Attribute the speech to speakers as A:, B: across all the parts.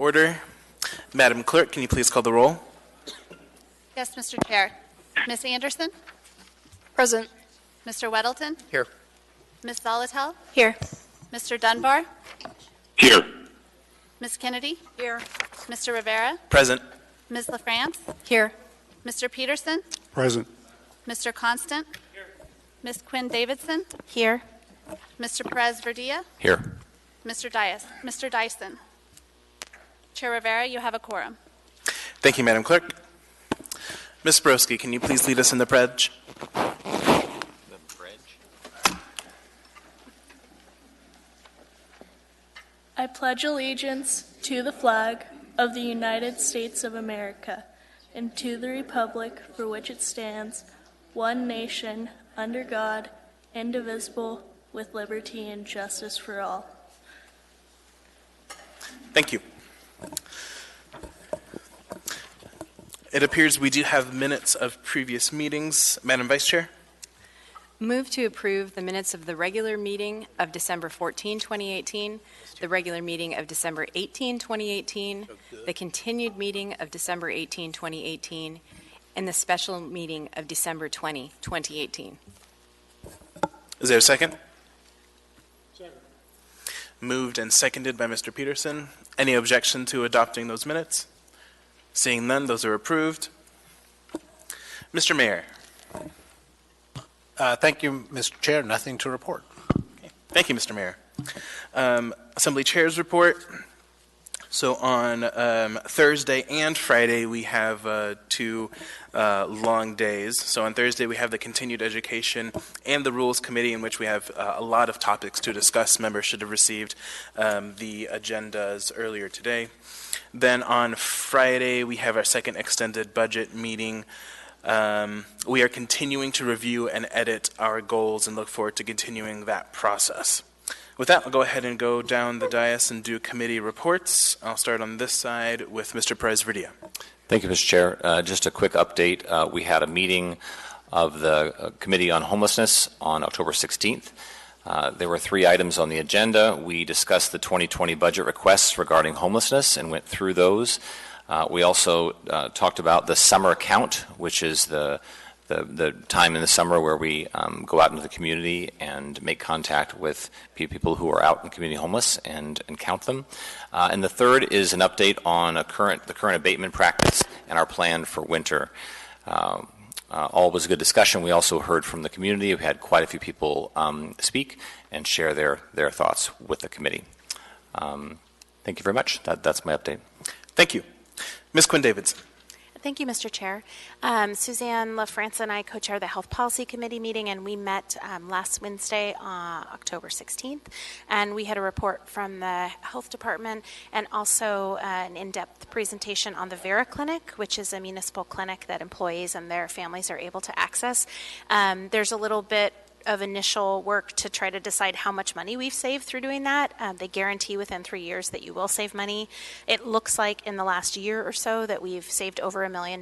A: order. Madam Clerk, can you please call the roll?
B: Yes, Mr. Chair. Ms. Anderson?
C: Present.
B: Mr. Weddleton?
D: Here.
B: Ms. Zolotel?
C: Here.
B: Mr. Dunbar?
D: Here.
B: Ms. Kennedy?
C: Here.
B: Mr. Rivera?
A: Present.
B: Ms. LaFrance?
C: Here.
B: Mr. Peterson?
D: Present.
B: Mr. Constant? Ms. Quinn Davidson?
C: Here.
B: Mr. Perez Verdilla?
D: Here.
B: Mr. Dyson? Chair Rivera, you have a quorum.
A: Thank you, Madam Clerk. Ms. Broski, can you please lead us in the pledge?
E: I pledge allegiance to the flag of the United States of America and to the republic for which it stands, one nation, under God, indivisible, with liberty and justice for all.
A: Thank you. It appears we do have minutes of previous meetings. Madam Vice Chair?
F: Move to approve the minutes of the regular meeting of December 14, 2018, the regular meeting of December 18, 2018, the continued meeting of December 18, 2018, and the special meeting of December 20, 2018.
A: Is there a second? Second. Moved and seconded by Mr. Peterson. Any objection to adopting those minutes? Seeing none, those are approved. Mr. Mayor.
D: Thank you, Mr. Chair. Nothing to report.
A: Okay. Thank you, Mr. Mayor. Assembly Chair's report. So on Thursday and Friday, we have two long days. So on Thursday, we have the Continued Education and the Rules Committee, in which we have a lot of topics to discuss. Members should have received the agendas earlier today. Then on Friday, we have our second extended budget meeting. We are continuing to review and edit our goals and look forward to continuing that process. With that, I'll go ahead and go down the dais and do committee reports. I'll start on this side with Mr. Perez Verdilla.
G: Thank you, Mr. Chair. Just a quick update. We had a meeting of the Committee on Homelessness on October 16th. There were 3 items on the agenda. We discussed the 2020 budget requests regarding homelessness and went through those. We also talked about the summer count, which is the time in the summer where we go out into the community and make contact with people who are out in community homeless and count them. And the third is an update on the current abatement practice and our plan for winter. All was a good discussion. We also heard from the community. We had quite a few people speak and share their thoughts with the committee. Thank you very much. That's my update.
A: Thank you. Ms. Quinn Davidson.
C: Thank you, Mr. Chair. Suzanne LaFrance and I co-chair the Health Policy Committee meeting, and we met last Wednesday, October 16th, and we had a report from the Health Department and also an in-depth presentation on the Vera Clinic, which is a municipal clinic that employees and their families are able to access. There's a little bit of initial work to try to decide how much money we've saved through doing that. They guarantee within 3 years that you will save money. It looks like in the last year or so that we've saved over $1 million,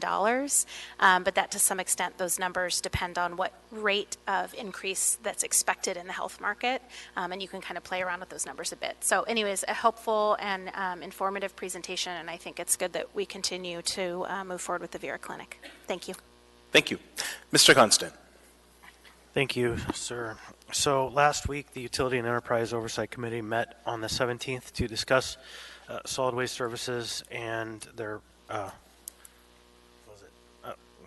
C: but that to some extent those numbers depend on what rate of increase that's expected in the health market, and you can kind of play around with those numbers a bit. So anyways, a helpful and informative presentation, and I think it's good that we continue to move forward with the Vera Clinic. Thank you.
A: Thank you. Mr. Constant.
H: Thank you, sir. So last week, the Utility and Enterprise Oversight Committee met on the 17th to discuss solid waste services and their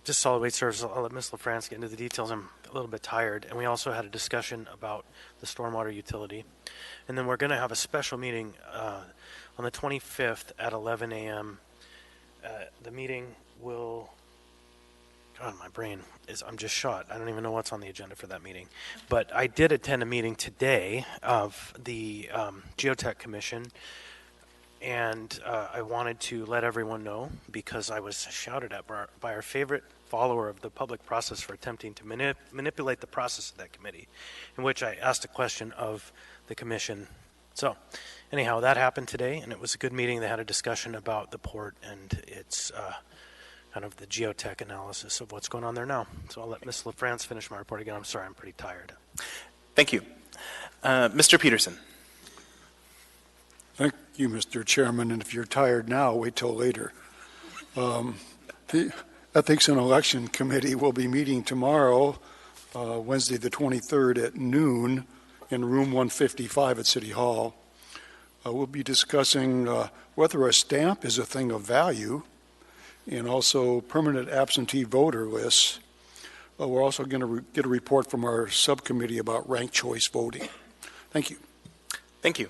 H: just solid waste services. I'll let Ms. LaFrance get into the details. I'm a little bit tired. And we also had a discussion about the stormwater utility. And then we're going to have a special meeting on the 25th at 11 a.m. The meeting will... God, my brain is, I'm just shot. I don't even know what's on the agenda for that meeting. But I did attend a meeting today of the Geotech Commission, and I wanted to let everyone know, because I was shouted at by our favorite follower of the public process for attempting to manipulate the process of that committee, in which I asked a question of the commission. So anyhow, that happened today, and it was a good meeting. They had a discussion about the port and its kind of the geotech analysis of what's going on there now. So I'll let Ms. LaFrance finish my report again. I'm sorry, I'm pretty
A: Thank you. Mr. Peterson.
I: Thank you, Mr. Chairman, and if you're tired now, wait till later. The Ethics and Election Committee will be meeting tomorrow, Wednesday the 23rd at noon in room 155 at City Hall. We'll be discussing whether a stamp is a thing of value and also permanent absentee voter lists. We're also going to get a report from our subcommittee about ranked choice voting. Thank you.
A: Thank you.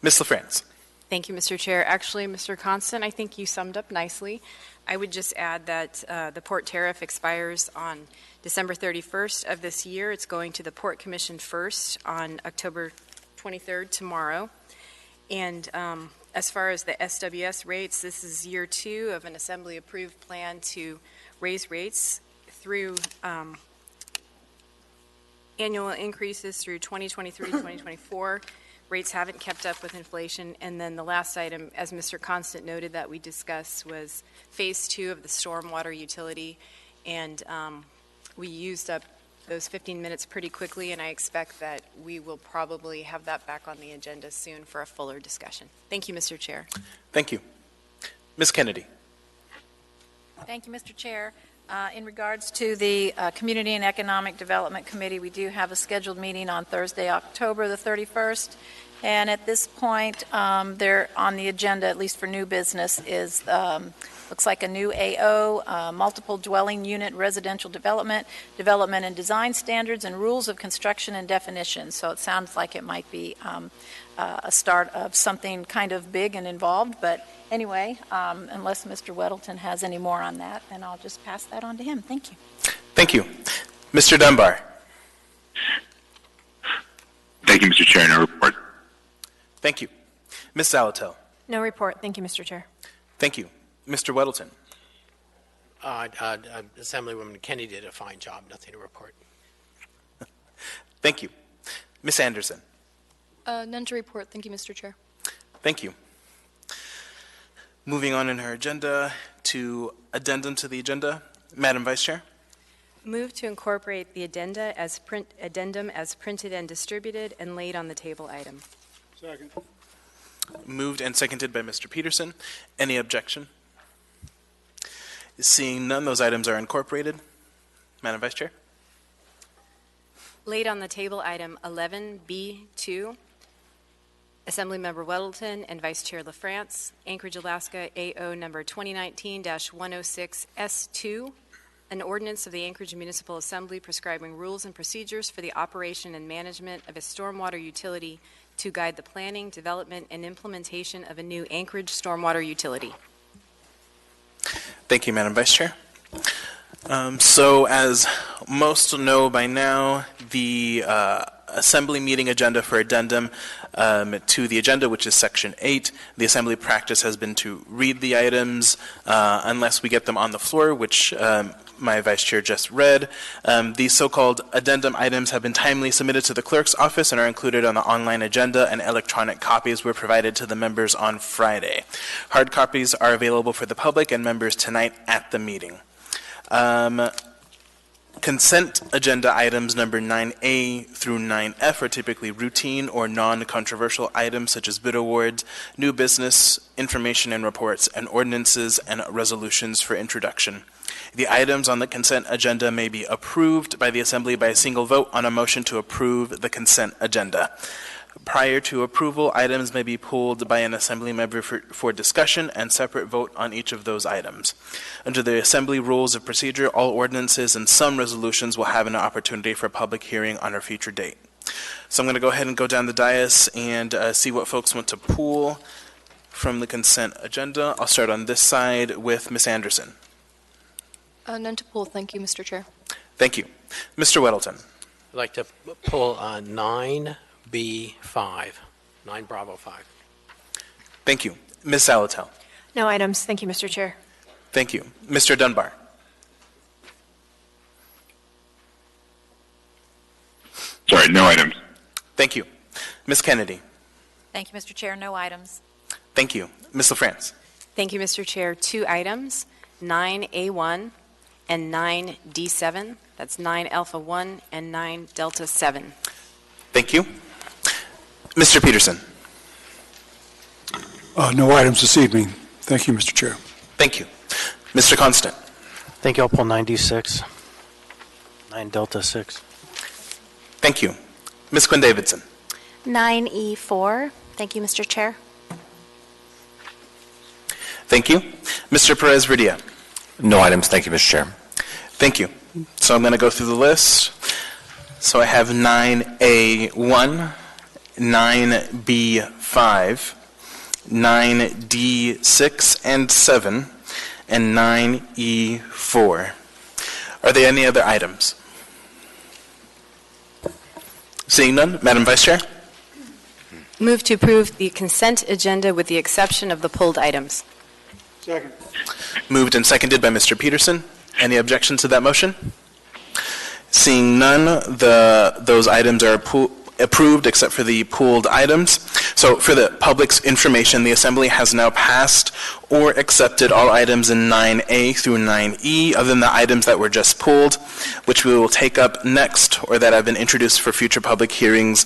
A: Ms. LaFrance.
F: Thank you, Mr. Chair. Actually, Mr. Constant, I think you summed up nicely. I would just add that the port tariff expires on December 31st of this year. It's going to the Port Commission first on October 23rd, tomorrow. And as far as the SWS rates, this is year 2 of an Assembly-approved plan to raise rates through annual increases through 2023, 2024. Rates haven't kept up with inflation. And then the last item, as Mr. Constant noted, that we discussed was Phase 2 of the stormwater utility. And we used up those 15 minutes pretty quickly, and I expect that we will probably have that back on the agenda soon for a fuller discussion. Thank you, Mr. Chair.
A: Thank you. Ms. Kennedy.
J: Thank you, Mr. Chair. In regards to the Community and Economic Development Committee, we do have a scheduled meeting on Thursday, October the 31st. And at this point, there on the agenda, at least for new business, is looks like a new AO, multiple dwelling unit residential development and design standards, and rules of construction and definitions. So it sounds like it might be a start of something kind of big and involved. But anyway, unless Mr. Weddleton has any more on that, then I'll just pass that on to him. Thank you.
A: Thank you. Mr. Dunbar.
K: Thank you, Mr. Chair. No report.
A: Thank you. Ms. Salatel.
L: No report. Thank you, Mr. Chair.
A: Thank you. Mr. Weddleton.
D: Assemblywoman Kennedy did a fine job. Nothing to report.
A: Thank you. Ms. Anderson.
L: None to report. Thank you, Mr. Chair.
A: Thank you. Moving on in her agenda to addendum to the agenda. Madam Vice Chair.
F: Move to incorporate the addendum as printed and distributed and laid on the table item.
I: Second.
A: Moved and seconded by Mr. Peterson. Any objection? Seeing none, those items are incorporated. Madam Vice Chair.
F: Laid on the table item 11B2, Assemblymember Weddleton and Vice Chair LaFrance, Anchorage, Alaska, AO number 2019-106S2, an ordinance of the Anchorage Municipal Assembly prescribing rules and procedures for the operation and management of a stormwater utility to guide the planning, development, and implementation of a new Anchorage stormwater utility.
A: Thank you, Madam Vice Chair. So as most know by now, the Assembly meeting agenda for addendum to the agenda, which is Section 8, the Assembly practice has been to read the items unless we get them on the floor, which my Vice Chair just read. These so-called addendum items have been timely submitted to the Clerk's office and are included on the online agenda, and electronic copies were provided to the members on Friday. Hard copies are available for the public and members tonight at the meeting. Consent agenda items number 9A through 9F are typically routine or non-controversial items such as bid awards, new business, information and reports, and ordinances and resolutions for introduction. The items on the consent agenda may be approved by the Assembly by a single vote on a motion to approve the consent agenda. Prior to approval, items may be pulled by an Assembly member for discussion and separate vote on each of those items. Under the Assembly Rules of Procedure, all ordinances and some resolutions will have an opportunity for a public hearing on a future date. So I'm going to go ahead and go down the dais and see what folks want to pull from the consent agenda. I'll start on this side with Ms. Anderson.
L: None to pull. Thank you, Mr. Chair.
A: Thank you. Mr. Weddleton.
D: I'd like to pull 9B5, 9 Bravo 5.
A: Thank you. Ms. Salatel.
L: No items. Thank you, Mr. Chair.
A: Thank you. Mr. Dunbar.
K: Sorry, no items.
A: Thank you. Ms. Kennedy.
J: Thank you, Mr. Chair. No items.
A: Thank you. Ms. LaFrance.
F: Thank you, Mr. Chair. 2 items, 9A1 and 9D7. That's 9 Alpha 1 and 9 Delta 7.
A: Thank you. Mr. Peterson.
I: No items this evening. Thank you, Mr. Chair.
A: Thank you. Mr. Constant.
H: Thank you. I'll pull 9D6, 9 Delta 6.
A: Thank you. Ms. Quinn Davidson.
C: 9E4. Thank you, Mr. Chair.
A: Thank you. Mr. Perez Verdia.
G: No items. Thank you, Mr. Chair.
A: Thank you. So I'm going to go through the list. So I have 9A1, 9B5, 9D6 and 7, and 9E4. Are there any other items? Seeing none, Madam Vice Chair.
F: Move to approve the consent agenda with the exception of the pulled items.
I: Second.
A: Moved and seconded by Mr. Peterson. Any objection to that motion? Seeing none, those items are approved except for the pooled items. So for the public's information, the Assembly has now passed or accepted all items in 9A through 9E, other than the items that were just pulled, which we will take up next, or that have been introduced for future public hearings,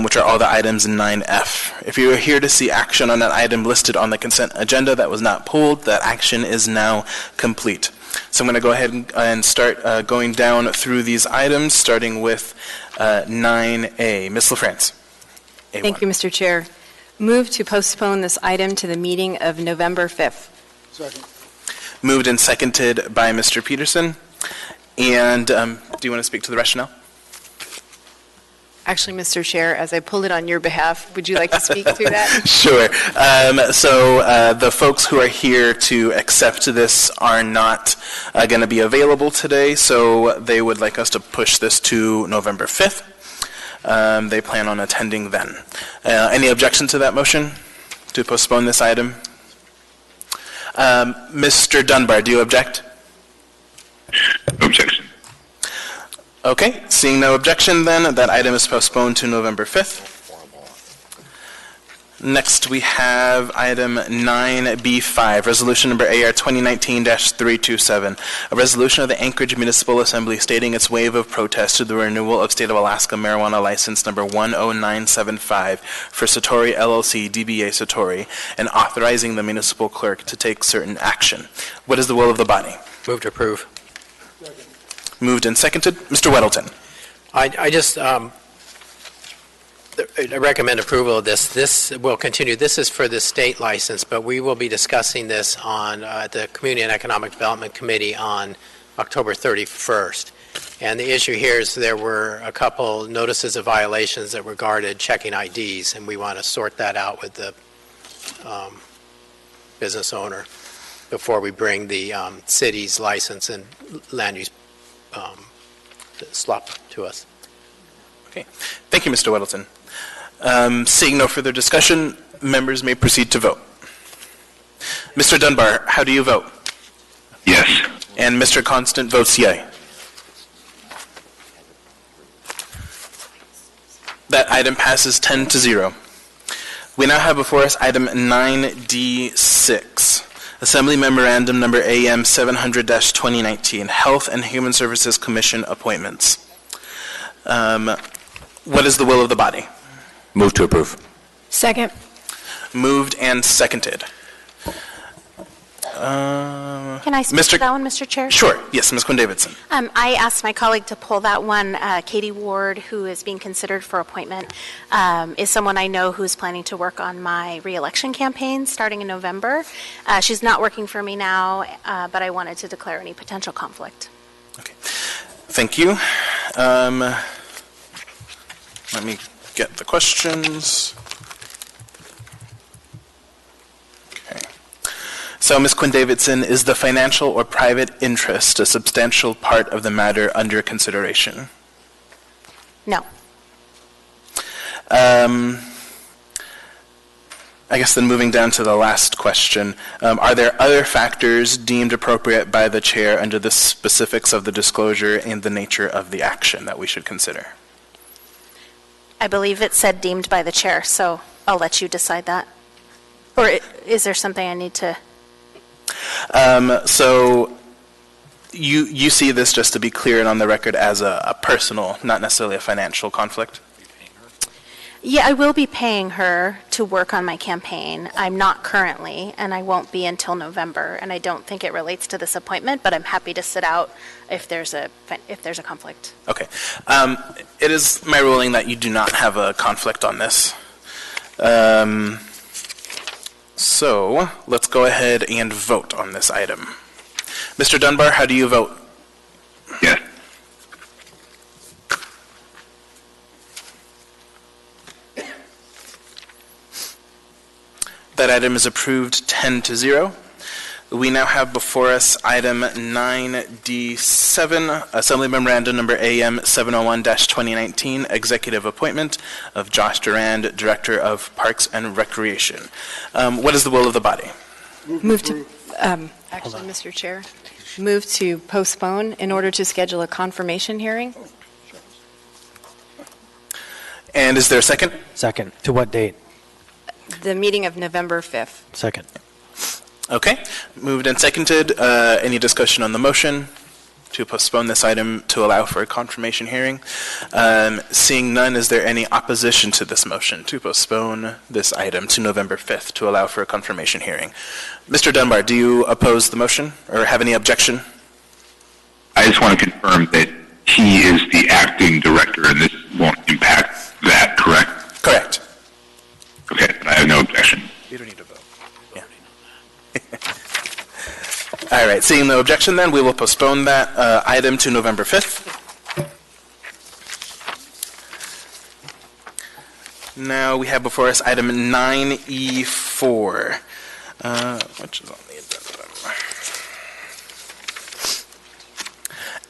A: which are all the items in 9F. If you are here to see action on an item listed on the consent agenda that was not pulled, that action is now complete. So I'm going to go ahead and start going down through these items, starting with 9A. Ms. LaFrance.
F: Thank you, Mr. Chair. Move to postpone this item to the meeting of November 5th.
I: Second.
A: Moved and seconded by Mr. Peterson. And do you want to speak to the rationale?
F: Actually, Mr. Chair, as I pulled it on your behalf, would you like to speak to that?
A: Sure. So the folks who are here to accept this are not going to be available today, so they would like us to push this to November 5th. They plan on attending then. Any objection to that motion to postpone this item? Mr. Dunbar, do you object?
K: No objection.
A: Okay, seeing no objection then, that item is postponed to November 5th. Next, we have item 9B5, resolution number AR 2019-327, a resolution of the Anchorage Municipal Assembly stating its waive of protest to the renewal of State of Alaska marijuana license number 10975 for Satori LLC, DBA Satori, and authorizing the municipal clerk to take certain action. What is the will of the body?
D: Move to approve.
A: Moved and seconded. Mr. Weddleton.
D: I just I recommend approval of this. This will continue. This is for the state license, but we will be discussing this on the Community and Economic Development Committee on October 31st. And the issue here is there were a couple notices of violations that regarded checking IDs, and we want to sort that out with the business owner before we bring the city's license and land use slop to us.
A: Okay. Thank you, Mr. Weddleton. Seeing no further discussion, members may proceed to vote. Mr. Dunbar, how do you vote?
K: Yes.
A: And Mr. Constant votes yea. That item passes 10-0. We now have before us item 9D6. Assembly Memorandum Number AM 700-2019, Health and Human Services Commission appointments. What is the will of the body?
G: Move to approve.
L: Second.
A: Moved and seconded.
C: Can I speak to that one, Mr. Chair?
A: Sure. Yes, Ms. Quinn Davidson.
C: I asked my colleague to pull that one. Katie Ward, who is being considered for appointment, is someone I know who's planning to work on my re-election campaign starting in November. She's not working for me now, but I wanted to declare any potential conflict.
A: Okay. Thank you. Let me get the questions. So, Ms. Quinn Davidson, is the financial or private interest a substantial part of the matter under consideration?
C: No.
A: I guess then moving down to the last question, are there other factors deemed appropriate by the chair under the specifics of the disclosure and the nature of the action that we should consider?
C: I believe it said deemed by the chair, so I'll let you decide that. Or is there something I need to...
A: So you see this, just to be clear and on the record, as a personal, not necessarily a financial conflict?
C: Yeah, I will be paying her to work on my campaign. I'm not currently, and I won't be until November, and I don't think it relates to this appointment, but I'm happy to sit out if there's a conflict.
A: Okay. It is my ruling that you do not have a conflict on this. So let's go ahead and vote on this item. Mr. Dunbar, how do you vote?
K: Yes.
A: That item is approved 10-0. We now have before us item 9D7, Assembly Memorandum Number AM 701-2019, Executive Appointment of Josh Durand, Director of Parks and Recreation. What is the will of the body?
F: Move to, actually, Mr. Chair, move to postpone in order to schedule a confirmation hearing.
A: And is there a second?
H: Second. To what date?
F: The meeting of November 5th.
H: Second.
A: Okay. Moved and seconded. Any discussion on the motion to postpone this item to allow for a confirmation hearing? Seeing none, is there any opposition to this motion to postpone this item to November 5th to allow for a confirmation hearing? Mr. Dunbar, do you oppose the motion or have any objection?
K: I just want to confirm that he is the acting director and this won't impact that, correct?
A: Correct.
K: Okay, I have no objection.
A: You don't need to vote. Yeah. All right, seeing no objection then, we will postpone that item to November 5th. Now we have before us item 9E4, which is on the agenda.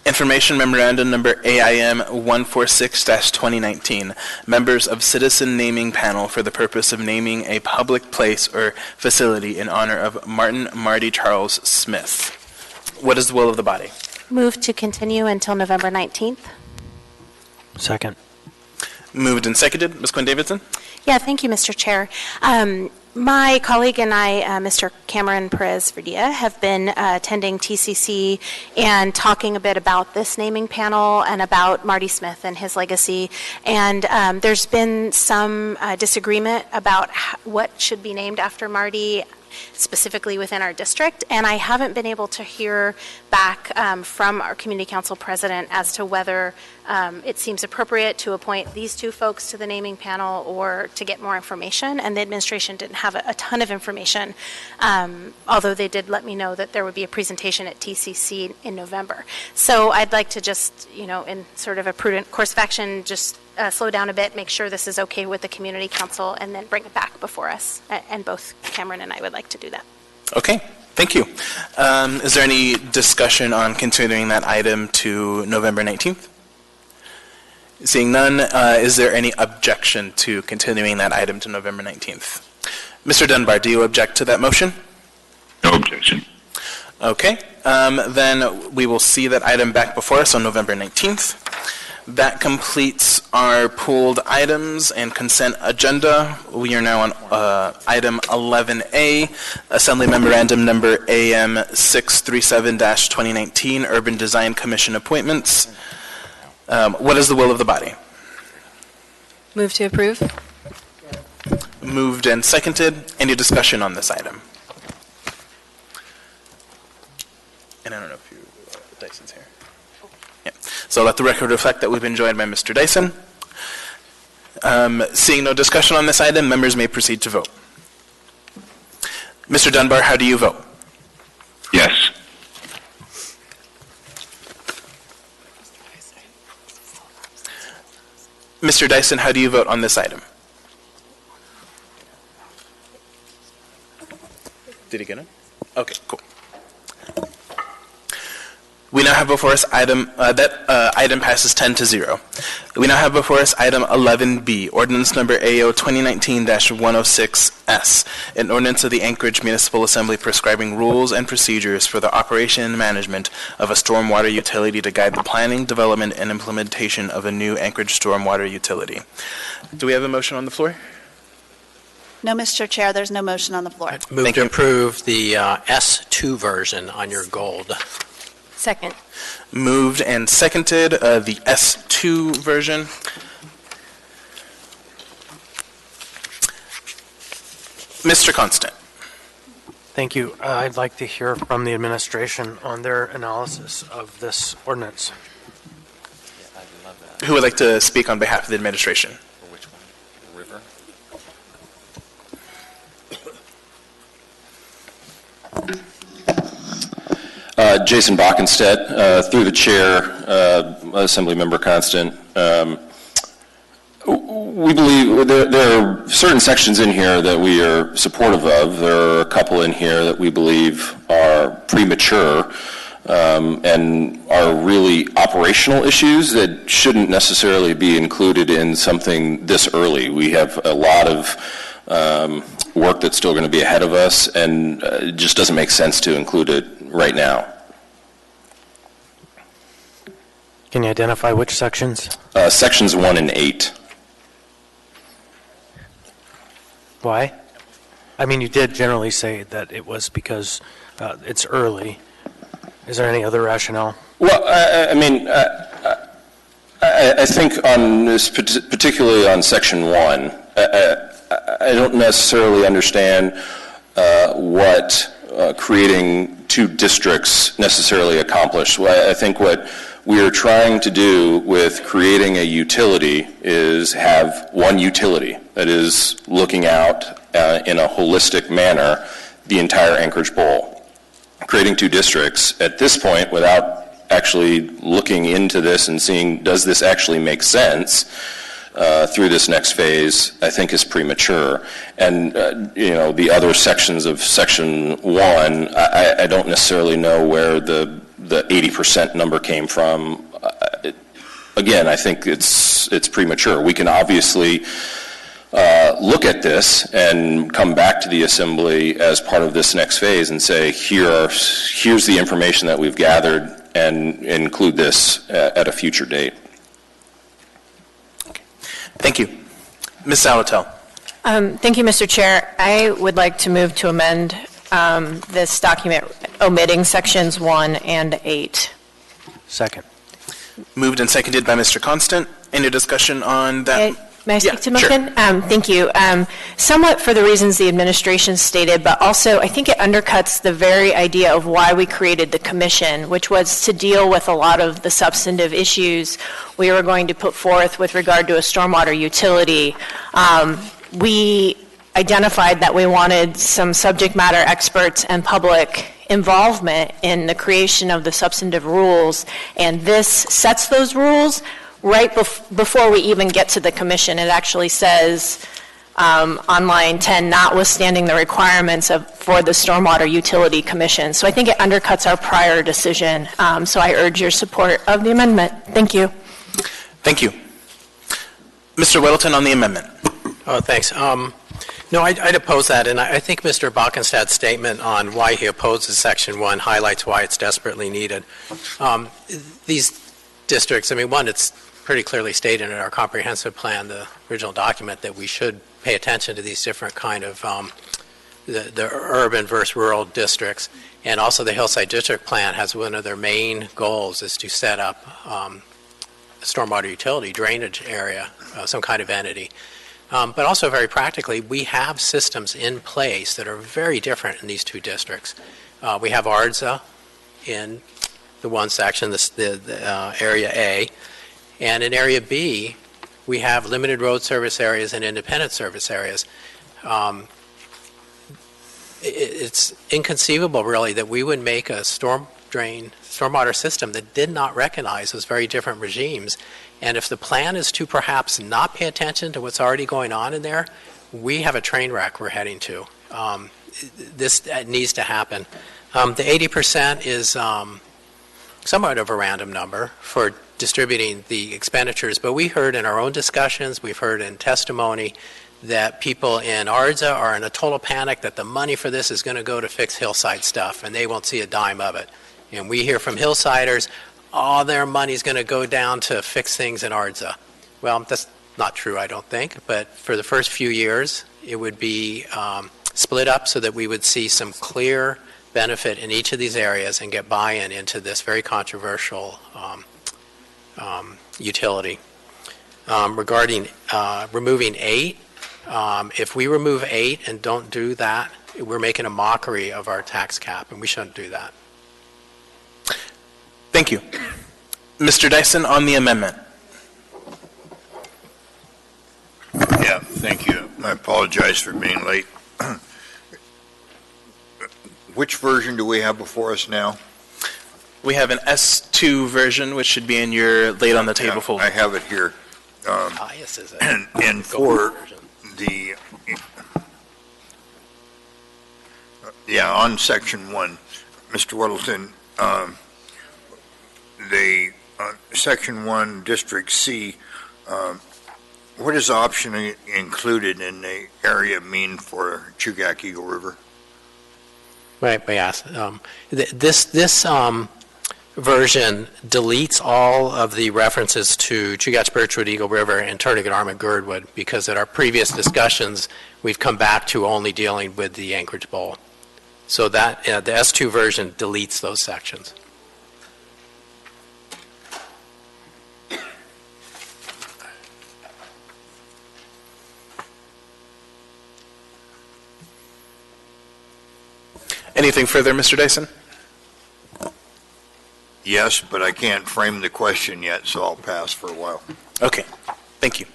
A: Information Memorandum Number AIM 146-2019, Members of Citizen Naming Panel for the purpose of naming a public place or facility in honor of Martin Marty Charles Smith. What is the will of the body?
C: Move to continue until November 19th.
H: Second.
A: Moved and seconded. Ms. Quinn Davidson?
C: Yeah, thank you, Mr. Chair. My colleague and I, Mr. Cameron Perez-Verdia, have been attending TCC and talking a bit about this naming panel and about Marty Smith and his legacy. And there's been some disagreement about what should be named after Marty, specifically within our district, and I haven't been able to hear back from our community council president as to whether it seems appropriate to appoint these two folks to the naming panel or to get more information, and the administration didn't have a ton of information, although they did let me know that there would be a presentation at TCC in November. So I'd like to just, in sort of a prudent course of action, just slow down a bit, make sure this is okay with the community council, and then bring it back before us. And both Cameron and I would like to do that.
A: Okay, thank you. Is there any discussion on continuing that item to November 19th? Seeing none, is there any objection to continuing that item to November 19th? Mr. Dunbar, do you object to that motion?
K: No objection.
A: Okay, then we will see that item back before us on November 19th. That completes our pooled items and consent agenda. We are now on item 11A, Assembly Memorandum Number AM 637-2019, Urban Design Commission Appointments. What is the will of the body?
F: Move to approve.
A: Moved and seconded. Any discussion on this item? And I don't know if Dyson's here. Yeah. So let the record reflect that we've been joined by Mr. Dyson. Seeing no discussion on this item, members may proceed to vote. Mr. Dunbar, how do you vote?
K: Yes.
A: Mr. Dyson, how do you vote on this item? Did he get it? Okay, cool. We now have before us item, item passes 10-0. We now have before us item 11B, ordinance number AO 2019-106S, an ordinance of the Anchorage Municipal Assembly prescribing rules and procedures for the operation and management of a stormwater utility to guide the planning, development, and implementation of a new Anchorage stormwater utility. Do we have a motion on the floor?
B: No, Mr. Chair, there's no motion on the floor.
D: Move to approve the S2 version on your gold.
F: Second.
A: Moved and seconded, the S2 version. Mr. Constant.
H: Thank you. I'd like to hear from the administration on their analysis of this ordinance.
A: Who would like to speak on behalf of the administration?
G: For which one? River?
M: Jason Bockenstedt, through the chair, Assemblymember Constant. We believe there are certain sections in here that we are supportive of. There are a couple in here that we believe are premature and are really operational issues that shouldn't necessarily be included in something this early. We have a lot of work that's still going to be ahead of us, and it just doesn't make sense to include it right now.
H: Can you identify which sections?
M: Sections 1 and 8.
H: Why? I mean, you did generally say that it was because it's early. Is there any other rationale?
M: Well, I think on this, particularly on Section 1, I don't necessarily understand what creating two districts necessarily accomplished. I think what we are trying to do with creating a utility is have one utility that is looking out in a holistic manner the entire Anchorage Bowl. Creating two districts at this point without actually looking into this and seeing does this actually make sense through this next phase, I think is premature. And the other sections of Section 1, I don't necessarily know where the 80% number came from. Again, I think it's premature. We can obviously look at this and come back to the Assembly as part of this next phase and say, here's the information that we've gathered, and include this at a future date.
A: Thank you. Ms. Salatel.
L: Thank you, Mr. Chair. I would like to move to amend this document omitting sections 1 and 8.
H: Second.
A: Moved and seconded by Mr. Constant. Any discussion on that?
L: May I speak to motion?
A: Sure.
L: Thank you. Somewhat for the reasons the administration stated, but also I think it undercuts the very idea of why we created the commission, which was to deal with a lot of the substantive issues we were going to put forth with regard to a stormwater utility. We identified that we wanted some subject matter experts and public involvement in the creation of the substantive rules, and this sets those rules right before we even get to the commission. It actually says on line 10, notwithstanding the requirements for the Stormwater Utility Commission. So I think it undercuts our prior decision. So I urge your support of the amendment. Thank you.
A: Thank you. Mr. Whittleton on the amendment.
D: Oh, thanks. No, I'd oppose that, and I think Mr. Bockenstadt's statement on why he opposes Section 1 highlights why it's desperately needed. These districts, one, it's pretty clearly stated in our comprehensive plan, the original document, that we should pay attention to these different kind of the urban versus rural districts. And also the Hillside District Plan has one of their main goals is to set up a stormwater utility drainage area, some kind of entity. But also very practically, we have systems in place that are very different in these two districts. We have ARDSA in the one section, the Area A, and in Area B, we have limited road service areas and independent service areas. It's inconceivable, really, that we would make a stormwater system that did not recognize those very different regimes. And if the plan is to perhaps not pay attention to what's already going on in there, we have a train wreck we're heading to. This needs to happen. The 80% is somewhat of a random number for distributing the expenditures, but we heard in our own discussions, we've heard in testimony that people in ARDSA are in a total panic that the money for this is going to go to fix Hillside stuff, and they won't see a dime of it. And we hear from Hillsiders, all their money is going to go down to fix things in ARDSA. Well, that's not true, I don't think, but for the first few years, it would be split up so that we would see some clear benefit in each of these areas and get buy-in into this very controversial utility. Regarding removing 8, If we remove 8 and don't do that, we're making a mockery of our tax cap, and we shouldn't do that.
A: Thank you. Mr. Dyson on the amendment.
N: Yeah, thank you. I apologize for being late. Which version do we have before us now?
A: We have an S2 version, which should be in your late on the table folder.
N: I have it here.
D: Yes, is it?
N: And for the, on section 1, Mr. Weddleton, section 1, District C, what is option included in the area mean for Chugach Eagle River?
D: May I ask? This version deletes all of the references to Chugach, Birchwood, Eagle River, and Turnagain, Arm, Girdwood, because at our previous discussions, we've come back to only dealing with the Anchorage Bowl. So that the S2 version deletes those sections.
A: Anything further, Mr. Dyson?
N: Yes, but I can't frame the question yet, so I'll pass for a while.
A: Okay, thank you.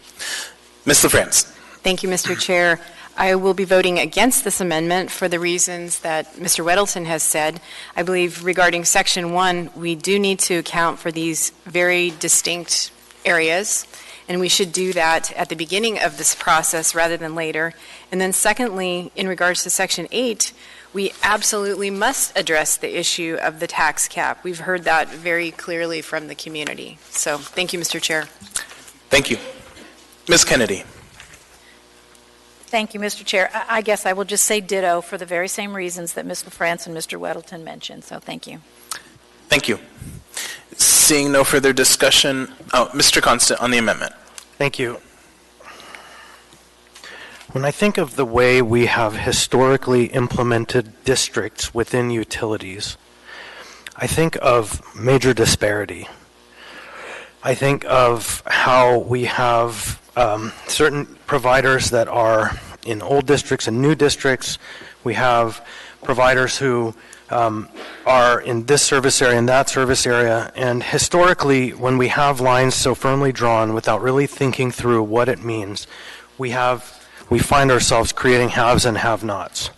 A: Ms. LaFrance.
F: Thank you, Mr. Chair. I will be voting against this amendment for the reasons that Mr. Weddleton has said. I believe regarding Section 1, we do need to account for these very distinct areas, and we should do that at the beginning of this process rather than later. And then secondly, in regards to Section 8, we absolutely must address the issue of the tax cap. We've heard that very clearly from the community. So thank you, Mr. Chair.
A: Thank you. Ms. Kennedy.
J: Thank you, Mr. Chair. I guess I will just say ditto for the very same reasons that Ms. LaFrance and Mr. Weddleton mentioned. So thank you.
A: Thank you. Seeing no further discussion, Mr. Constant on the amendment.
H: Thank you. When I think of the way we have historically implemented districts within utilities, I think of major disparity. I think of how we have certain providers that are in old districts and new districts. We have providers who are in this service area and that service area. And historically, when we have lines so firmly drawn without really thinking through what it means, we find ourselves creating haves and have-nots.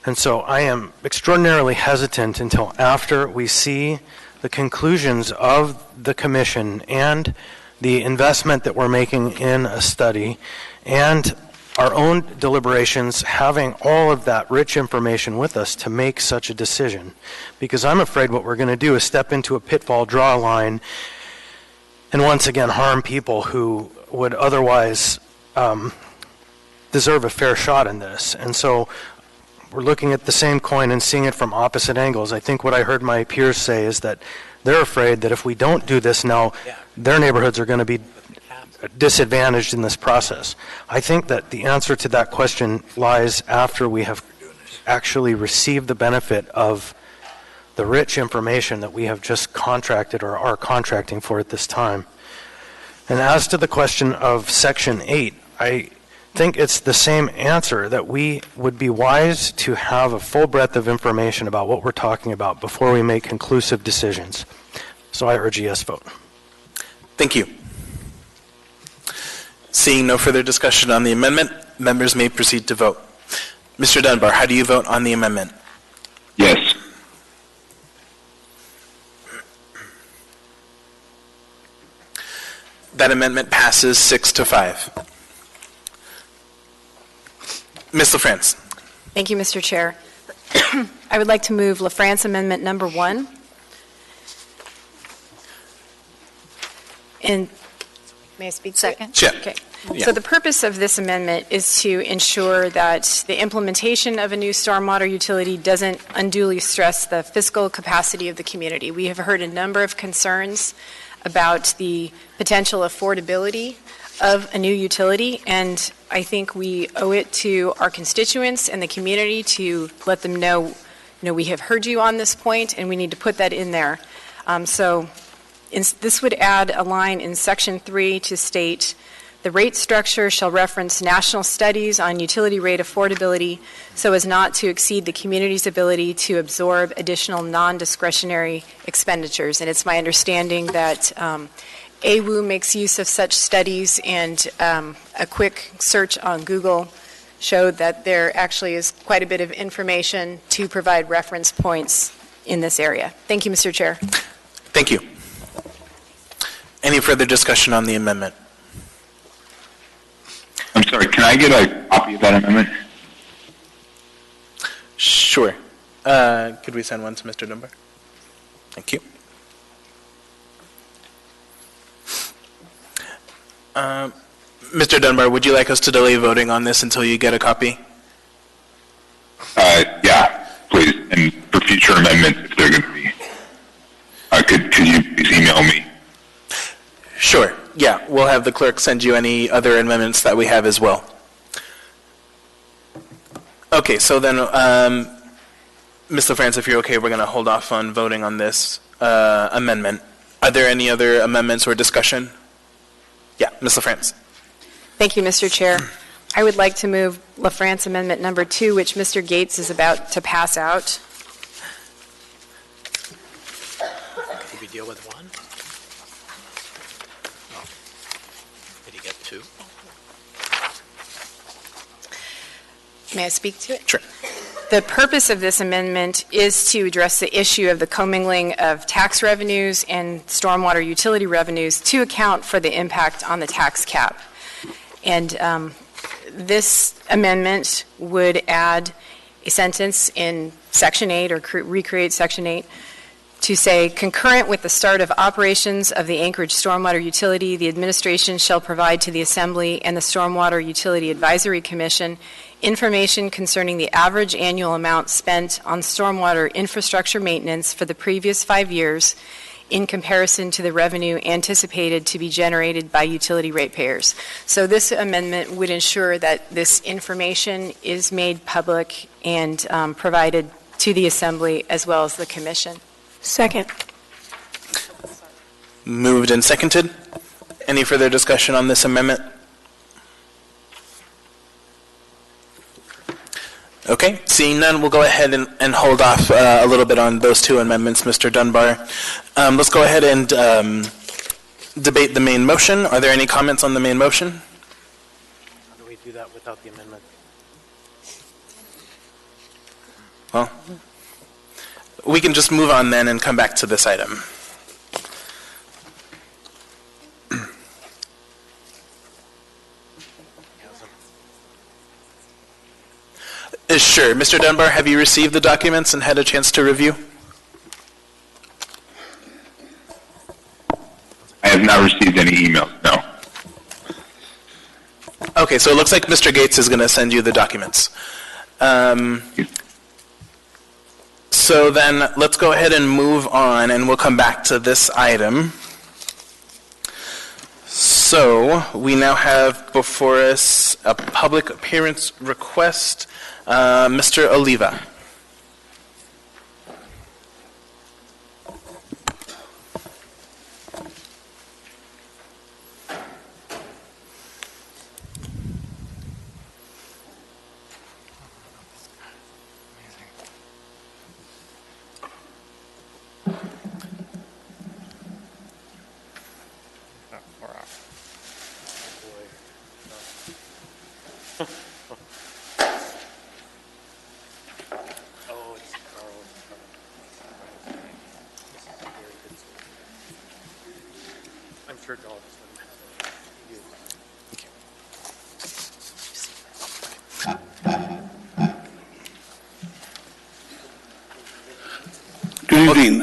H: And so I am extraordinarily hesitant until after we see the conclusions of the commission and the investment that we're making in a study and our own deliberations, having all of that rich information with us to make such a decision. Because I'm afraid what we're going to do is step into a pitfall, draw a line, and once again harm people who would otherwise deserve a fair shot in this. And so we're looking at the same coin and seeing it from opposite angles. I think what I heard my peers say is that they're afraid that if we don't do this now, their neighborhoods are going to be disadvantaged in this process. I think that the answer to that question lies after we have actually received the benefit of the rich information that we have just contracted or are contracting for at this time. And as to the question of Section 8, I think it's the same answer, that we would be wise to have a full breadth of information about what we're talking about before we make conclusive decisions. So I urge a yes vote.
A: Thank you. Seeing no further discussion on the amendment, members may proceed to vote. Mr. Dunbar, how do you vote on the amendment?
K: Yes.
A: That amendment passes 6-5. Ms. LaFrance.
F: Thank you, Mr. Chair. I would like to move LaFrance Amendment Number 1. And may I speak?
J: Second.
A: Sure.
F: Okay.
A: Yeah.
F: So the purpose of this amendment is to ensure that the implementation of a new stormwater utility doesn't unduly stress the fiscal capacity of the community. We have heard a number of concerns about the potential affordability of a new utility, and I think we owe it to our constituents and the community to let them know, we have heard you on this point, and we need to put that in there. This would add a line in Section 3 to state, The rate structure shall reference national studies on utility rate affordability so as not to exceed the community's ability to absorb additional non-discretionary expenditures. And it's my understanding that AWU makes use of such studies, and a quick search on Google showed that there actually is quite a bit of information to provide reference points in this area. Thank you, Mr. Chair.
A: Thank you. Any further discussion on the amendment?
K: I'm sorry, can I get a copy of that amendment?
A: Sure. Could we send one to Mr. Dunbar? Thank you. Mr. Dunbar, would you like us to delay voting on this until you get a copy?
K: Yeah, please. And for future amendments, if they're going to be, could you please email me?
A: Sure. Yeah, we'll have the clerk send you any other amendments that we have as well. Okay, so then, Ms. LaFrance, if you're okay, we're going to hold off on voting on this amendment. Are there any other amendments or discussion? Yeah, Ms. LaFrance.
F: Thank you, Mr. Chair. I would like to move LaFrance Amendment Number 2, which Mr. Gates is about to pass out.
D: Did we deal with one? Oh. Did he get two?
F: May I speak to it?
A: Sure.
F: The purpose of this amendment is to address the issue of the commingling of tax revenues and stormwater utility revenues to account for the impact on the tax cap. And this amendment would add a sentence in Section 8, or recreate Section 8, to say, concurrent with the start of operations of the Anchorage Stormwater Utility, the administration shall provide to the Assembly and the Stormwater Utility Advisory Commission information concerning the average annual amount spent on stormwater infrastructure maintenance for the previous 5 years in comparison to the revenue anticipated to be generated by utility ratepayers. So this amendment would ensure that this information is made public and provided to the Assembly as well as the Commission.
L: Second.
A: Moved and seconded. Any further discussion on this amendment? Okay, seeing none, we'll go ahead and hold off a little bit on those two amendments, Mr. Dunbar. Let's go ahead and debate the main motion. Are there any comments on the main motion?
H: How do we do that without the amendment?
A: Well, we can just move on then and come back to this item. Sure. Mr. Dunbar, have you received the documents and had a chance to review?
K: I have not received any emails, no.
A: Okay, so it looks like Mr. Gates is going to send you the documents. So then let's go ahead and move on, and we'll come back to this item. So we now have before us a public appearance request. Mr. Oliva.
O: Good evening.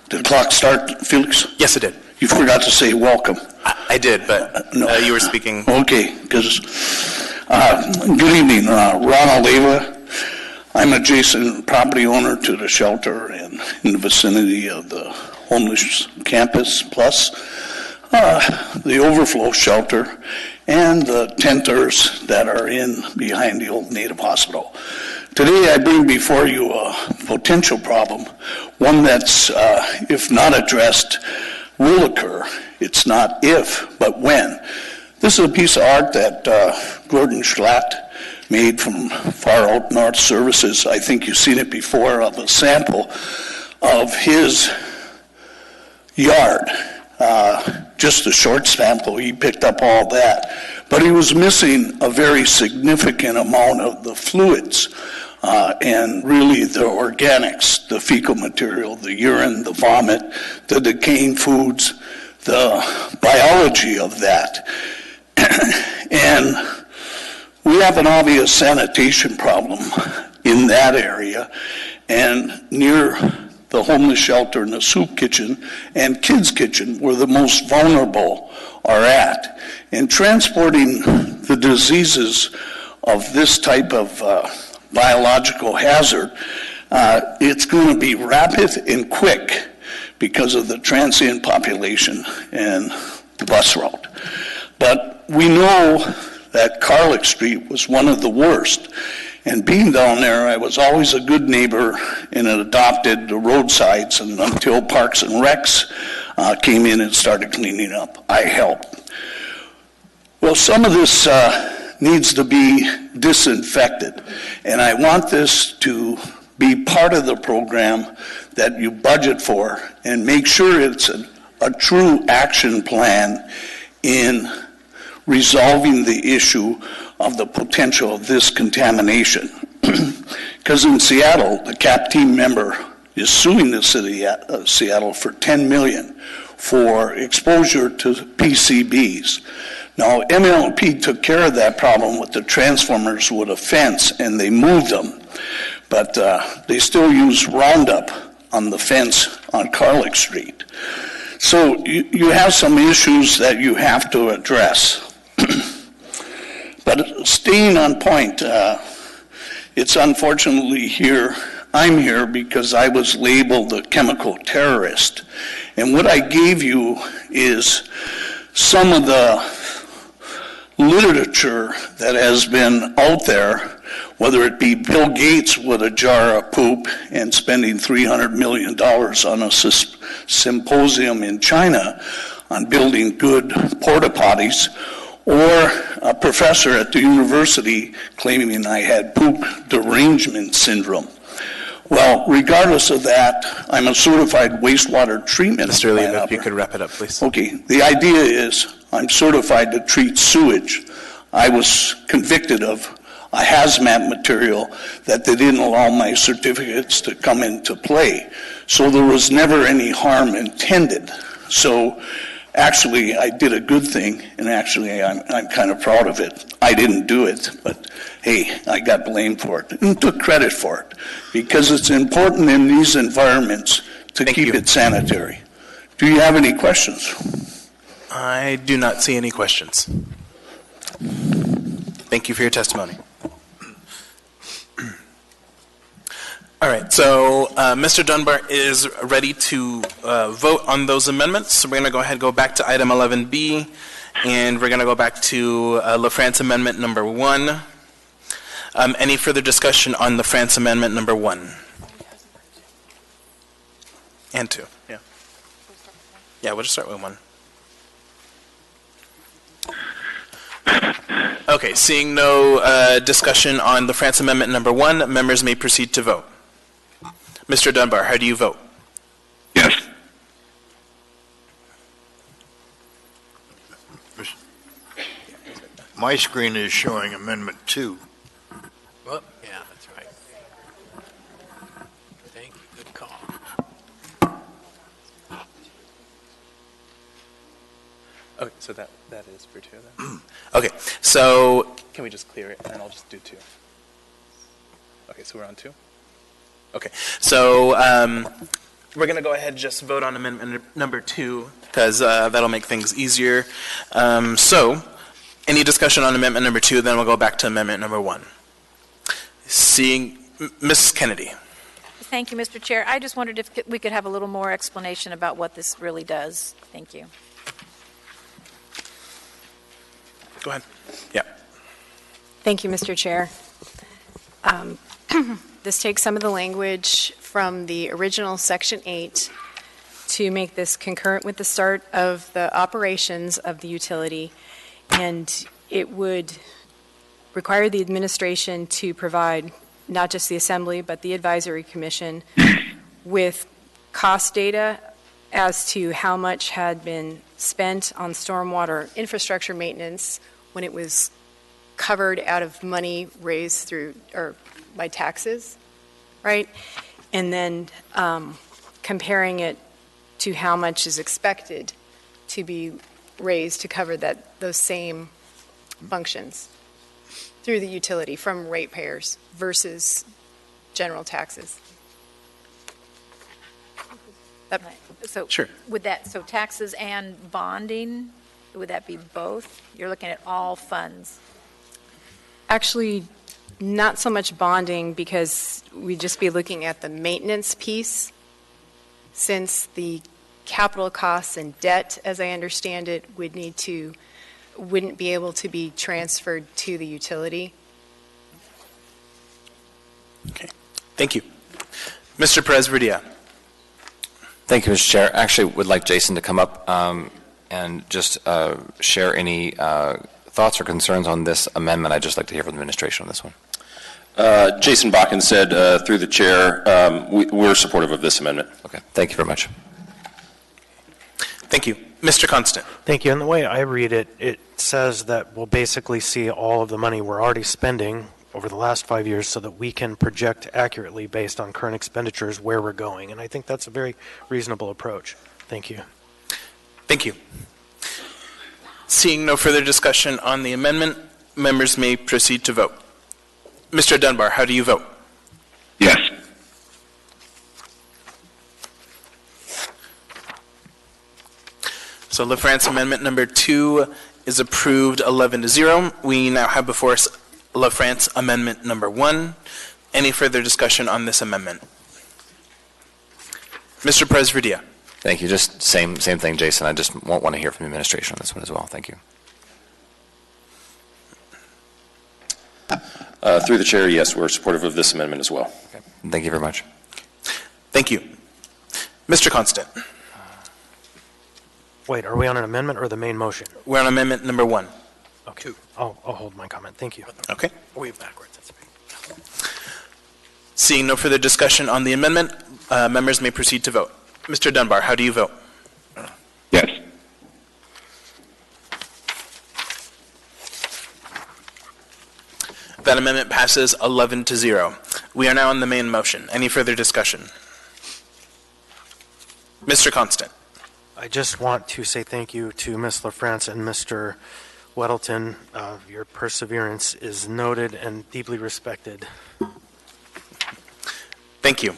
O: Did the clock start, Felix?
A: Yes, it did.
O: You forgot to say welcome.
A: I did, but
O: no.
A: You were speaking.
O: Okay, because good evening, Ron Oliva. I'm adjacent property owner to the shelter and in the vicinity of the homeless campus, plus the overflow shelter and the tenters that are in behind the old Native Hospital. Today I bring before you a potential problem, one that's, if not addressed, will occur. It's not if, but but when. This is a piece of art that Gordon Schlatt made from Far Out North Services. I think you've seen it before, of a sample of his yard. Just a short sample, he picked up all that. But he was missing a very significant amount of the fluids and really the organics, the fecal material, the urine, the vomit, the decaying foods, the biology of that. And we have an obvious sanitation problem in that area, and near the homeless shelter and the soup kitchen and kids' kitchen, where the most vulnerable are at. And transporting the diseases of this type of biological hazard, it's going to be rapid and quick because of the transient population and the bus route. But we know that Carlick Street was one of the worst. And being down there, I was always a good neighbor and adopted the roadsides, and until Parks and Recs came in and started cleaning up, I helped. Well, some of this needs to be disinfected, and I want this to be part of the program that you budget for and make sure it's a true action plan in resolving the issue of the potential of this contamination. Because in Seattle, the CAP team member is suing the city of Seattle for $10 million for exposure to PCBs. Now, MLP took care of that problem with the transformers with a fence, and they moved them. But they still use Roundup on the fence on Carlick Street. So you have some issues that you have to address. But staying on point, it's unfortunately here, I'm here because I was labeled a chemical terrorist. And what I gave you is some of the literature that has been out there, whether it be Bill Gates with a jar of poop and spending $300 million on a symposium in China on building good porta potties, or a professor at the university claiming I had poop derangement syndrome. Well, regardless of that, I'm a certified wastewater treatment
A: Mr. Oliva,
O: plant
A: if you could wrap it up, please.
O: Okay, the idea is I'm certified to treat sewage. I was convicted of a hazmat material that they didn't allow my certificates to come into play. So there was never any harm intended. So actually, I did a good thing, and actually, I'm kind of proud of it. I didn't do it, but hey, I got blamed for it and took credit for it because it's important in these environments to keep it sanitary. Do you have any questions?
A: I do not see any questions. Thank you for your testimony. All right, so Mr. Dunbar is ready to vote on those amendments. So we're going to go ahead and go back to item 11B, and we're going to go back to LaFrance Amendment number 1. Any further discussion on LaFrance Amendment number 1? And 2, yeah. Yeah, we'll just start with 1. Okay, seeing no discussion on LaFrance Amendment number 1, members may proceed to vote. Mr. Dunbar, how do you vote?
K: Yes.
N: My screen is showing Amendment 2.
D: Well, yeah, that's right. Thank you. Good call.
A: Okay, so that is for 2 then? Okay, so can we just clear it and I'll just do 2? Okay, so we're on 2? Okay, so we're going to go ahead and just vote on amendment number 2 because that'll make things easier. So, any discussion on amendment number 2, then we'll go back to amendment number 1. Seeing Ms. Kennedy.
J: Thank you, Mr. Chair. I just wondered if we could have a little more explanation about what this really does. Thank you.
A: Go ahead. Yeah.
F: Thank you, Mr. Chair. This takes some of the language from the original Section 8 to make this concurrent with the start of the operations of the utility, and it would require the administration to provide not just the Assembly, but the Advisory Commission with cost data as to how much had been spent on stormwater infrastructure maintenance when it was covered out of money raised through, or by taxes, right? And then comparing it to how much is expected to be raised to cover those same functions through the utility from ratepayers versus general taxes.
J: So
A: Sure.
J: so taxes and bonding, would that be both? You're looking at all funds.
F: Actually, not so much bonding, because we'd just be looking at the maintenance piece, since the capital costs and debt, as I understand it, wouldn't be able to be transferred to the utility.
A: Okay. Thank you. Mr. Perez-Verdia.
G: Thank you, Mr. Chair. Actually, would like Jason to come up and just share any thoughts or concerns on this amendment. I'd just like to hear from the administration on this one.
M: Jason Bakken said, through the chair, we're supportive of this amendment.
G: Okay. Thank you very much.
A: Thank you. Mr. Constant.
H: Thank you. And the way I read it, it says that we'll basically see all of the money we're already spending over the last 5 years so that we can project accurately based on current expenditures where we're going. And I think that's a very reasonable approach. Thank you.
A: Thank you. Seeing no further discussion on the amendment, members may proceed to vote. Mr. Dunbar, how do you vote?
K: Yes.
A: So LaFrance Amendment number 2 is approved 11-0. We now have before us LaFrance Amendment number 1. Any further discussion on this amendment? Mr. Perez-Verdia.
G: Thank you. Just same thing, Jason. I just want to hear from the administration on this one as well. Thank you.
M: Through the chair, yes, we're supportive of this amendment as well.
G: Okay. Thank you very much.
A: Thank you. Mr. Constant.
H: Wait, are we on an amendment or the main motion?
A: We're on amendment number 1.
H: Okay. I'll hold my comment. Thank you.
A: Okay.
H: Way backwards. That's right.
A: Seeing no further discussion on the amendment, members may proceed to vote. Mr. Dunbar, how do you vote?
K: Yes.
A: That amendment passes 11-0. We are now on the main motion. Any further discussion? Mr. Constant.
H: I just want to say thank you to Ms. LaFrance and Mr. Weddleton. Your perseverance is noted and deeply respected.
A: Thank you.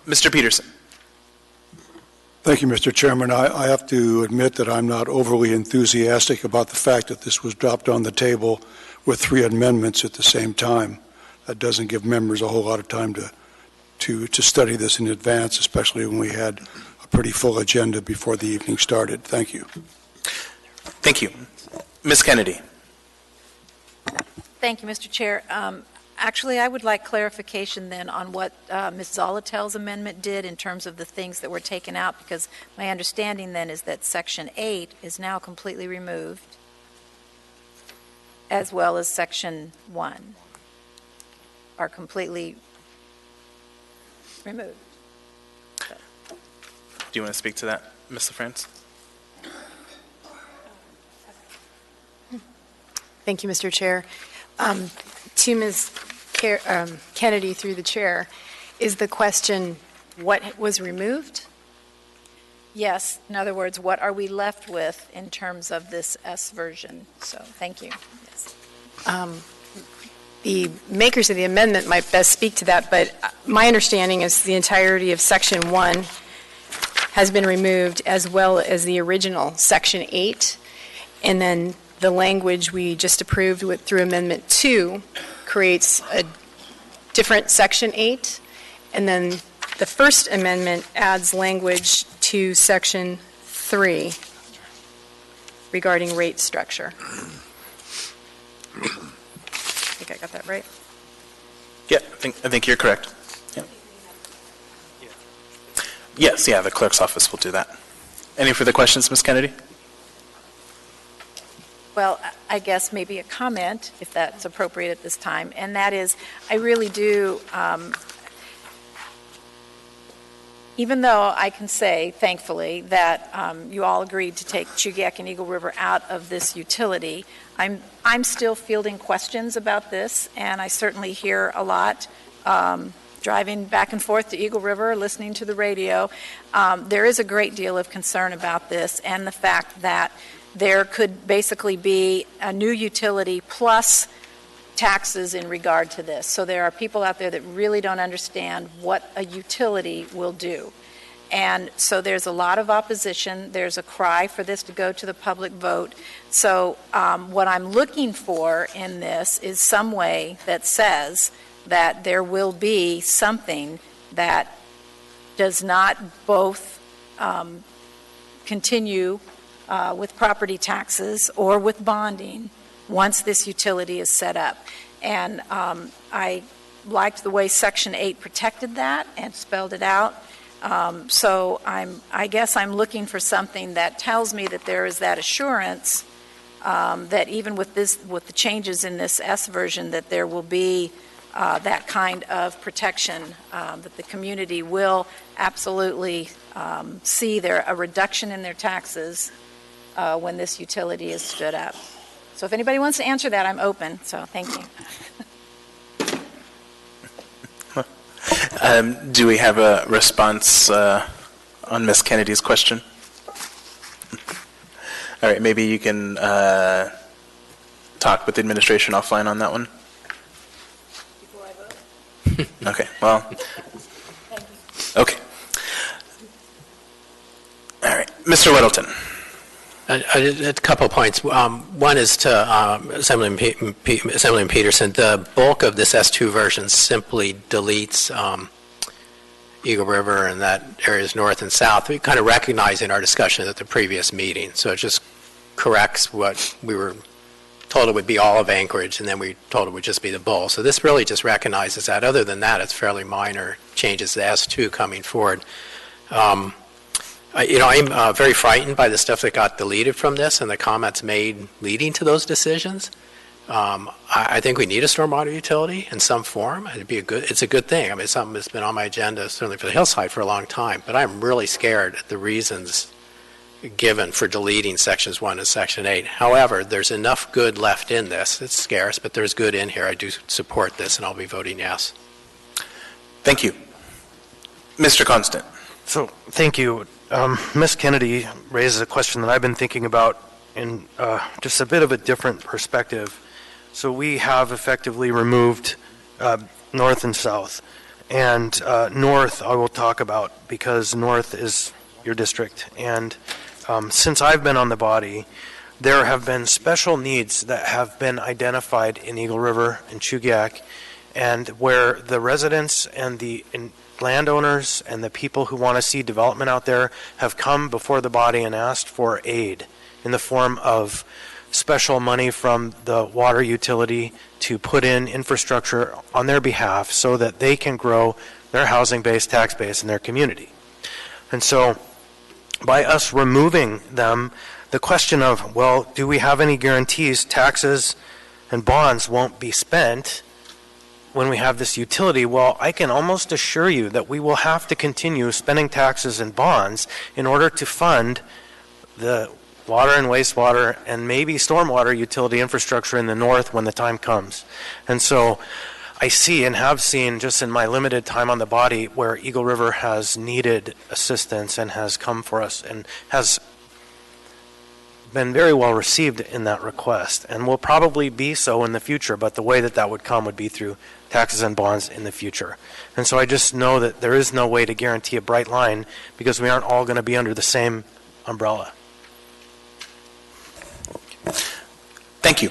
A: Mr. Peterson.
I: Thank you, Mr. Chairman. I have to admit that I'm not overly enthusiastic about the fact that this was dropped on the table with 3 amendments at the same time. That doesn't give members a whole lot of time to study this in advance, especially when we had a pretty full agenda before the evening started. Thank you.
A: Thank you. Ms. Kennedy.
J: Thank you, Mr. Chair. Actually, I would like clarification then on what Ms. Zolotel's amendment did in terms of the things that were taken out, because my understanding then is that Section 8 is now completely removed, as well as Section 1 are completely removed.
A: Do you want to speak to that, Ms. LaFrance?
F: Thank you, Mr. Chair. To Ms. Kennedy, through the chair, is the question what was removed?
J: Yes. In other words, what are we left with in terms of this S version? So, thank you. Yes.
F: The makers of the amendment might best speak to that, but my understanding is the entirety of Section 1 has been removed, as well as the original Section 8, and then the language we just approved through Amendment 2 creates a different Section 8, and then the first amendment adds language to Section 3 regarding rate structure. I think I got that right.
A: Yeah, I think you're correct. Yeah. Yes, yeah, the clerk's office will do that. Any further questions, Ms. Kennedy?
J: Well, I guess maybe a comment, if that's appropriate at this time, and that is, I really do, even though I can say, thankfully, that you all agreed to take Chugach and Eagle River out of this utility, I'm still fielding questions about this, and I certainly hear a lot driving back and forth to Eagle River, listening to the radio. There is a great deal of concern about this and the fact that there could basically be a new utility plus taxes in regard to this. So there are people out there that really don't understand what a utility will do. And so there's a lot of opposition. There's a cry for this to go to the public vote. So what I'm looking for in this is some way that says that there will be something that does not both continue with property taxes or with bonding once this utility is set up. And I liked the way Section 8 protected that and spelled it out. So I guess I'm looking for something that tells me that there is that assurance that even with the changes in this S version, that there will be that kind of protection, that the community will absolutely see a reduction in their taxes when this utility is stood up. So if anybody wants to answer that, I'm open. So thank you.
A: Do we have a response on Ms. Kennedy's question? All right, maybe you can talk with the administration offline on that one.
J: Before I vote?
A: Okay, well, okay. All right, Mr. Weddleton.
D: A couple of points. One is to Assemblyman Peterson. The bulk of this S2 version simply deletes Eagle River and that areas north and south. We kind of recognize in our discussion at the previous meeting. So it just corrects what we were told it would be all of Anchorage, and then we told it would just be the Bull. So this really just recognizes that. Other than that, it's fairly minor changes to S2 coming forward. I'm very frightened by the stuff that got deleted from this and the comments made leading to those decisions. I think we need a stormwater utility in some form. It's a good thing. I mean, it's something that's been on my agenda, certainly for the hillside, for a long time. But I'm really scared at the reasons given for deleting Sections 1 and Section 8. However, there's enough good left in this. It's scarce, but there's good in here. I do support this, and I'll be voting yes.
A: Thank you. Mr. Constant.
H: So, thank you. Ms. Kennedy raises a question that I've been thinking about in just a bit of a different perspective. So we have effectively removed north and south. And north I will talk about because north is your district. And since I've been on the body, there have been special needs that have been identified in Eagle River and Chugach, and where the residents and the landowners and the people who want to see development out there have come before the body and asked for aid in the form of special money from the water utility to put in infrastructure on their behalf so that they can grow their housing base, tax base in their community. And so by us removing them, the question of, well, do we have any guarantees taxes and bonds won't be spent when we have this utility? Well, I can almost assure you that we will have to continue spending taxes and bonds in order to fund the water and wastewater and maybe stormwater utility infrastructure in the north when the time comes. And so I see and have seen just in my limited time on the body where Eagle River has needed assistance and has come for us and has been very well received in that request and will probably be so in the future, but the way that that would come would be through taxes and bonds in the future. And so I just know that there is no way to guarantee a bright line because we aren't all going to be under the same umbrella.
A: Thank you.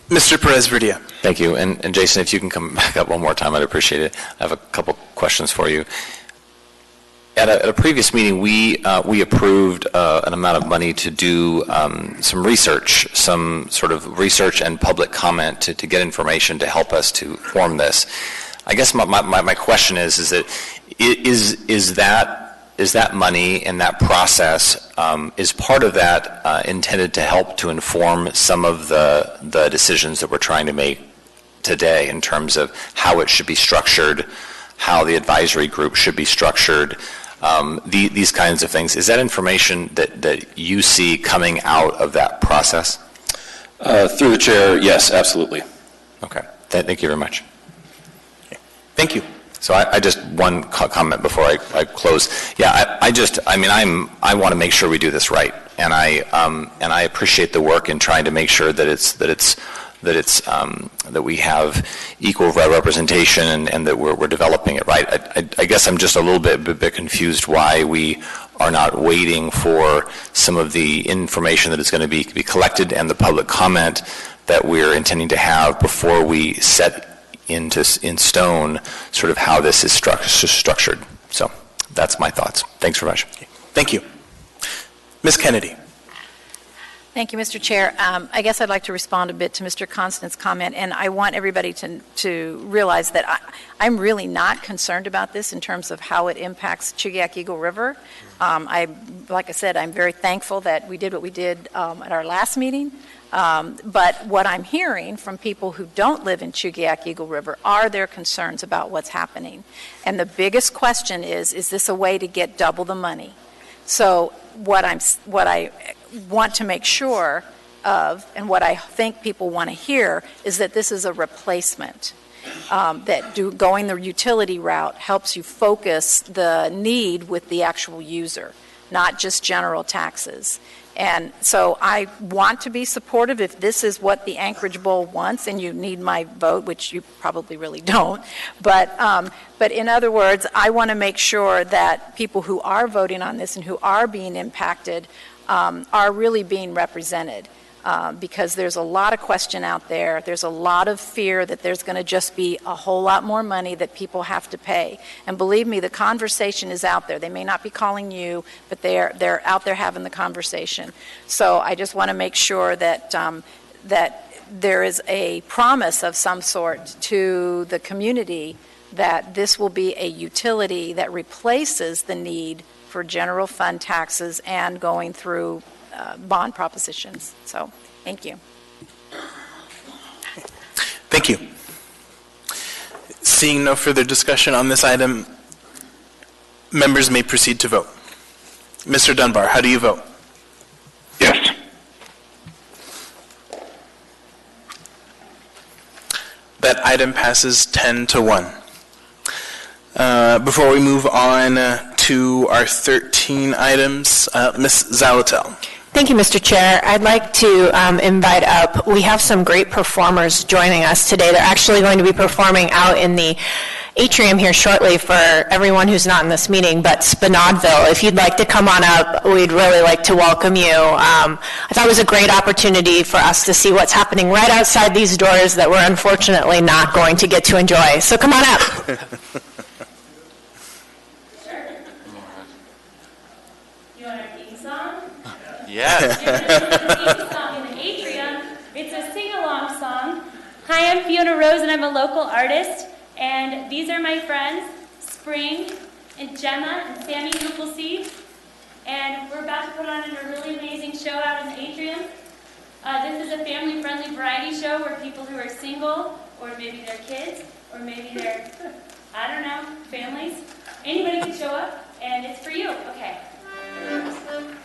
A: Mr. Perez-Verdia.
G: Thank you. And Jason, if you can come back up one more time, I'd appreciate it. I have a couple questions for you. At a previous meeting, we approved an amount of money to do some research, some sort of research and public comment to get information to help us to form this. I guess my question is that Is that money and that process, is part of that intended to help to inform some of the decisions that we're trying to make today in terms of how it should be structured, how the advisory group should be structured, these kinds of things? Is that information that you see coming out of that process?
M: Through the chair, yes, absolutely.
G: Okay. Thank you very much.
A: Thank you.
G: So I just one comment before I close. Yeah, I want to make sure we do this right, and I appreciate the work in trying to make sure that we have equal representation and that we're developing it right. I guess I'm just a little bit confused why we are not waiting for some of the information that is going to be collected and the public comment that we're intending to have before we set in stone sort of how this is structured. So that's my thoughts. Thanks very much.
A: Thank you. Ms. Kennedy.
J: Thank you, Mr. Chair. I guess I'd like to respond a bit to Mr. Constant's comment, and I want everybody to realize that I'm really not concerned about this in terms of how it impacts Chugiak Eagle River. Like I said, I'm very thankful that we did what we did at our last meeting. But what I'm hearing from people who don't live in Chugiak Eagle River are their concerns about what's happening. And the biggest question is this a way to get double the money? So what I want to make sure of, and what I think people want to hear, is that this is a replacement. Going the utility route helps you focus the need with the actual user, not just general taxes. And so I want to be supportive if this is what the Anchorage Bowl wants, and you need my vote, which you probably really don't. But in other words, I want to make sure that people who are voting on this and who are being impacted are really being represented. Because there's a lot of question out there. There's a lot of fear that there's going to just be a whole lot more money that people have to pay. And believe me, the conversation is out there. They may not be calling you, but they're out there having the conversation. So I just want to make sure that that there is a promise of some sort to the community that this will be a utility that replaces the need for general fund taxes and going through bond propositions. So, thank you.
A: Thank you. Seeing no further discussion on this item, members may proceed to vote. Mr. Dunbar, how do you vote?
K: Yes.
A: That item passes 10-1. Before we move on to our 13 items, Ms. Zalatel.
L: Thank you, Mr. Chair. I'd like to invite up, we have some great performers joining us today. They're actually going to be performing out in the atrium here shortly for everyone who's not in this meeting, but Spanadville, if you'd like to come on up, we'd really like to welcome you. I thought it was a great opportunity for us to see what's happening right outside these doors that we're unfortunately not going to get to enjoy. So come on up.
A: Yeah.
P: Song in the atrium. It's a sing-along song. Hi, I'm Fiona Rose, and I'm a local artist. And these are my friends, Spring and Gemma and Sammy Duplessis. And we're about to put on a really amazing show out in the atrium. This is a family-friendly variety show where people who are single, or maybe their kids, or maybe their, I don't know, families, anybody can show up, and it's for you. Okay.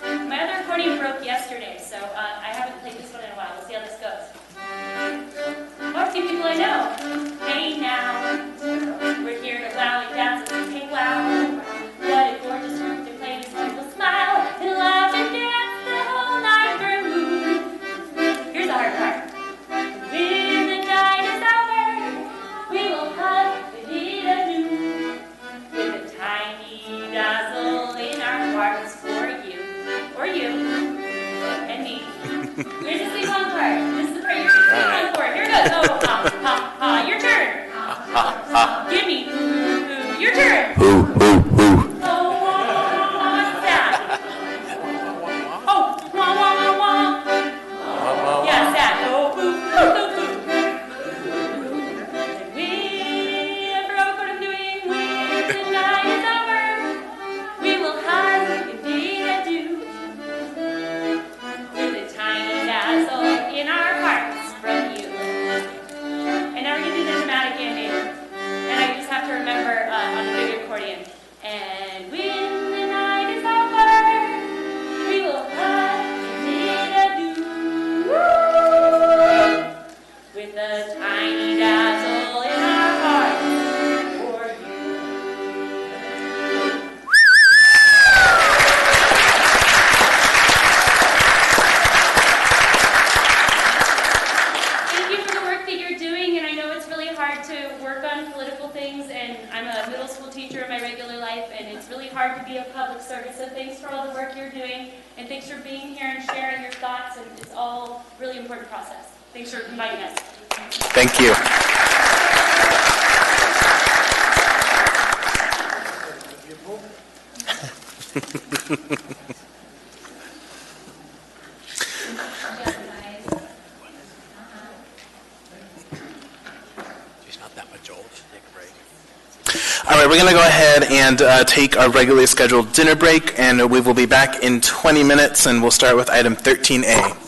P: My other recording broke yesterday, so I haven't played this one in a while. We'll see how this goes. Oh, a few people I know. Hey now, we're here to wow and dance and hey wow. What a gorgeous group, they're playing this beautiful smile and laugh and dance the whole night through. Here's the hard part. When the night is over, we will hug and eat anew with a tiny dazzle in our hearts. Or you, and me. Here's the sing-along part. This is the part you're sing-along for. Here it goes. Oh, ha, ha, ha, your turn. Give me, your turn. Oh, what's that? Oh, wah, wah, wah, wah. Yeah, sad. Oh, boo, boo, boo, boo. We broke what I'm doing with the night is be of public service. So thanks for all the work you're doing, and thanks for being here and sharing your thoughts, and it's all really important process. Thanks for inviting us.
A: Thank you.
D: She's not that much old. Take a break.
A: All right, we're going to go ahead and take our regularly scheduled dinner break, and we will be back in 20 minutes, and we'll start with item 13A.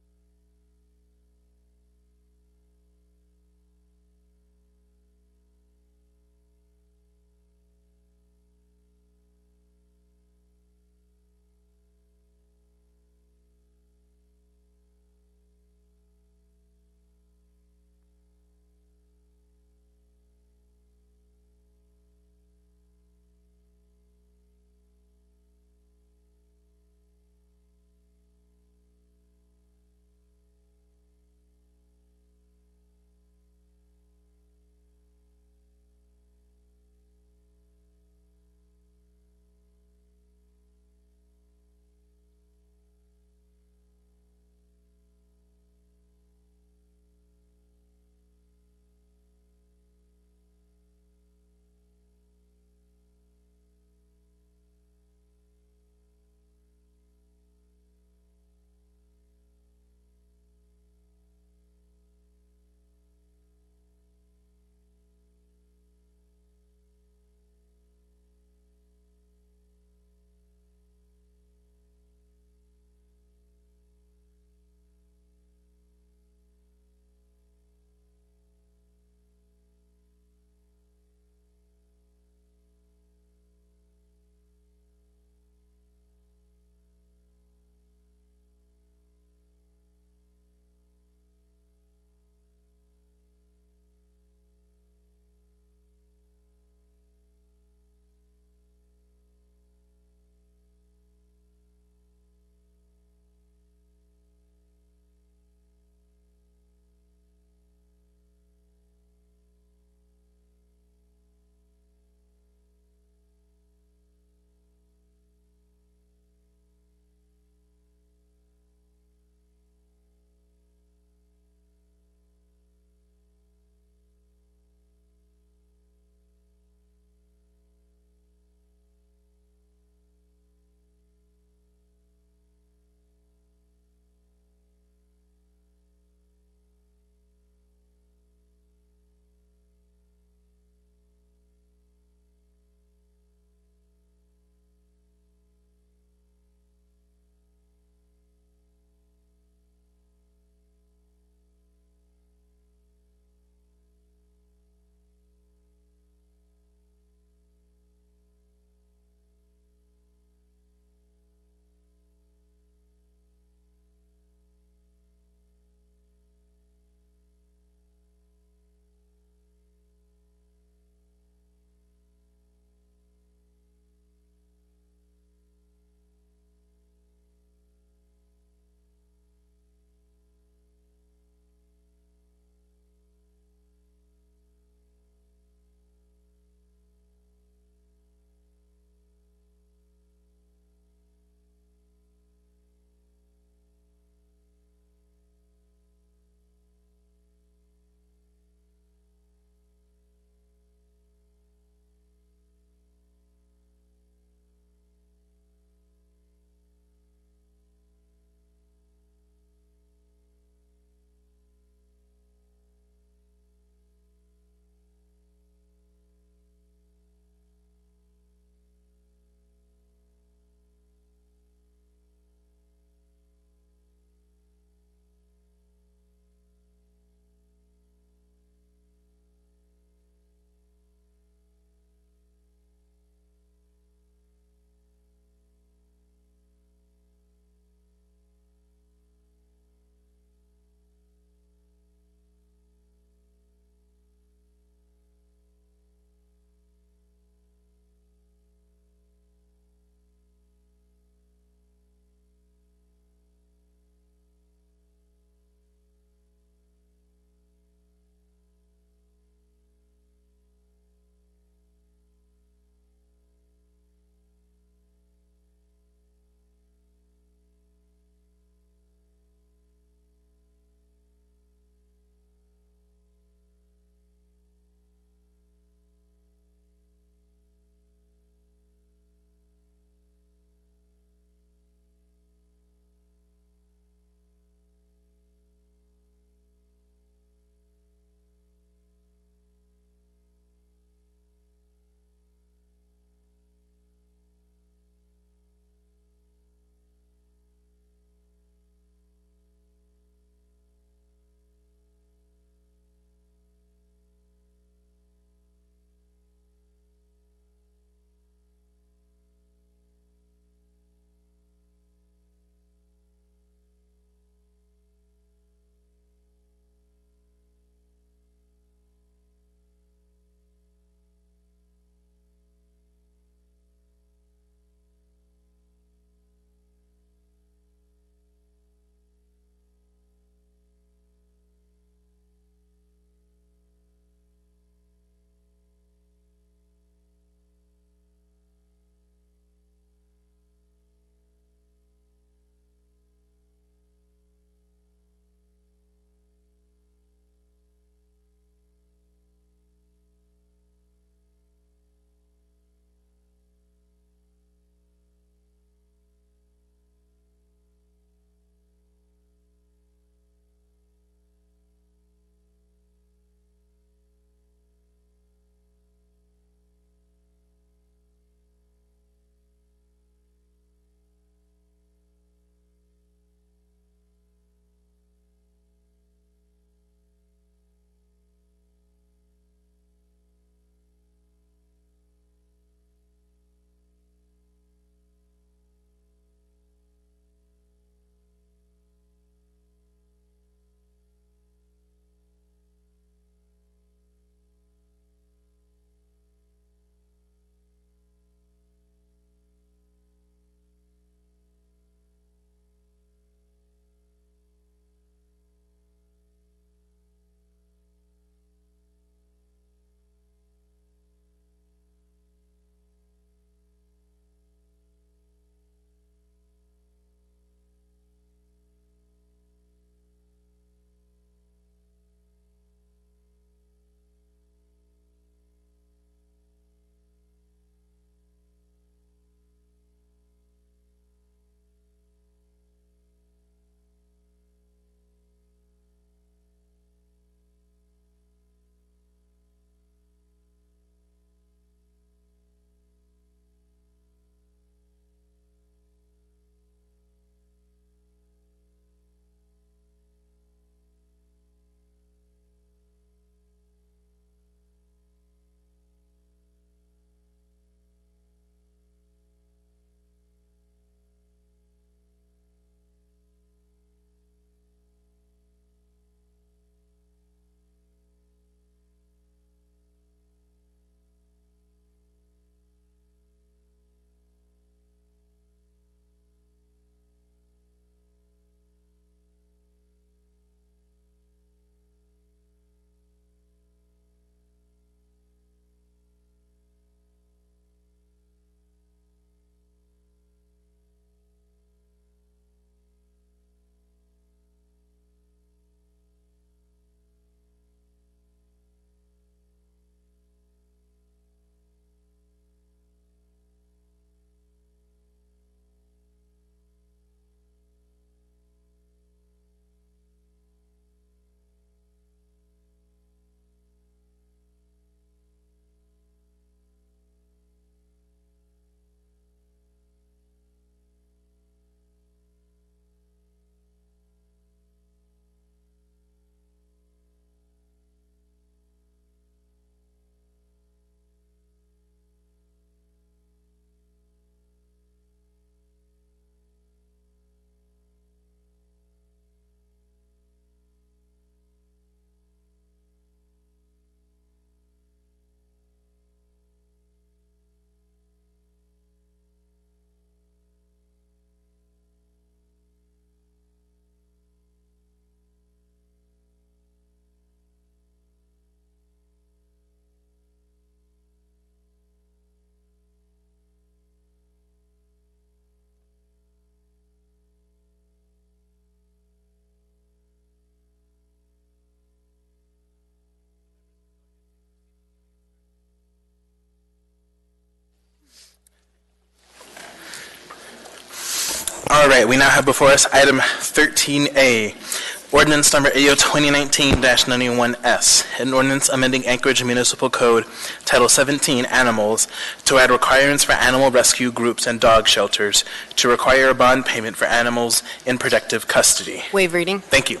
A: All right, we now have before us item 13A, ordinance number AO 2019-91S, an ordinance amending Anchorage Municipal Code, Title 17, Animals, to add requirements for animal rescue groups and dog shelters, to require a bond payment for animals in protective custody.
F: Waive reading.
A: Thank you.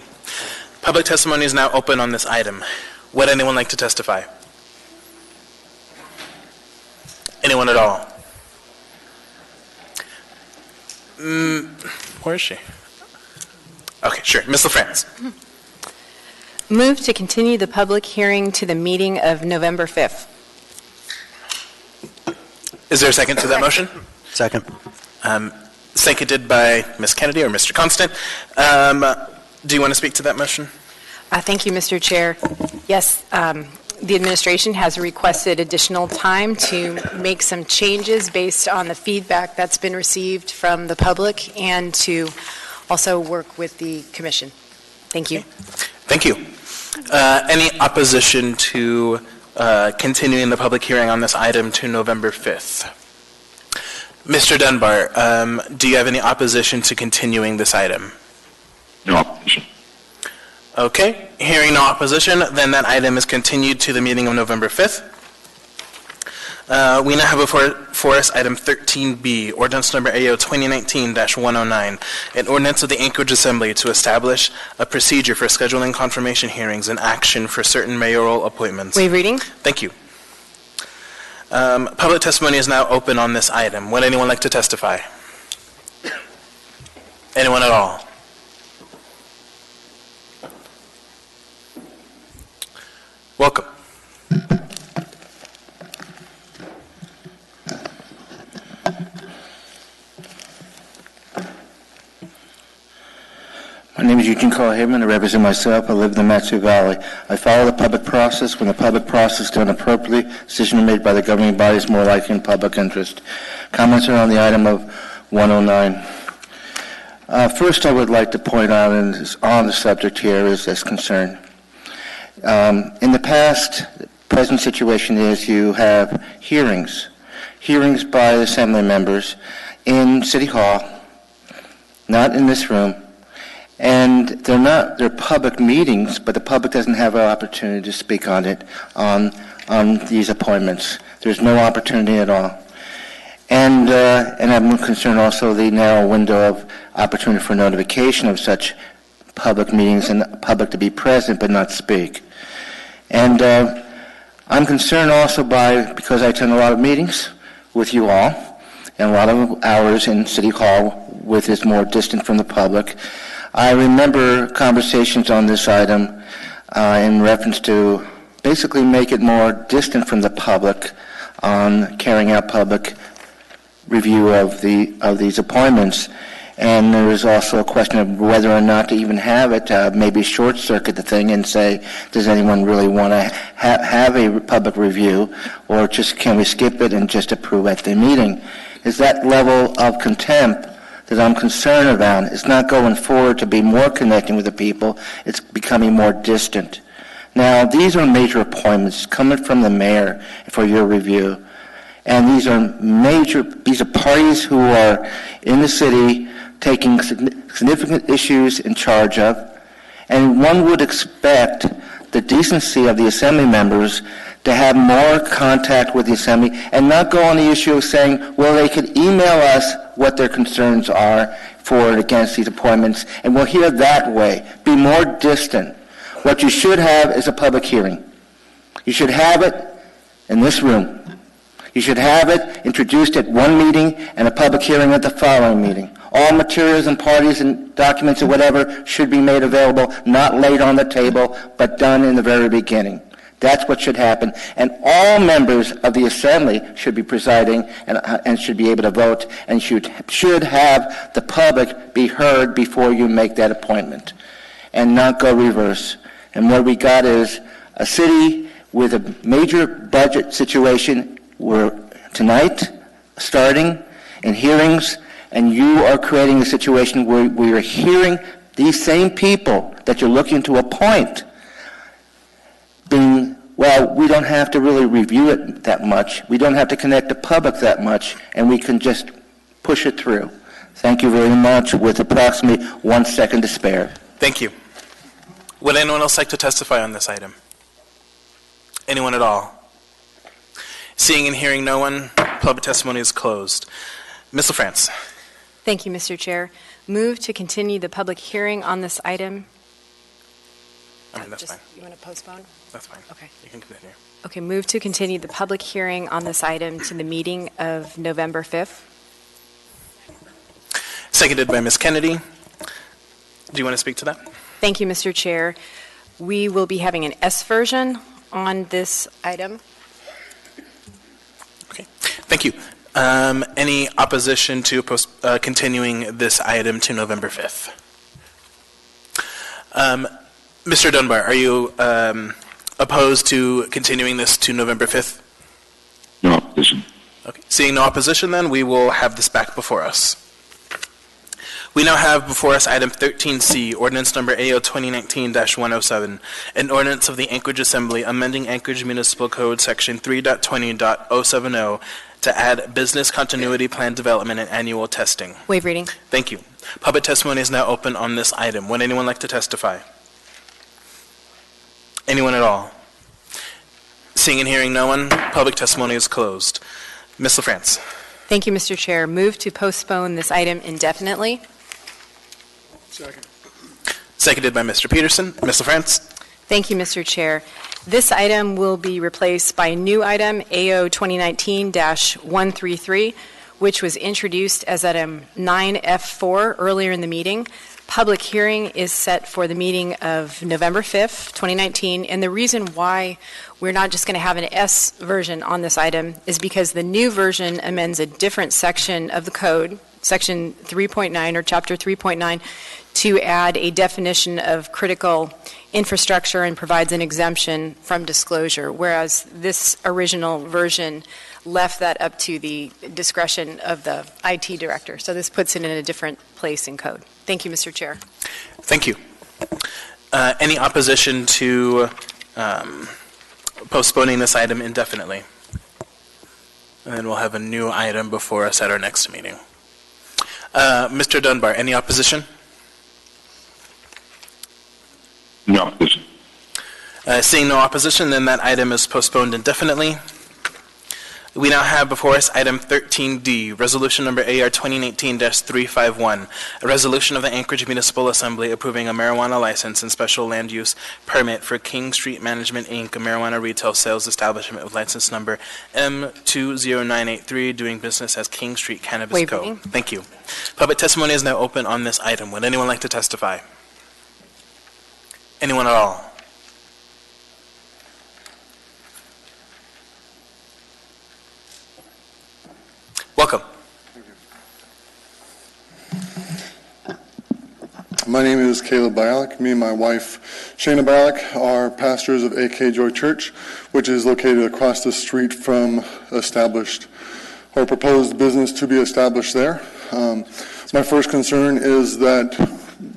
A: Public testimony is now open on this item. Would anyone like to testify? Anyone at all? Where is she? Okay, sure. Ms. LaFrance.
F: Move to continue the public hearing to the meeting of November 5th.
A: Is there a second to that motion?
H: Second.
A: Seconded by Ms. Kennedy or Mr. Constant. Do you want to speak to that motion?
F: Thank you, Mr. Chair. Yes, the administration has requested additional time to make some changes based on the feedback that's been received from the public and to also work with the commission. Thank you.
A: Thank you. Any opposition to continuing the public hearing on this item to November 5th? Mr. Dunbar, do you have any opposition to continuing this item?
K: No opposition.
A: Okay, hearing no opposition, then that item is continued to the meeting of November 5th. We now have before us item 13B, ordinance number AO 2019-109, an ordinance of the Anchorage Assembly to establish a procedure for scheduling confirmation hearings and action for certain mayoral appointments.
F: Waive reading.
A: Thank you. Public testimony is now open on this item. Would anyone like to testify? Anyone at all? Welcome.
Q: My name is Eugene Carl Haberman. I represent myself. I live in the Matsu Valley. I follow the public process. When the public process is done appropriately, decisions made by the governing body is more likely in public interest. Comments are on the item of 109. First, I would like to point out on the subject here is this concern. In the past, the present situation is you have hearings by assembly members in City Hall, not in this room, and they're public meetings, but the public doesn't have an opportunity to speak on it, on these appointments. There's no opportunity at all. And I'm concerned also the narrow window of opportunity for notification of such public meetings and the public to be present but not speak. And I'm concerned also because I attend a lot of meetings with you all and a lot of hours in City Hall, which is more distant from the public. I remember conversations on this item in reference to basically make it more distant from the public on carrying out public review of these appointments. And there is also a question of whether or not to even have it, maybe short circuit the thing and say, does anyone really want to have a public review, or just can we skip it and just approve at the meeting? Is that level of contempt that I'm concerned about? It's not going forward to be more connecting with the people, it's becoming more distant. Now, these are major appointments coming from the mayor for your review. And these are parties who are in the city taking significant issues in charge of, and one would expect the decency of the assembly members to have more contact with the assembly and not go on the issue of saying, well, they could email us what their concerns are for and against these appointments, and we'll hear that way. Be more distant. What you should have is a public hearing. You should have it in this room. You should have it introduced at one meeting and a public hearing at the following meeting. All materials and parties and documents or whatever should be made available, not laid on the table, but done in the very beginning. That's what should happen. And all members of the assembly should be presiding and should be able to vote and should have the public be heard before you make that appointment and not go reverse. And what we got is a city with a major budget situation where tonight, starting in hearings, and you are creating a situation where we are hearing these same people that you're looking to appoint being, well, we don't have to really review it that much. We don't have to connect the public that much, and we can just push it through. Thank you very much, with approximately 1 second to spare.
A: Thank you. Would anyone else like to testify on this item? Anyone at all? Seeing and hearing no one, public testimony is closed. Ms. LaFrance.
F: Thank you, Mr. Chair. Move to continue the public hearing on this item.
A: That's fine.
F: You want to postpone?
A: That's fine.
F: Okay.
A: You can continue.
F: Okay, move to continue the public hearing on this item to the meeting of November 5th.
A: Seconded by Ms. Kennedy. Do you want to speak to that?
F: Thank you, Mr. Chair. We will be having an S version on this item.
A: Okay, thank you. Any opposition to continuing this item to November 5th? Mr. Dunbar, are you opposed to continuing this to November 5th?
K: No opposition.
A: Okay. Seeing no opposition, then, we will have this back before us. We now have before us item 13C, ordinance number AO 2019-107, an ordinance of the Anchorage Assembly amending Anchorage Municipal Code section 3.20.070 to add business continuity plan development and annual testing.
F: Waive reading.
A: Thank you. Public testimony is now open on this item. Would anyone like to testify? Anyone at all? Seeing and hearing no one, public testimony is closed. Ms. LaFrance.
F: Thank you, Mr. Chair. Move to postpone this item indefinitely.
I: Second.
A: Seconded by Mr. Peterson. Ms. LaFrance.
F: Thank you, Mr. Chair. This item will be replaced by a new item, AO 2019-133, which was introduced as item 9F4 earlier in the meeting. Public hearing is set for the meeting of November 5th, 2019, and the reason why we're not just going to have an S version on this item is because the new version amends a different section of the code, section 3.9 or chapter 3.9, to add a definition of critical infrastructure and provides an exemption from disclosure, whereas this original version left that up to the discretion of the IT director. So this puts it in a different place in code. Thank you, Mr. Chair.
A: Thank you. Any opposition to postponing this item indefinitely? And then we'll have a new item before us at our next meeting. Mr. Dunbar, any opposition?
K: No opposition.
A: Seeing no opposition, then that item is postponed indefinitely. We now have before us item 13D, resolution number AR 2019-351, a resolution of the Anchorage Municipal Assembly approving a marijuana license and special land use permit for King Street Management, Inc., a marijuana retail sales establishment with license number M20983, doing business as King Street Cannabis Co.
F: Waiving.
A: Thank you. Public testimony is now open on this item. Would anyone like to testify? Anyone at all? Welcome.
R: My name is Caleb Bialik. Me and my wife, Shayna Bialik, are pastors of AK Joy Church, which is located across the street from established or proposed business to be established there. My first concern is that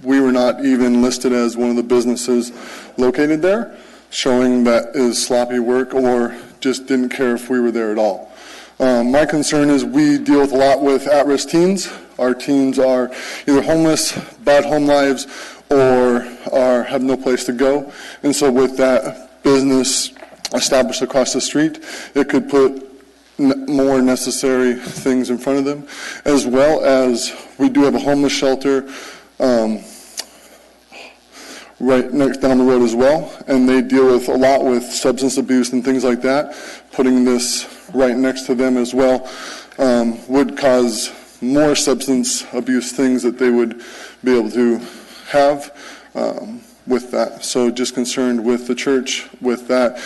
R: we were not even listed as one of the businesses located there, showing that is sloppy work or just didn't care if we were there at all. My concern is we deal with a lot with at-risk teens. Our teens are either homeless, bad home lives, or have no place to go. And so with that business established across the street, it could put more necessary things in front of them, as well as we do have a homeless shelter right next down the road as well, and they deal with a lot with substance abuse and things like that. Putting this right next to them as well would cause more substance abuse things that they would be able to have with that. So just concerned with the church, with that,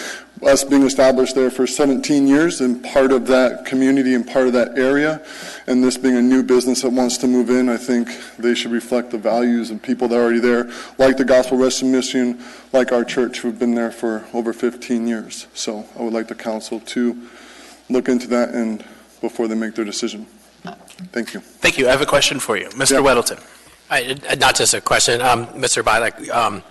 R: us being established there for 17 years and part of that community and part of that area, and this being a new business that wants to move in, I think they should reflect the values of people that are already there, like the Gospel Rescue Mission, like our church, who've been there for over 15 years. So I would like the council to look into that and before they make their decision. Thank you.
A: Thank you. I have a question for you. Mr. Weddleton.
D: Not just a question. Mr. Bialik,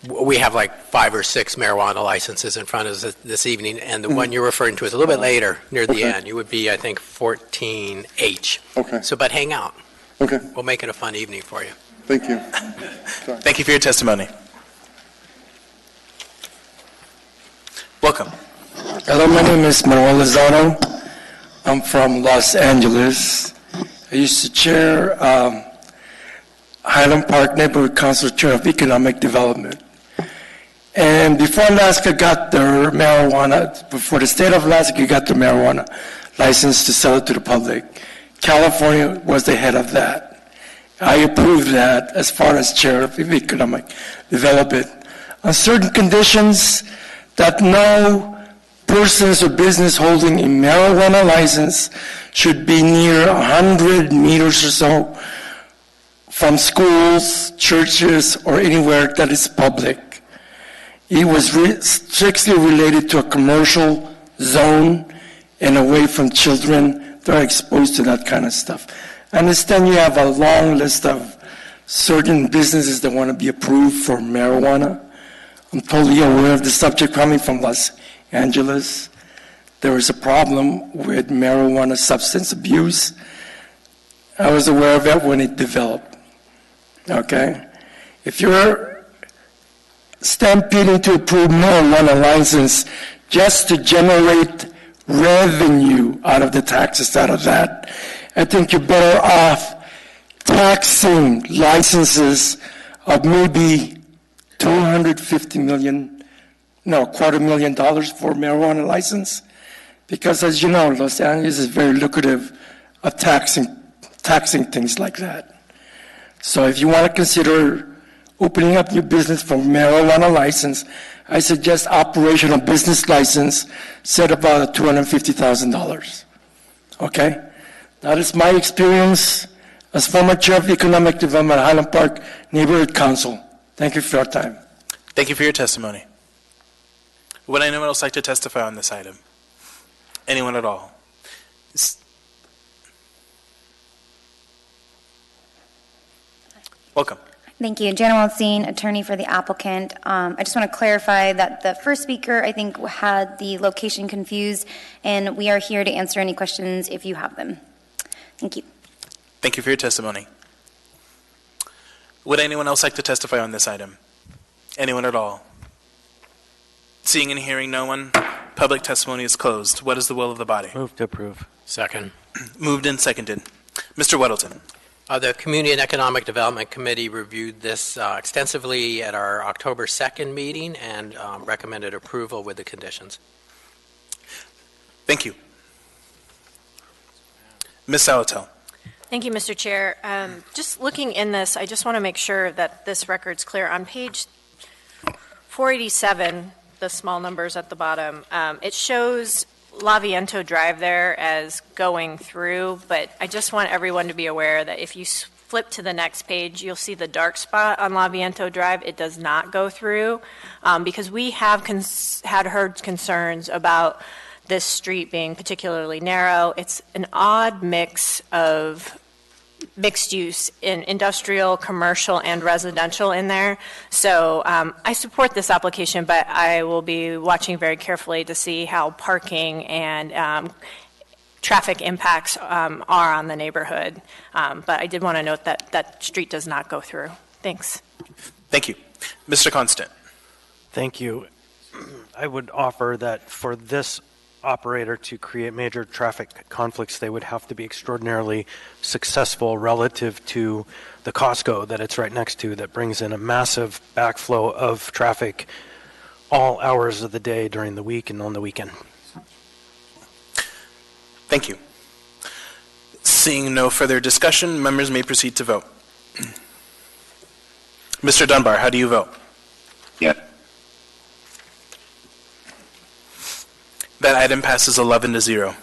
D: we have like 5 or 6 marijuana licenses in front of us this evening, and the one you're referring to is a little bit later, near the end. You would be, I think, 14H.
R: Okay.
D: So, but hang out.
R: Okay,
D: We'll make it a fun evening for you.
R: thank you.
A: Thank you for your testimony. Welcome.
S: Hello, my name is Manuel Lozano. I'm from Los Angeles. I used to chair Highland Park Neighborhood Council Chair of Economic Development. And before Alaska got their marijuana, before the state of Alaska got their marijuana license to sell it to the public, California was the head of that. I approved that as far as Chair of Economic Development. On certain conditions, that no persons or business holding a marijuana license should be near 100 meters or so from schools, churches, or anywhere that is public. It was strictly related to a commercial zone and away from children that are exposed to that kind of stuff. I understand you have a long list of certain businesses that want to be approved for marijuana. I'm totally aware of the subject coming from Los Angeles. There is a problem with marijuana substance abuse. I was aware of it when it developed. Okay? If you're stampeding to approve marijuana license just to generate revenue out of the taxes out of that, I think you're better off taxing licenses of maybe $250 million, no, $250,000 for marijuana license, because as you know, Los Angeles is very lucrative of taxing things like that. So if you want to consider opening up your business for marijuana license, I suggest operational business license set about $250,000. Okay? That is my experience as former chair of economic development at Highland Park Neighborhood Council. Thank you for your time.
A: Thank you for your testimony. Would anyone else like to testify on this item? Anyone at all? Welcome.
T: Thank you. Jenna Waldstein, attorney for the applicant. I just want to clarify that the first speaker, I think, had the location confused, and we are here to answer any questions if you have them. Thank you.
A: Thank you for your testimony. Would anyone else like to testify on this item? Anyone at all? Seeing and hearing no one, public testimony is closed. What is the will of the body?
H: Move to approve.
D: Second.
A: Moved and seconded. Mr. Weddleton.
D: The Community and Economic Development Committee reviewed this extensively at our October 2nd meeting and recommended approval with the conditions.
A: Thank you. Ms. Salatel.
F: Thank you, Mr. Chair. Just looking in this, I just want to make sure that this record's clear. On page 487, the small numbers at the bottom, it shows Laviento Drive there as going through, but I just want everyone to be aware that if you flip to the next page, you'll see the dark spot on Laviento Drive. It does not go through because we have had heard concerns about this street being particularly narrow. It's an odd mix of mixed use in industrial, commercial, and residential in there. So I support this application, but I will be watching very carefully to see how parking and traffic impacts are on the neighborhood. But I did want to note that that street does not go through. Thanks.
A: Thank you. Mr. Constant.
H: Thank you. I would offer that for this operator to create major traffic conflicts, they would have to be extraordinarily successful relative to the Costco that it's right next to that brings in a massive backflow of traffic all hours of the day during the week and on the weekend.
A: Thank you. Seeing no further discussion, members may proceed to vote. Mr. Dunbar, how do you vote?
K: Yes.
A: That item passes 11-0.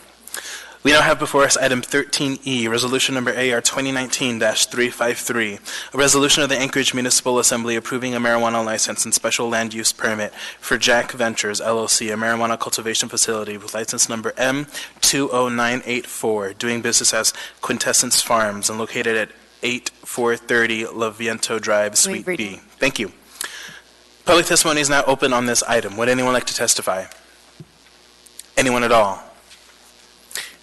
A: We now have before us item 13E, resolution number AR 2019-353, a resolution of the Anchorage Municipal Assembly approving a marijuana license and special land use permit for Jack Ventures, LLC, a marijuana cultivation facility with license number M20984, doing business as Quintessence Farms and located at 8430 Laviento Drive, Suite B. Thank you. Public testimony is now open on this item. Would anyone like to testify? Anyone at all?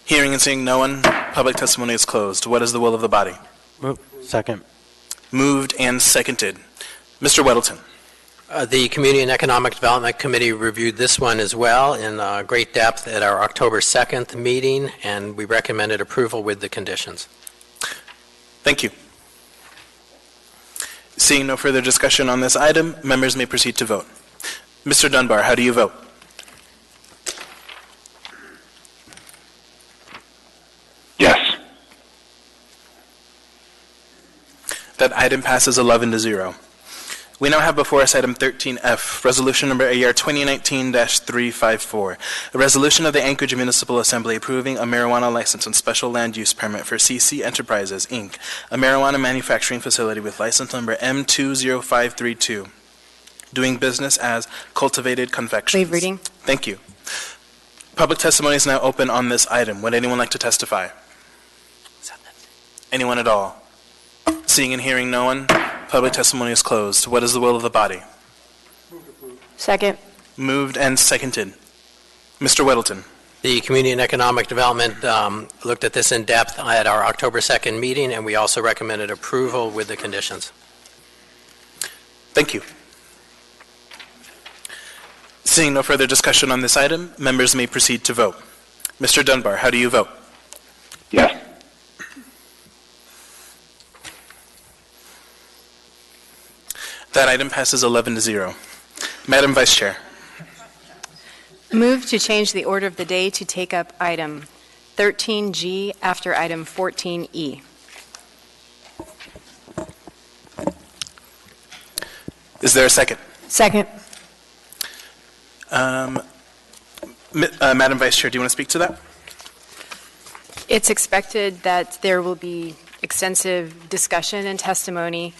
A: Hearing and seeing no one, public testimony is closed. What is the will of the body?
H: Second.
A: Moved and seconded. Mr. Weddleton.
D: The Community and Economic Development Committee reviewed this one as well in great depth at our October 2nd meeting, and we recommended approval with the conditions.
A: Thank you. Seeing no further discussion on this item, members may proceed to vote. Mr. Dunbar, how do you vote?
K: Yes.
A: That item passes 11-0. We now have before us item 13F, resolution number AR 2019-354, a resolution of the Anchorage Municipal Assembly approving a marijuana license and special land use permit for CC Enterprises, Inc., a marijuana manufacturing facility with license number M20532, doing business as Cultivated Confections.
F: Waive reading.
A: Thank you. Public testimony is now open on this item. Would anyone like to testify? Anyone at all? Seeing and hearing no one, public testimony is closed. What is the will of the body?
L: Second.
A: Moved and seconded. Mr. Weddleton.
D: The Community and Economic Development looked at this in depth at our October 2nd meeting, and we also recommended approval with the conditions.
A: Thank you. Seeing no further discussion on this item, members may proceed to vote. Mr. Dunbar, how do you vote?
K: Yes.
A: That item passes 11-0. Madam Vice Chair.
F: Move to change the order of the day to take up item 13G after item 14E.
A: Is there a second?
L: Second.
A: Madam Vice Chair, do you want to speak to that?
F: It's expected that there will be extensive discussion and testimony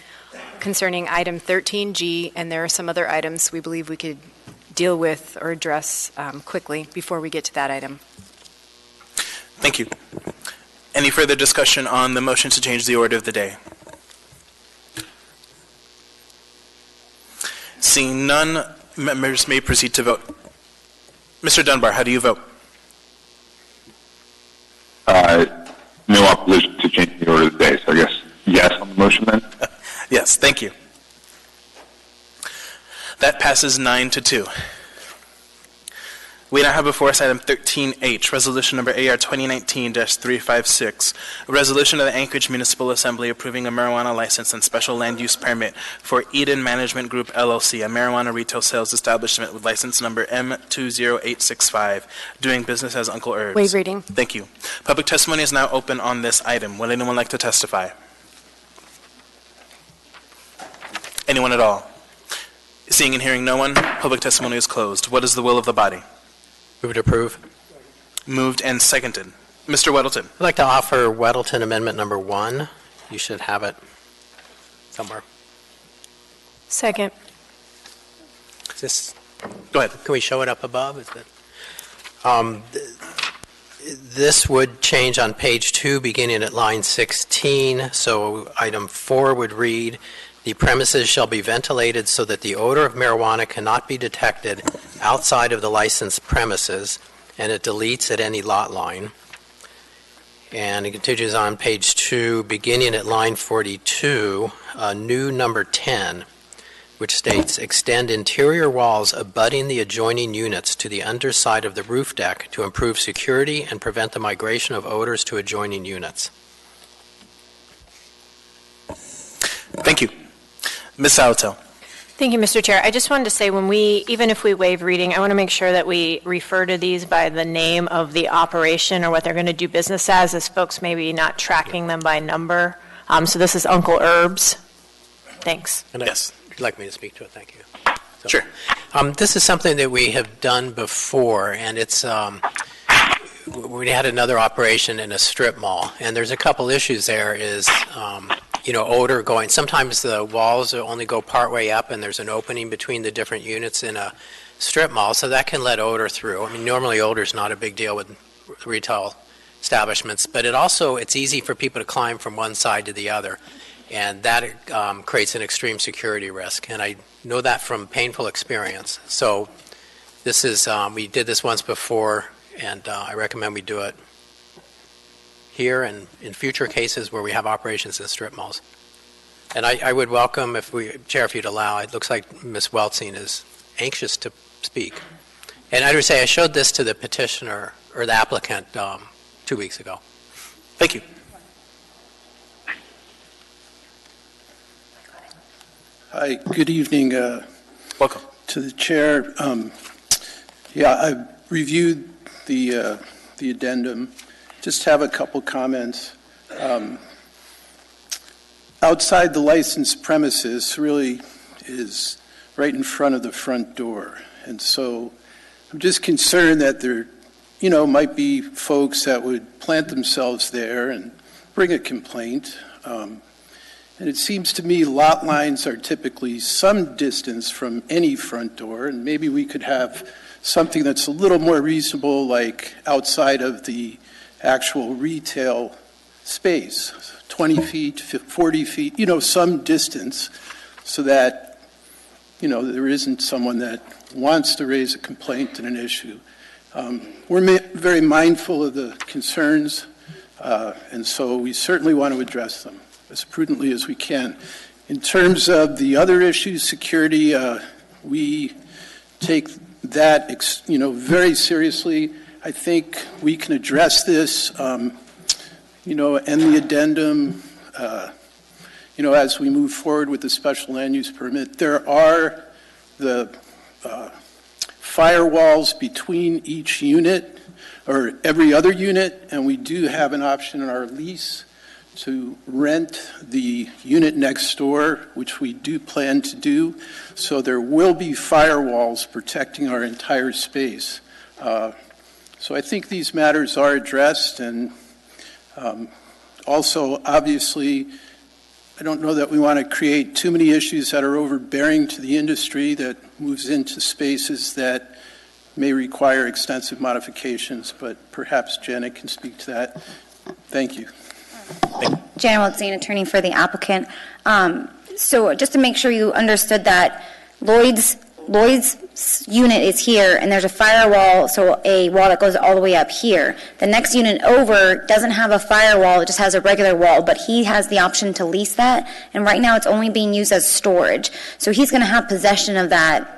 F: concerning item 13G, and there are some other items we believe we could deal with or address quickly before we get to that item.
A: Thank you. Any further discussion on the motion to change the order of the day? Seeing none, members may proceed to vote. Mr. Dunbar, how do you vote?
K: No opposition to changing the order of the day, so I guess yes on the motion then?
A: Yes, thank you. That passes 9-2. We now have before us item 13H, resolution number AR 2019-356, a resolution of the Anchorage Municipal Assembly approving a marijuana license and special land use permit for Eden Management Group LLC, a marijuana retail sales establishment with license number M20865, doing business as Uncle Herbs.
F: Waive reading.
A: Thank you. Public testimony is now open on this item. Would anyone like to testify? Anyone at all? Seeing and hearing no one, public testimony is closed. What is the will of the body?
D: Move to approve.
A: Moved and seconded. Mr. Weddleton.
D: I'd like to offer Weddleton Amendment Number 1. You should have it somewhere.
L: Second.
D: Is this,
A: go ahead.
D: Can we show it up above? Is that, this would change on page 2, beginning at line 16. So item 4 would read, the premises shall be ventilated so that the odor of marijuana cannot be detected outside of the licensed premises, and it deletes at any lot line. And it continues on page 2, beginning at line 42, new number 10, which states, extend interior walls abutting the adjoining units to the underside of the roof deck to improve security and prevent the migration of odors to adjoining units.
A: Thank you. Ms. Salatel.
L: Thank you, Mr. Chair. I just wanted to say even if we waive reading, I want to make sure that we refer to these by the name of the operation or what they're going to do business as folks maybe not tracking them by number. So this is Uncle Herbs. Thanks.
D: And yes. You'd like me to speak to it? Thank you. So,
A: sure.
D: This is something that we have done before, and it's we had another operation in a strip mall, and there's a couple issues there is odor going. Sometimes the walls only go part way up and there's an opening between the different units in a strip mall, so that can let odor through. I mean, normally odor is not a big deal with retail establishments, but it's easy for people to climb from one side to the other, and that creates an extreme security risk, and I know that from painful experience. So this is, we did this once before, and I recommend we do it here and in future cases where we have operations in strip malls. And I would welcome, Chair, if you'd allow, it looks like Ms. Weltzing is anxious to speak. And I would say I showed this to the petitioner, or the applicant, 2 weeks ago.
A: Thank you.
U: Hi, good evening.
A: Welcome.
U: To the chair. Yeah, I reviewed the addendum. Just have a couple comments. Outside the licensed premises really is right in front of the front door. And so I'm just concerned that there, might be folks that would plant themselves there and bring a complaint. And it seems to me lot lines are typically some distance from any front door, and maybe we could have something that's a little more reasonable, like outside of the actual retail space, 20 feet, 40 feet, some distance, so that, there isn't someone that wants to raise a complaint and an issue. We're very mindful of the concerns, and so we certainly want to address them as prudently as we can. In terms of the other issues, security, we take that, very seriously. I think we can address this, and the addendum, as we move forward with the special land use permit. There are the firewalls between each unit or every other unit, and we do have an option in our lease to rent the unit next door, which we do plan to do. So there will be firewalls protecting our entire space. So I think these matters are addressed, and also, obviously, I don't know that we want to create too many issues that are overbearing to the industry that moves into spaces that may require extensive modifications, but perhaps Janet can speak to that. Thank you.
T: Janet Weltzing, attorney for the applicant. So just to make sure you understood that Lloyd's unit is here, and there's a firewall, so a wall that goes all the way up here. The next unit over doesn't have a firewall, it just has a regular wall, but he has the option to lease that, and right now it's only being used as storage. So he's going to have possession of that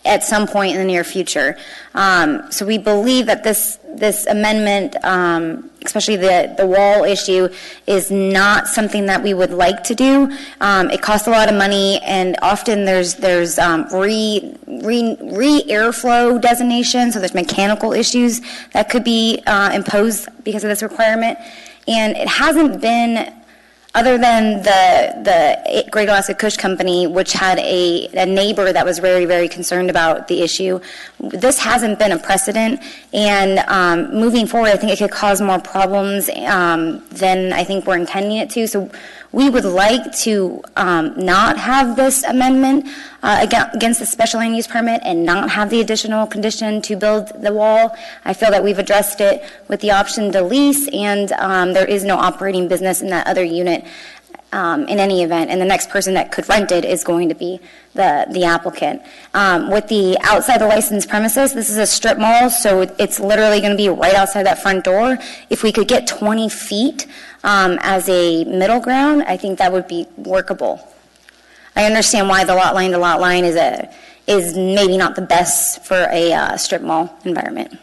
T: at some point in the near future. So we believe that this amendment, especially the wall issue, is not something that we would like to do. It costs a lot of money, and often there's re-airflow designation, so there's mechanical issues that could be imposed because of this requirement. And it hasn't been, other than the Great Alaska Kush Company, which had a neighbor that was very, very concerned about the issue, this hasn't been a precedent. And moving forward, I think it could cause more problems than I think we're intending it to. So we would like to not have this amendment against the special land use permit and not have the additional condition to build the wall. I feel that we've addressed it with the option to lease, and there is no operating business in that other unit in any event, and the next person that could rent it is going to be the applicant. With the outside the licensed premises, this is a strip mall, so it's literally going to be right outside that front door. If we could get 20 feet as a middle ground, I think that would be workable. I understand why the lot line to lot line is maybe not the best for a strip mall environment.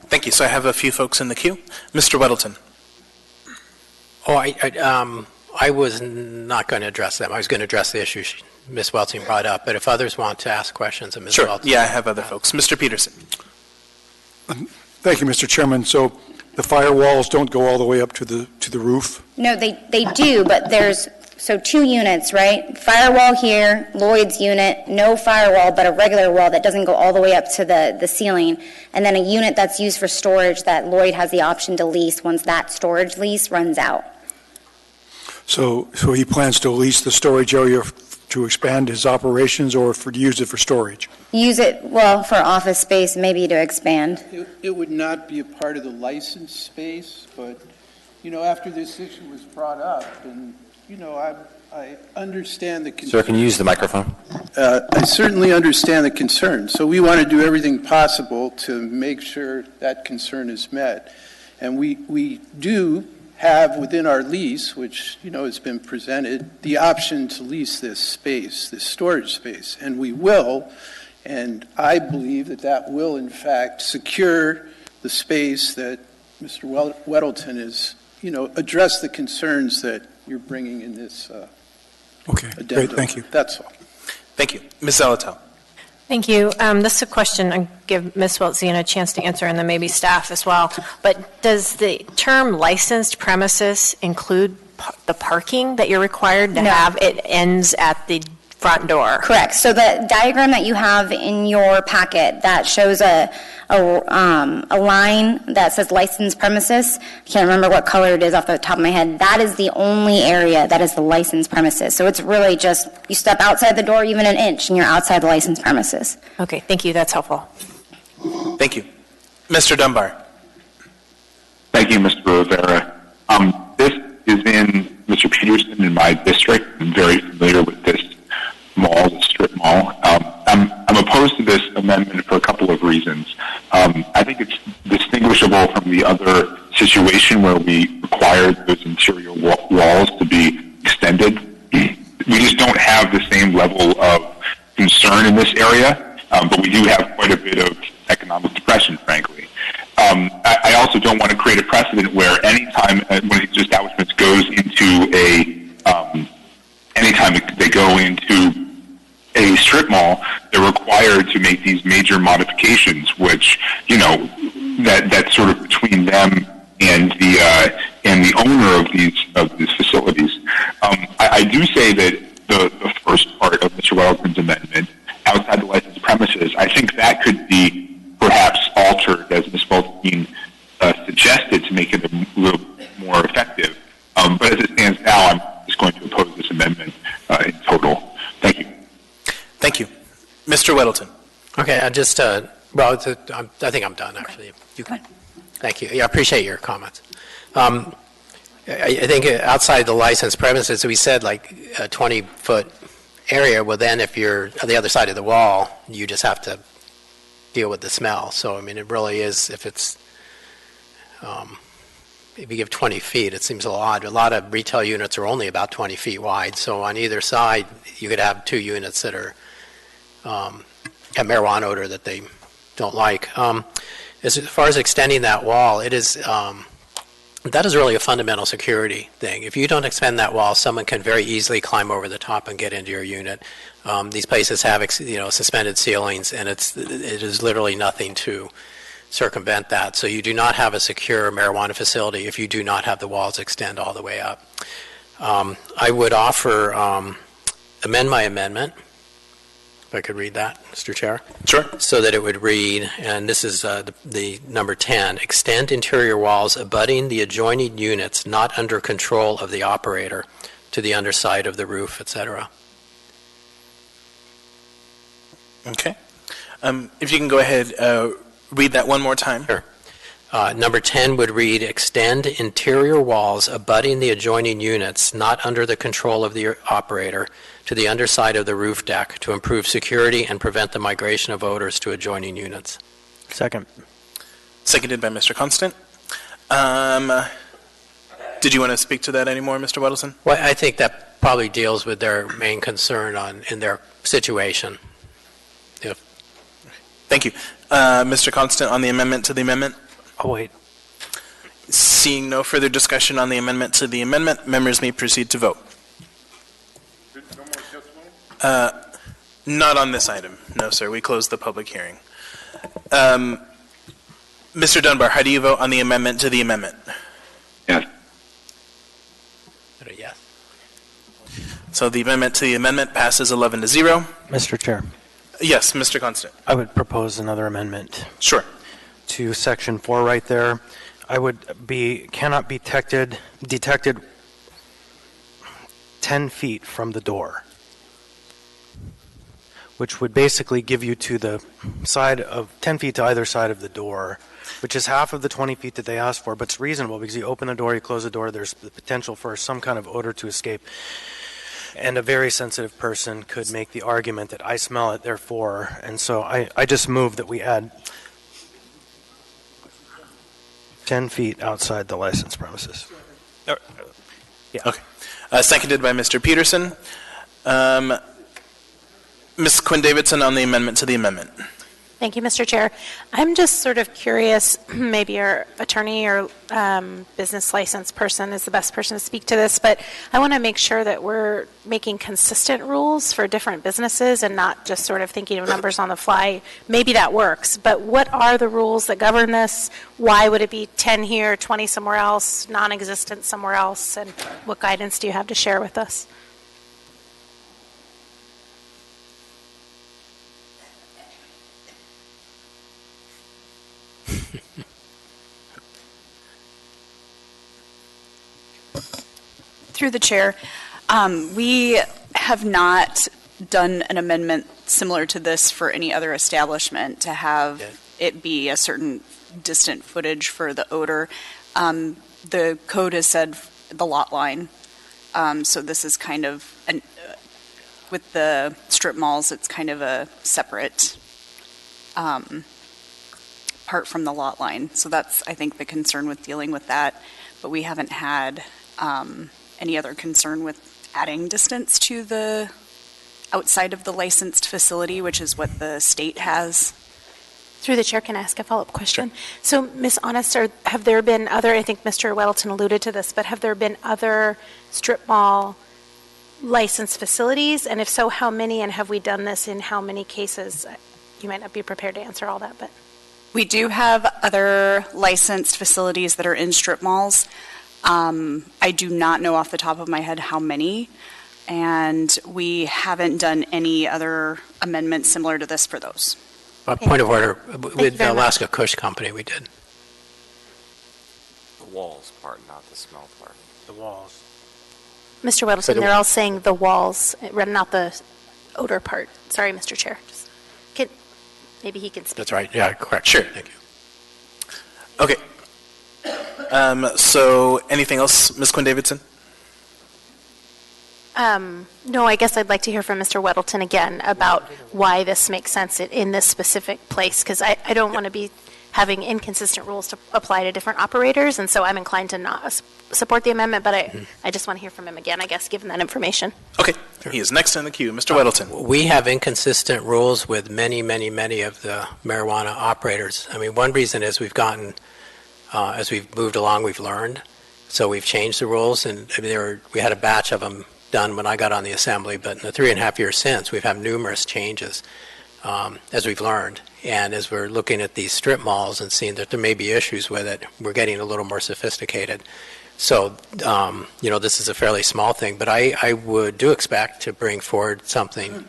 A: Thank you. So I have a few folks in the queue. Mr. Weddleton.
D: Oh, I was not going to address them. I was going to address the issue Ms. Weltzing brought up, but if others want to ask questions of Ms.
A: Sure.
D: Weltzing.
A: Yeah, I have other folks. Mr. Peterson.
I: Thank you, Mr. Chairman. So the firewalls don't go all the way up to the roof?
T: No, they do, but there's two units, right? Firewall here, Lloyd's unit, no firewall, but a regular wall that doesn't go all the way up to the ceiling, and then a unit that's used for storage that Lloyd has the option to lease once that storage lease runs out.
I: So he plans to lease the storage area to expand his operations, or to use it for storage?
T: Use it, well, for office space, maybe to expand.
U: It would not be a part of the licensed space, but, after this issue was brought up, and, I understand the concern.
G: Sir, can you use the microphone?
U: I certainly understand the concern. So we want to do everything possible to make sure that concern is met. And we do have within our lease, which, has been presented, the option to lease this space, this storage space. And we will, and I believe that will, in fact, secure the space that Mr. Weddleton is, address the concerns that you're bringing in this
A: addendum. Great, thank you.
U: That's all.
A: Thank you. Ms. Zalatel.
L: Thank you. This is a question I'll give Ms. Weltzina a chance to answer, and then maybe staff as well. But does the term licensed premises include the parking that you're required to have? It ends at the front door.
T: Correct. So the diagram that you have in your packet that shows a line that says licensed premises, I can't remember what color it is off the top of my head, that is the only area that is the licensed premises. So it's really just, you step outside the door even an inch and you're outside the licensed premises.
L: Okay, thank you. That's helpful.
A: Thank you. Mr. Dunbar.
K: Thank you, Mr. Rivera. This is in Mr. Peterson in my district. I'm very familiar with this mall, the strip mall. I'm opposed to this amendment for a couple of reasons. I think it's distinguishable from the other situation where we required those interior walls to be extended. We just don't have the same level of concern in this area, but we do have quite a bit of economic depression, frankly. I also don't want to create a precedent where anytime one of these establishments goes into anytime they go into a strip mall, they're required to make these major modifications, which, that's sort of between them and the owner of these facilities. I do say that the first part of Mr. Weddleton's amendment, outside the licensed premises, I think that could be perhaps altered, as Ms. Weltzine suggested, to make it a little more effective. But as it stands now, I'm just going to oppose this amendment in total. Thank you.
A: Thank you. Mr. Weddleton.
D: Okay, I think I'm done, actually. You can. Thank you. Yeah, I appreciate your comments. I think outside the licensed premises, we said like a 20-foot area. Well, then if you're on the other side of the wall, you just have to deal with the smell. So, it really is, if you give 20 feet, it seems a little odd. A lot of retail units are only about 20 feet wide. So on either side, you could have two units that are have marijuana odor that they don't like. As far as extending that wall, that is really a fundamental security thing. If you don't extend that wall, someone can very easily climb over the top and get into your unit. These places have suspended ceilings, and it is literally nothing to circumvent that. So you do not have a secure marijuana facility if you do not have the walls extend all the way up. I would offer amend my amendment, if I could read that, Mr. Chair.
A: Sure.
D: So that it would read, and this is the number 10, extend interior walls abutting the adjoining units not under control of the operator to the underside of the roof, etc.
A: Okay. If you can go ahead, read that one more time.
D: Sure. Number 10 would read, extend interior walls abutting the adjoining units not under the control of the operator to the underside of the roof deck to improve security and prevent the migration of odors to adjoining units.
H: Second.
A: Seconded by Mr. Constant. Did you want to speak to that anymore, Mr. Weddleton?
D: Well, I think that probably deals with their main concern in their situation.
A: Thank you. Mr. Constant, on the amendment to the amendment?
H: Oh, wait.
A: Seeing no further discussion on the amendment to the amendment, members may proceed to vote. Not on this item. No, sir. We closed the public hearing. Mr. Dunbar, how do you vote on the amendment to the amendment?
K: Yes.
D: Yes.
A: So the amendment to the amendment passes 11-0.
H: Mr. Chair.
A: Yes, Mr. Constant.
H: I would propose another amendment.
A: Sure.
H: To section 4 right there. Cannot be detected 10 feet from the door, which would basically give you to the side of 10 feet to either side of the door, which is half of the 20 feet that they asked for, but it's reasonable because you open the door, you close the door, there's the potential for some kind of odor to escape. And a very sensitive person could make the argument that I smell it, therefore, and so I just move that we add 10 feet outside the licensed premises. Yeah.
A: Okay. Seconded by Mr. Peterson. Ms. Quinn Davidson on the amendment to the amendment.
C: Thank you, Mr. Chair. I'm just sort of curious, maybe our attorney or business license person is the best person to speak to this, but I want to make sure that we're making consistent rules for different businesses and not just sort of thinking of numbers on the fly. Maybe that works, but what are the rules that govern this? Why would it be 10 here, 20 somewhere else, non-existent somewhere else, and what guidance do you have to share with us?
E: Through the chair, we have not done an amendment similar to this for any other establishment to have it be a certain distant footage for the odor. The code has said the lot line, so this is kind of, with the strip malls, it's kind of a separate part from the lot line. So that's, I think, the concern with dealing with that, but we haven't had any other concern with adding distance to the outside of the licensed facility, which is what the state has.
C: Through the chair, can I ask a follow-up question? Sure. So, Ms. Honest, have there been other, I think Mr. Weddleton alluded to this, but have there been other strip mall licensed facilities? And if so, how many, and have we done this in how many cases? You might not be prepared to answer all that, but.
E: We do have other licensed facilities that are in strip malls. I do not know off the top of my head how many, and we haven't done any other amendments similar to this for those.
D: Point of order, with the Alaska Kush Company, we did.
G: The walls part, not the smell part.
H: The walls.
C: Mr. Weddleton, they're all saying the walls, not the odor part. Sorry, Mr. Chair. Maybe he can speak.
D: That's right. Yeah, correct.
A: Sure.
D: Thank you.
A: Okay. So anything else, Ms. Quinn Davidson?
C: No, I guess I'd like to hear from Mr. Weddleton again about why this makes sense in this specific place, because I don't want to be having inconsistent rules to apply to different operators, and so I'm inclined to not support the amendment, but I just want to hear from him again, I guess, given that information.
A: Okay. He is next in the queue. Mr. Weddleton.
D: We have inconsistent rules with many, many, many of the marijuana operators. I mean, one reason is we've gotten, as we've moved along, we've learned. So we've changed the rules, and I mean, we had a batch of them done when I got on the assembly, but in the 3.5 years since, we've had numerous changes as we've learned. And as we're looking at these strip malls and seeing that there may be issues with it, we're getting a little more sophisticated. So, this is a fairly small thing, but I do expect to bring forward something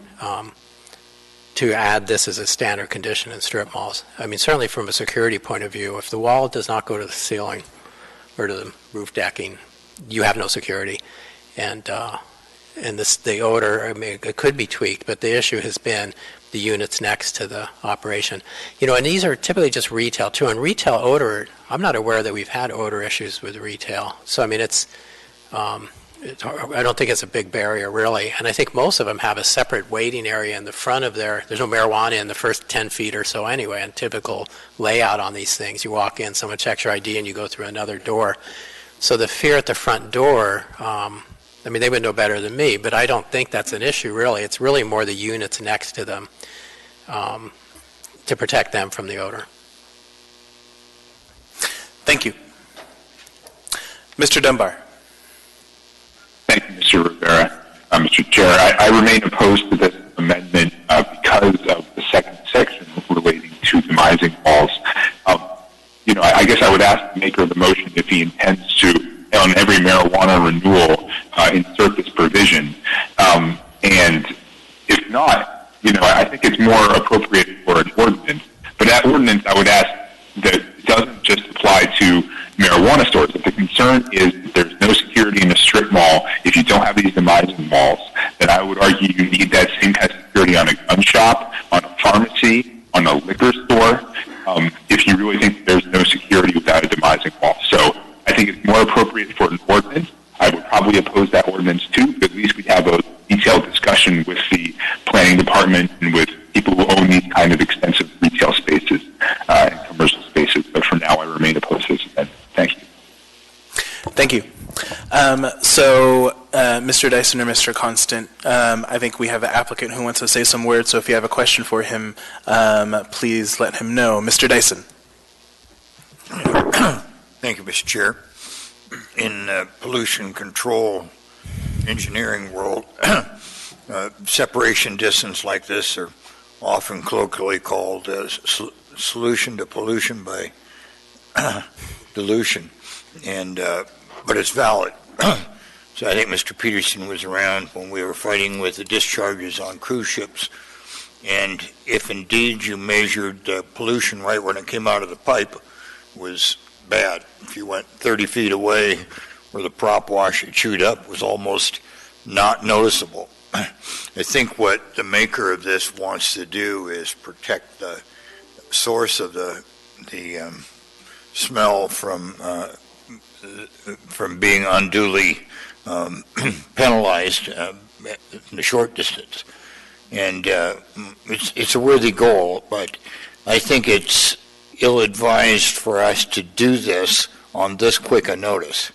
D: to add this as a standard condition in strip malls. I mean, certainly from a security point of view, if the wall does not go to the ceiling or to the roof decking, you have no security. And the odor, I mean, it could be tweaked, but the issue has been the units next to the operation. And these are typically just retail too. And retail odor, I'm not aware that we've had odor issues with retail. So, I mean, I don't think it's a big barrier really. And I think most of them have a separate waiting area in the front of there's no marijuana in the first 10 feet or so anyway, and typical layout on these things. You walk in, someone checks your ID, and you go through another door. So the fear at the front door, I mean, they would know better than me, but I don't think that's an issue, really. It's really more the units next to them to protect them from the odor.
A: Thank you. Mr. Dunbar.
K: Thank you, Mr. Rivera. Mr. Chair, I remain opposed to this amendment because of the second section relating to demising walls. I guess I would ask the maker of the motion if he intends to, on every marijuana renewal, insert this provision. And if not, I think it's more appropriate for an ordinance. But that ordinance, I would ask that it doesn't just apply to marijuana stores. If the concern is that there's no security in a strip mall, if you don't have these demising walls, then I would argue you need that same kind of security on a gun shop, on a pharmacy, on a liquor store, if you really think there's no security without a demising wall. So I think it's more appropriate for an ordinance. I would probably oppose that ordinance too, but at least we have a discussion with the planning department and with people who own these kind of extensive retail spaces and commercial spaces. But for now, I remain opposed to this amendment. Thank you.
A: Thank you. Mr. Dyson or Mr. Constant, I think we have an applicant who wants to say some words, so if you have a question for him, please let him know. Mr. Dyson.
N: Thank you, Mr. Chair. In pollution control engineering world, separation distance like this are often colloquially called solution to pollution by dilution, but it's valid. So I think Mr. Peterson was around when we were fighting with the discharges on cruise ships, and if indeed you measured pollution right when it came out of the pipe, it was bad. If you went 30 feet away where the prop wash had chewed up, was almost not noticeable. I think what the maker of this wants to do is protect the source of the smell from being unduly penalized in the short distance. And it's a worthy goal, but I think it's ill-advised for us to do this on this quick a notice.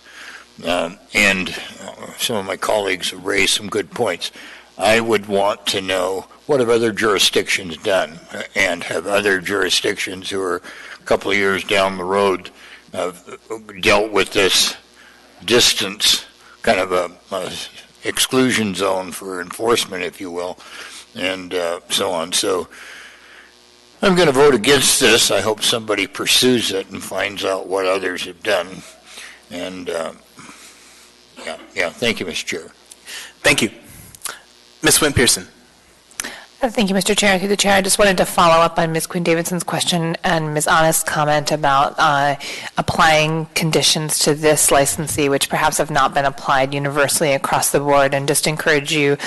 N: And some of my colleagues have raised some good points. I would want to know, what have other jurisdictions done? And have other jurisdictions who are a couple of years down the road dealt with this distance, kind of a exclusion zone for enforcement, if you will, and so on. So I'm going to vote against this. I hope somebody pursues it and finds out what others have done. And thank you, Mr. Chair.
A: Thank you. Ms. Wynn Pearson.
B: Thank you, Mr. Chair. Through the chair, I just wanted to follow up on Ms. Quinn Davidson's question and Ms. Honest's comment about applying conditions to this licensee, which perhaps have not been applied universally across the board, and just encourage you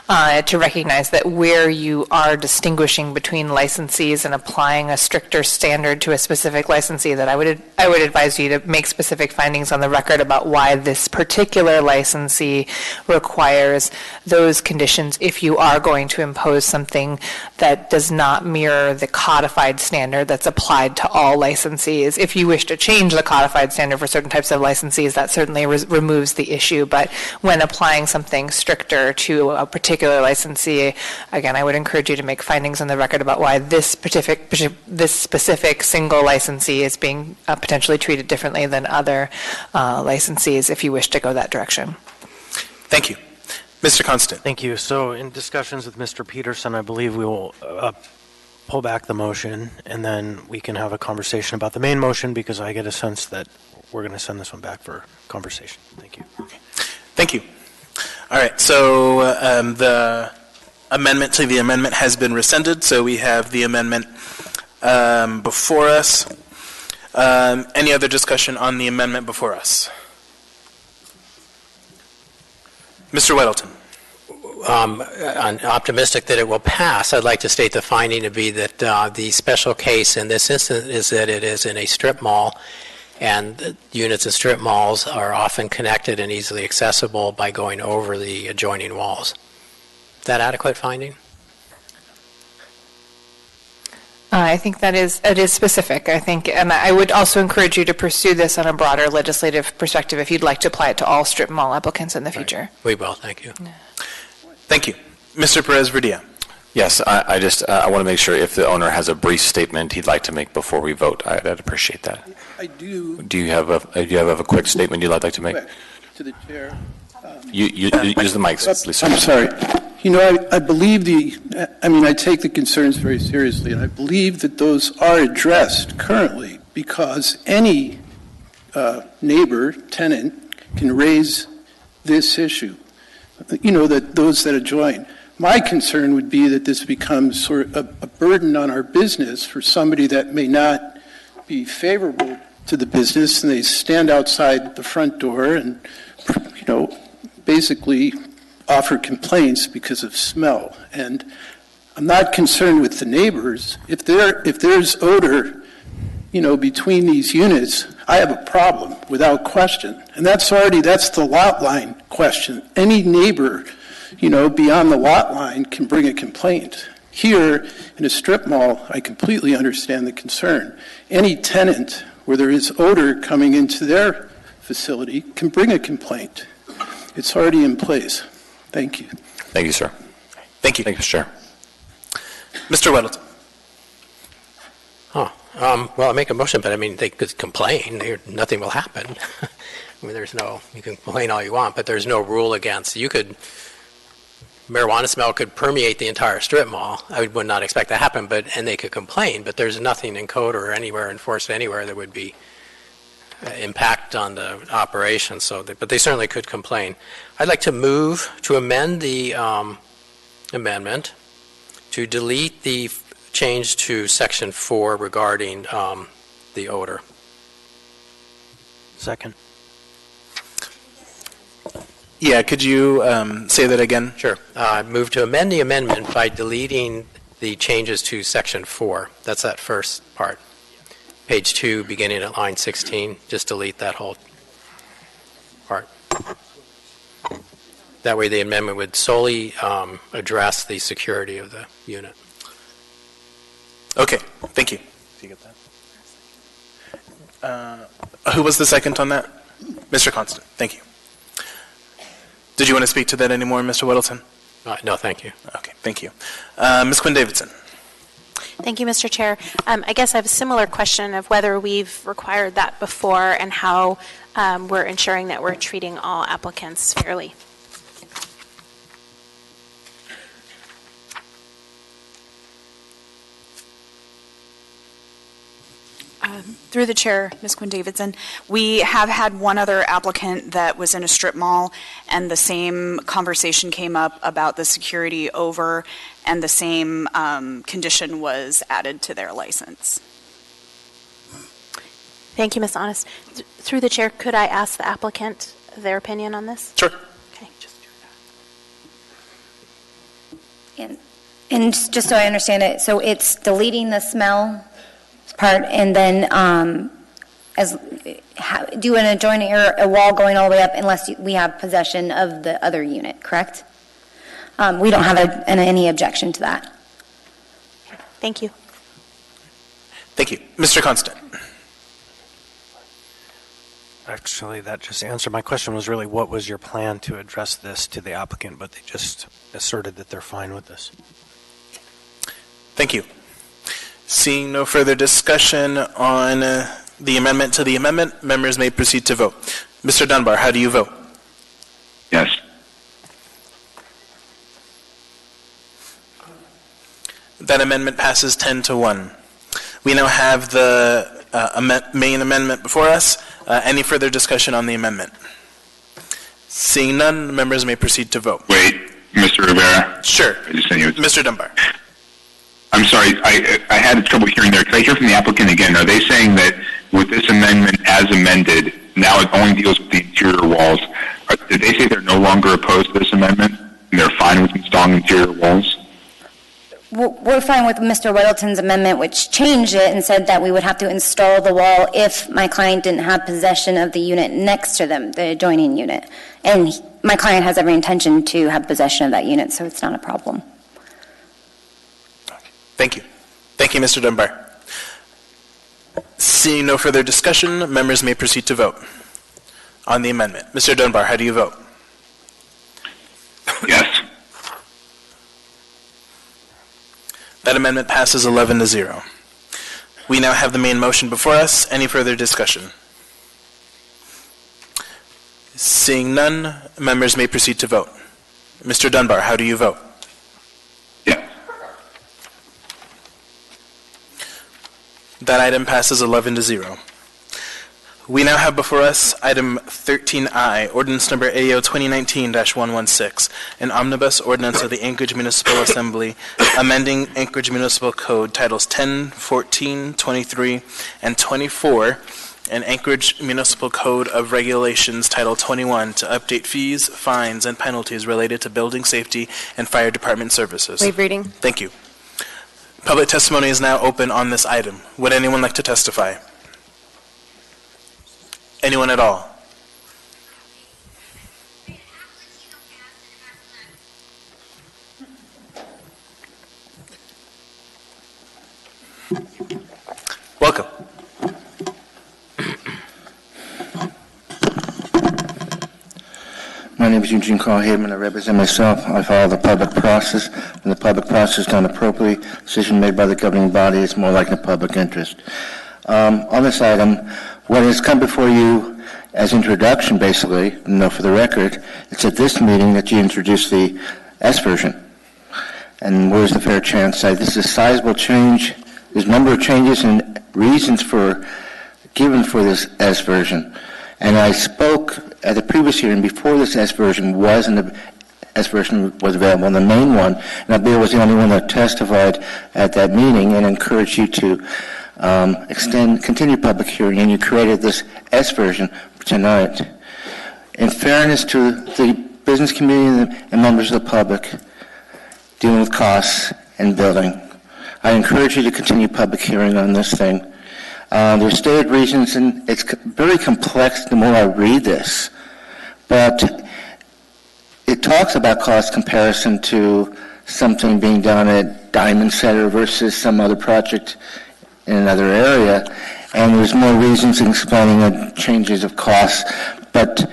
B: to recognize that where you are distinguishing between licensees and applying a stricter standard to a specific licensee, that I would advise you to make specific findings on the record about why this particular licensee requires those conditions if you are going to impose something that does not mirror the codified standard that's applied to all licensees. If you wish to change the codified standard for certain types of licensees, that certainly removes the issue. But when applying something stricter to a particular licensee, again, I would encourage you to make findings on the record about why this specific single licensee is being potentially treated differently than other licensees if you wish to go that direction.
A: Thank you. Mr. Constant.
H: Thank you. So in discussions with Mr. Peterson, I believe we will pull back the motion, and then we can have a conversation about the main motion, because I get a sense that we're going to send this one back for conversation. Thank you.
A: Okay. Thank you. All right. So the amendment to the amendment has been rescinded, so we have the amendment before us. Any other discussion on the amendment before us? Mr. Weddleton.
D: I'm optimistic that it will pass. I'd like to state the finding to be that the special case in this instance is that it is in a strip mall, and units in strip malls are often connected and easily accessible by going over the adjoining walls. Is that adequate finding?
B: I think it is specific. I think, and I would also encourage you to pursue this on a broader legislative perspective if you'd like to apply it to all strip mall applicants in the future.
D: Right. We will. Thank you.
B: Yeah.
A: Thank you. Mr. Perez-Verdia.
G: Yes, I want to make sure if the owner has a brief statement he'd like to make before we vote. I'd appreciate that.
U: I do.
G: Do you have a quick statement you'd like to make?
U: To the chair.
G: Use the mic, please.
U: I'm sorry. You know, I believe I take the concerns very seriously, and I believe that those are addressed currently, because any neighbor, tenant, can raise this issue, that those that adjoin. My concern would be that this becomes sort of a burden on our business for somebody that may not be favorable to the business, and they stand outside the front door and, basically offer complaints because of smell. And I'm not concerned with the neighbors. If there's odor, between these units, I have a problem without question. And that's the lot line question. Any neighbor beyond the lot line can bring a complaint. Here, in a strip mall, I completely understand the concern. Any tenant where there is odor coming into their facility can bring a complaint. It's already in place. Thank you.
G: Thank you, sir.
A: Thank you.
G: Thank you, Mr. Chair.
A: Mr. Weddleton.
D: Well, I make a motion, but I mean, they could complain. Nothing will happen. I mean, you can complain all you want, but there's no rule against. Marijuana smell could permeate the entire strip mall. I would not expect that to happen, and they could complain, but there's nothing in code or anywhere enforced anywhere that would be impact on the operation. But they certainly could complain. I'd like to move to amend the amendment to delete the change to section 4 regarding the odor.
H: Second.
A: Yeah, could you say that again?
D: Sure. Move to amend the amendment by deleting the changes to section 4. That's that first part. Page 2, beginning at line 16. Just delete that whole part. That way the amendment would solely address the security of the unit.
A: Okay, thank you. Did you get that? Who was the second on that? Mr. Constant, thank you. Did you want to speak to that anymore, Mr. Weddleton?
D: No, thank you.
A: Okay, thank you. Ms. Quinn Davidson.
C: Thank you, Mr. Chair. I guess I have a similar question of whether we've required that before and how we're ensuring that we're treating all applicants fairly.
E: Through the chair, Ms. Quinn Davidson, we have had one other applicant that was in a strip mall, and the same conversation came up about the security over, and the same condition was added to their license.
C: Thank you, Ms. Honest. Through the chair, could I ask the applicant their opinion on this?
A: Sure.
C: Okay.
T: And just so I understand it, so it's deleting the smell part, and then do an adjoining or a wall going all the way up unless we have possession of the other unit, correct? We don't have any objection to that.
C: Thank you.
A: Thank you. Mr. Constant.
H: Actually, that just answered my question. Was really, what was your plan to address this to the applicant? But they just asserted that they're fine with this.
A: Thank you. Seeing no further discussion on the amendment to the amendment, members may proceed to vote. Mr. Dunbar, how do you vote?
K: Yes.
A: That amendment passes 10-1. We now have the main amendment before us. Any further discussion on the amendment? Seeing none, members may proceed to vote.
K: Wait, Mr. Rivera?
A: Sure. Mr. Dunbar.
K: I'm sorry, I had trouble hearing there. Could I hear from the applicant again? Are they saying that with this amendment as amended, now it only deals with the interior walls? Did they say they're no longer opposed to this amendment and they're fine with installing interior walls?
T: We're fine with Mr. Weddleton's amendment, which changed it and said that we would have to install the wall if my client didn't have possession of the unit next to them, the adjoining unit. And my client has every intention to have possession of that unit, so it's not a problem.
A: Thank you. Thank you, Mr. Dunbar. Seeing no further discussion, members may proceed to vote on the amendment. Mr. Dunbar, how do you vote?
K: Yes.
A: That amendment passes 11-0. We now have the main motion before us. Any further discussion? Seeing none, members may proceed to vote. Mr. Dunbar, how do you vote? That item passes 11-0. We now have before us item 13I, ordinance number AO 2019-116, an omnibus ordinance of the Anchorage Municipal Assembly, amending Anchorage Municipal Code Titles 10, 14, 23, and 24, and Anchorage Municipal Code of Regulations Title 21 to update fees, fines, and penalties related to building safety and fire department services.
F: Waive reading.
A: Thank you. Public testimony is now open on this item. Would anyone like to testify? Anyone at all? Welcome.
Q: My name is Eugene Carl Haberman. I represent myself. I follow the public process. When the public process is done appropriately, decision made by the governing body is more like the public interest. On this item, what has come before you as introduction, basically, for the record, it's at this meeting that you introduced the S version. And where's the fair chance? This is a sizable change. There's a number of changes and reasons given for this S version. And I spoke at the previous hearing before this S version was available, and the main one, and I believe was the only one that testified at that meeting and encouraged you to continue public hearing, and you created this S version tonight. In fairness to the business community and members of the public dealing with costs and building, I encourage you to continue public hearing on this thing. There's stated reasons, and it's very complex the more I read this, but it talks about cost comparison to something being done at Diamond Center versus some other project in another area, and there's more reasons in explaining the changes of costs, but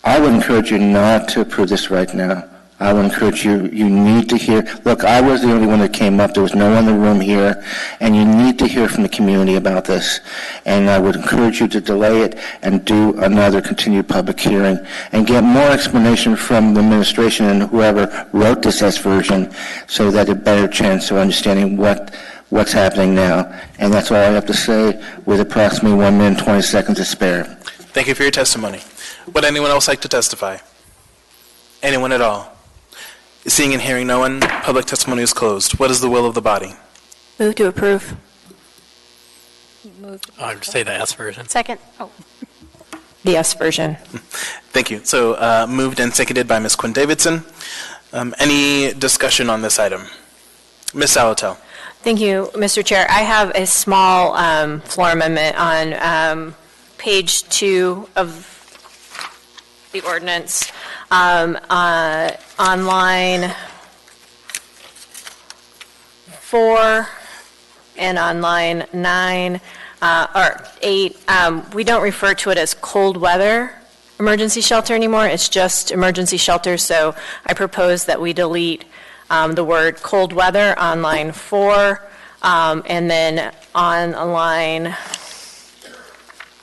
Q: I would encourage you not to approve this right now. I would encourage you need to hear, look, I was the only one that came up, there was no one in the room here, and you need to hear from the community about this. And I would encourage you to delay it and do another continued public hearing and get more explanation from the administration and whoever wrote this S version so that a better chance of understanding what's happening now. And that's all I have to say with approximately 1 minute and 20 seconds to spare.
A: Thank you for your testimony. Would anyone else like to testify? Anyone at all? Seeing and hearing no one, public testimony is closed. What is the will of the body?
L: Move to approve.
D: I would say the S version.
C: Second. Oh.
B: The S version.
A: Thank you. So moved and seconded by Ms. Quinn Davidson. Any discussion on this item? Ms. Salatel.
L: Thank you, Mr. Chair. I have a small floor amendment on page 2 of the ordinance. On line 4 and on line 9 or 8, we don't refer to it as cold weather emergency shelter anymore. It's just emergency shelter. So I propose that we delete the word cold weather on line 4, and then on line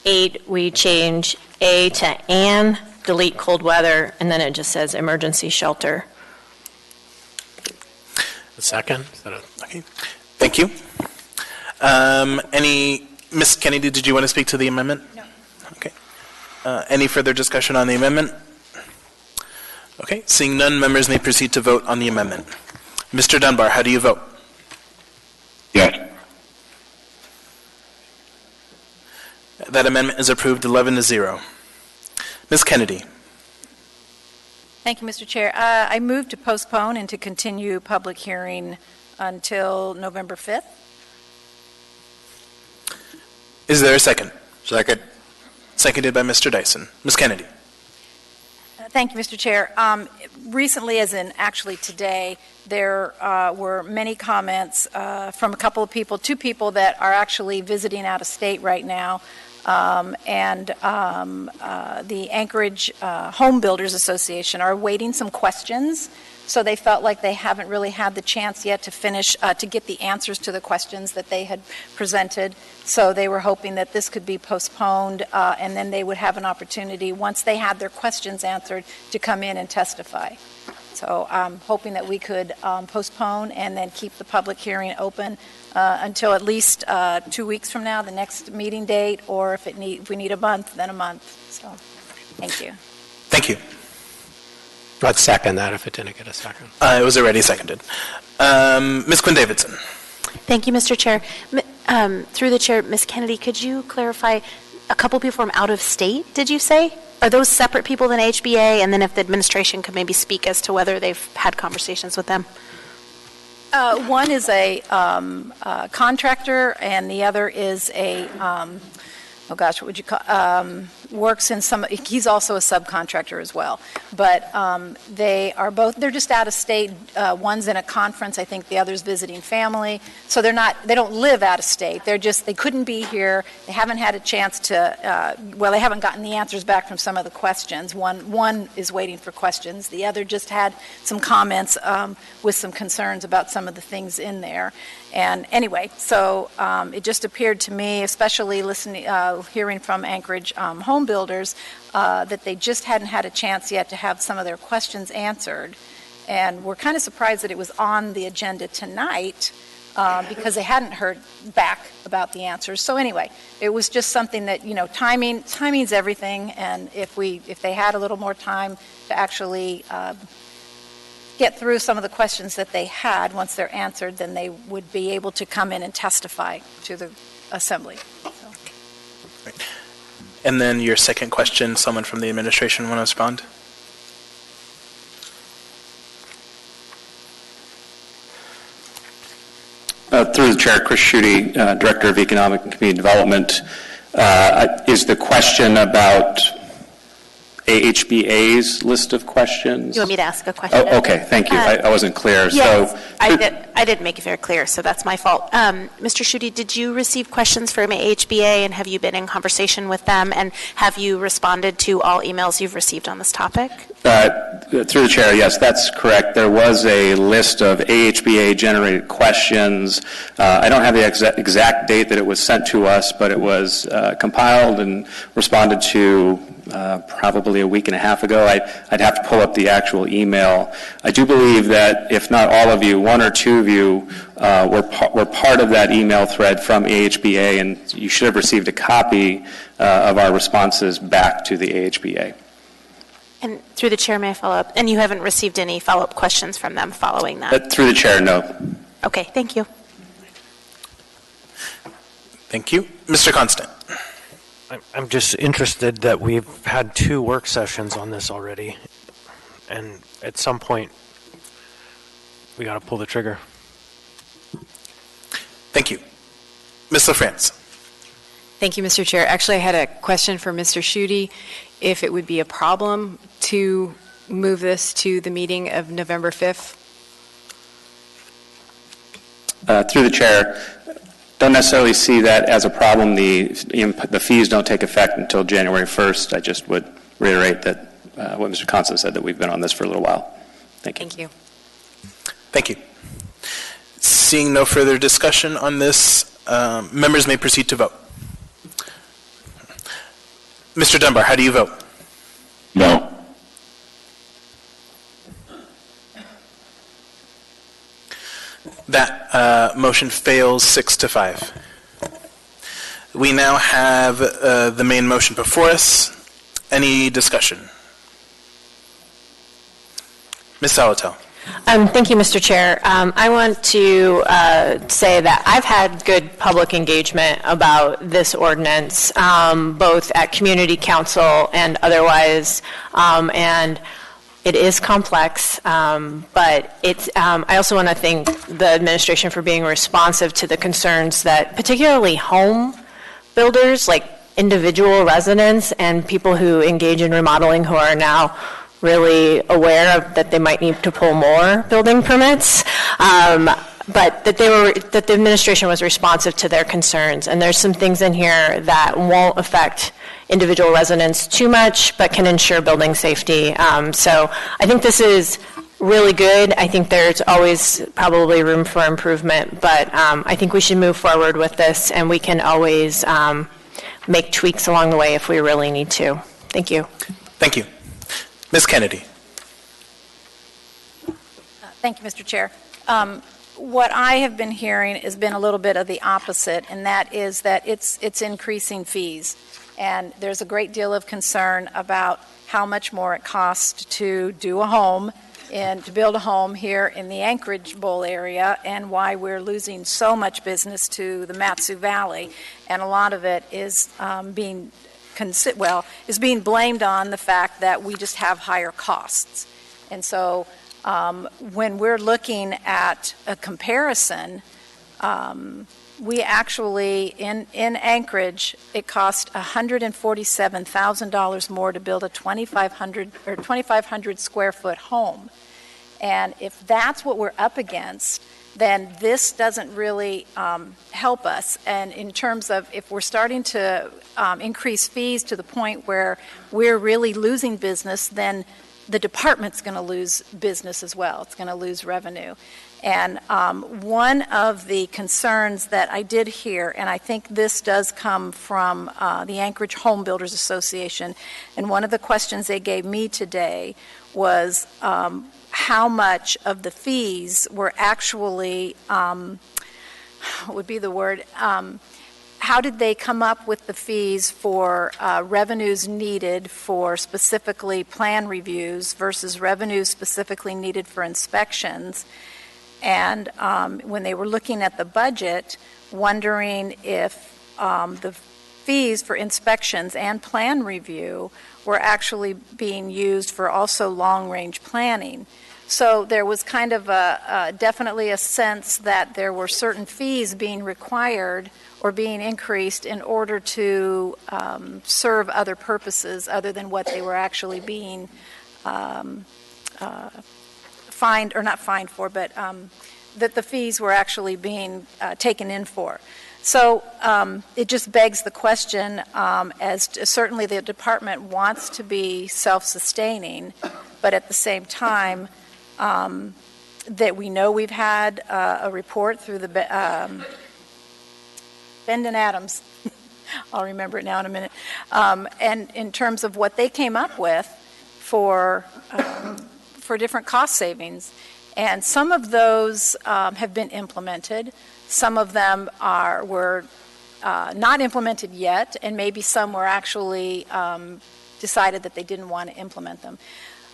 L: 8 we change A to an. Delete cold weather, and then it just says emergency shelter.
D: The second?
A: Okay. Thank you. Ms. Kennedy, did you want to speak to the amendment? No. Okay. Any further discussion on the amendment? Okay. Seeing none, members may proceed to vote on the amendment. Mr. Dunbar, how do you vote?
K: Yes.
A: That amendment is approved 11-0. Ms. Kennedy.
J: Thank you, Mr. Chair. I move to postpone and to continue public hearing until November 5th.
A: Is there a second?
N: Second.
A: Seconded by Mr. Dyson. Ms. Kennedy.
J: Thank you, Mr. Chair. Recently, as in actually today, there were many comments from a couple of people, 2 people that are actually visiting out of state right now. The Anchorage Home Builders Association are awaiting some questions, so they felt like they haven't really had the chance yet to finish, to get the answers to the questions that they had presented. So they were hoping that this could be postponed, and then they would have an opportunity, once they had their questions answered, to come in and testify. So I'm hoping that we could postpone and then keep the public hearing open until at least 2 weeks from now, the next meeting date, or if we need a month, then a month. So, thank you.
A: Thank you.
D: I'd second that if it didn't get a second.
A: It was already seconded. Ms. Quinn Davidson.
C: Thank you, Mr. Chair. Through the chair, Ms. Kennedy, could you clarify, a couple people from out of state, did you say? Are those separate people than HBA? And then if the administration could maybe speak as to whether they've had conversations with them?
J: One is a contractor, and the other is a, what would you call, works in some, he's also a subcontractor as well. But they are both, they're just out of state. One's in a conference, I think the other's visiting family. So they don't live out of state. They couldn't be here. They haven't had a chance to, they haven't gotten the answers back from some of the questions. One is waiting for questions. The other just had some comments with some concerns about some of the things in there. And anyway, so it just appeared to me, especially hearing from Anchorage home builders, that they just hadn't had a chance yet to have some of their questions answered. And we're kind of surprised that it was on the agenda tonight because they hadn't heard back about the answers. So anyway, it was just something that, timing's everything. And if they had a little more time to actually get through some of the questions that they had, once they're answered, then they would be able to come in and testify to the assembly. So.
A: And then your second question, someone from the administration want to respond?
O: Through the chair, Chris Schutte, Director of Economic and Community Development. Is the question about AHBA's list of questions?
C: You want me to ask a question?
O: Oh, okay, thank you. I wasn't clear.
C: Yes,
O: So,
C: I didn't make it very clear, so that's my fault. Mr. Schutte, did you receive questions from AHBA, and have you been in conversation with them, and have you responded to all emails you've received on this topic?
O: Through the chair, yes, that's correct. There was a list of AHBA-generated questions. I don't have the exact date that it was sent to us, but it was compiled and responded to probably a week and a half ago. I'd have to pull up the actual email. I do believe that if not all of you, one or two of you were part of that email thread from AHBA, and you should have received a copy of our responses back to the AHBA.
C: And through the chair, may I follow up? And you haven't received any follow-up questions from them following that?
O: Through the chair, no.
C: Okay, thank you.
A: Thank you. Mr. Constant.
H: I'm just interested that we've had 2 work sessions on this already, and at some point, we got to pull the trigger.
A: Thank you. Ms. LaFrance.
F: Thank you, Mr. Chair. Actually, I had a question for Mr. Schutte, if it would be a problem to move this to the meeting of November 5th.
O: Through the chair, don't necessarily see that as a problem. The fees don't take effect until January 1st. I just would reiterate that what Mr. Constant said, that we've been on this for a little while. Thank you.
F: Thank you.
A: Thank you. Seeing no further discussion on this, members may proceed to vote. Mr. Dunbar, how do you vote?
K: No.
A: That motion fails 6-5. We now have the main motion before us. Any discussion? Ms. Salatel.
L: Thank you, Mr. Chair. I want to say that I've had good public engagement about this ordinance, both at community council and otherwise, and it is complex, but it's, I also want to thank the administration for being responsive to the concerns that particularly home builders, like individual residents and people who engage in remodeling who are now really aware of that they might need to pull more building permits, but that the administration was responsive to their concerns. And there's some things in here that won't affect individual residents too much, but can ensure building safety. So I think this is really good. I think there's always probably room for improvement, but I think we should move forward with this, and we can always make tweaks along the way if we really need to. Thank you.
A: Thank you. Ms. Kennedy.
J: Thank you, Mr. Chair. What I have been hearing has been a little bit of the opposite, and that is that it's increasing fees. And there's a great deal of concern about how much more it costs to do a home and to build a home here in the Anchorage Bowl area, and why we're losing so much business to the Mat-Su Valley. And a lot of it is being blamed on the fact that we just have higher costs. And so when we're looking at a comparison, we actually, in Anchorage, it cost $147,000 more to build a 2,500 square foot home. And if that's what we're up against, then this doesn't really help us. And in terms of if we're starting to increase fees to the point where we're really losing business, then the department's going to lose business as well. It's going to lose revenue. And one of the concerns that I did hear, and I think this does come from the Anchorage Home Builders Association, and one of the questions they gave me today was how much of the fees were actually, what would be the word, how did they come up with the fees for revenues needed for specifically plan reviews versus revenues specifically needed for inspections? And when they were looking at the budget, wondering if the fees for inspections and plan review were actually being used for also long-range planning. So there was kind of definitely a sense that there were certain fees being required or being increased in order to serve other purposes other than what they were actually being fined, or not fined for, but that the fees were actually being taken in for. So it just begs the question, as to, certainly the department wants to be self-sustaining, but at the same time, that we know we've had a report through the Bend and Adams, I'll remember it now in a minute, and in terms of what they came up with for different cost savings. And some of those have been implemented. Some of them were not implemented yet, and maybe some were actually decided that they didn't want to implement them.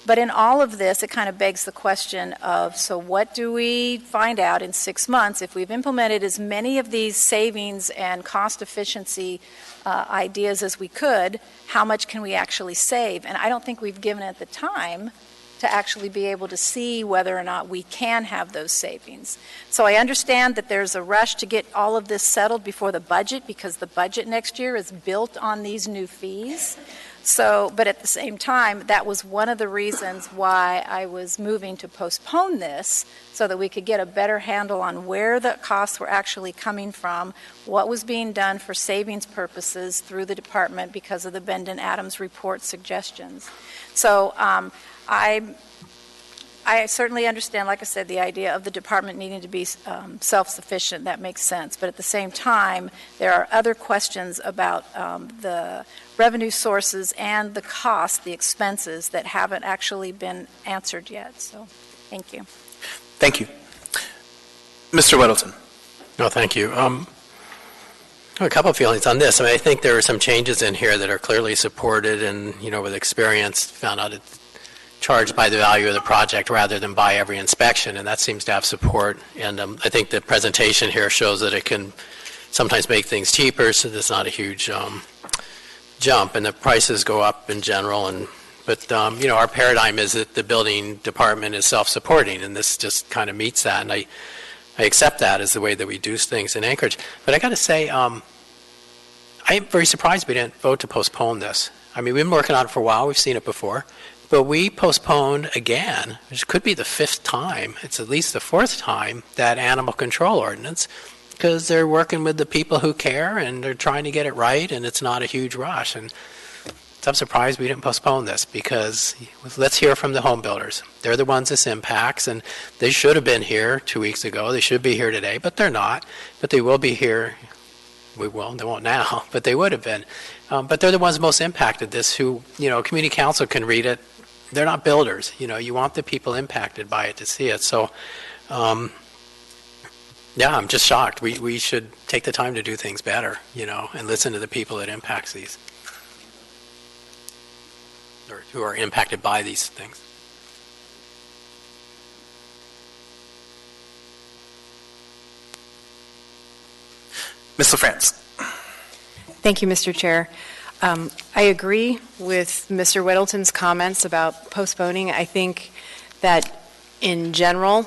J: But in all of this, it kind of begs the question of, so what do we find out in 6 months if we've implemented as many of these savings and cost efficiency ideas as we could, how much can we actually save? And I don't think we've given it the time to actually be able to see whether or not we can have those savings. So I understand that there's a rush to get all of this settled before the budget, because the budget next year is built on these new fees. So, but at the same time, that was one of the reasons why I was moving to postpone this, so that we could get a better handle on where the costs were actually coming from, what was being done for savings purposes through the department because of the Bend and Adams report suggestions. So I certainly understand, like I said, the idea of the department needing to be self-sufficient. That makes sense. But at the same time, there are other questions about the revenue sources and the cost, the expenses, that haven't actually been answered yet. So, thank you.
A: Thank you. Mr. Weddleton.
D: No, thank you. I have a couple of feelings on this. I mean, I think there are some changes in here that are clearly supported, and, with experience, found out it's charged by the value of the project rather than by every inspection, and that seems to have support. And I think the presentation here shows that it can sometimes make things cheaper, so there's not a huge jump, and the prices go up in general. But our paradigm is that the building department is self-supporting, and this just kind of meets that, and I accept that as the way that we do things in Anchorage. But I got to say, I am very surprised we didn't vote to postpone this. I mean, we've been working on it for a while. We've seen it before. But we postponed again, which could be the 5th time, it's at least the 4th time, that animal control ordinance, because they're working with the people who care, and they're trying to get it right, and it's not a huge rush. And so I'm surprised we didn't postpone this, because let's hear from the home builders. They're the ones this impacts, and they should have been here 2 weeks ago. They should be here today, but they're not. But they will be here. They won't now, but they would have been. But they're the ones most impacted this, who, community council can read it. They're not builders. You want the people impacted by it to see it. So, I'm just shocked. We should take the time to do things better, and listen to the people that impacts these, or who are impacted by these things.
A: Ms. LaFrance.
F: Thank you, Mr. Chair. I agree with Mr. Weddleton's comments about postponing. I think that in general,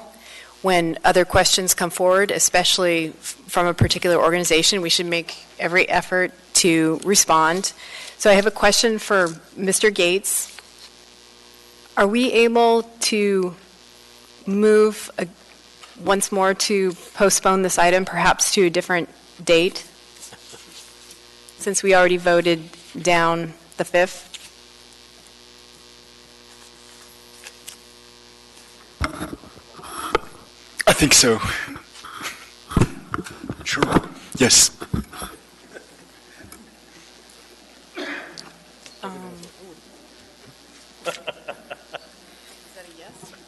F: when other questions come forward, especially from a particular organization, we should make every effort to respond. So I have a question for Mr. Gates. Are we able to move once more to postpone this item, perhaps to a different date, since we already voted down the 5th?
M: I think so. Sure. Yes.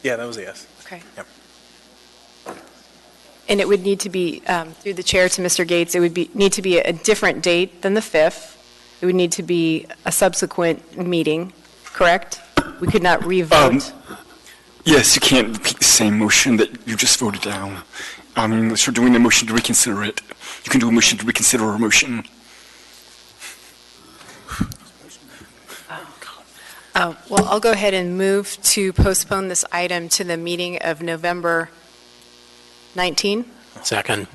A: Yeah, that was a yes.
F: Okay.
A: Yep.
F: And it would need to be, through the chair to Mr. Gates, it would need to be a different date than the 5th. It would need to be a subsequent meeting, correct? We could not re-vote.
M: Yes, you can't repeat the same motion that you just voted down. I mean, unless you're doing a motion to reconsider it. You can do a motion to reconsider a motion.
F: Well, I'll go ahead and move to postpone this item to the meeting of November 19.
D: Second.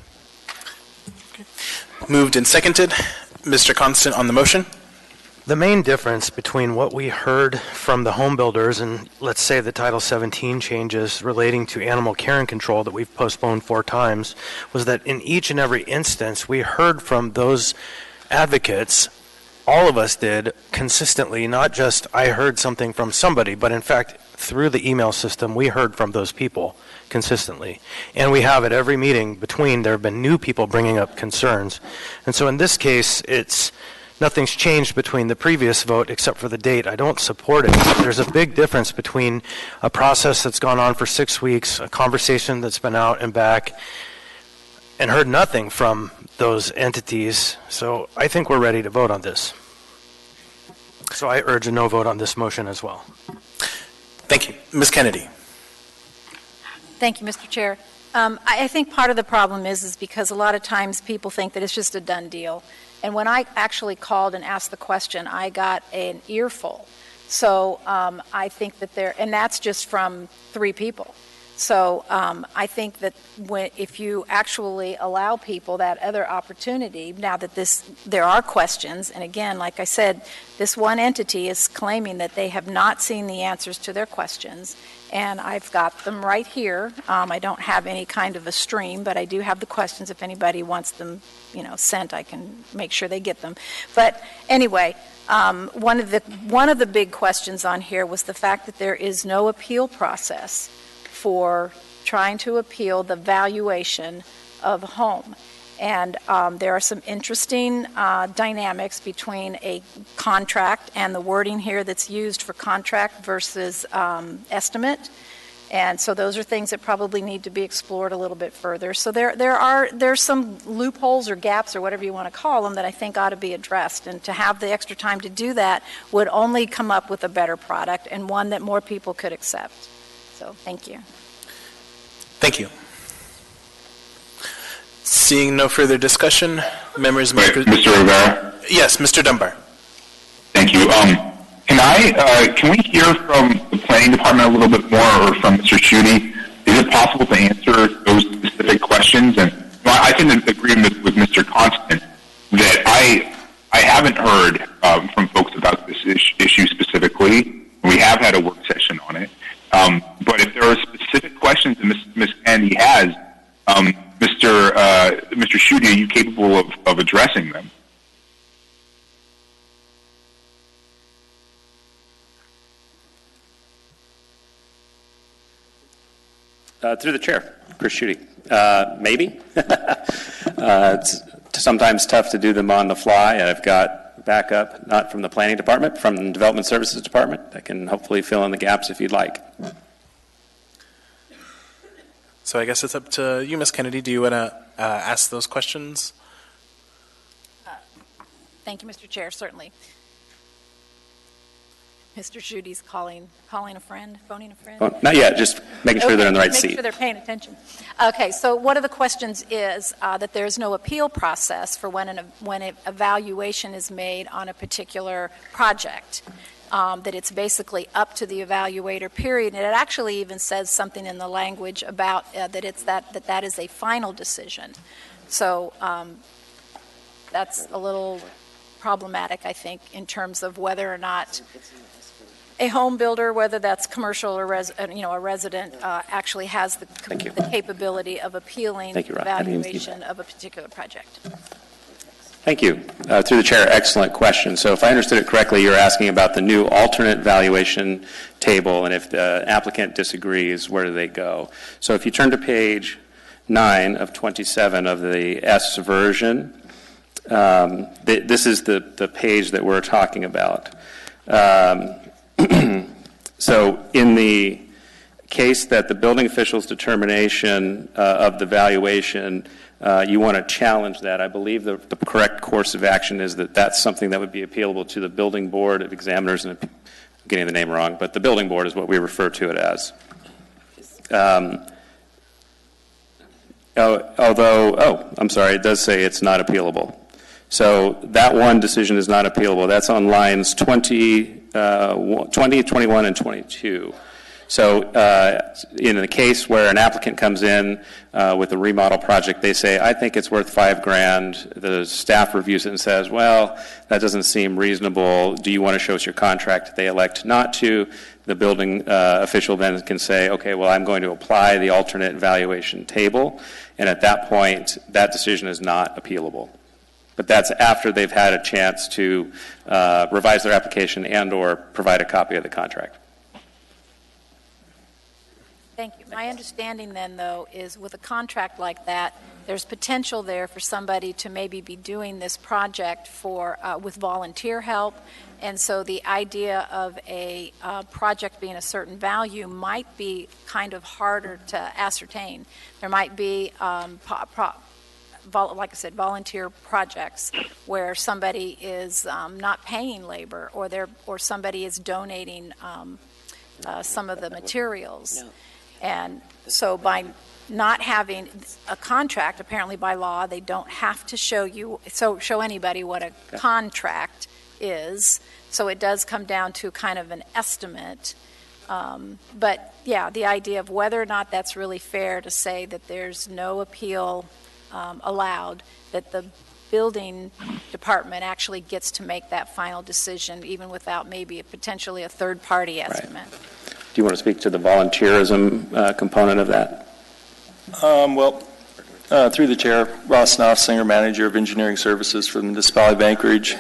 A: Moved and seconded. Mr. Constant on the motion.
H: The main difference between what we heard from the home builders and, let's say, the Title 17 changes relating to animal care and control that we've postponed 4 times was that in each and every instance, we heard from those advocates, all of us did, consistently, not just I heard something from somebody, but in fact, through the email system, we heard from those people consistently. And we have at every meeting between, there have been new people bringing up concerns. And so in this case, nothing's changed between the previous vote except for the date. I don't support it. There's a big difference between a process that's gone on for 6 weeks, a conversation that's been out and back, and heard nothing from those entities. So I think we're ready to vote on this. So I urge a no vote on this motion as well.
A: Thank you. Ms. Kennedy.
J: Thank you, Mr. Chair. I think part of the problem is because a lot of times people think that it's just a done deal. And when I actually called and asked the question, I got an earful. So I think that and that's just from 3 people. So I think that if you actually allow people that other opportunity, now that there are questions, and again, like I said, this one entity is claiming that they have not seen the answers to their questions, and I've got them right here. I don't have any kind of a stream, but I do have the questions. If anybody wants them, sent, I can make sure they get them. But anyway, one of the big questions on here was the fact that there is no appeal process for trying to appeal the valuation of a home. And there are some interesting dynamics between a contract and the wording here that's used for contract versus estimate. And so those are things that probably need to be explored a little bit further. So there's some loopholes or gaps or whatever you want to call them that I think ought to be addressed. And to have the extra time to do that would only come up with a better product and one that more people could accept. So thank you.
A: Thank you. Seeing no further discussion, members...
K: Wait, Mr. Rivera?
A: Yes, Mr. Dunbar.
K: Thank you. Can we hear from the planning department a little bit more, or from Mr. Schutte? Is it possible to answer those specific questions? And I can agree with Mr. Constant that I haven't heard from folks about this issue specifically. We have had a work session on it. But if there are specific questions that Ms. Kennedy has, Mr. Schutte, are you capable of addressing them?
O: Through the chair, Chris Schutte. Maybe. It's sometimes tough to do them on the fly. I've got backup, not from the planning department, from the development services department. I can hopefully fill in the gaps if you'd like.
A: So I guess it's up to you, Ms. Kennedy. Do you want to ask those questions?
J: Thank you, Mr. Chair, certainly. Mr. Schutte's calling a friend, phoning a friend?
O: Well, not yet, just making sure they're in the right seat.
J: Make sure they're paying attention. Okay, so one of the questions is that there's no appeal process for when an evaluation is made on a particular project. that it's basically up to the evaluator, period. And it actually even says something in the language about that is a final decision. So that's a little problematic, I think, in terms of whether or not a home builder, whether that's commercial or a resident, actually has the capability of appealing the evaluation of a particular project.
O: Thank you. Through the chair, excellent question. So if I understood it correctly, you're asking about the new alternate valuation table, and if the applicant disagrees, where do they go? So if you turn to page 9 of 27 of the S version, this is the page that we're talking about. So in the case that the building official's determination of the valuation, you want to challenge that, I believe the correct course of action is that that's something that would be appealable to the building board of examiners, and I'm getting the name wrong, but the building board is what we refer to it as. I'm sorry, it does say it's not appealable. So that one decision is not appealable. That's on lines 20, 21, and 22. So in the case where an applicant comes in with a remodel project, they say, I think it's worth $5,000. The staff reviews it and says, well, that doesn't seem reasonable. Do you want to show us your contract? They elect not to. The building official then can say, okay, well, I'm going to apply the alternate valuation table. And at that point, that decision is not appealable. But that's after they've had a chance to revise their application and or provide a copy of the contract.
J: Thank you. My understanding then, though, is with a contract like that, there's potential there for somebody to maybe be doing this project with volunteer help. And so the idea of a project being a certain value might be kind of harder to ascertain. There might be, like I said, volunteer projects where somebody is not paying labor, or somebody is donating some of the materials. And so by not having a contract, apparently by law, they don't have to show anybody what a contract is. So it does come down to kind of an estimate. But yeah, the idea of whether or not that's really fair to say that there's no appeal allowed, that the building department actually gets to make that final decision, even without maybe potentially a third-party estimate.
O: Right. Do you want to speak to the volunteerism component of that?
P: Through the chair, Ross Knopfsinger, Manager of Engineering Services for the Municipality of Anchorage.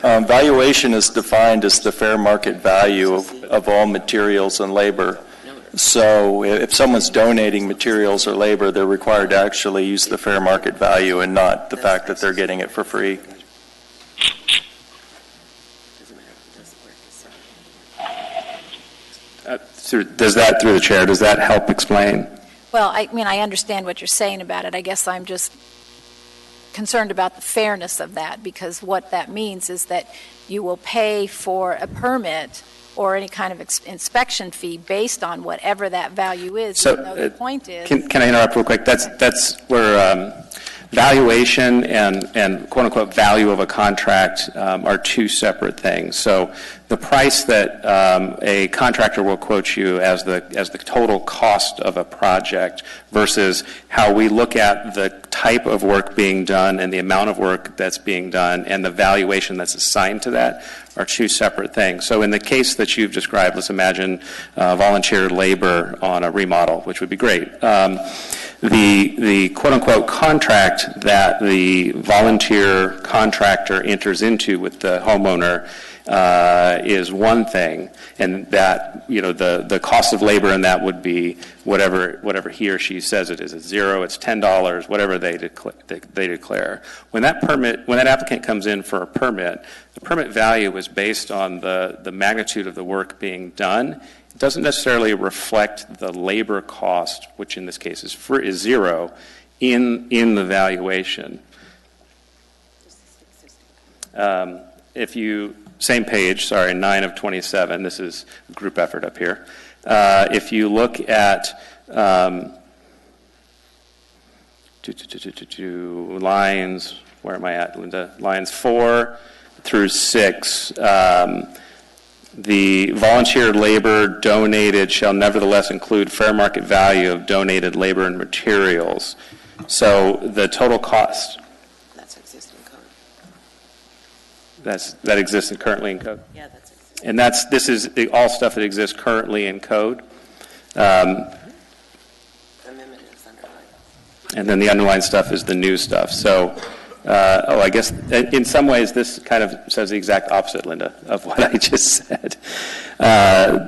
P: Valuation is defined as the fair market value of all materials and labor. So if someone's donating materials or labor, they're required to actually use the fair market value and not the fact that they're getting it for free.
O: Through the chair, does that help explain?
J: Well, I mean, I understand what you're saying about it. I guess I'm just concerned about the fairness of that, because what that means is that you will pay for a permit or any kind of inspection fee based on whatever that value is.
O: So
J: even though the point is,
O: can I interrupt real quick? That's where valuation and quote unquote value of a contract are two separate things. So the price that a contractor will quote you as the total cost of a project versus how we look at the type of work being done and the amount of work that's being done and the valuation that's assigned to that are two separate things. So in the case that you've described, let's imagine volunteer labor on a remodel, which would be great. The quote-unquote contract that the volunteer contractor enters into with the homeowner is one thing, and that, you know, the cost of labor in that would be whatever he or she says it is. It's $0, it's $10, whatever they declare. When that applicant comes in for a permit, the permit value is based on the magnitude of the work being done. It doesn't necessarily reflect the labor cost, which in this case is $0, in the valuation. Same page, 9 of 27, this is a group effort up here. If you look at lines, where am I at, Linda? Lines 4 through 6, The volunteer labor donated shall nevertheless include fair market value of donated labor and materials. So the total cost.
R: That's existing code.
O: That exists currently in code?
R: Yeah, that's existing.
O: And this is all stuff that exists currently in code.
R: Amendment is underlined.
O: And then the underlined stuff is the new stuff. So, I guess in some ways this kind of says the exact opposite, Linda, of what I just said.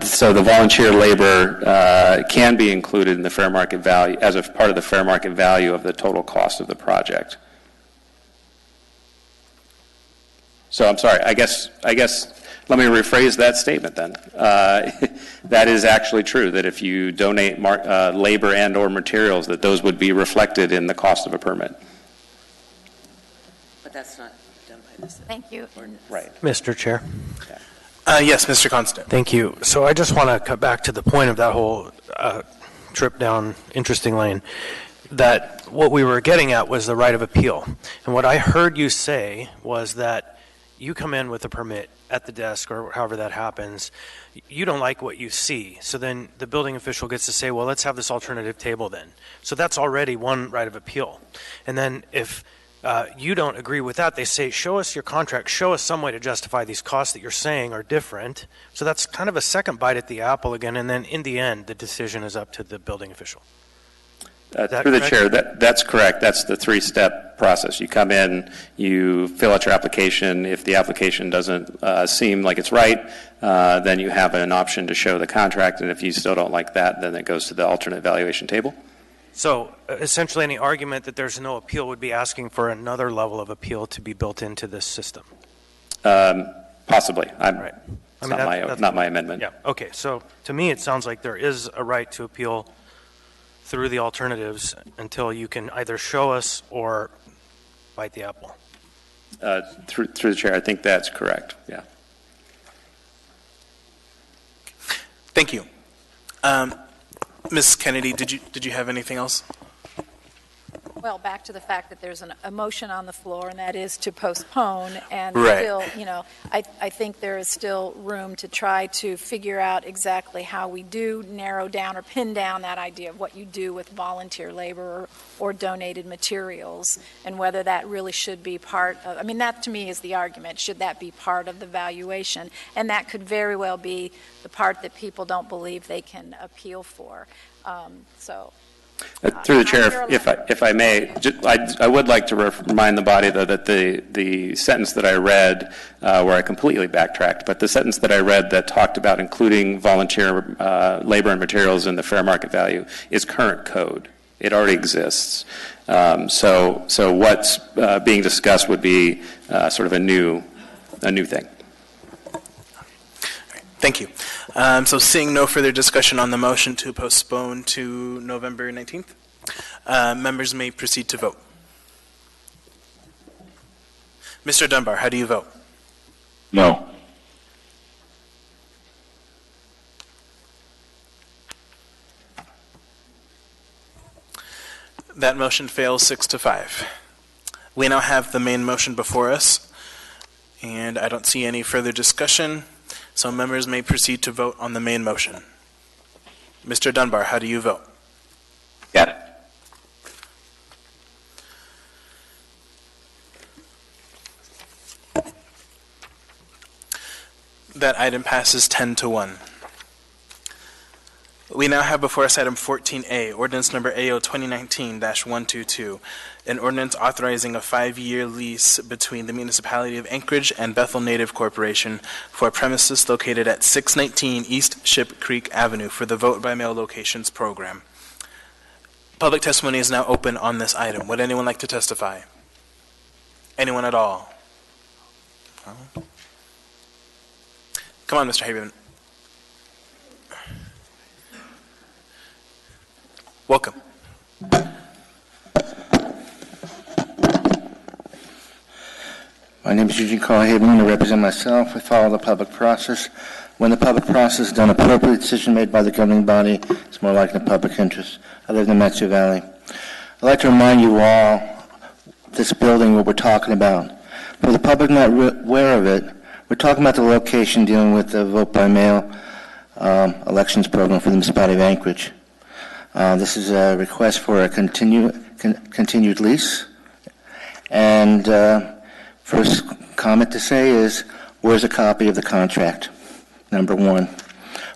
O: So the volunteer labor can be included in the fair market value as a part of the fair market value of the total cost of the project. So I'm sorry, I guess let me rephrase that statement then. That is actually true, that if you donate labor and or materials, that those would be reflected in the cost of a permit.
R: But that's not done by this.
J: Thank you.
O: Right.
H: Mr. Chair.
A: Yes, Mr. Constant.
H: Thank you. So I just want to cut back to the point of that whole trip down interesting lane, that what we were getting at was the right of appeal. And what I heard you say was that you come in with a permit at the desk or however that happens, you don't like what you see. So then the building official gets to say, well, let's have this alternative table then. So that's already one right of appeal. And then if you don't agree with that, they say, show us your contract, show us some way to justify these costs that you're saying are different. So that's kind of a second bite at the apple again. And then in the end, the decision is up to the building official.
O: Through the chair, that's correct. That's the three-step process. You come in, you fill out your application. If the application doesn't seem like it's right, then you have an option to show the contract. And if you still don't like that, then it goes to the alternate valuation table.
H: So essentially any argument that there's no appeal would be asking for another level of appeal to be built into this system.
O: Possibly.
H: Right.
O: It's not my amendment.
H: Yeah. Okay. So to me, it sounds like there is a right to appeal through the alternatives until you can either show us or bite the apple.
O: Through the chair, I think that's correct. Yeah.
A: Thank you. Ms. Kennedy, did you have anything else?
J: Well, back to the fact that there's a motion on the floor, and that is to postpone, and
A: Right.
J: still, I think there is still room to try to figure out exactly how we do narrow down or pin down that idea of what you do with volunteer labor or donated materials, and whether that really should be part of, that to me is the argument, should that be part of the valuation? And that could very well be the part that people don't believe they can appeal for.
O: Through the chair, if I may, I would like to remind the body, though, that the sentence that I read, where I completely backtracked, but the sentence that I read that talked about including volunteer labor and materials in the fair market value is current code. It already exists. So what's being discussed would be sort of a new thing.
A: Thank you. So seeing no further discussion on the motion to postpone to November 19th, members may proceed to vote. Mr. Dunbar, how do you vote?
K: No.
A: That motion fails 6-5. We now have the main motion before us, and I don't see any further discussion. So members may proceed to vote on the main motion. Mr. Dunbar, how do you vote?
K: Yes.
A: That item passes 10-1. We now have before us item 14A, ordinance number AO 2019-122, an ordinance authorizing a 5-year lease between the municipality of Anchorage and Bethel Native Corporation for premises located at 619 East Ship Creek Avenue for the Vote by Mail Locations program. Public testimony is now open on this item. Would anyone like to testify? Anyone at all? Come on, Mr. Haberman. Welcome.
Q: My name is Eugene Carl Haberman. I represent myself. I follow the public process. When the public process is done appropriately, decision made by the governing body is more likely in the public interest. I live in the Metsu Valley. I'd like to remind you all, this building, what we're talking about. For the public not aware of it, We're talking about the location dealing with the vote-by-mail elections program for the municipality of Anchorage. This is a request for a continued lease. And first comment to say is, where's a copy of the contract? Number one.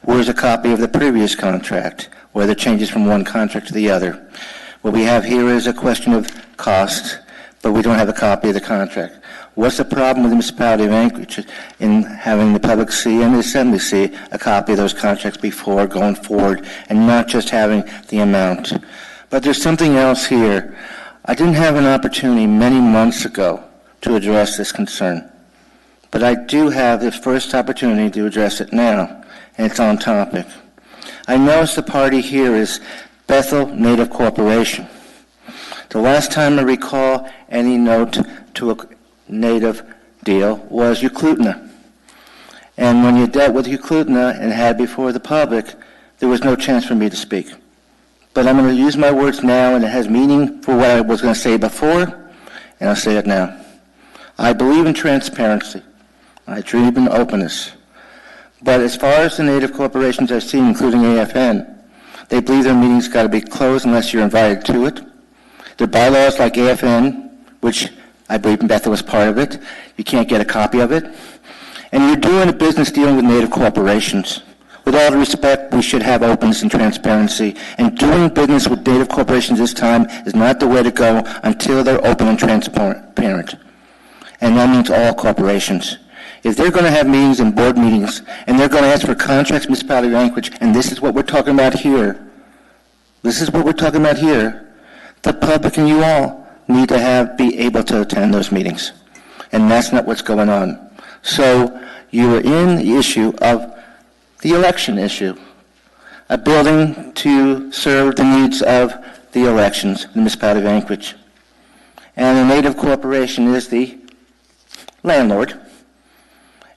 Q: Where's a copy of the previous contract? Where the changes from one contract to the other? What we have here is a question of cost, but we don't have a copy of the contract. What's the problem with the municipality of Anchorage in having the public see and the assembly see a copy of those contracts before going forward and not just having the amount? But there's something else here. I didn't have an opportunity many months ago to address this concern, but I do have the first opportunity to address it now, and it's on topic. I notice the party here is Bethel Native Corporation. The last time I recall any note to a Native deal was Euclutna. And when you dealt with Euclutna and had before the public, there was no chance for me to speak. But I'm going to use my words now, and it has meaning for what I was going to say before, and I'll say it now. I believe in transparency. I believe in openness. But as far as the Native corporations I've seen, including AFN, they believe their meetings got to be closed unless you're invited to it. Their bylaws, like AFN, which I believe Bethel was part of it, you can't get a copy of it. And you're doing a business dealing with Native corporations. With all due respect, we should have openness and transparency. And doing business with Native corporations this time is not the way to go until they're open and transparent. And that means all corporations. If they're going to have meetings and board meetings, and they're going to ask for contracts, municipality of Anchorage, and this is what we're talking about here, the public and you all need to be able to attend those meetings. And that's not what's going on. So you're in the issue of the election issue, a building to serve the needs of the elections in the municipality of Anchorage. And the Native Corporation is the landlord,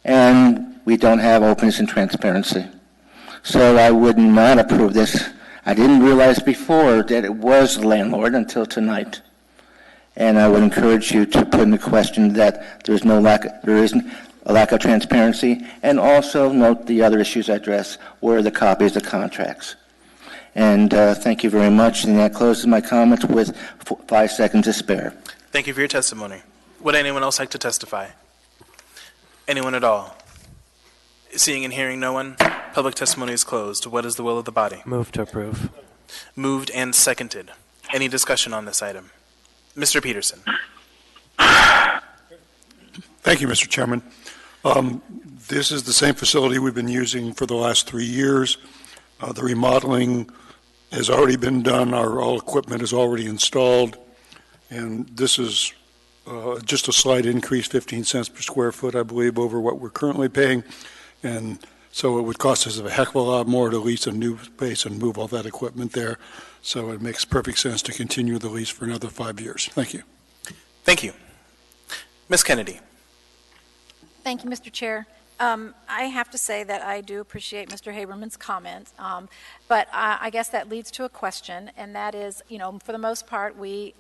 Q: and we don't have openness and transparency. So I would not approve this. I didn't realize before that it was the landlord until tonight. And I would encourage you to put in the question that there isn't a lack of transparency, and also note the other issues I addressed, were the copies of contracts. And thank you very much, and that closes my comments with 5 seconds to spare.
A: Thank you for your testimony. Would anyone else like to testify? Anyone at all? Seeing and hearing no one, public testimony is closed. What is the will of the body?
H: Move to approve.
A: Moved and seconded. Any discussion on this item? Mr. Peterson.
I: Thank you, Mr. Chairman. This is the same facility we've been using for the last 3 years. The remodeling has already been done. All equipment is already installed. And this is just a slight increase, 15 cents per square foot, I believe, over what we're currently paying. And so it would cost us a heck of a lot more to lease a new space and move all that equipment there. So it makes perfect sense to continue the lease for another 5 years. Thank you.
A: Thank you. Ms. Kennedy.
J: Thank you, Mr. Chair. I have to say that I do appreciate Mr. Haberman's comments, but I guess that leads to a question, and that is, for the most part, we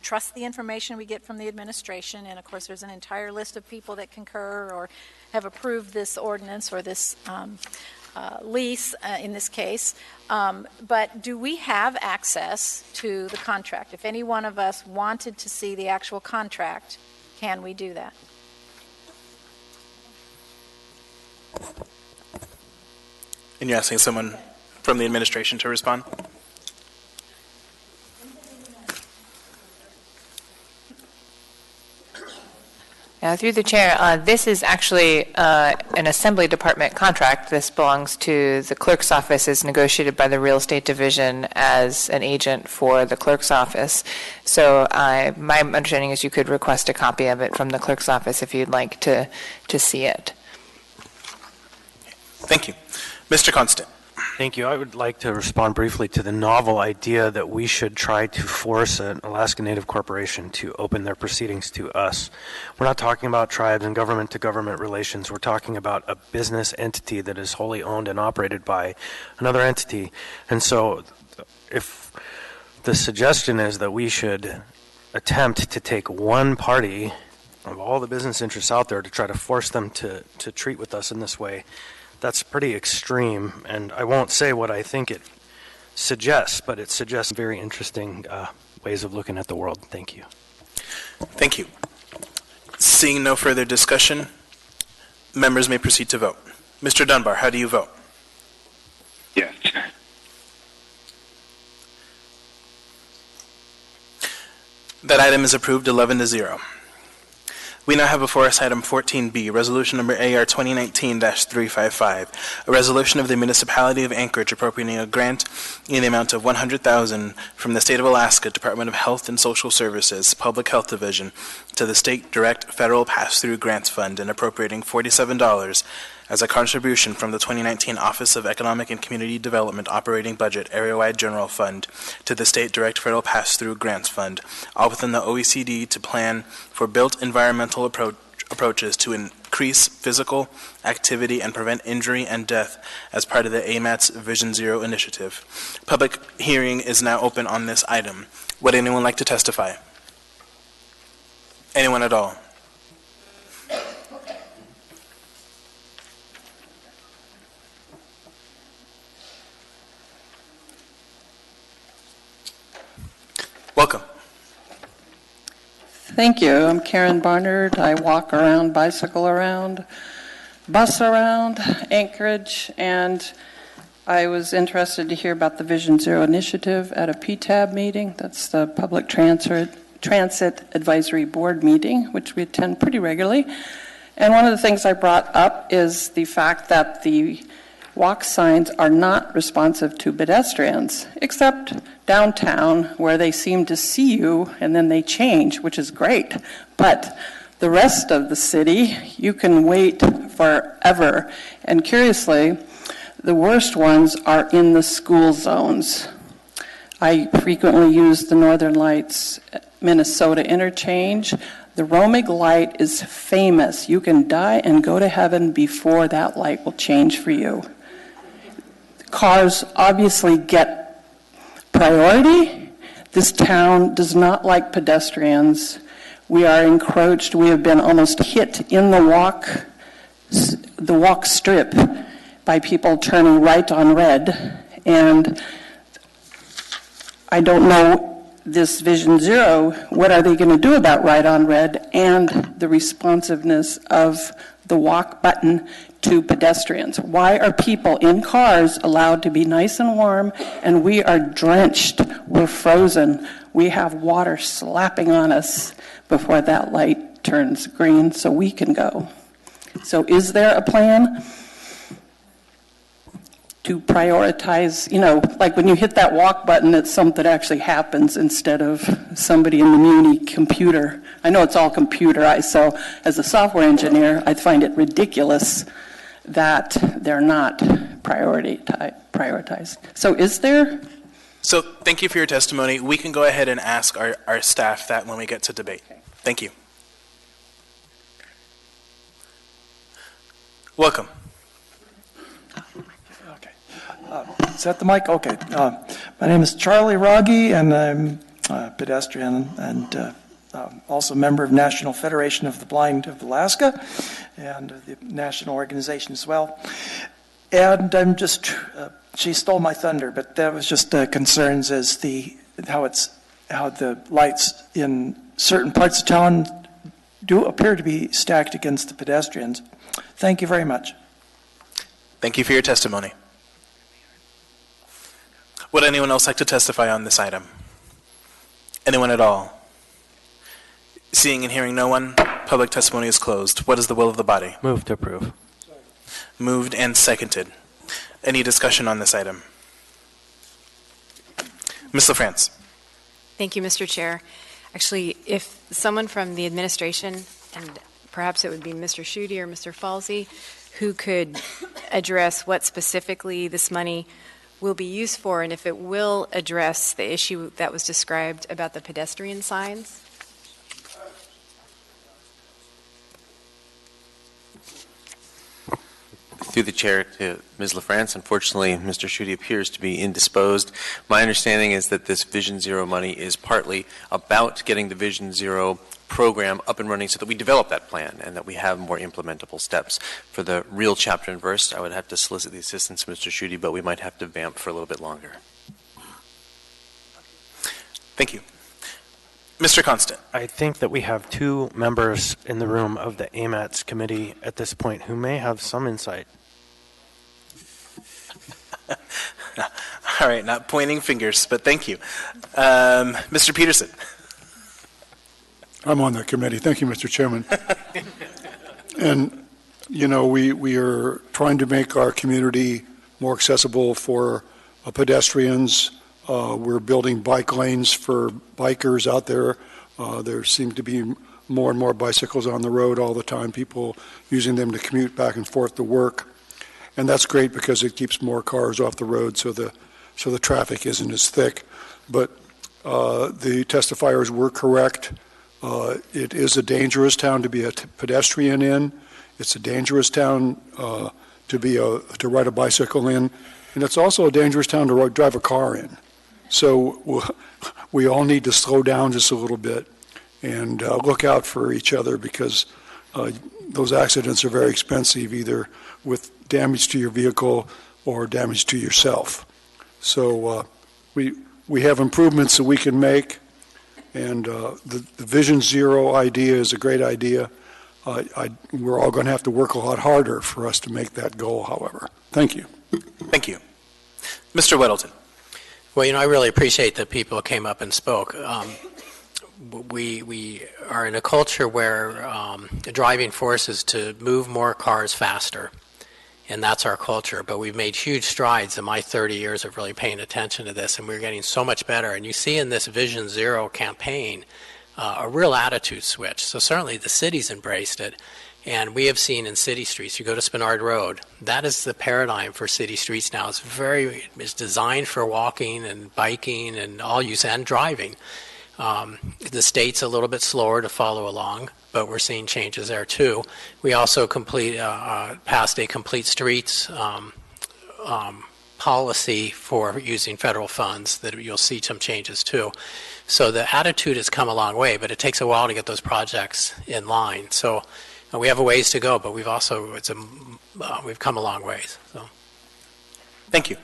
J: trust the information we get from the administration, and of course there's an entire list of people that concur or have approved this ordinance or this lease in this case. But do we have access to the contract? If any one of us wanted to see the actual contract, can we do that?
A: And you're asking someone from the administration to respond?
B: Through the chair, this is actually an Assembly Department contract. This belongs to the clerk's office, is negotiated by the Real Estate Division as an agent for the clerk's office. So my understanding is you could request a copy of it from the clerk's office if you'd like to see it.
A: Thank you. Mr. Constant.
H: Thank you. I would like to respond briefly to the novel idea that we should try to force an Alaska Native corporation to open their proceedings to us. We're not talking about tribes and government-to-government relations. We're talking about a business entity that is wholly owned and operated by another entity. And so if the suggestion is that we should attempt to take one party of all the business interests out there to try to force them to treat with us in this way, that's pretty extreme. And I won't say what I think it suggests, but it suggests very interesting ways of looking at the world. Thank you.
A: Thank you. Seeing no further discussion, members may proceed to vote. Mr. Dunbar, how do you vote?
K: Yes.
A: That item is approved 11-0. We now have before us item 14B, resolution number AR 2019-355, a resolution of the Municipality of Anchorage appropriating a grant in the amount of $100,000 from the State of Alaska Department of Health and Social Services, Public Health Division, to the State Direct Federal Pass-Through Grants Fund and appropriating $47 as a contribution from the 2019 Office of Economic and Community Development Operating Budget Area-Wide General Fund to the State Direct Federal Pass-Through Grants Fund, all within the OECD to plan for built environmental approaches to increase physical activity and prevent injury and death as part of the AMAT's Vision Zero initiative. Public hearing is now open on this item. Would anyone like to testify? Anyone at all? Welcome.
S: Thank you. I'm Karen Barnard. I walk around, bicycle around, bus around Anchorage, and I was interested to hear about the Vision Zero initiative at a PTAB meeting. That's the Public Transit Advisory Board meeting, which we attend pretty regularly. And one of the things I brought up is the fact that the walk signs are not responsive to pedestrians, except downtown where they seem to see you and then they change, which is great. But the rest of the city, you can wait forever. And curiously, the worst ones are in the school zones. I frequently use the Northern Lights Minnesota interchange. The Romig light is famous. You can die and go to heaven before that light will change for you. Cars obviously get priority. This town does not like pedestrians. We are encroached. We have been almost hit in the walk strip by people turning right on red. And I don't know this Vision Zero, what are they going to do about right on red and the responsiveness of the walk button to pedestrians? Why are people in cars allowed to be nice and warm and we are drenched, we're frozen, we have water slapping on us before that light turns green so we can go? So is there a plan to prioritize, like when you hit that walk button, it's something that actually happens instead of somebody in the muni computer. I know it's all computerized, so as a software engineer, I find it ridiculous that they're not prioritized. So is there?
A: So thank you for your testimony. We can go ahead and ask our staff that when we get to debate. Thank you. Welcome.
V: Is that the mic? Okay. My name is Charlie Rogge, and I'm a pedestrian and also a member of National Federation of the Blind of Alaska and the national organization as well. And I'm just, she stole my thunder, but that was just concerns as how the lights in certain parts of town do appear to be stacked against the pedestrians. Thank you very much.
A: Thank you for your testimony. Would anyone else like to testify on this item? Anyone at all? Seeing and hearing no one, public testimony is closed. What is the will of the body?
H: Move to approve.
A: Moved and seconded. Any discussion on this item? Ms. LaFrance.
F: Thank you, Mr. Chair. Actually, if someone from the administration, and perhaps it would be Mr. Schutte or Mr. Falsey, who could address what specifically this money will be used for, and if it will address the issue that was described about the pedestrian signs.
G: Through the chair to Ms. LaFrance, unfortunately, Mr. Schutte appears to be indisposed. My understanding is that this Vision Zero money is partly about getting the Vision Zero program up and running so that we develop that plan and that we have more implementable steps. For the real chapter and verse, I would have to solicit the assistance of Mr. Schutte, but we might have to vamp for a little bit longer.
A: Thank you. Mr. Constant.
H: I think that we have two members in the room of the AMATS committee at this point who may have some insight.
A: All right, not pointing fingers, but thank you. Mr. Peterson.
I: I'm on that committee. Thank you, Mr. Chairman. And, you know, we are trying to make our community more accessible for pedestrians. We're building bike lanes for bikers out there. There seem to be more and more bicycles on the road all the time, people using them to commute back and forth to work. And that's great because it keeps more cars off the road so the traffic isn't as thick. But the testifiers were correct. It is a dangerous town to be a pedestrian in. It's a dangerous town to ride a bicycle in. And it's also a dangerous town to drive a car in. So we all need to slow down just a little bit and look out for each other because those accidents are very expensive, either with damage to your vehicle or damage to yourself. So we have improvements that we can make, and the Vision Zero idea is a great idea. We're all going to have to work a lot harder for us to make that goal, however. Thank you.
A: Thank you. Mr. Weddleton.
D: Well, you know, I really appreciate that people came up and spoke. We are in a culture where the driving force is to move more cars faster, and that's our culture. But we've made huge strides in my 30 years of really paying attention to this, and we're getting so much better. And you see in this Vision Zero campaign a real attitude switch. So certainly the city's embraced it. And we have seen in city streets, you go to Spenard Road, that is the paradigm for city streets now. It's designed for walking and biking and all use and driving. The state's a little bit slower to follow along, but we're seeing changes there too. We also passed a complete streets policy for using federal funds that you'll see some changes too. So the attitude has come a long way, but it takes a while to get those projects in line. So we have a ways to go, but we've come a long ways. So.
A: Thank you.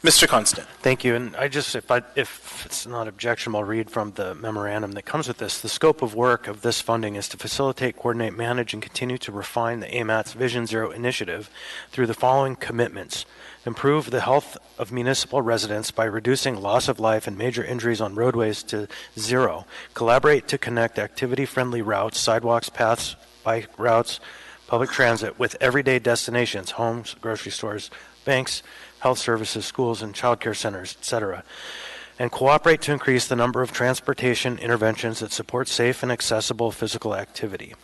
A: Mr. Constant.
H: Thank you. And if it's not objectionable, I'll read from the memorandum that comes with this. The scope of work of this funding is to facilitate, coordinate, manage, and continue to refine the AMATS Vision Zero initiative through the following commitments. Improve the health of municipal residents by reducing loss of life and major injuries on roadways to zero. Collaborate to connect activity-friendly routes, sidewalks, paths, bike routes, public transit with everyday destinations, homes, grocery stores, banks, health services, schools, and child care centers, etc. And cooperate to increase the number of transportation interventions that support safe and accessible physical activity.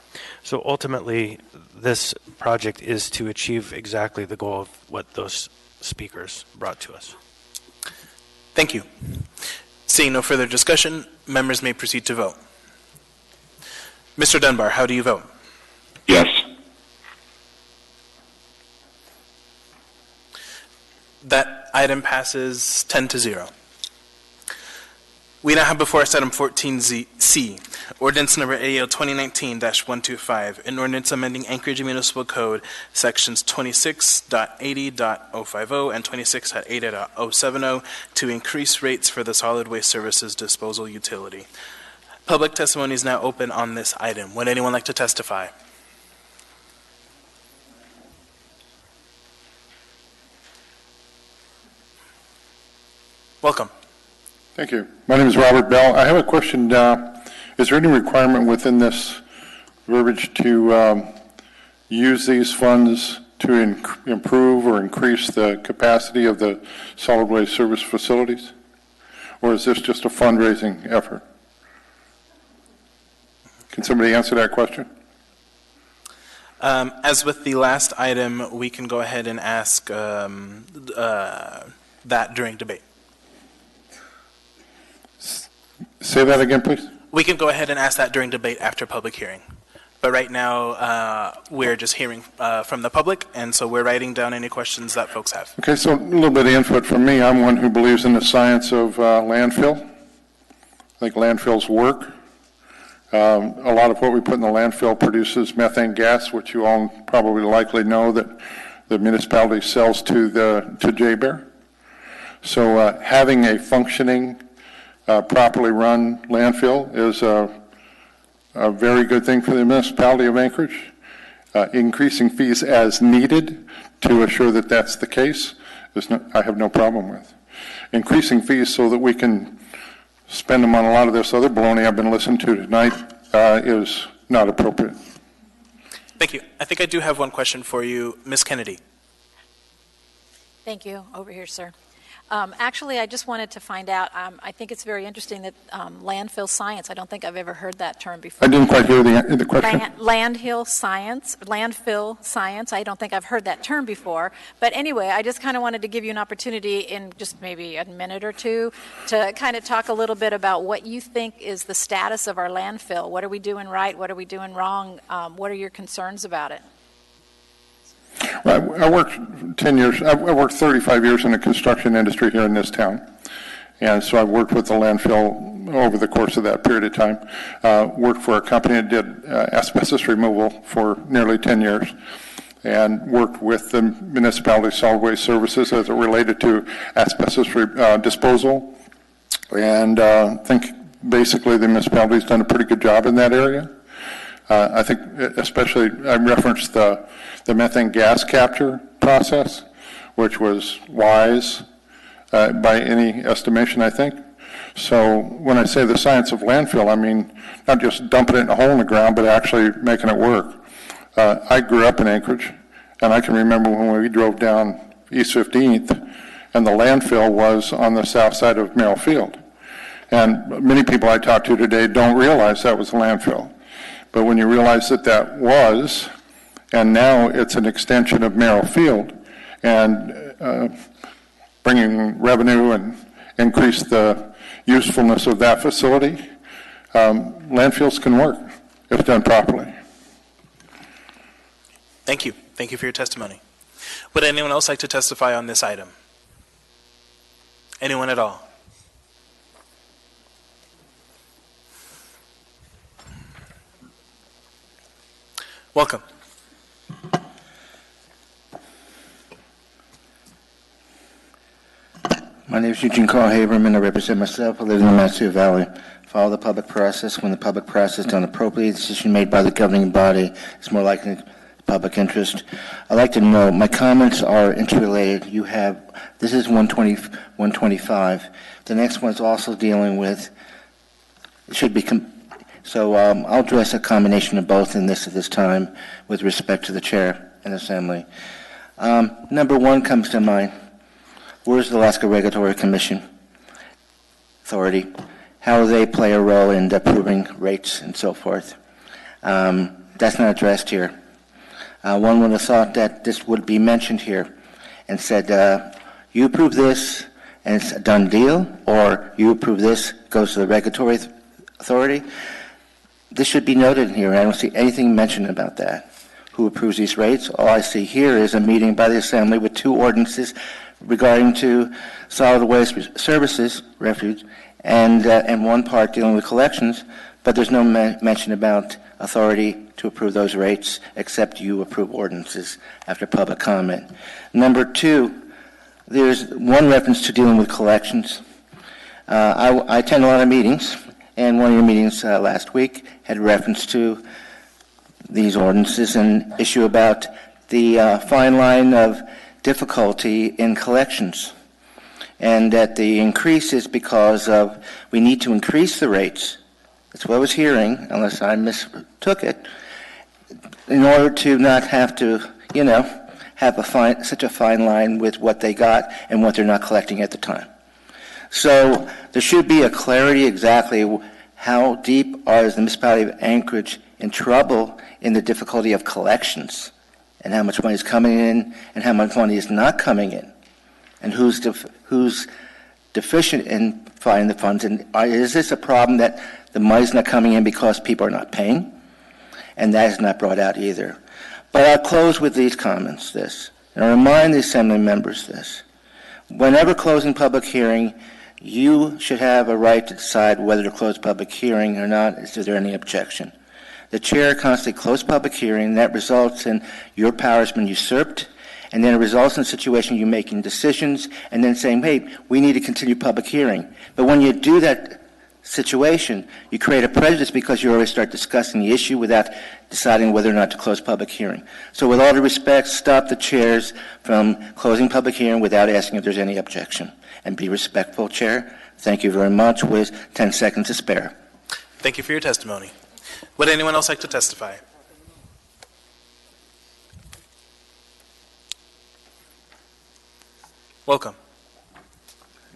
H: So ultimately, this project is to achieve exactly the goal of what those speakers brought to us.
A: Thank you. Seeing no further discussion, members may proceed to vote. Mr. Dunbar, how do you vote?
K: Yes.
A: That item passes 10-0. We now have before us item 14C, ordinance number AO 2019-125, an ordinance amending Anchorage Municipal Code sections 26.80.050 and 26.80.070 to increase rates for the solid waste services disposal utility. Public testimony is now open on this item. Would anyone like to testify? Welcome.
U: Thank you. My name is Robert Bell. I have a question. Is there any requirement within this verbiage to use these funds to improve or increase the capacity of the solid waste service facilities? Or is this just a fundraising effort? Can somebody answer that question?
A: As with the last item, we can go ahead and ask that during debate.
U: Say that again, please.
A: We can go ahead and ask that during debate after public hearing. But right now, we're just hearing from the public, and so we're writing down any questions that folks have.
U: Okay, so a little bit of input from me. I'm one who believes in the science of landfill. I think landfills work. A lot of what we put in the landfill produces methane gas, which you all probably likely know that the municipality sells to JBER. So having a functioning, properly run landfill is a very good thing for the municipality of Anchorage. Increasing fees as needed to assure that that's the case, I have no problem with. Increasing fees so that we can spend them on a lot of this other baloney I've been listening to tonight is not appropriate.
A: Thank you. I think I do have one question for you, Ms. Kennedy.
J: Thank you. Over here, sir. Actually, I just wanted to find out, I think it's very interesting that landfill science, I don't think I've ever heard that term before.
U: I didn't quite hear the question.
J: Landfill science, I don't think I've heard that term before. But anyway, I just kind of wanted to give you an opportunity in just maybe a minute or two to kind of talk a little bit about what you think is the status of our landfill. What are we doing right? What are we doing wrong? What are your concerns about it?
U: I worked 10 years, I worked 35 years in the construction industry here in this town. And so I worked with the landfill over the course of that period of time. Worked for a company that did asbestos removal for nearly 10 years. And worked with the municipality solid waste services as it related to asbestos disposal. And I think basically the municipality's done a pretty good job in that area. I think especially, I referenced the methane gas capture process, which was wise by any estimation, I think. So when I say the science of landfill, I mean not just dumping it in a hole in the ground, but actually making it work. I grew up in Anchorage, and I can remember when we drove down East 15th, and the landfill was on the south side of Merrill Field. And many people I talk to today don't realize that was a landfill. But when you realize that that was, and now it's an extension of Merrill Field, and bringing revenue and increase the usefulness of that facility, landfills can work if done properly.
A: Thank you. Thank you for your testimony. Would anyone else like to testify on this item? Anyone at all? Welcome.
Q: My name is Eugene Carl Haberman. I represent myself. I live in the Matsuo Valley. Follow the public process. When the public process is done appropriately, the decision made by the governing body is more likely to public interest. I'd like to know, my comments are interrelated. You have, this is 125. The next one's also dealing with, it should be, so I'll address a combination of both in this at this time with respect to the chair and assembly. Number one comes to mind. Where's the Alaska Regulatory Commission Authority? How do they play a role in approving rates and so forth? That's not addressed here. One would have thought that this would be mentioned here and said, you approve this and it's a done deal, or you approve this, goes to the regulatory authority. This should be noted in here. I don't see anything mentioned about that. Who approves these rates? All I see here is a meeting by the assembly with two ordinances regarding to solid waste services, refuge, and one part dealing with collections, but there's no mention about authority to approve those rates except you approve ordinances after public comment. Number two, there's one reference to dealing with collections. I attend a lot of meetings, and one of your meetings last week had reference to these ordinances and issue about the fine line of difficulty in collections, and that the increase is because of we need to increase the rates. That's what I was hearing, unless I mistook it, in order to not have to, have such a fine line with what they got and what they're not collecting at the time. So there should be a clarity exactly how deep is the municipality of Anchorage in trouble in the difficulty of collections, and how much money is coming in and how much money is not coming in, and who's deficient in finding the funds. And is this a problem that the money's not coming in because people are not paying? and that is not brought out either. But I'll close with these comments, and I'll remind the Assembly members this. Whenever closing public hearing, you should have a right to decide whether to close public hearing or not. Is there any objection? The chair constantly closes public hearing. That results in your power has been usurped, and then it results in a situation you making decisions and then saying, hey, we need to continue public hearing. But when you do that situation, you create a prejudice because you already start discussing the issue without deciding whether or not to close public hearing. So with all due respect, stop the chairs from closing public hearing without asking if there's any objection. And be respectful, Chair. Thank you very much. With 10 seconds to spare.
A: Thank you for your testimony. Would anyone else like to testify? Welcome.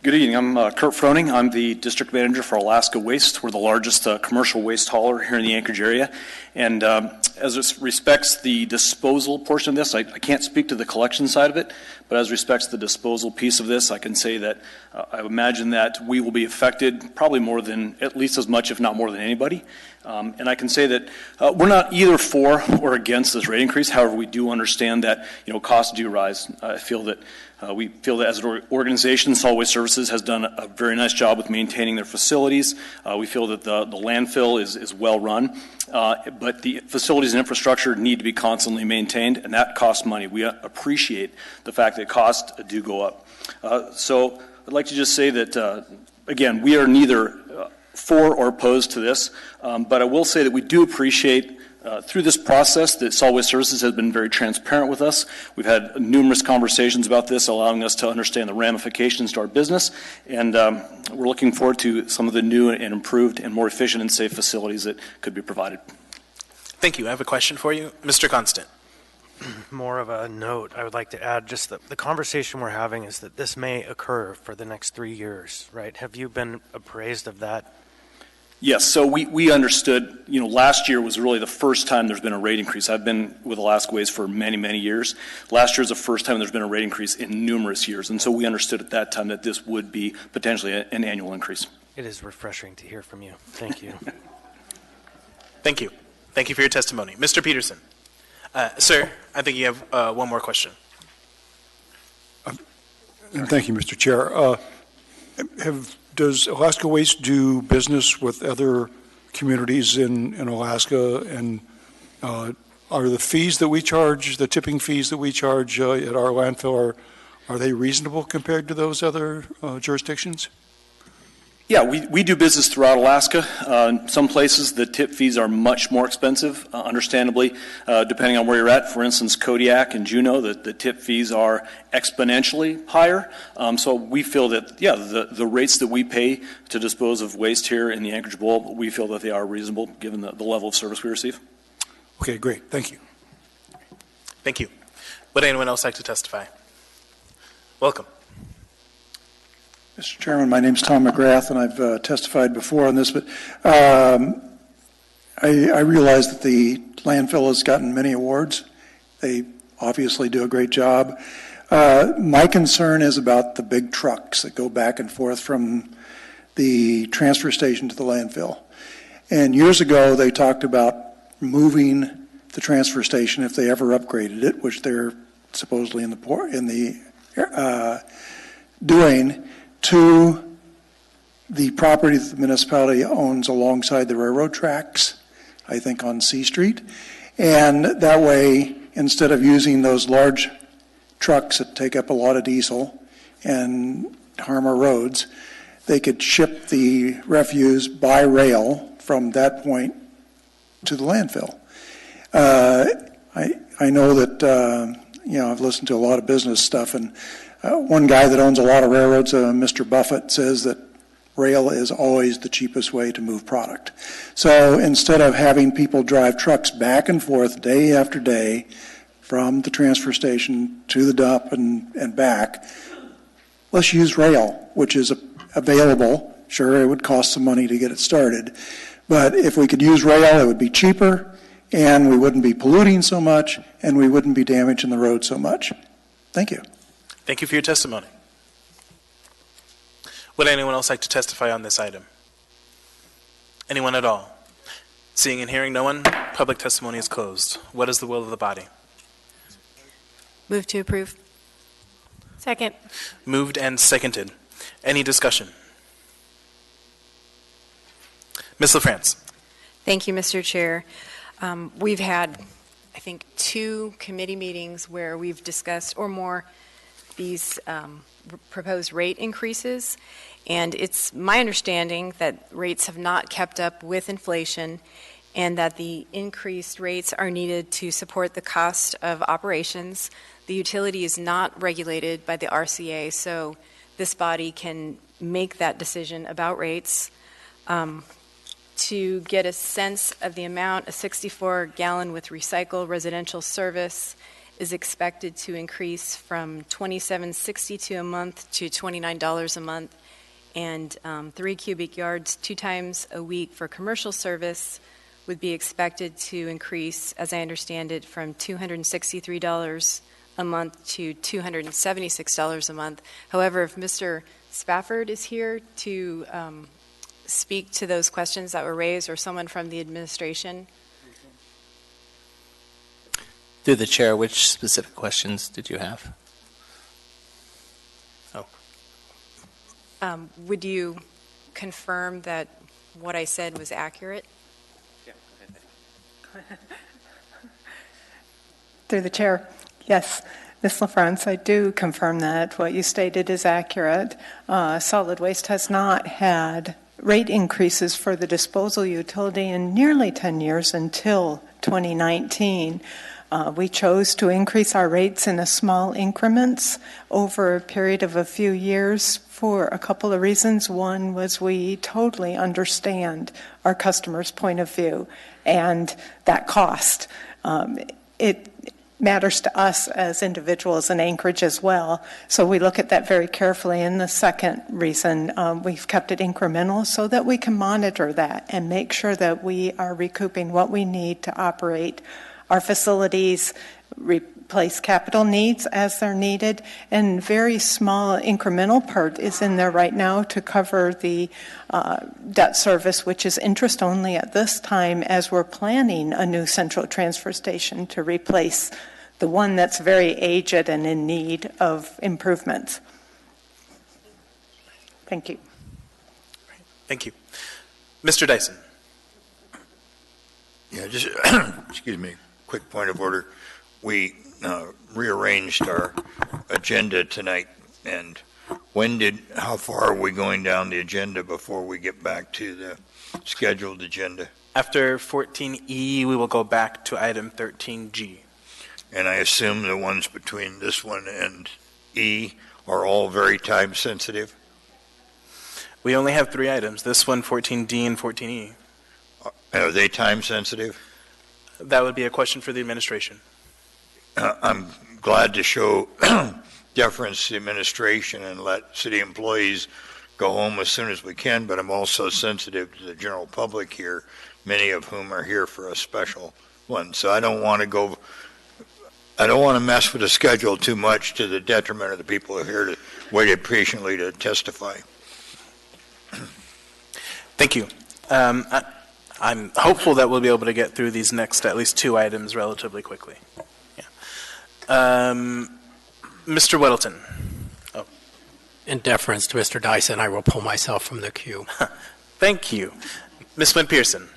E: Good evening. I'm Kurt Froning. I'm the district manager for Alaska Waste. We're the largest commercial waste hauler here in the Anchorage area. And as it respects the disposal portion of this, I can't speak to the collection side of it, but as respects the disposal piece of this, I can say that I imagine that we will be affected probably more than, at least as much, if not more than anybody. And I can say that we're not either for or against this rate increase. However, we do understand that costs do rise. I feel that we feel that as an organization, Solid Waste Services has done a very nice job with maintaining their facilities. We feel that the landfill is well run, but the facilities and infrastructure need to be constantly maintained, and that costs money. We appreciate the fact that costs do go up. So I'd like to just say that, again, we are neither for or opposed to this, but I will say that we do appreciate through this process that Solid Waste Services has been very transparent with us. We've had numerous conversations about this, allowing us to understand the ramifications to our business, and we're looking forward to some of the new and improved and more efficient and safe facilities that could be provided.
A: Thank you. I have a question for you. Mr. Constant.
H: More of a note I would like to add, just the conversation we're having is that this may occur for the next 3 years, right? Have you been appraised of that?
E: Yes, so we understood, last year was really the first time there's been a rate increase. I've been with Alaska Waste for many, many years. Last year is the first time there's been a rate increase in numerous years, and so we understood at that time that this would be potentially an annual increase.
H: It is refreshing to hear from you. Thank you.
A: Thank you. Thank you for your testimony. Mr. Peterson. Sir, I think you have one more question.
I: Thank you, Mr. Chair. Does Alaska Waste do business with other communities in Alaska? And are the fees that we charge, the tipping fees that we charge at our landfill, are they reasonable compared to those other jurisdictions?
E: Yeah, we do business throughout Alaska. In some places, the tip fees are much more expensive, understandably, depending on where you're at. For instance, Kodiak and Juneau, the tip fees are exponentially higher. So we feel that, the rates that we pay to dispose of waste here in the Anchorage Bowl, we feel that they are reasonable given the level of service we receive.
I: Okay, great. Thank you.
A: Thank you. Would anyone else like to testify? Welcome.
T: Mr. Chairman, my name is Tom McGrath, and I've testified before on this, but I realize that the landfill has gotten many awards. They obviously do a great job. My concern is about the big trucks that go back and forth from the transfer station to the landfill. And years ago, they talked about moving the transfer station if they ever upgraded it, which they're supposedly doing, to the property that the municipality owns alongside the railroad tracks, I think on C Street. And that way, instead of using those large trucks that take up a lot of diesel and harm our roads, they could ship the refuse by rail from that point to the landfill. I know that, I've listened to a lot of business stuff, and one guy that owns a lot of railroads, Mr. Buffett, says that rail is always the cheapest way to move product. So instead of having people drive trucks back and forth day after day from the transfer station to the dump and back, let's use rail, which is available. Sure, it would cost some money to get it started. But if we could use rail, it would be cheaper, and we wouldn't be polluting so much, and we wouldn't be damaging the road so much. Thank you.
A: Thank you for your testimony. Would anyone else like to testify on this item? Anyone at all? Seeing and hearing no one, Public testimony is closed. What is the will of the body?
F: Move to approve.
L: Second.
A: Moved and seconded. Any discussion? Ms. LaFrance.
F: Thank you, Mr. Chair. We've had, I think, 2 committee meetings where we've discussed or more these proposed rate increases, and it's my understanding that rates have not kept up with inflation and that the increased rates are needed to support the cost of operations. The utility is not regulated by the RCA, so this body can make that decision about rates. To get a sense of the amount, a 64-gallon with recycle residential service is expected to increase from $27.62 a month to $29 a month, and 3 cubic yards 2 times a week for commercial service would be expected to increase, as I understand it, from $263 a month to $276 a month. However, if Mr. Spafford is here to speak to those questions that were raised, or someone from the administration.
C: Through the chair, which specific questions did you have?
F: Would you confirm that what I said was accurate?
N: Through the chair, yes. Ms. LaFrance, I do confirm that what you stated is accurate. Solid Waste has not had rate increases for the disposal utility in nearly 10 years until 2019. We chose to increase our rates in small increments over a period of a few years for a couple of reasons. One was we totally understand our customers' point of view and that cost. It matters to us as individuals in Anchorage as well. So we look at that very carefully. And the second reason, we've kept it incremental so that we can monitor that and make sure that we are recouping what we need to operate our facilities, replace capital needs as they're needed, and very small incremental part is in there right now to cover the debt service, which is interest only at this time as we're planning a new central transfer station to replace the one that's very aged and in need of improvements. Thank you.
A: Thank you. Mr. Dyson.
W: Yeah, just, excuse me, quick point of order. We rearranged our agenda tonight, and how far are we going down the agenda before we get back to the scheduled agenda?
A: After 14E, we will go back to item 13G.
W: And I assume the ones between this one and E are all very time sensitive?
A: We only have 3 items, this one, 14D, and 14E.
W: Are they time sensitive?
A: That would be a question for the administration.
W: I'm glad to show deference to the administration and let city employees go home as soon as we can, but I'm also sensitive to the general public here, many of whom are here for a special one. So I don't want to mess with the schedule too much to the detriment of the people who are here to wait patiently to testify.
A: Thank you. I'm hopeful that we'll be able to get through these next at least 2 items relatively quickly. Yeah. Mr. Weddleton. Oh.
D: In deference to Mr. Dyson, I will pull myself from the queue.
A: Thank you. Ms. Wynn-Pearson.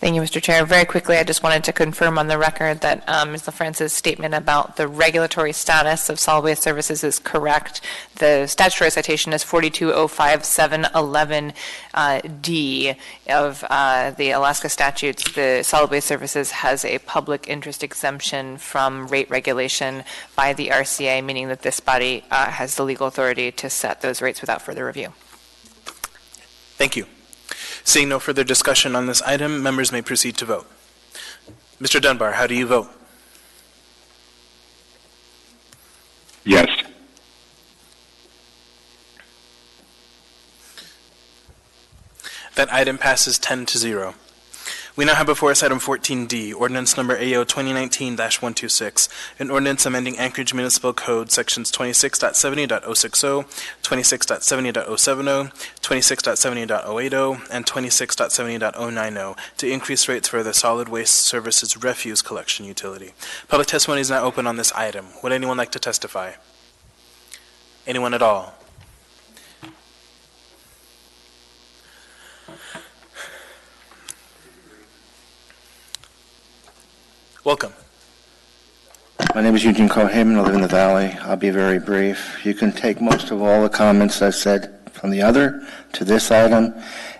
B: Thank you, Mr. Chair. Very quickly, I just wanted to confirm on the record that Ms. LaFrance's statement about the regulatory status of solid waste services is correct. The statutory citation is 4205711D of the Alaska statutes. The solid waste services has a public interest exemption from rate regulation by the RCA, meaning that this body has the legal authority to set those rates without further review.
A: Thank you. Seeing no further discussion on this item, members may proceed to vote. Mr. Dunbar, how do you vote?
K: Yes.
A: That item passes 10-0. We now have before us item 14D, ordinance number AO 2019-126, an ordinance amending Anchorage Municipal Code sections 26.70.060, 26.70.070, 26.70.080, and 26.70.090 to increase rates for the solid waste services refuse collection utility. Public testimony is now open on this item. Would anyone like to testify? Anyone at all? Welcome.
Q: My name is Eugene Cohaman. I live in the Valley. I'll be very brief. You can take most of all the comments I've said from the other to this item,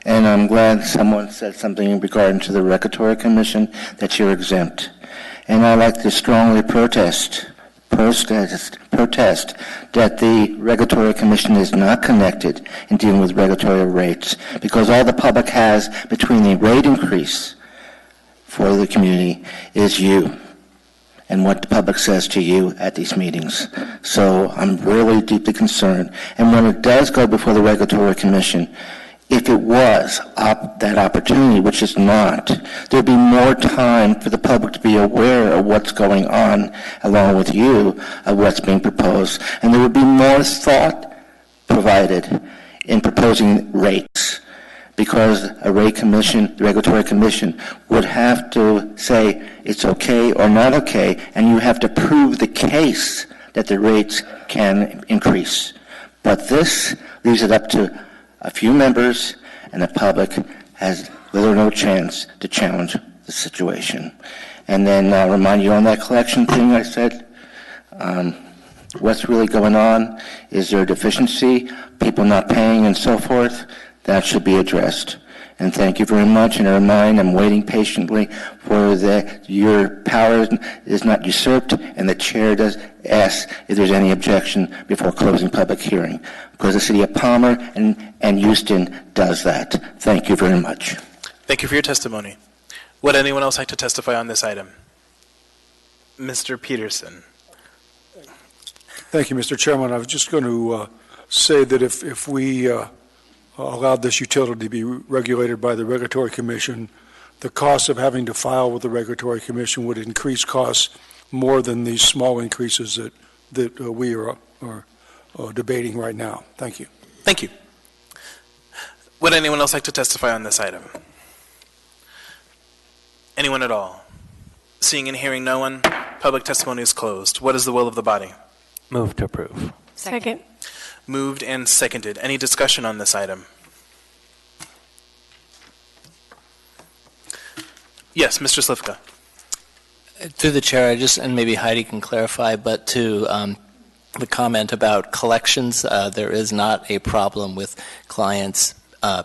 Q: and I'm glad someone said something regarding to the Regulatory Commission that you're exempt. And I'd like to strongly protest that the Regulatory Commission is not connected in dealing with regulatory rates, because all the public has between the rate increase for the community is you and what the public says to you at these meetings. So I'm really deeply concerned. And when it does go before the Regulatory Commission, if it was that opportunity, which is not, there'd be more time for the public to be aware of what's going on, along with you, of what's being proposed. And there would be more thought provided in proposing rates, because a rate commission, the Regulatory Commission, would have to say it's okay or not okay, and you have to prove the case that the rates can increase. But this leaves it up to a few members, and the public has little or no chance to challenge the situation. And then I'll remind you on that collection thing I said, what's really going on? Is there a deficiency, people not paying and so forth? That should be addressed. And thank you very much. And I remind, I'm waiting patiently for your power is not usurped, and the chair does ask if there's any objection before closing public hearing, because the city of Palmer and Houston does that. Thank you very much.
A: Thank you for your testimony. Would anyone else like to testify on this item? Mr. Peterson.
I: Thank you, Mr. Chairman. I was just going to say that if we allowed this utility to be regulated by the Regulatory Commission, the cost of having to file with the Regulatory Commission would increase costs more than these small increases that we are debating right now. Thank you.
A: Thank you. Would anyone else like to testify on this item? Anyone at all? Seeing and hearing no one, public testimony is closed. What is the will of the body?
H: Move to approve.
L: Second.
A: Moved and seconded. Any discussion on this item? Yes, Mr. Slivka.
C: Through the chair, and maybe Heidi can clarify, but to the comment about collections, there is not a problem with clients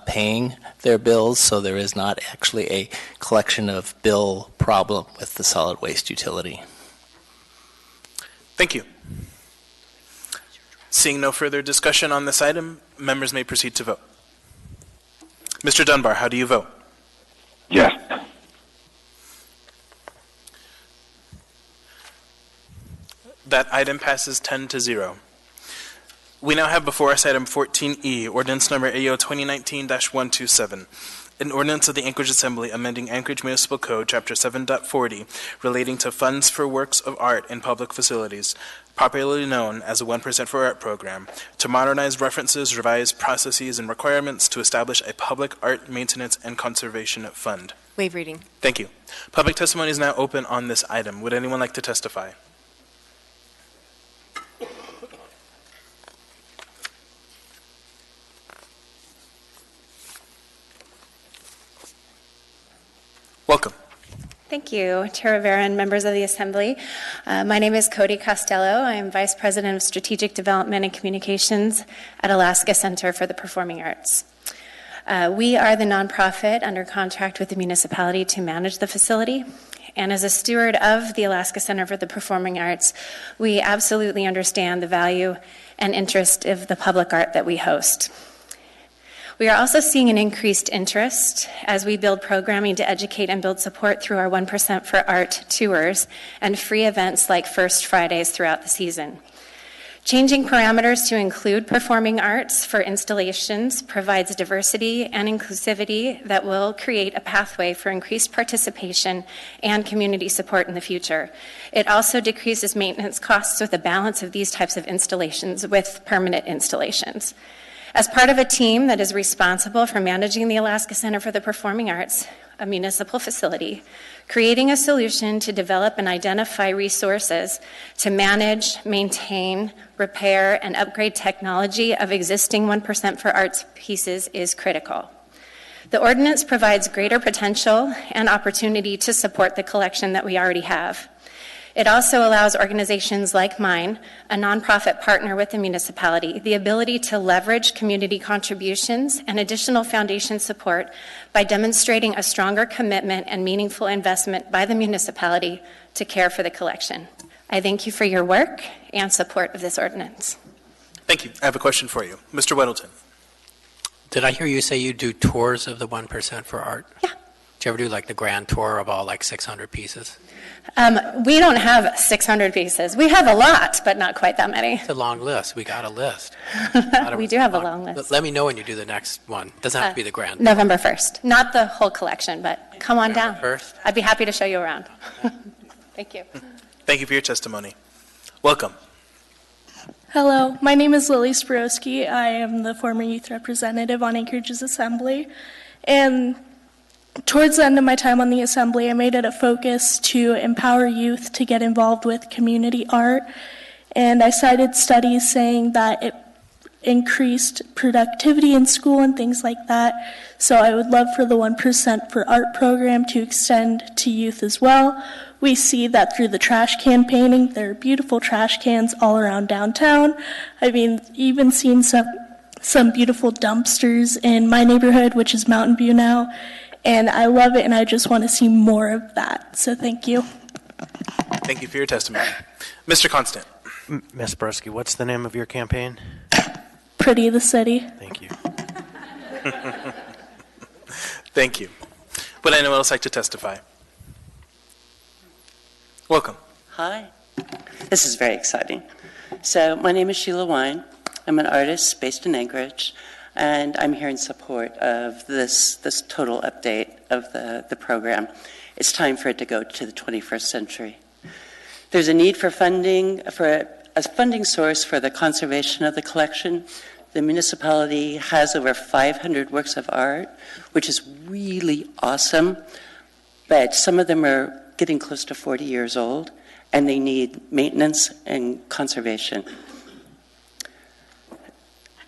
C: paying their bills, so there is not actually a collection of bill problem with the solid waste utility.
A: Thank you. Seeing no further discussion on this item, members may proceed to vote. Mr. Dunbar, how do you vote?
K: Yes.
A: That item passes 10-0. We now have before us item 14E, ordinance number AO 2019-127, an ordinance of the Anchorage Assembly amending Anchorage Municipal Code, Chapter 7.40, relating to funds for works of art in public facilities, popularly known as a 1% for Art program, to modernize references, revise processes, and requirements to establish a public art maintenance and conservation fund.
F: Waive reading.
A: Thank you. Public testimony is now open on this item. Would anyone like to testify? Welcome.
M: Thank you, Chair Rivera and members of the Assembly. My name is Cody Costello. I am Vice President of Strategic Development and Communications at Alaska Center for the Performing Arts. We are the nonprofit under contract with the municipality to manage the facility. And as a steward of the Alaska Center for the Performing Arts, we absolutely understand the value and interest of the public art that we host. We are also seeing an increased interest as we build programming to educate and build support through our 1% for Art tours and free events like First Fridays throughout the season. Changing parameters to include performing arts for installations provides diversity and inclusivity that will create a pathway for increased participation and community support in the future. It also decreases maintenance costs with a balance of these types of installations with permanent installations. As part of a team that is responsible for managing the Alaska Center for the Performing Arts, a municipal facility, creating a solution to develop and identify resources to manage, maintain, repair, and upgrade technology of existing 1% for Arts pieces is critical. The ordinance provides greater potential and opportunity to support the collection that we already have. It also allows organizations like mine, a nonprofit partner with the municipality, the ability to leverage community contributions and additional foundation support by demonstrating a stronger commitment and meaningful investment by the municipality to care for the collection. I thank you for your work and support of this ordinance.
A: Thank you. I have a question for you. Mr. Weddleton.
D: Did I hear you say you do tours of the 1% for art?
M: Yeah.
D: Do you ever do like the grand tour of all like 600 pieces?
M: We don't have 600 pieces. We have a lot, but not quite that many.
D: It's a long list. We got a list.
M: We do have a long list.
D: Let me know when you do the next one. Doesn't have to be the grand.
M: November 1st. Not the whole collection, but come on down.
D: November 1st?
M: I'd be happy to show you around. Thank you.
A: Thank you for your testimony. Welcome.
O: Hello, my name is Lily Sporowski. I am the former youth representative on Anchorage's Assembly. And towards the end of my time on the Assembly, I made it a focus to empower youth to get involved with community art. And I cited studies saying that it increased productivity in school and things like that. So I would love for the 1% for Art program to extend to youth as well. We see that through the trash can painting. There are beautiful trash cans all around downtown. I mean, even seen some beautiful dumpsters in my neighborhood, which is Mountain View now. And I love it, and I just want to see more of that. So thank you.
A: Thank you for your testimony. Mr. Constant.
H: Ms. Bresky, what's the name of your campaign?
O: Pretty the City.
H: Thank you.
A: Thank you. Would anyone else like to testify? Welcome.
P: Hi. This is very exciting. So my name is Sheila Wine. I'm an artist based in Anchorage, and I'm here in support of this total update of the program. It's time for it to go to the 21st century. There's a need for funding, for a funding source for the conservation of the collection. The municipality has over 500 works of art, which is really awesome, but some of them are getting close to 40 years old, and they need maintenance and conservation.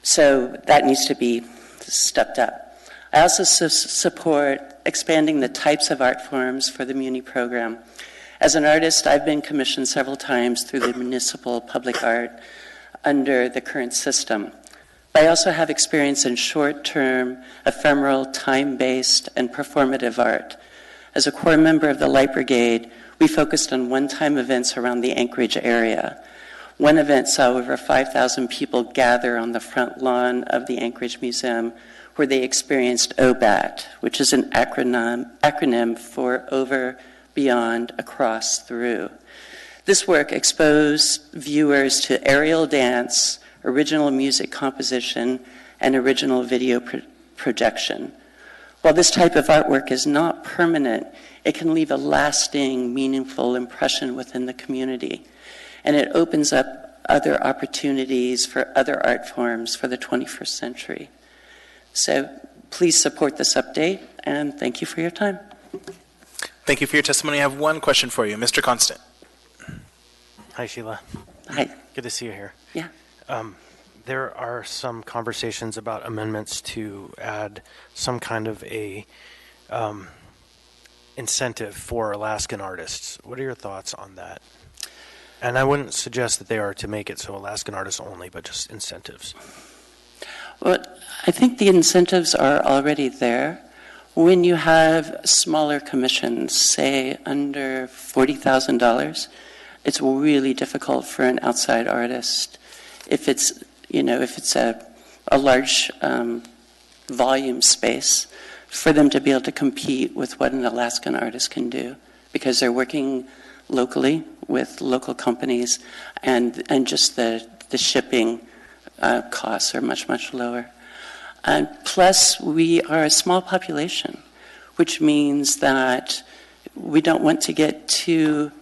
P: So that needs to be stepped up. I also support expanding the types of art forms for the Muni program. As an artist, I've been commissioned several times through the municipal public art under the current system. But I also have experience in short-term, ephemeral, time-based, and performative art. As a core member of the Light Brigade, we focused on one-time events around the Anchorage area. One event saw over 5,000 people gather on the front lawn of the Anchorage Museum, where they experienced OBAT, which is an acronym for Over, Beyond, Across, Through. This work exposed viewers to aerial dance, original music composition, and original video projection. While this type of artwork is not permanent, it can leave a lasting, meaningful impression within the community. And it opens up other opportunities for other art forms for the 21st century. So please support this update, and thank you for your time.
A: Thank you for your testimony. I have one question for you. Mr. Constant.
H: Hi, Sheila.
P: Hi.
H: Good to see you here.
P: Yeah.
H: There are some conversations about amendments to add some kind of a incentive for Alaskan artists. What are your thoughts on that? And I wouldn't suggest that they are to make it so Alaskan artists only, but just incentives.
P: Well, I think the incentives are already there. When you have smaller commissions, say under $40,000, it's really difficult for an outside artist. If it's a large volume space, for them to be able to compete with what an Alaskan artist can do, because they're working locally with local companies, and just the The shipping costs are much, much lower. Plus, we are a small population, which means that we don't want to get too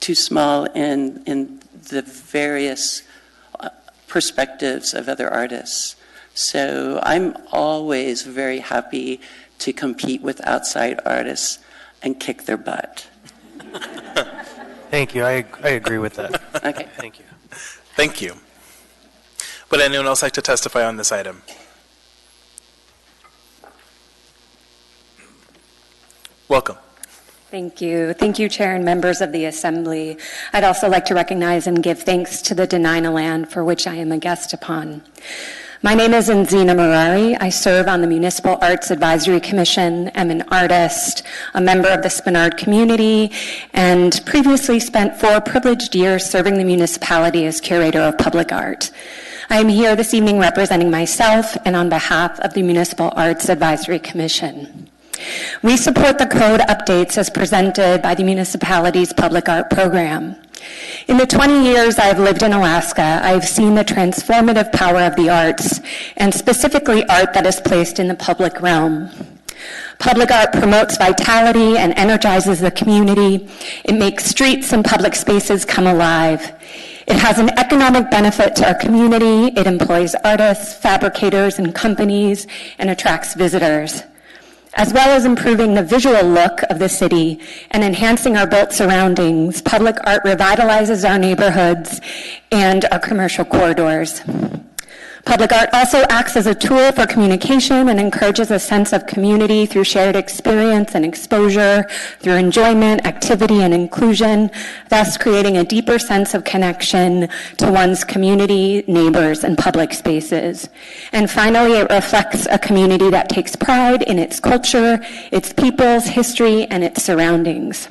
P: small in the various perspectives of other artists. So I'm always very happy to compete with outside artists and kick their butt.
H: Thank you. I agree with that.
P: Okay.
H: Thank you.
A: Thank you. Would anyone else like to testify on this item? Welcome.
R: Thank you. Thank you, Chair and members of the Assembly. I'd also like to recognize and give thanks to the Denina land for which I am a guest upon. My name is Nzina Murari. I serve on the Municipal Arts Advisory Commission. I'm an artist, a member of the Spenard community, and previously spent 4 privileged years serving the municipality as curator of public art. I am here this evening representing myself and on behalf of the Municipal Arts Advisory Commission. We support the code updates as presented by the municipality's public art program. In the 20 years I've lived in Alaska, I've seen the transformative power of the arts, and specifically art that is placed in the public realm. Public art promotes vitality and energizes the community. It makes streets and public spaces come alive. It has an economic benefit to our community. It employs artists, fabricators, and companies, and attracts visitors. As well as improving the visual look of the city and enhancing our built surroundings, public art revitalizes our neighborhoods and our commercial corridors. Public art also acts as a tool for communication and encourages a sense of community through shared experience and exposure, through enjoyment, activity, and inclusion, thus creating a deeper sense of connection to one's community, neighbors, and public spaces. And finally, it reflects a community that takes pride in its culture, its people's history, and its surroundings.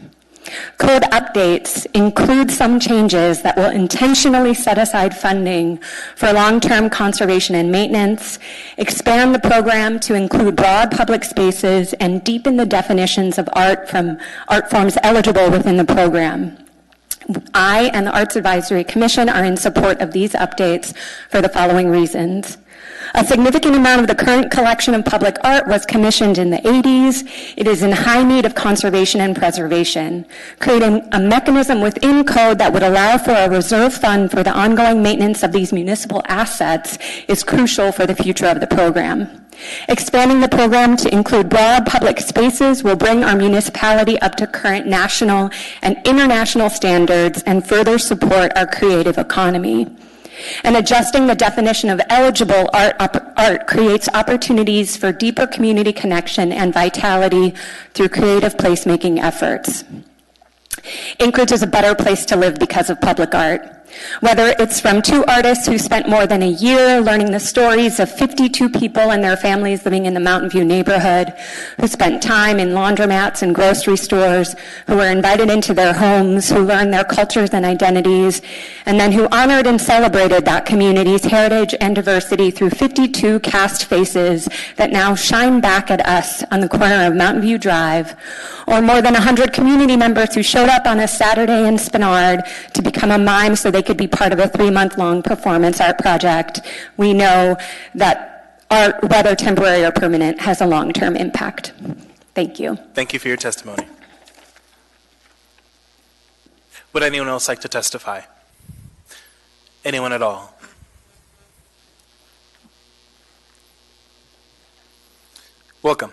R: Code updates include some changes that will intentionally set aside funding for long-term conservation and maintenance, expand the program to include broad public spaces, and deepen the definitions of art from art forms eligible within the program. I and the Arts Advisory Commission are in support of these updates for the following reasons. A significant amount of the current collection of public art was commissioned in the 80s. It is in high need of conservation and preservation. Creating a mechanism within code that would allow for a reserve fund for the ongoing maintenance of these municipal assets is crucial for the future of the program. Expanding the program to include broad public spaces will bring our municipality up to current national and international standards and further support our creative economy. And adjusting the definition of eligible art creates opportunities for deeper community connection and vitality through creative placemaking efforts. Anchorage is a better place to live because of public art. Whether it's from 2 artists who spent more than a year learning the stories of 52 people and their families living in the Mountain View neighborhood, who spent time in laundromats and grocery stores, who were invited into their homes, who learned their cultures and identities, and then who honored and celebrated that community's heritage and diversity through 52 cast faces that now shine back at us on the corner of Mountain View Drive, or more than 100 community members who showed up on a Saturday in Spenard to become a mime so they could be part of a 3-month-long performance art project. We know that art, whether temporary or permanent, has a long-term impact. Thank you.
A: Thank you for your testimony. Would anyone else like to testify? Anyone at all? Welcome.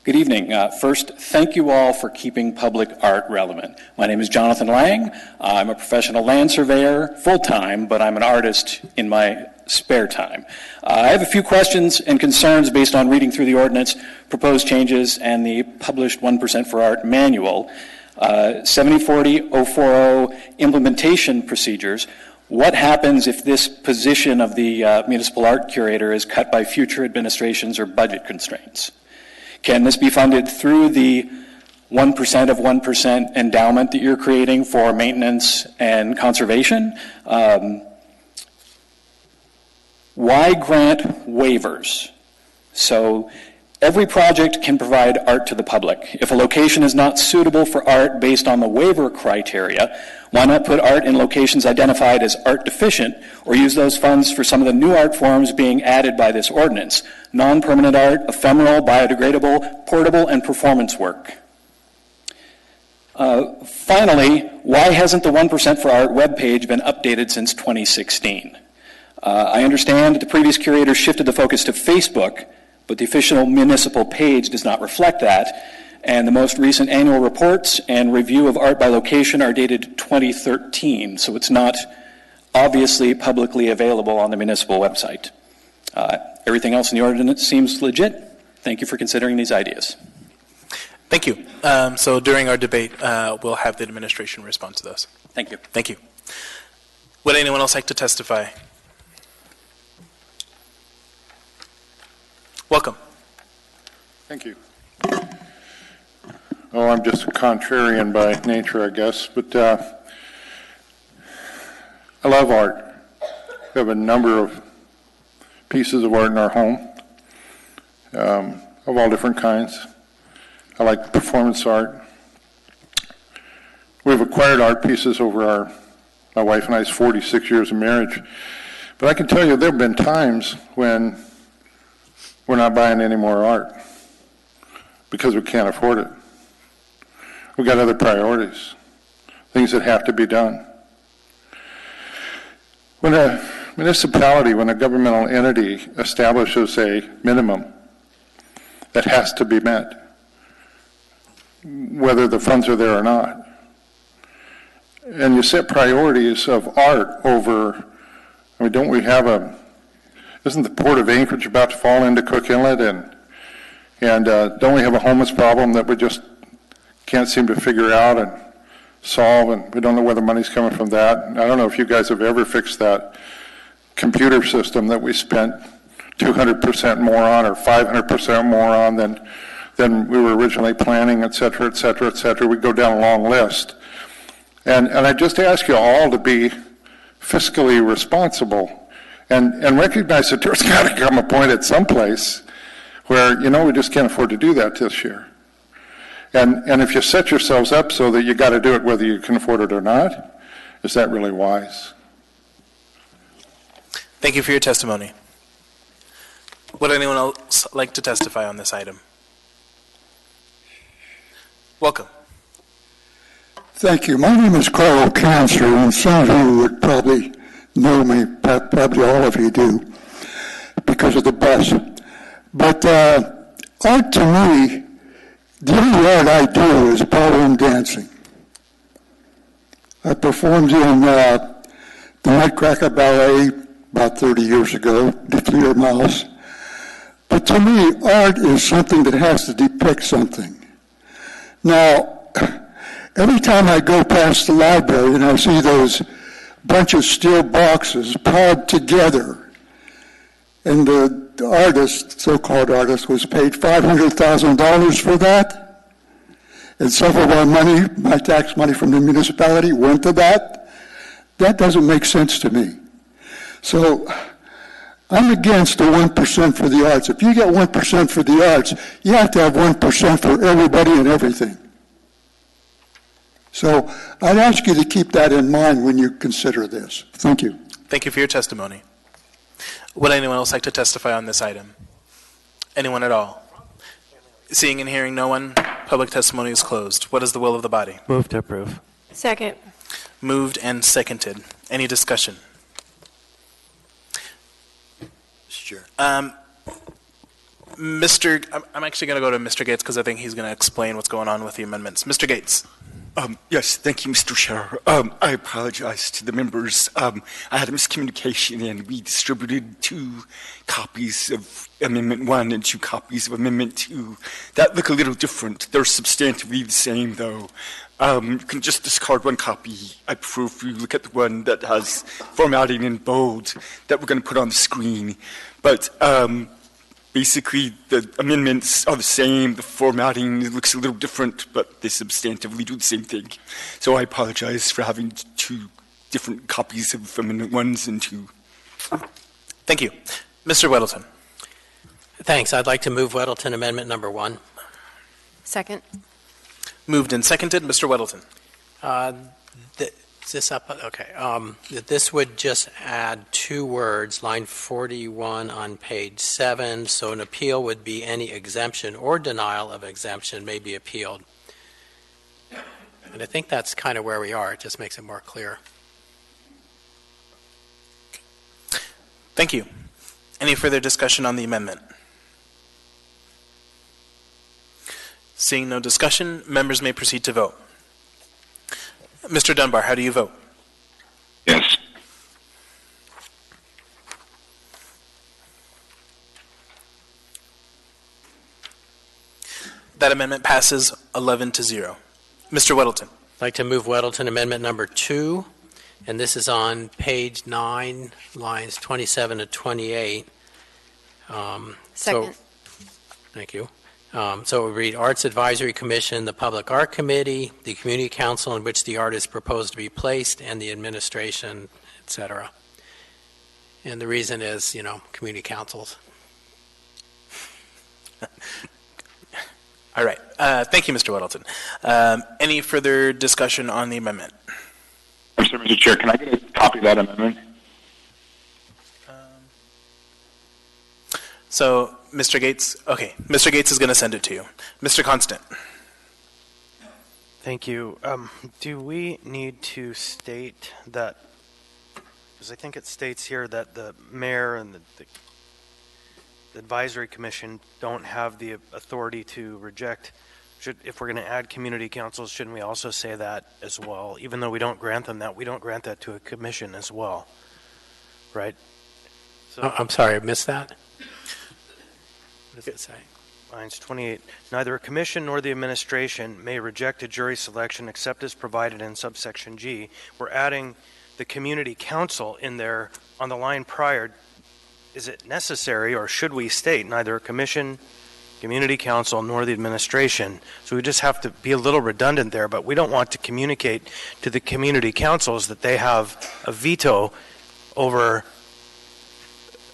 S: Good evening. First, thank you all for keeping public art relevant. My name is Jonathan Lang. I'm a professional land surveyor, full-time, but I'm an artist in my spare time. I have a few questions and concerns based on reading through the ordinance, proposed changes, and the published 1% for Art manual. 7040-040 implementation procedures. What happens if this position of the municipal art curator is cut by future administrations or budget constraints? Can this be funded through the 1% of 1% endowment that you're creating for maintenance and conservation? Why grant waivers? So Every project can provide art to the public. If a location is not suitable for art based on the waiver criteria, why not put art in locations identified as art deficient, or use those funds for some of the new art forms being added by this ordinance? Non-permanent art, ephemeral, biodegradable, portable, and performance work. Finally, why hasn't the 1% for Art webpage been updated since 2016? I understand that the previous curator shifted the focus to Facebook, but the official municipal page does not reflect that, and the most recent annual reports and review of art by location are dated 2013, so it's not obviously publicly available on the municipal website. Everything else in the ordinance seems legit. Thank you for considering these ideas.
A: Thank you. So during our debate, we'll have the administration respond to those.
S: Thank you.
A: Thank you. Would anyone else like to testify? Welcome.
U: Thank you. Oh, I'm just a contrarian by nature, I guess, but I love art. We have a number of pieces of art in our home, of all different kinds. I like performance art. We've acquired art pieces over my wife and I's 46 years of marriage, but I can tell you there have been times when we're not buying any more art because we can't afford it. We've got other priorities, things that have to be done. When a municipality, when a governmental entity establishes a minimum that has to be met, whether the funds are there or not, and you set priorities of art over, I mean, don't we have isn't the Port of Anchorage about to fall into Cook Inlet, and don't we have a homeless problem that we just can't seem to figure out and solve, and we don't know where the money's coming from that? And I don't know if you guys have ever fixed that computer system that we spent 200% more on or 500% more on than we were originally planning, et cetera, et cetera, et cetera. We go down a long list. And I just ask you all to be fiscally responsible and recognize that there's got to come a point at some place where, we just can't afford to do that this year. And if you set yourselves up so that you got to do it whether you can afford it or not, is that really wise?
A: Thank you for your testimony. Would anyone else like to testify on this item? Welcome.
I: Thank you. My name is Carl Cancer, and some of you would probably know me, probably all of you do, because of the bus. But art to me, the only art I do is ballroom dancing. I performed in the Nutcracker Ballet about 30 years ago, the Theater Mouse. But to me, art is something that has to depict something. Now, every time I go past the library and I see those bunch of steel boxes piled together, and the artist, so-called artist, was paid $500,000 for that, and some of our money, my tax money from the municipality, went to that. That doesn't make sense to me. So I'm against the 1% for the arts. If you get 1% for the arts, you have to have 1% for everybody and everything. So I'd ask you to keep that in mind when you consider this. Thank you.
A: Thank you for your testimony. Would anyone else like to testify on this item? Anyone at all? Seeing and hearing no one, public testimony is closed. What is the will of the body?
H: Move to approve.
L: Second.
A: Moved and seconded. Any discussion?
W: Sure.
A: I'm actually going to go to Mr. Gates because I think he's going to explain what's going on with the amendments. Mr. Gates.
G: Yes, thank you, Mr. Chair. I apologize to the members. I had a miscommunication, and we distributed 2 copies of Amendment 1 and 2 copies of Amendment 2. That look a little different. They're substantively the same, though. You can just discard 1 copy. I prefer if you look at the one that has formatting in bold that we're going to put on the screen. But basically, the amendments are the same. The formatting looks a little different, but they substantively do the same thing. So I apologize for having 2 different copies of Amendment 1s and 2.
A: Thank you. Mr. Weddleton.
D: Thanks. I'd like to move Weddleton Amendment Number 1.
F: Second.
A: Moved and seconded. Mr. Weddleton.
D: Is this up? Okay. This would just add 2 words, line 41 on page 7. So an appeal would be any exemption or denial of exemption may be appealed. And I think that's kind of where we are. It just makes it more clear.
A: Thank you. Any further discussion on the amendment? Seeing no discussion, members may proceed to vote. Mr. Dunbar, how do you vote?
K: Yes.
A: That amendment passes 11-0. Mr. Weddleton.
D: I'd like to move Weddleton Amendment Number 2, and this is on page 9, lines 27 to 28.
F: Second.
D: Thank you. So it would read, Arts Advisory Commission, the Public Art Committee, the Community Council in which the art is proposed to be placed, and the administration, et cetera. And the reason is, community councils.
A: All right. Thank you, Mr. Weddleton. Any further discussion on the amendment?
K: I'm sorry, Mr. Chair, can I get a copy of that amendment?
A: So, Mr. Gates, okay, Mr. Gates is going to send it to you. Mr. Constant.
H: Thank you. Do we need to state that, because I think it states here that the mayor and the advisory commission don't have the authority to reject. If we're going to add community councils, shouldn't we also say that as well? Even though we don't grant them that, we don't grant that to a commission as well, right? So,
D: I'm sorry, I missed that. What does it say?
H: Lines 28. Neither a commission nor the administration may reject a jury selection except as provided in subsection G. We're adding the community council in there on the line prior. Is it necessary, or should we state neither a commission, community council, nor the administration? So we just have to be a little redundant there, but we don't want to communicate to the community councils that they have a veto over,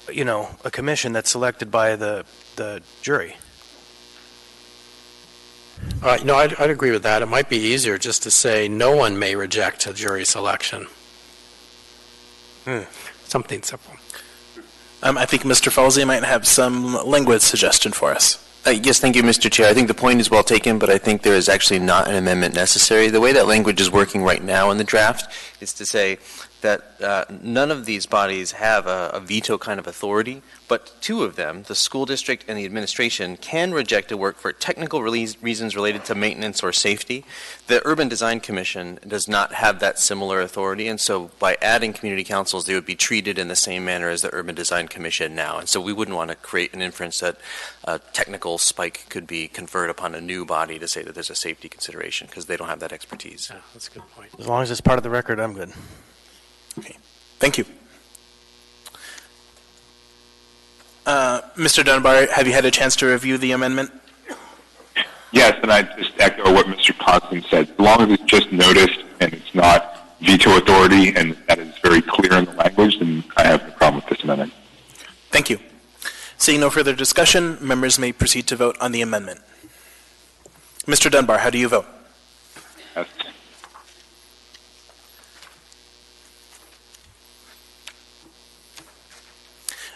H: a commission that's selected by the jury.
D: I'd agree with that. It might be easier just to say no one may reject a jury selection. Something simple.
A: I think Mr. Falsey might have some language suggestion for us.
E: Yes, thank you, Mr. Chair. I think the point is well taken, but I think there is actually not an amendment necessary. The way that language is working right now in the draft is to say that none of these bodies have a veto kind of authority, but 2 of them, the school district and the administration, can reject a work for technical reasons related to maintenance or safety. The Urban Design Commission does not have that similar authority, and so by adding community councils, they would be treated in the same manner as the Urban Design Commission now. And so we wouldn't want to create an inference that a technical spike could be conferred upon a new body to say that there's a safety consideration, because they don't have that expertise.
D: Yeah, that's a good point.
H: As long as it's part of the record, I'm good.
A: Okay. Thank you. Mr. Dunbar, have you had a chance to review the amendment?
K: Yes, and I just echo what Mr. Constant said. As long as it's just noticed and it's not veto authority, and that is very clear in the language, then I have no problem with this amendment.
A: Thank you. Seeing no further discussion, members may proceed to vote on the amendment. Mr. Dunbar, how do you vote?
K: Yes.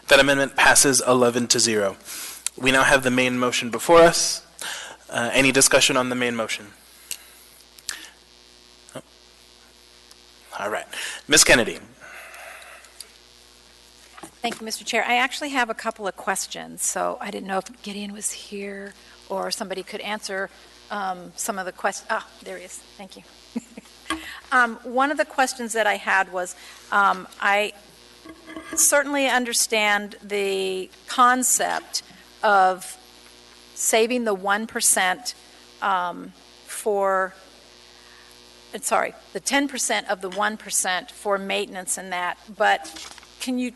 A: That amendment passes 11-0. We now have the main motion before us. Any discussion on the main motion? Oh. All right. Ms. Kennedy.
J: Thank you, Mr. Chair. I actually have a couple of questions, so I didn't know if Gideon was here or somebody could answer some of the questions. There he is. Thank you. One of the questions that I had was, I certainly understand the concept of saving the 1% the 10% of the 1% for maintenance and that, but can you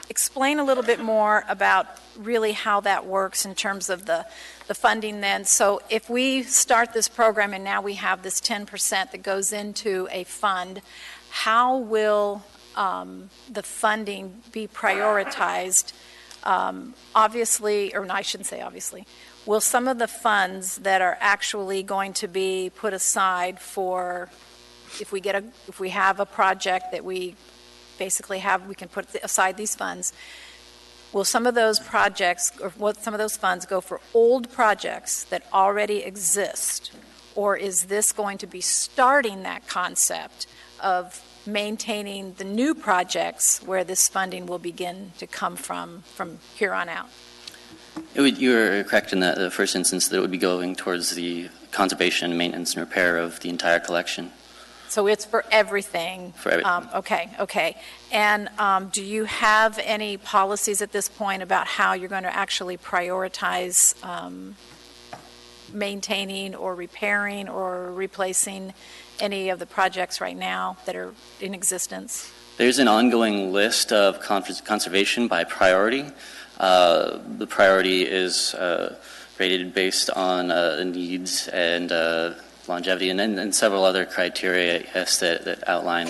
J: explain a little bit more about really how that works in terms of the funding then? So if we start this program and now we have this 10% that goes into a fund, how will the funding be prioritized Obviously, or no, I shouldn't say obviously, will some of the funds that are actually going to be put aside for, if we have a project that we basically have, we can put aside these funds, will some of those projects, or what some of those funds go for old projects that already exist? Or is this going to be starting that concept of maintaining the new projects where this funding will begin to come from here on out?
N: You're correct in the first instance that it would be going towards the conservation, maintenance, and repair of the entire collection.
J: So it's for everything?
N: For everything.
J: Okay. And do you have any policies at this point about how you're going to actually prioritize maintaining or repairing or replacing any of the projects right now that are in existence?
N: There's an ongoing list of conservation by priority. The priority is rated based on needs and longevity, and several other criteria, yes, that outline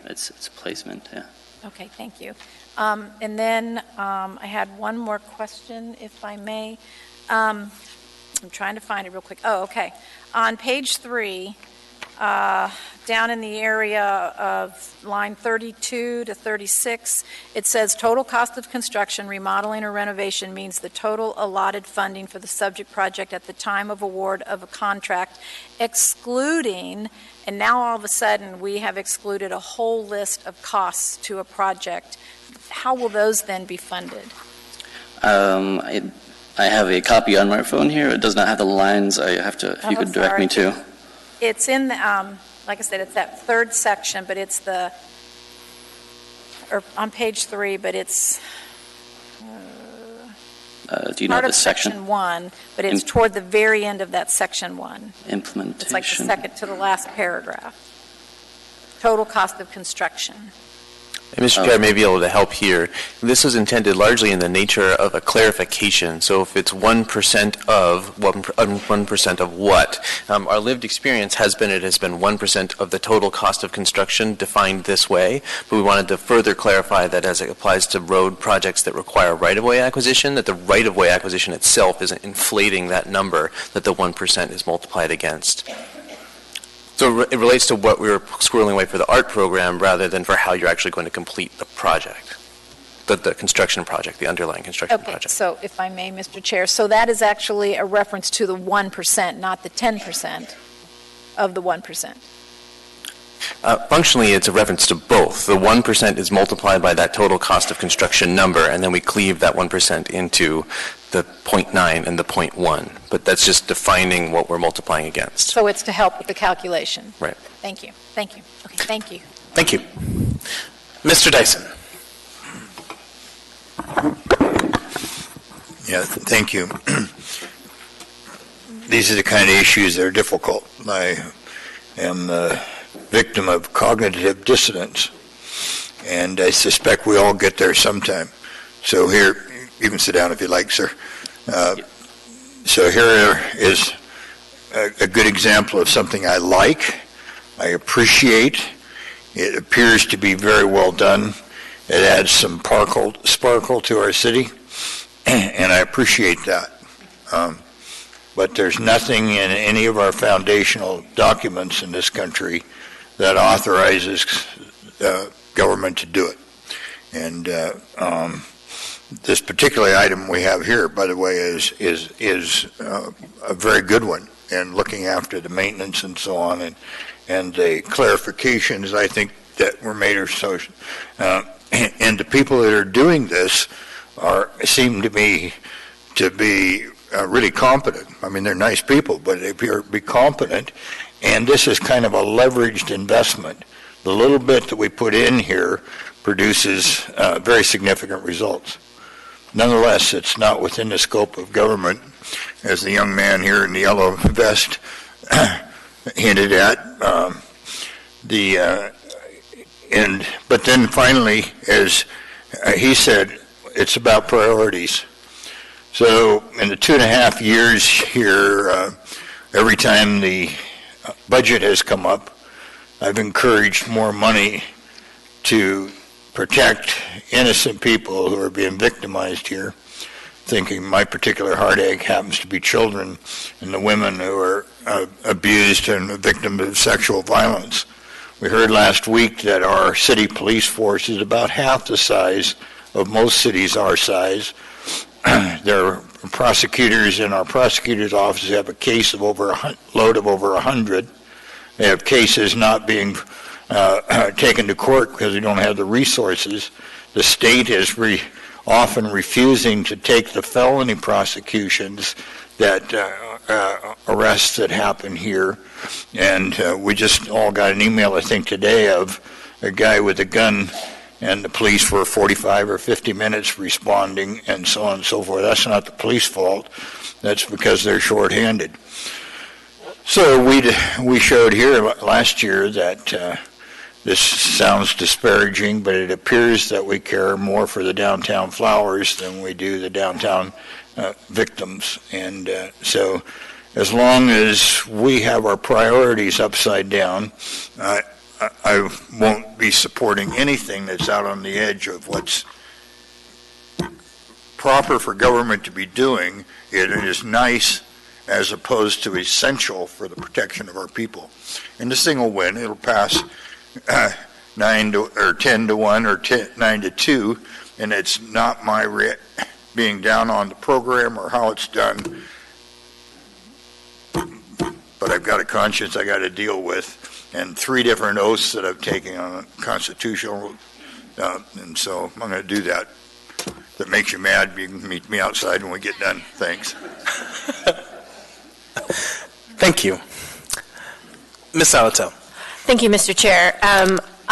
N: its placement. Yeah.
J: Okay, thank you. And then I had one more question, if I may. I'm trying to find it real quick. Oh, okay. On page 3, down in the area of line 32 to 36, it says total cost of construction, remodeling, or renovation means the total allotted funding for the subject project at the time of award of a contract, excluding, and now all of a sudden we have excluded a whole list of costs to a project. How will those then be funded?
N: I have a copy on my phone here. It does not have the lines. I have to, if you could direct me to.
J: It's in the, like I said, it's that third section, but it's or on page 3, but it's
N: do you know
J: part
N: the
J: of
N: section?
J: section 1, but it's toward the very end of that section 1.
N: Implementation.
J: It's like the second to the last paragraph. Total cost of construction.
E: And Mr. Chair, I may be able to help here. This is intended largely in the nature of a clarification. So if it's 1% of 1% of what, our lived experience has been it has been 1% of the total cost of construction defined this way. But we wanted to further clarify that as it applies to road projects that require right-of-way acquisition, that the right-of-way acquisition itself isn't inflating that number that the 1% is multiplied against. So it relates to what we were squirreling away for the art program rather than for how you're actually going to complete the project, the construction project, the underlying construction project.
J: So if I may, Mr. Chair, so that is actually a reference to the 1%, not the 10% of the 1%.
E: Functionally, it's a reference to both. The 1% is multiplied by that total cost of construction number, and then we cleave that 1% into the 0.9 and the 0.1. But that's just defining what we're multiplying against.
J: So it's to help with the calculation.
E: Right.
J: Thank you. Thank you. Okay, thank you.
A: Thank you. Mr. Dyson.
W: Yeah, thank you. These are the kind of issues that are difficult. I am a victim of cognitive dissonance, and I suspect we all get there sometime. So here, you can sit down if you like, sir. So here is a good example of something I like, I appreciate. It appears to be very well done. It adds some sparkle to our city, and I appreciate that. But there's nothing in any of our foundational documents in this country that authorizes government to do it. And this particular item we have here, by the way, is a very good one, and looking after the maintenance and so on, and the clarifications I think that were made are so. And the people that are doing this seem to me to be really competent. I mean, they're nice people, but they appear to be competent. And this is kind of a leveraged investment. The little bit that we put in here produces very significant results. Nonetheless, it's not within the scope of government, as the young man here in the yellow vest hinted at. But then finally, as he said, it's about priorities. So in the 2.5 years here, every time the budget has come up, I've encouraged more money to protect innocent people who are being victimized here, thinking my particular heartache happens to be children and the women who are abused and victims of sexual violence. We heard last week that our city police force is about half the size of most cities our size. Their prosecutors in our prosecutors' offices have a case of load of over 100. They have cases not being taken to court because they don't have the resources. The state is often refusing to take the felony prosecutions that arrests that happen here. And we just all got an email, I think, today of a guy with a gun, and the police were 45 or 50 minutes responding, and so on and so forth. That's not the police fault. That's because they're shorthanded. So we showed here last year that this sounds disparaging, but it appears that we care more for the downtown flowers than we do the downtown victims. And so as long as we have our priorities upside down, I won't be supporting anything that's out on the edge of what's proper for government to be doing. It is nice as opposed to essential for the protection of our people. And this thing will win. It'll pass 10 to 1 or 9 to 2, and it's not my being down on the program or how it's done, but I've got a conscience I got to deal with, and 3 different oaths that I've taken on constitutional, and so I'm going to do that. If it makes you mad, you can meet me outside when we get done. Thanks.
A: Thank you. Ms. Salato.
L: Thank you, Mr. Chair.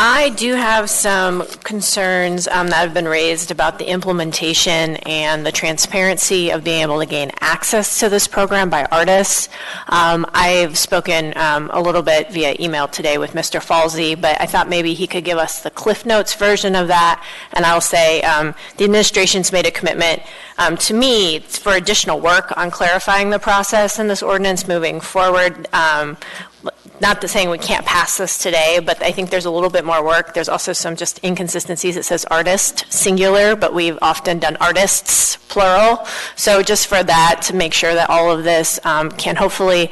L: I do have some concerns that have been raised about the implementation and the transparency of being able to gain access to this program by artists. I've spoken a little bit via email today with Mr. Falsey, but I thought maybe he could give us the Cliff Notes version of that. And I'll say the administration's made a commitment to me for additional work on clarifying the process in this ordinance moving forward. Not saying we can't pass this today, but I think there's a little bit more work. There's also some just inconsistencies. It says artist, singular, but we've often done artists, plural. So just for that, to make sure that all of this can hopefully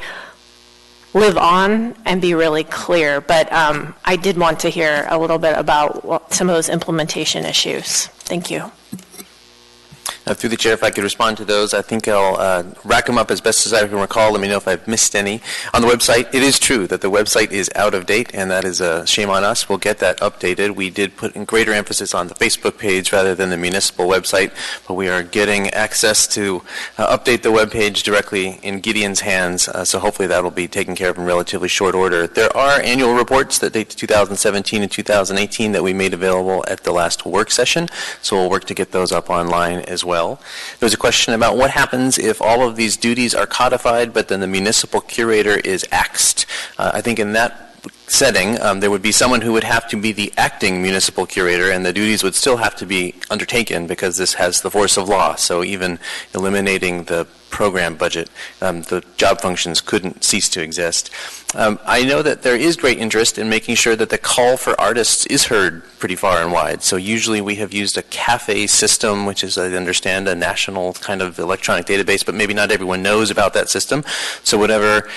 L: live on and be really clear. But I did want to hear a little bit about some of those implementation issues. Thank you.
E: Through the chair, if I could respond to those, I think I'll rack them up as best as I can recall. Let me know if I've missed any. On the website, it is true that the website is out of date, and that is a shame on us. We'll get that updated. We did put in greater emphasis on the Facebook page rather than the municipal website, but we are getting access to update the webpage directly in Gideon's hands, so hopefully that will be taken care of in relatively short order. There are annual reports that date to 2017 and 2018 that we made available at the last work session, so we'll work to get those up online as well. There's a question about what happens if all of these duties are codified, but then the municipal curator is axed. I think in that setting, there would be someone who would have to be the acting municipal curator, and the duties would still have to be undertaken because this has the force of law. So even eliminating the program budget, the job functions couldn't cease to exist. I know that there is great interest in making sure that the call for artists is heard pretty far and wide. So usually we have used a CAFE system, which is, I understand, a national kind of electronic database, but maybe not everyone knows about that system. So whatever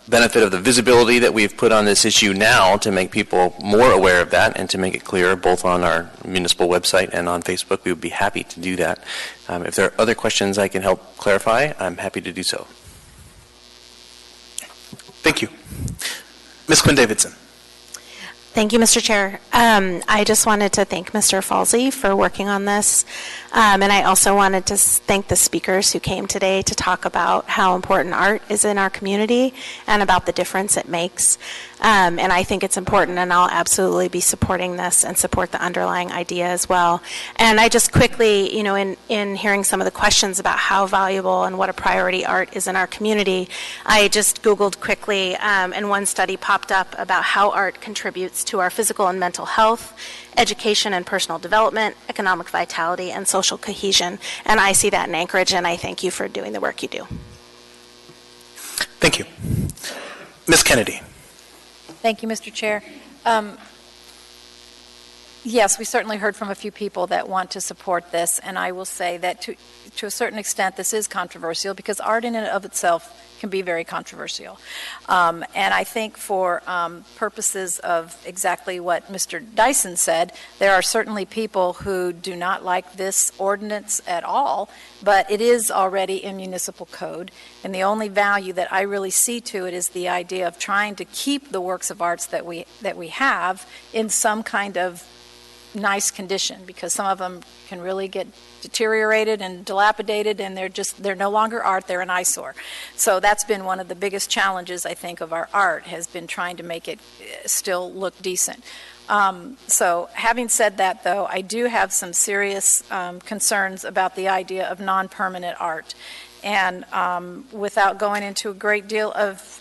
E: benefit of the visibility that we've put on this issue now to make people more aware of that and to make it clearer both on our municipal website and on Facebook, we would be happy to do that. If there are other questions I can help clarify, I'm happy to do so.
A: Thank you. Ms. Quinn Davidson.
B: Thank you, Mr. Chair. I just wanted to thank Mr. Falsey for working on this. And I also wanted to thank the speakers who came today to talk about how important art is in our community and about the difference it makes. And I think it's important, and I'll absolutely be supporting this and support the underlying idea as well. And I just quickly, you know, in hearing some of the questions about how valuable and what a priority art is in our community, I just Googled quickly, and one study popped up about how art contributes to our physical and mental health, education and personal development, economic vitality, and social cohesion. And I see that in Anchorage, and I thank you for doing the work you do.
A: Thank you. Ms. Kennedy.
J: Thank you, Mr. Chair. Yes, we certainly heard from a few people that want to support this, and I will say that to a certain extent this is controversial because art in and of itself can be very controversial. And I think for purposes of exactly what Mr. Dyson said, there are certainly people who do not like this ordinance at all, but it is already in municipal code, and the only value that I really see to it is the idea of trying to keep the works of arts that we have in some kind of nice condition, because some of them can really get deteriorated and dilapidated, and they're no longer art, they're an eyesore. So that's been one of the biggest challenges, I think, of our art, has been trying to make it still look decent. So having said that, though, I do have some serious concerns about the idea of non-permanent art. And without going into a great deal of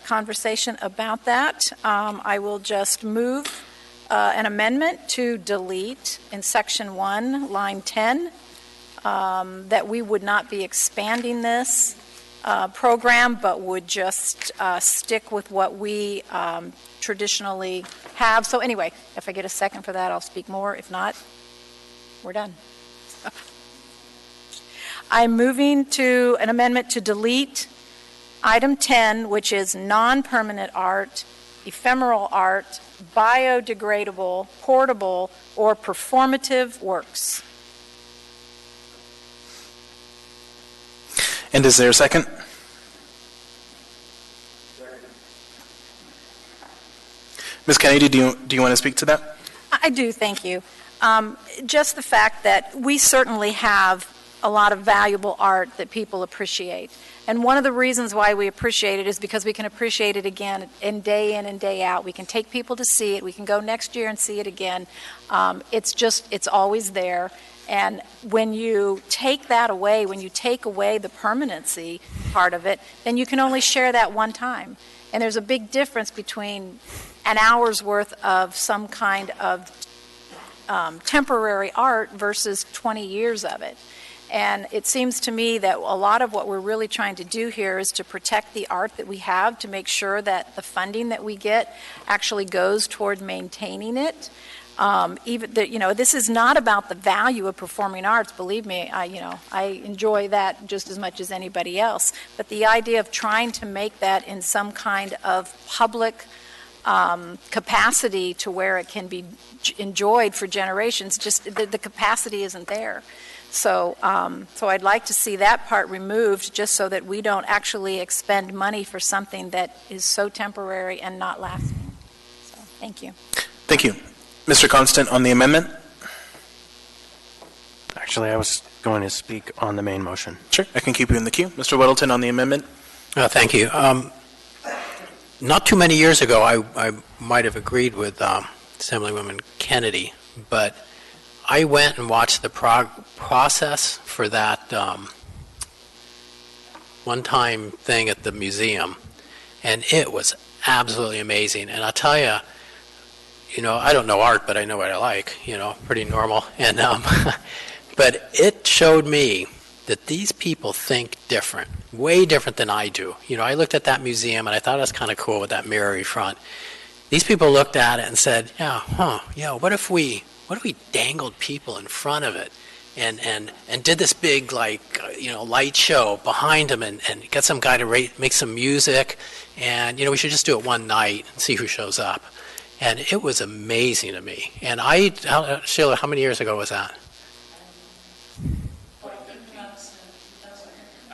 J: conversation about that, I will just move an amendment to delete in Section 1, line 10, that we would not be expanding this program, but would just stick with what we traditionally have. So anyway, if I get a second for that, I'll speak more. If not, we're done. I'm moving to an amendment to delete item 10, which is non-permanent art, ephemeral art, biodegradable, portable, or performative works.
A: And is there a second? Ms. Kennedy, do you want to speak to that?
J: I do, thank you. Just the fact that we certainly have a lot of valuable art that people appreciate. And one of the reasons why we appreciate it is because we can appreciate it again in and day out. We can take people to see it. We can go next year and see it again. It's always there. And when you take that away, when you take away the permanency part of it, then you can only share that one time. And there's a big difference between an hour's worth of some kind of temporary art versus 20 years of it. And it seems to me that a lot of what we're really trying to do here is to protect the art that we have, to make sure that the funding that we get actually goes toward maintaining it. This is not about the value of performing arts. Believe me, I enjoy that just as much as anybody else. But the idea of trying to make that in some kind of public capacity to where it can be enjoyed for generations, just the capacity isn't there. So I'd like to see that part removed, just so that we don't actually expend money for something that is so temporary and not lasting. So, thank you.
A: Thank you. Mr. Constant, on the amendment?
H: Actually, I was going to speak on the main motion.
A: Sure, I can keep you in the queue. Mr. Weddleton, on the amendment?
D: Thank you. Not too many years ago, I might have agreed with Assemblywoman Kennedy, but I went and watched the process for that one-time thing at the museum, and it was absolutely amazing. And I'll tell you, I don't know art, but I know what I like, pretty normal. And but it showed me that these people think different, way different than I do. I looked at that museum, and I thought it was kind of cool with that mirrory front. These people looked at it and said, what if we dangled people in front of it and did this big light show behind them and get some guy to make some music, and we should just do it one night and see who shows up. And it was amazing to me. And Sheila, how many years ago was that?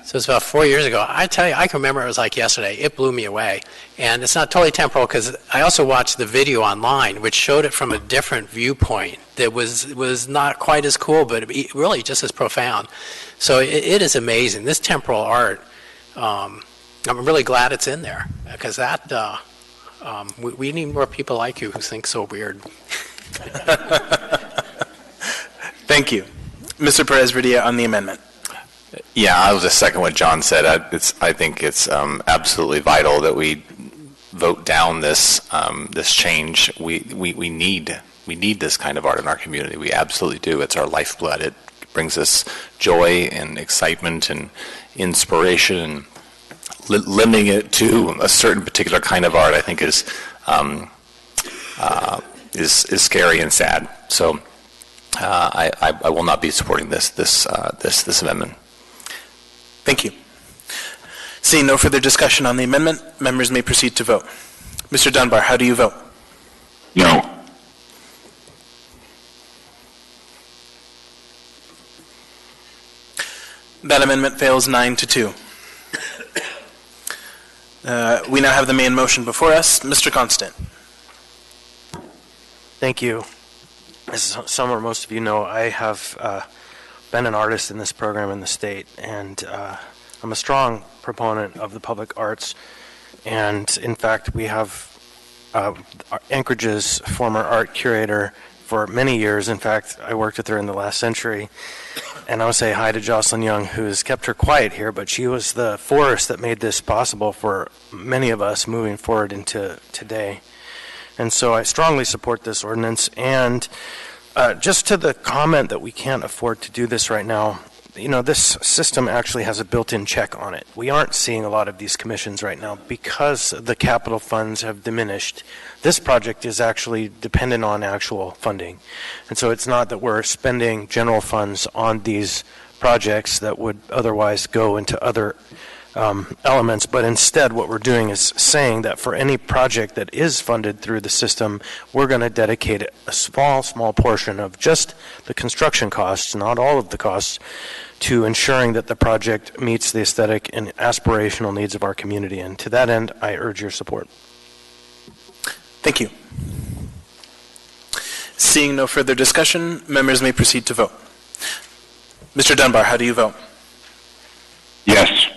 D: So it's about 4 years ago. I tell you, I can remember it was like yesterday. It blew me away. And it's not totally temporal, because I also watched the video online, which showed it from a different viewpoint that was not quite as cool, but really just as profound. So it is amazing. This temporal art, I'm really glad it's in there, because that we need more people like you who think so weird.
A: Thank you. Mr. Perez-Verdia, on the amendment.
Q: Yeah, I will just second what John said. I think it's absolutely vital that we vote down this change. We need this kind of art in our community. We absolutely do. It's our lifeblood. It brings us joy and excitement and inspiration. And limiting it to a certain particular kind of art, I think, is scary and sad. So I will not be supporting this amendment.
A: Thank you. Seeing no further discussion on the amendment, members may proceed to vote. Mr. Dunbar, how do you vote?
K: No.
A: That amendment fails 9-2. We now have the main motion before us. Mr. Constant.
H: Thank you. As some or most of you know, I have been an artist in this program in the state, and I'm a strong proponent of the public arts. And in fact, we have Anchorage's former art curator for many years. In fact, I worked with her in the last century. And I would say hi to Jocelyn Young, who has kept her quiet here, but she was the force that made this possible for many of us moving forward into today. And so I strongly support this ordinance. And just to the comment that we can't afford to do this right now, you know, this system actually has a built-in check on it. We aren't seeing a lot of these commissions right now because the capital funds have diminished. This project is actually dependent on actual funding. And so it's not that we're spending general funds on these projects that would otherwise go into other elements, but instead what we're doing is saying that for any project that is funded through the system, we're going to dedicate a small portion of just the construction costs, not all of the costs, to ensuring that the project meets the aesthetic and aspirational needs of our community. And to that end, I urge your support.
A: Thank you. Seeing no further discussion, members may proceed to vote. Mr. Dunbar, how do you vote?
K: Yes.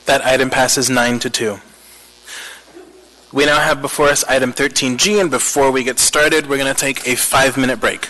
A: That item passes 9-2. We now have before us item 13G, and before we get started, we're going to take a 5-minute break.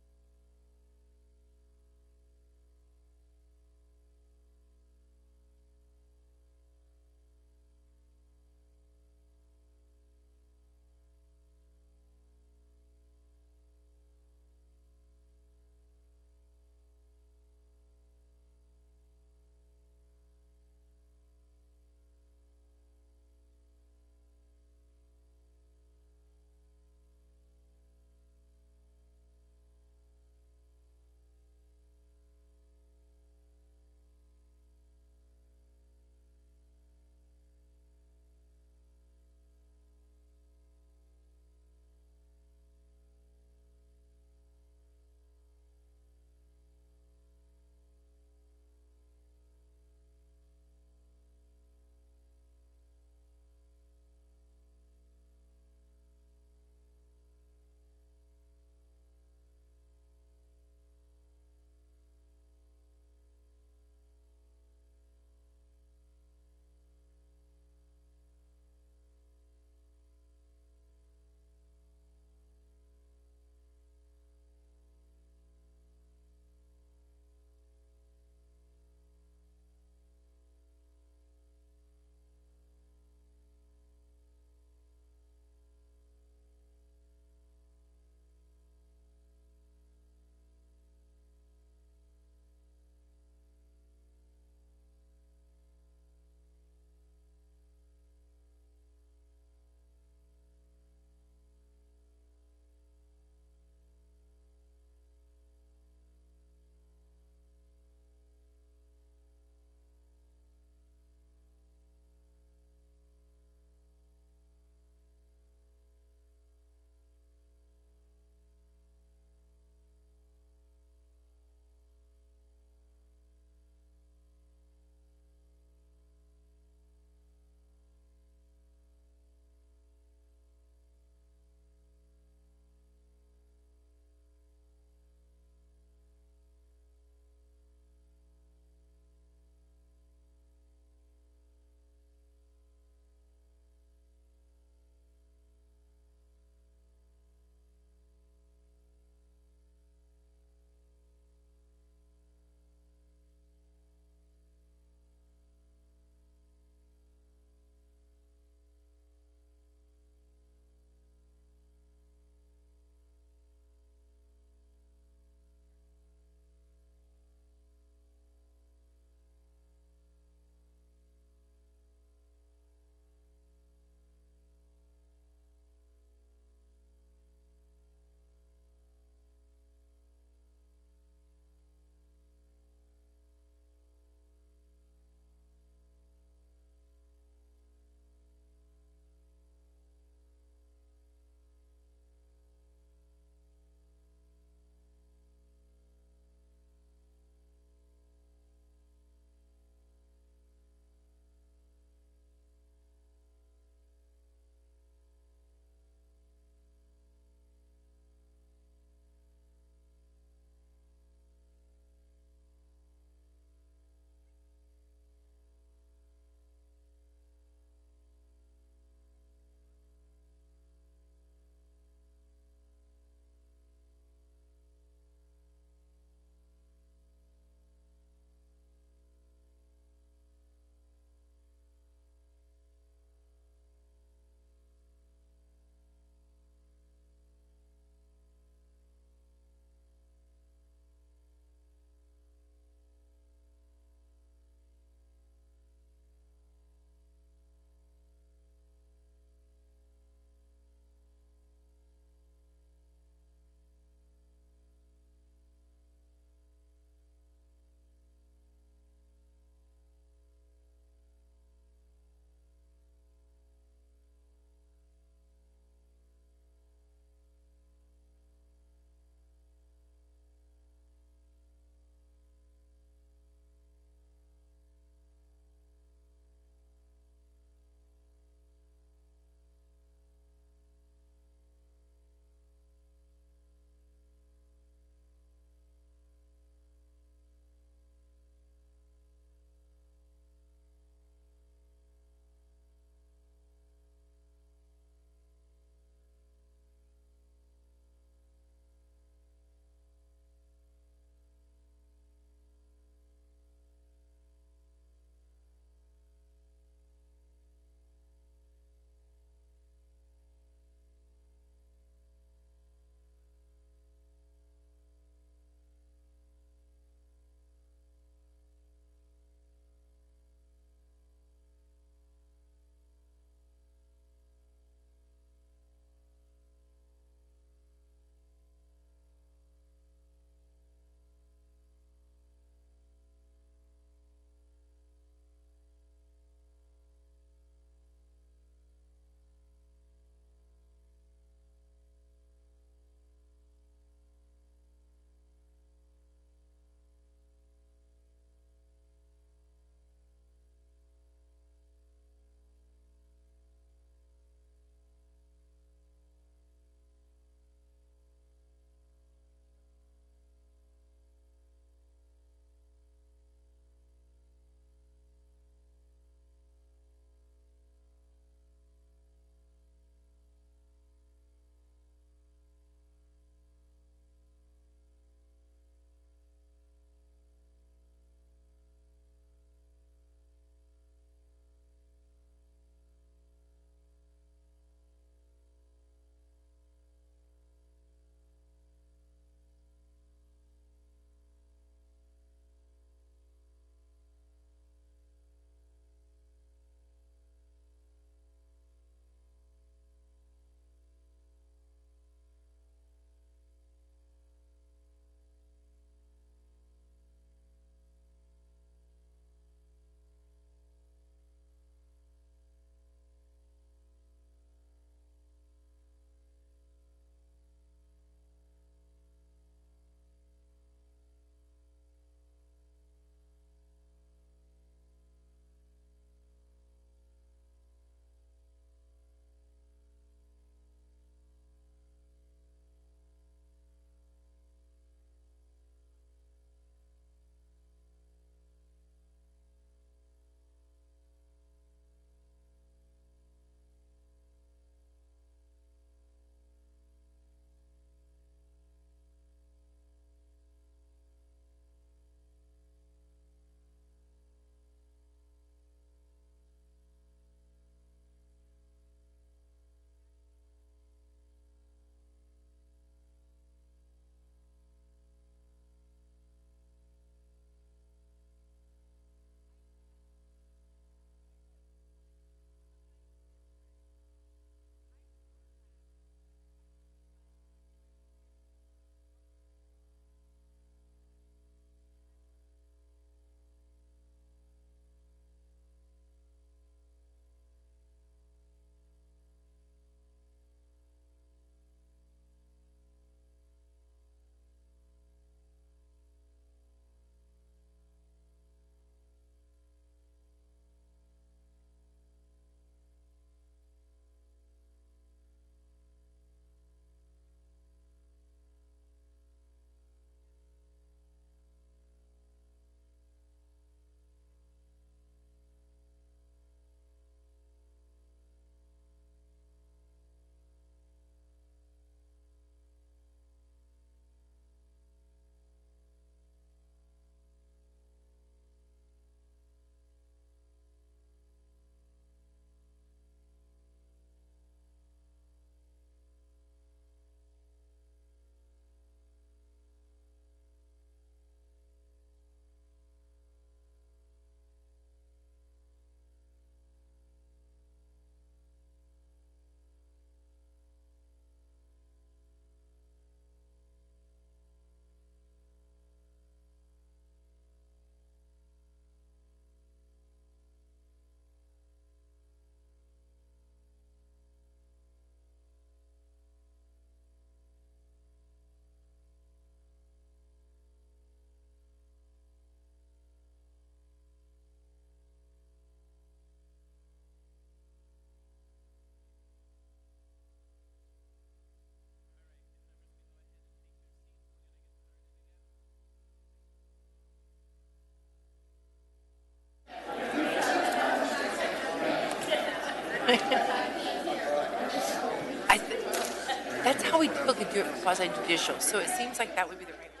C: That's how we typically do it for quasi-judicial, so it seems like that would be the right way to do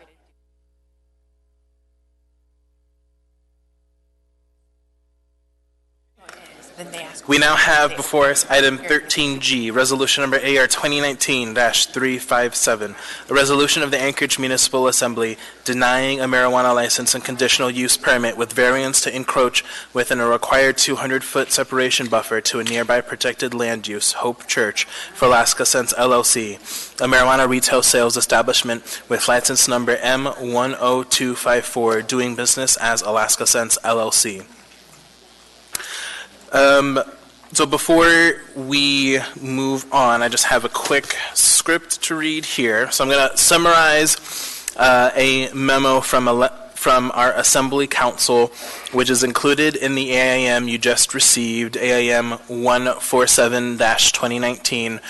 C: it. Then they ask.
A: We now have before us item 13G, resolution number AR 2019-357, a resolution of the Anchorage Municipal Assembly denying a marijuana license and conditional use permit with variance to encroach within a required 200-foot separation buffer to a nearby protected land use, Hope Church, for Alaska Sense LLC, a marijuana retail sales establishment with license number M10254, doing business as Alaska Sense LLC. So before we move on, I just have a quick script to read here. So I'm going to summarize a memo from our Assembly Council, which is included in the AIM you just received, AIM 147-2019,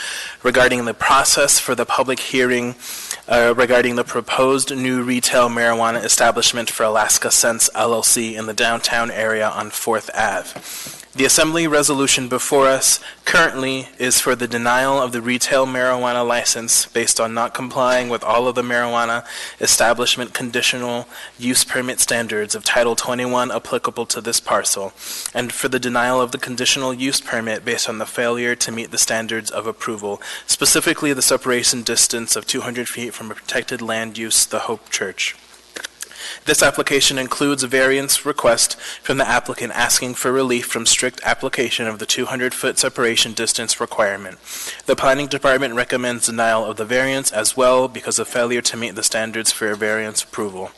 A: regarding the process for the public hearing regarding the proposed new retail marijuana establishment for Alaska Sense LLC in the downtown area on 4th Ave. The Assembly resolution before us currently is for the denial of the retail marijuana license based on not complying with all of the marijuana establishment conditional use permit standards of Title 21 applicable to this parcel, and for the denial of the conditional use permit based on the failure to meet the standards of approval, specifically the separation distance of 200 feet from a protected land use, the Hope Church. This application includes a variance request from the applicant asking for relief from strict application of the 200-foot separation distance requirement. The Planning Department recommends denial of the variance as well because of failure to meet the standards for a variance approval.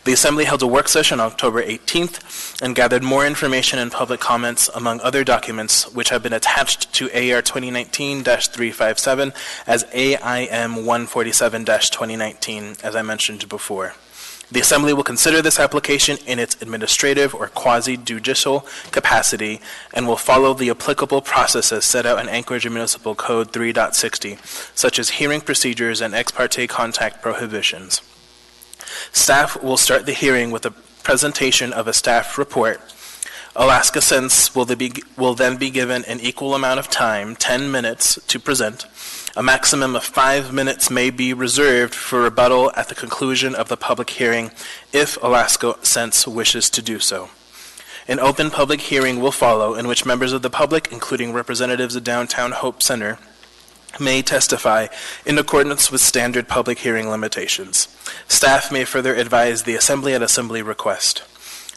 A: The Assembly held a work session on October 18th and gathered more information and public comments among other documents which have been attached to AR 2019-357 as AIM 147-2019, as I mentioned before. The Assembly will consider this application in its administrative or quasi-judicial capacity and will follow the applicable processes set out in Anchorage Municipal Code 3.60, such as hearing procedures and ex parte contact prohibitions. Staff will start the hearing with a presentation of a staff report. Alaska Sense will then be given an equal amount of time, 10 minutes, to present. A maximum of 5 minutes may be reserved for rebuttal at the conclusion of the public hearing if Alaska Sense wishes to do so. An open public hearing will follow in which members of the public, including representatives of Downtown Hope Center, may testify in accordance with standard public hearing limitations. Staff may further advise the Assembly at Assembly request.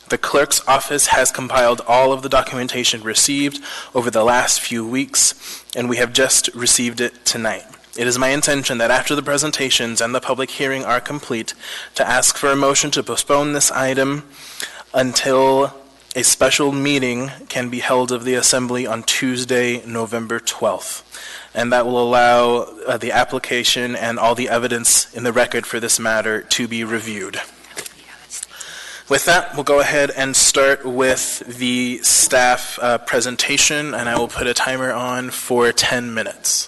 A: The Clerk's Office has compiled all of the documentation received over the last few weeks, and we have just received it tonight. It is my intention that after the presentations and the public hearing are complete, to ask for a motion to postpone this item until a special meeting can be held of the Assembly on Tuesday, November 12th. And that will allow the application and all the evidence in the record for this matter to be reviewed. With that, we'll go ahead and start with the staff presentation, and I will put a timer on for 10 minutes.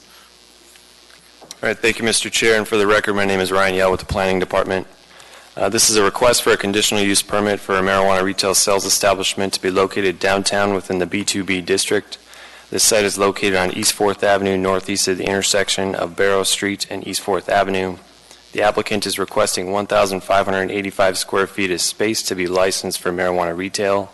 E: All right, thank you, Mr. Chair. And for the record, my name is Ryan Yell with the Planning Department. This is a request for a conditional use permit for a marijuana retail sales establishment to be located downtown within the B2B district. This site is located on East 4th Avenue, northeast of the intersection of Barrow Street and East 4th Avenue. The applicant is requesting 1,585 square feet of space to be licensed for marijuana retail.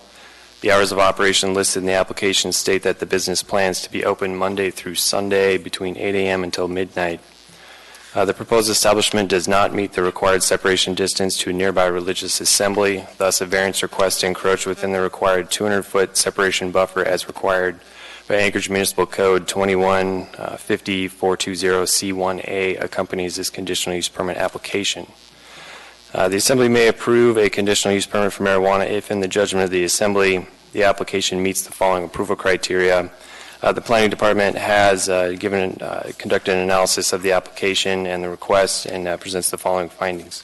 E: The hours of operation listed in the application state that the business plans to be open Monday through Sunday between 8 a.m. until midnight. The proposed establishment does not meet the required separation distance to a nearby religious assembly, thus a variance request to encroach within the required 200-foot separation buffer as required by Anchorage Municipal Code 21-50420C1A accompanies this conditional use permit application. The Assembly may approve a conditional use permit for marijuana if, in the judgment of the Assembly, the application meets the following approval criteria. The Planning Department has conducted an analysis of the application and the request and presents the following findings.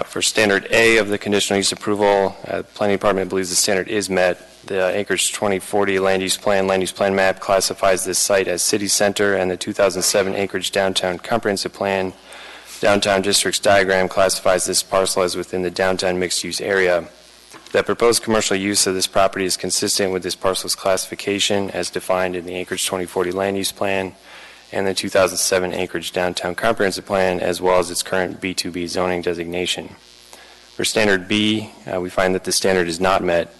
E: For Standard A of the conditional use approval, the Planning Department believes the standard is met. The Anchorage 2040 land use plan map classifies this site as city center, and the 2007 Anchorage Downtown Comprehensive Plan Downtown Districts diagram classifies this parcel as within the downtown mixed use area.
M: That proposed commercial use of this property is consistent with this parcel's classification as defined in the Anchorage 2040 Land Use Plan and the 2007 Anchorage Downtown Comprehensive Plan, as well as its current B2B zoning designation. For standard B, we find that the standard is not met.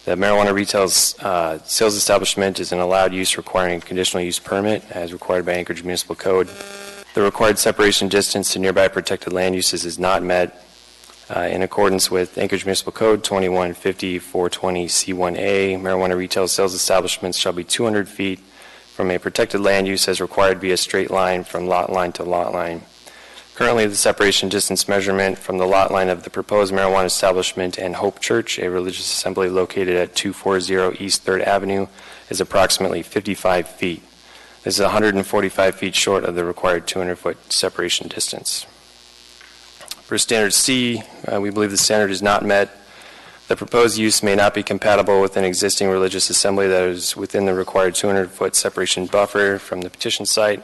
M: The marijuana retail sales establishment is an allowed use requiring a conditional use permit as required by Anchorage Municipal Code. The required separation distance to nearby protected land uses is not met. In accordance with Anchorage Municipal Code 2150-420C1A, marijuana retail sales establishments shall be 200 feet from a protected land use as required via straight line from lot line to lot line. Currently, the separation distance measurement from the lot line of the proposed marijuana establishment and Hope Church, a religious assembly located at 240 East 3rd Avenue, is approximately 55 feet. This is 145 feet short of the required 200-foot separation distance. For standard C, we believe the standard is not met. The proposed use may not be compatible with an existing religious assembly that is within the required 200-foot separation buffer from the petition site.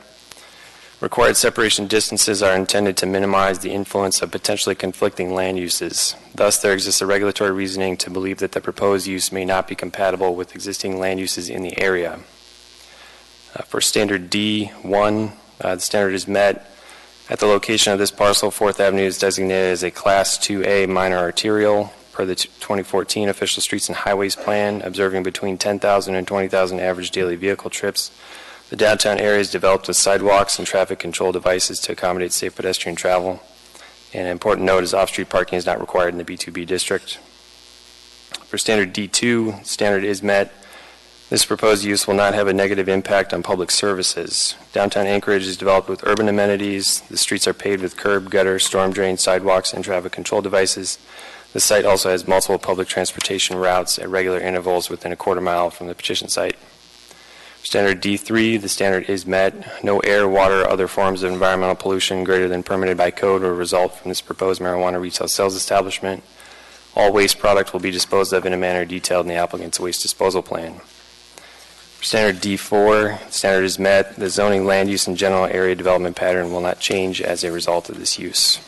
M: Required separation distances are intended to minimize the influence of potentially conflicting land uses. Thus, there exists a regulatory reasoning to believe that the proposed use may not be compatible with existing land uses in the area. For standard D1, the standard is met. At the location of this parcel, 4th Avenue is designated as a Class 2A minor arterial per the 2014 Official Streets and Highways Plan, observing between 10,000 and 20,000 average daily vehicle trips. The downtown area is developed with sidewalks and traffic control devices to accommodate safe pedestrian travel. And an important note is off-street parking is not required in the B2B district. For standard D2, standard is met. This proposed use will not have a negative impact on public services. Downtown Anchorage is developed with urban amenities. The streets are paved with curb, gutter, storm drain, sidewalks, and traffic control devices. The site also has multiple public transportation routes at regular intervals within a quarter mile from the petition site. Standard D3, the standard is met. No air, water, or other forms of environmental pollution greater than permitted by code will result from this proposed marijuana retail sales establishment. All waste product will be disposed of in a manner detailed in the applicant's waste disposal plan. For standard D4, the standard is met. The zoning, land use, and general area development pattern will not change as a result of this use.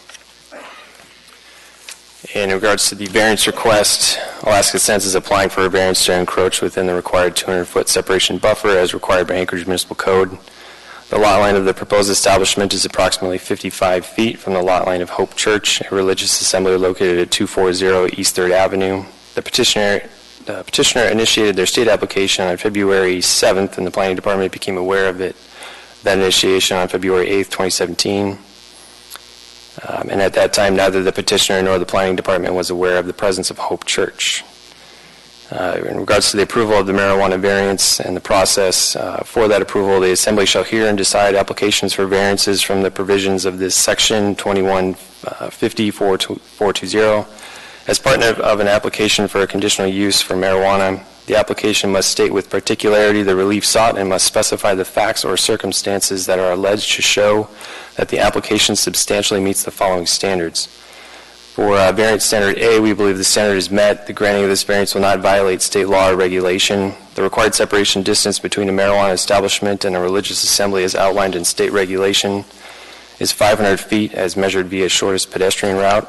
M: In regards to the variance request, Alaska Sense is applying for a variance to encroach within the required 200-foot separation buffer as required by Anchorage Municipal Code. The lot line of the proposed establishment is approximately 55 feet from the lot line of Hope Church, a religious assembly located at 240 East 3rd Avenue. The petitioner initiated their state application on February 7th, and the Planning Department became aware of that initiation on February 8th, 2017. And at that time, neither the petitioner nor the Planning Department was aware of the presence of Hope Church. In regards to the approval of the marijuana variance and the process for that approval, the Assembly shall hear and decide applications for variances from the provisions of this section 2150-420. As part of an application for a conditional use for marijuana, the application must state with particularity the relief sought and must specify the facts or circumstances that are alleged to show that the application substantially meets the following standards. For variance standard A, we believe the standard is met. The granting of this variance will not violate state law or regulation. The required separation distance between a marijuana establishment and a religious assembly as outlined in state regulation is 500 feet as measured via shortest pedestrian route.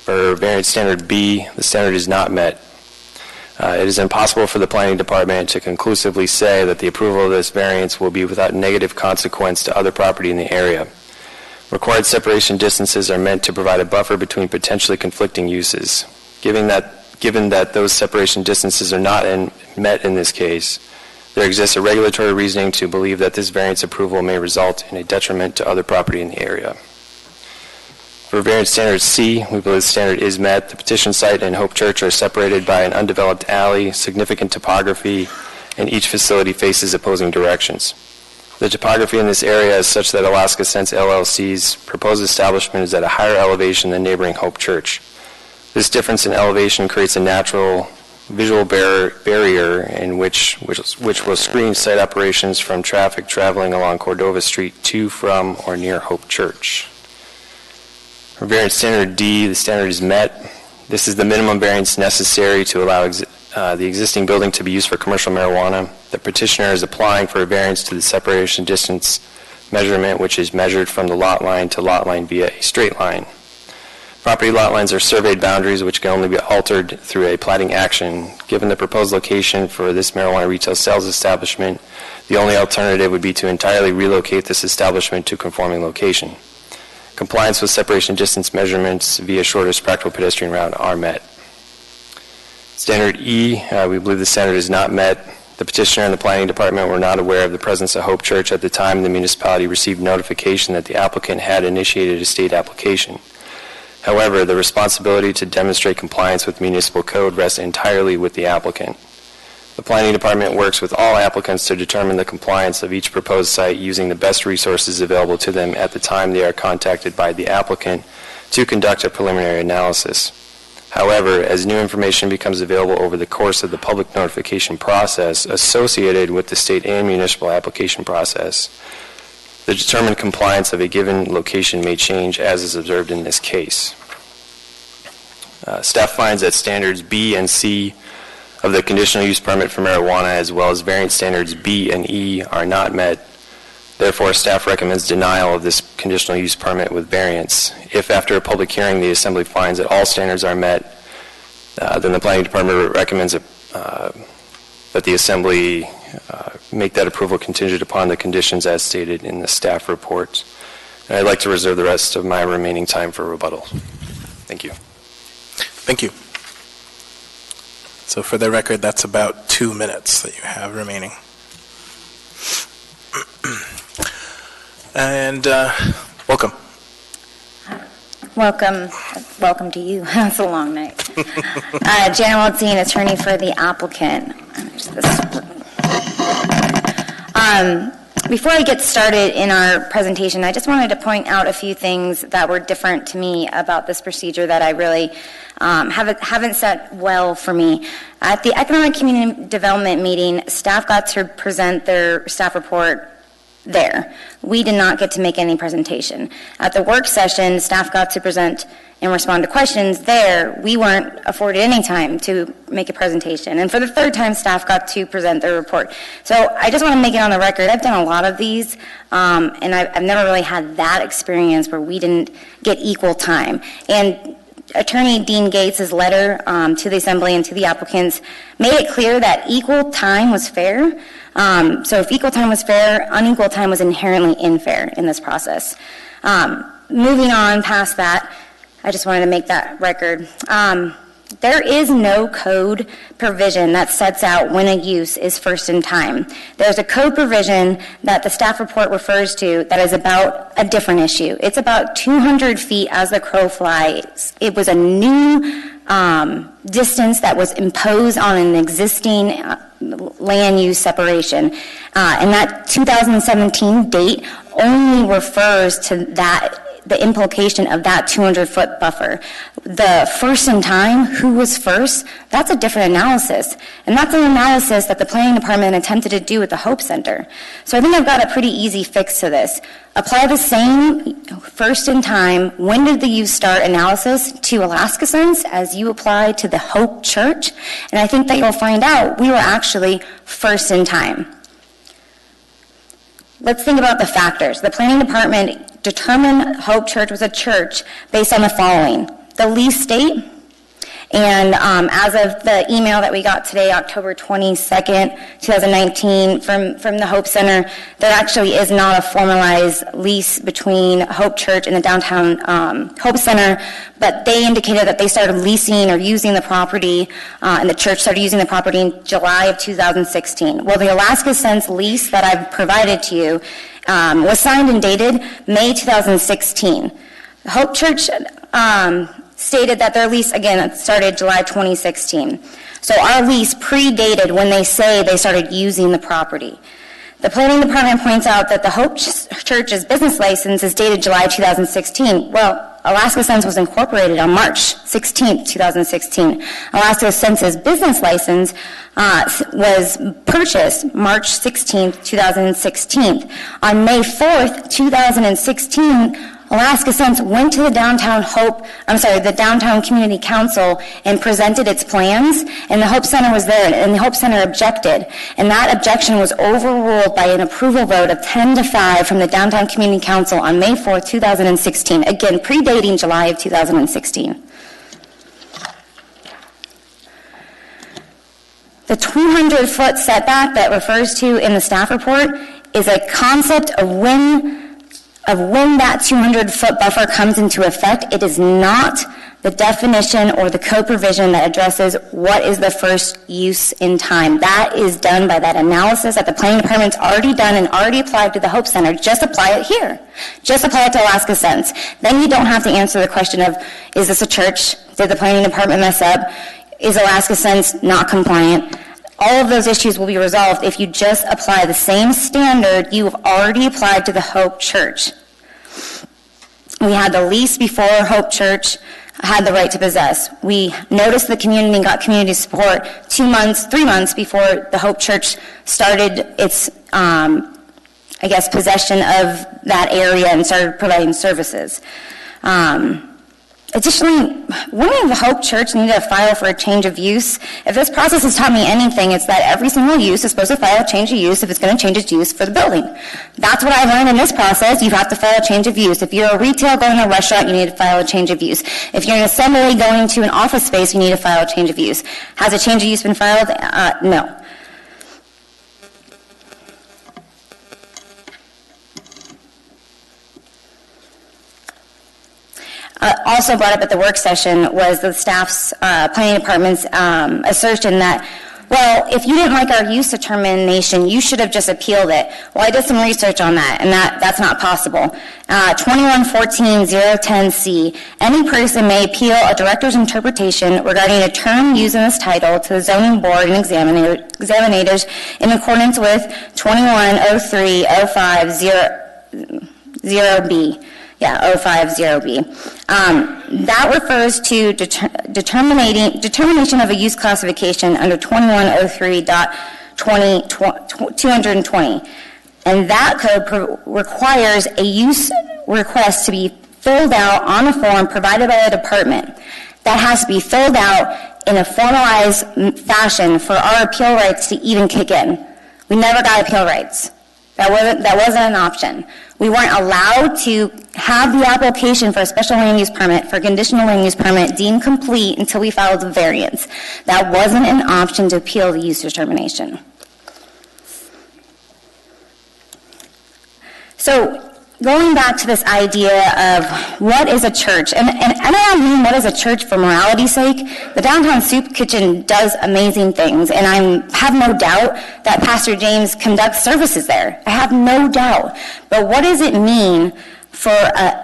M: For variance standard B, the standard is not met. It is impossible for the Planning Department to conclusively say that the approval of this variance will be without negative consequence to other property in the area. Required separation distances are meant to provide a buffer between potentially conflicting uses. Given that those separation distances are not met in this case, there exists a regulatory reasoning to believe that this variance approval may result in a detriment to other property in the area. For variance standard C, we believe the standard is met. The petition site and Hope Church are separated by an undeveloped alley, significant topography, and each facility faces opposing directions. The topography in this area is such that Alaska Sense LLC's proposed establishment is at a higher elevation than neighboring Hope Church. This difference in elevation creates a natural visual barrier in which will screen site operations from traffic traveling along Cordova Street to, from, or near Hope Church. For variance standard D, the standard is met. This is the minimum variance necessary to allow the existing building to be used for commercial marijuana. The petitioner is applying for a variance to the separation distance measurement, which is measured from the lot line to lot line via a straight line. Property lot lines are surveyed boundaries which can only be altered through a plating action. Given the proposed location for this marijuana retail sales establishment, the only alternative would be to entirely relocate this establishment to a conforming location. Compliance with separation distance measurements via shortest practical pedestrian route are met. Standard E, we believe the standard is not met. The petitioner and the planning department were not aware of the presence of Hope Church at the time the municipality received notification that the applicant had initiated a state application. However, the responsibility to demonstrate compliance with municipal code rests entirely with the applicant. The planning department works with all applicants to determine the compliance of each proposed site using the best resources available to them at the time they are contacted by the applicant to conduct a preliminary analysis. However, as new information becomes available over the course of the public notification process associated with the state and municipal application process, the determined compliance of a given location may change, as is observed in this case. Staff finds that standards B and C of the conditional use permit for marijuana, as well as variance standards B and E, are not met. Therefore, staff recommends denial of this conditional use permit with variance. If after a public hearing the Assembly finds that all standards are met, then the Planning Department recommends that the Assembly make that approval contingent upon the conditions as stated in the staff report. And I'd like to reserve the rest of my remaining time for rebuttal. Thank you.
A: Thank you. So for the record, that's about 2 minutes that you have remaining. And welcome.
O: Welcome to you. It's a long night. Jan Waldstein, attorney for the applicant. Before I get started in our presentation, I just wanted to point out a few things that were different to me about this procedure that I really haven't set well for me. At the Economic Community Development meeting, staff got to present their staff report there. We did not get to make any presentation. At the work session, staff got to present and respond to questions there. We weren't afforded any time to make a presentation. And for the third time, staff got to present their report. So I just want to make it on the record. I've done a lot of these, and I've never really had that experience where we didn't get equal time. And Attorney Dean Gates' letter to the Assembly and to the applicants made it clear that equal time was fair. So if equal time was fair, unequal time was inherently unfair in this process. Moving on past that, I just wanted to make that record. There is no code provision that sets out when a use is first in time. There's a code provision that the staff report refers to that is about a different issue. It's about 200 feet as the crow flies. It was a new distance that was imposed on an existing land use separation. And that 2017 date only refers to that, the implication of that 200-foot buffer. The first in time, who was first, that's a different analysis. And that's an analysis that the planning department attempted to do at the Hope Center. So I think I've got a pretty easy fix to this. Apply the same first in time, when did the use start analysis to Alaska Sense as you apply to the Hope Church. And I think that you'll find out we were actually first in time. Let's think about the factors. The planning department determined Hope Church was a church based on the following: the lease date, and as of the email that we got today, October 22nd, 2019, from the Hope Center, there actually is not a formalized lease between Hope Church and the downtown Hope Center, but they indicated that they started leasing or using the property, and the church started using the property in July of 2016. Well, the Alaska Sense lease that I've provided to you was signed and dated May 2016. The Hope Church stated that their lease, again, started July 2016. So our lease predated when they say they started using the property. The planning department points out that the Hope Church's business license is dated July 2016. Well, Alaska Sense was incorporated on March 16, 2016. Alaska Sense's business license was purchased March 16, 2016. On May 4th, 2016, Alaska Sense went to the the Downtown Community Council and presented its plans, and the Hope Center was there, and the Hope Center objected. And that objection was overruled by an approval vote of 10-5 from the Downtown Community Council on May 4th, 2016, again, predating July of 2016. The 200-foot setback that refers to in the staff report is a concept of when that 200-foot buffer comes into effect. It is not the definition or the code provision that addresses what is the first use in time. That is done by that analysis that the planning department's already done and already applied to the Hope Center. Just apply it here. Just apply it to Alaska Sense. Then you don't have to answer the question of, is this a church? Did the planning department mess up? Is Alaska Sense not compliant? All of those issues will be resolved if you just apply the same standard you've already applied to the Hope Church. We had the lease before Hope Church had the right to possess. We noticed the community and got community support 3 months before the Hope Church started its, possession of that area and started providing services. Additionally, wouldn't the Hope Church need to file for a change of use? If this process has taught me anything, it's that every single use is supposed to file a change of use if it's going to change its use for the building. That's what I learned in this process. You have to file a change of use. If you're a retail going to a restaurant, you need to file a change of use. If you're an assembly going to an office space, you need to file a change of use. Has a change of use been filed? No. Also brought up at the work session was the staff's planning department's assertion that, well, if you didn't like our use determination, you should have just appealed it. Well, I did some research on that, and that's not possible. 2114-010C, any person may appeal a director's interpretation regarding a term used in this title to the zoning board and examinators in accordance with 2103-050B. Yeah, 050B. That refers to determination of a use classification under 2103.220. And that code requires a use request to be filled out on a form provided by the department. That has to be filled out in a formalized fashion for our appeal rights to even kick in. We never got appeal rights. That wasn't an option. We weren't allowed to have the application for a special land use permit, for a conditional land use permit, deemed complete until we filed the variance. That wasn't an option to appeal the use determination. So going back to this idea of what is a church, and I don't mean what is a church for morality's sake. The Downtown Soup Kitchen does amazing things, and I have no doubt that Pastor James conducts services there. I have no doubt. But what does it mean for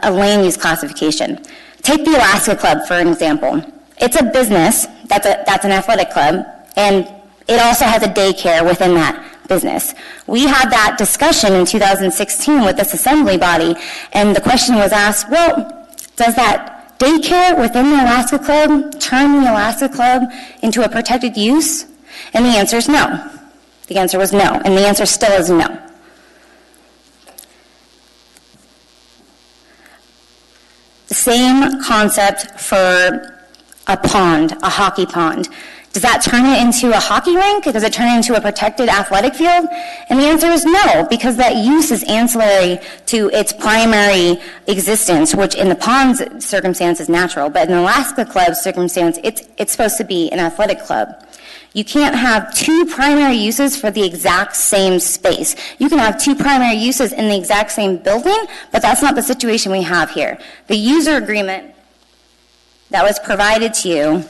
O: a land use classification? Take the Alaska Club, for an example. It's a business, that's an athletic club, and it also has a daycare within that business. We had that discussion in 2016 with this assembly body, and the question was asked, well, does that daycare within the Alaska Club turn the Alaska Club into a protected use? And the answer is no. The answer was no, and the answer still is no. The same concept for a pond, a hockey pond. Does that turn it into a hockey rink? Does it turn it into a protected athletic field? And the answer is no, because that use is ancillary to its primary existence, which in the pond's circumstance is natural, but in the Alaska Club's circumstance, it's supposed to be an athletic club. You can't have two primary uses for the exact same space. You can have two primary uses in the exact same building, but that's not the situation we have here. The user agreement that was provided to you,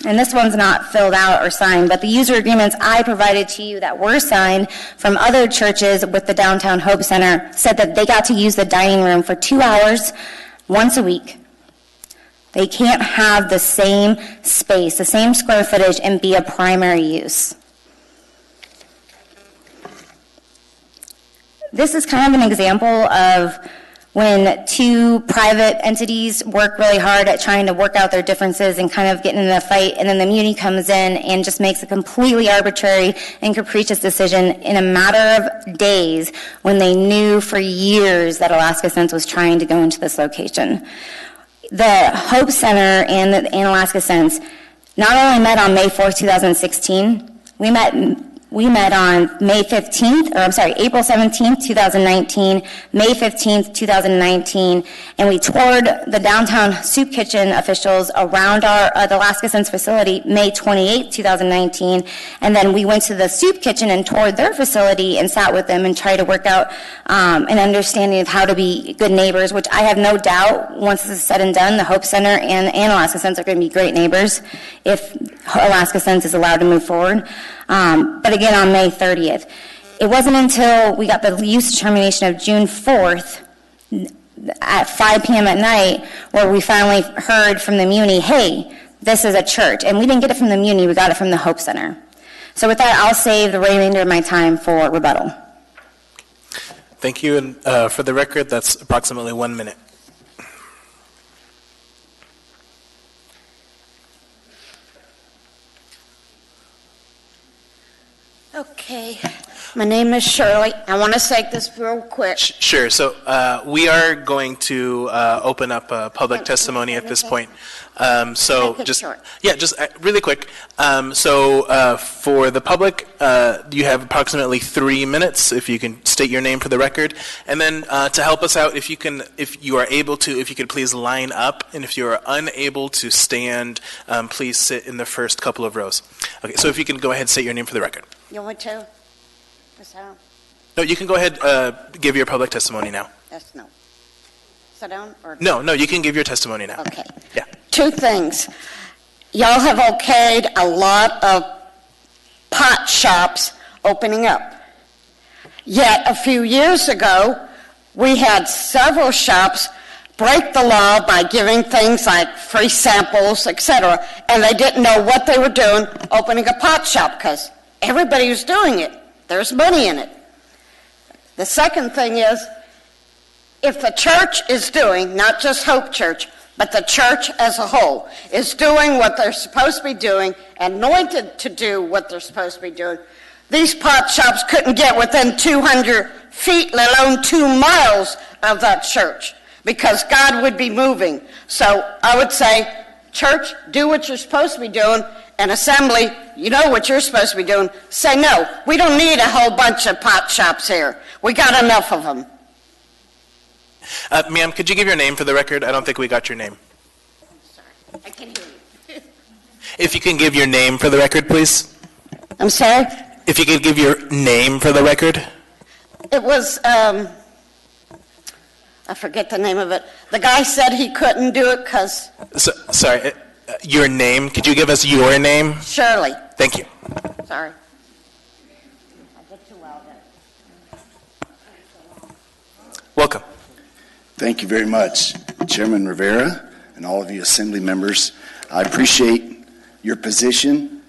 O: and this one's not filled out or signed, but the user agreements I provided to you that were signed from other churches with the Downtown Hope Center said that they got to use the dining room for 2 hours once a week. They can't have the same space, the same square footage, and be a primary use. This is kind of an example of when two private entities work really hard at trying to work out their differences and kind of getting in a fight, and then the muni comes in and just makes a completely arbitrary and capricious decision in a matter of days when they knew for years that Alaska Sense was trying to go into this location. The Hope Center and Alaska Sense not only met on May 4th, 2016, we met on April 17th, 2019, May 15th, 2019, and we toured the downtown soup kitchen officials around the Alaska Sense facility May 28th, 2019, and then we went to the soup kitchen and toured their facility and sat with them and tried to work out an understanding of how to be good neighbors, which I have no doubt, once this is said and done, the Hope Center and Alaska Sense are going to be great neighbors if Alaska Sense is allowed to move forward. But again, on May 30th. It wasn't until we got the use determination of June 4th at 5 p.m. at night where we finally heard from the Muni, hey, this is a church. And we didn't get it from the Muni, we got it from the Hope Center. So with that, I'll save the remainder of my time for rebuttal.
A: Thank you. And for the record, that's approximately 1 minute.
P: Okay, my name is Shirley. I want to say this real quick.
A: Sure. So we are going to open up public testimony at this point. Just really quick. For the public, you have approximately 3 minutes. If you can state your name for the record, and then to help us out, if you could please line up, and if you are unable to stand, please sit in the first couple of rows. Okay. So if you can go ahead and state your name for the record.
P: You want to?
A: No, you can go ahead, give your public testimony now.
P: Yes, no. Sit down? Or?
A: No, you can give your testimony now.
P: Okay.
A: Yeah.
P: 2 things. Y'all have okayed a lot of pot shops opening up. Yet a few years ago, we had several shops break the law by giving things like free samples, etc., and they didn't know what they were doing opening a pot shop because everybody was doing it. There's money in it. The second thing is, if the church is doing, not just Hope Church, but the church as a whole, is doing what they're supposed to be doing, anointed to do what they're supposed to be doing, these pot shops couldn't get within 200 feet, let alone 2 miles of that church, because God would be moving. So I would say, church, do what you're supposed to be doing, and assembly, you know what you're supposed to be doing. Say, no, we don't need a whole bunch of pot shops here. We got enough of them.
A: Ma'am, could you give your name for the record? I don't think we got your name.
P: Sorry, I can hear you.
A: If you can give your name for the record, please.
P: I'm sorry?
A: If you could give your name for the record.
P: It was, I forget the name of it. The guy said he couldn't do it because...
A: Sorry, your name. Could you give us your name?
P: Shirley.
A: Thank you.
P: Sorry.
A: Welcome.
T: Thank you very much, Chairman Rivera and all of you assembly members. I appreciate your position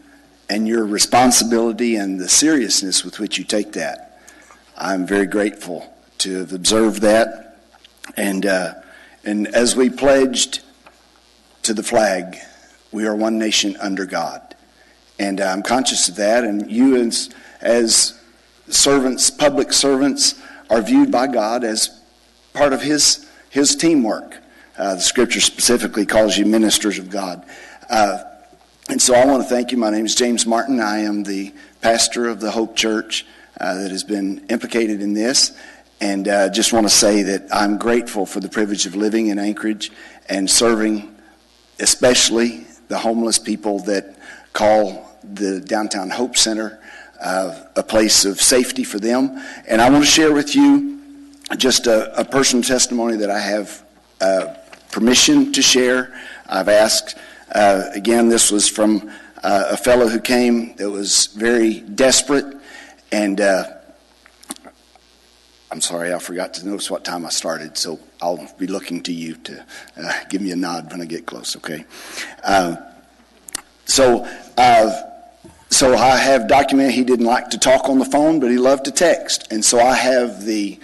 T: and your responsibility and the seriousness with which you take that. I'm very grateful to have observed that. And as we pledged to the flag, we are one nation under God. And I'm conscious of that. And you as servants, public servants, are viewed by God as part of his teamwork. The scripture specifically calls you ministers of God. And so I want to thank you. My name is James Martin. I am the pastor of the Hope Church that has been implicated in this. And just want to say that I'm grateful for the privilege of living in Anchorage and serving especially the homeless people that call the Downtown Hope Center a place of safety for them. And I want to share with you just a personal testimony that I have permission to share. I've asked, again, this was from a fellow who came that was very desperate, and I'm sorry, I forgot to notice what time I started, so I'll be looking to you to give me a nod when I get close, okay? So I have documented he didn't like to talk on the phone, but he loved to text. And so I have the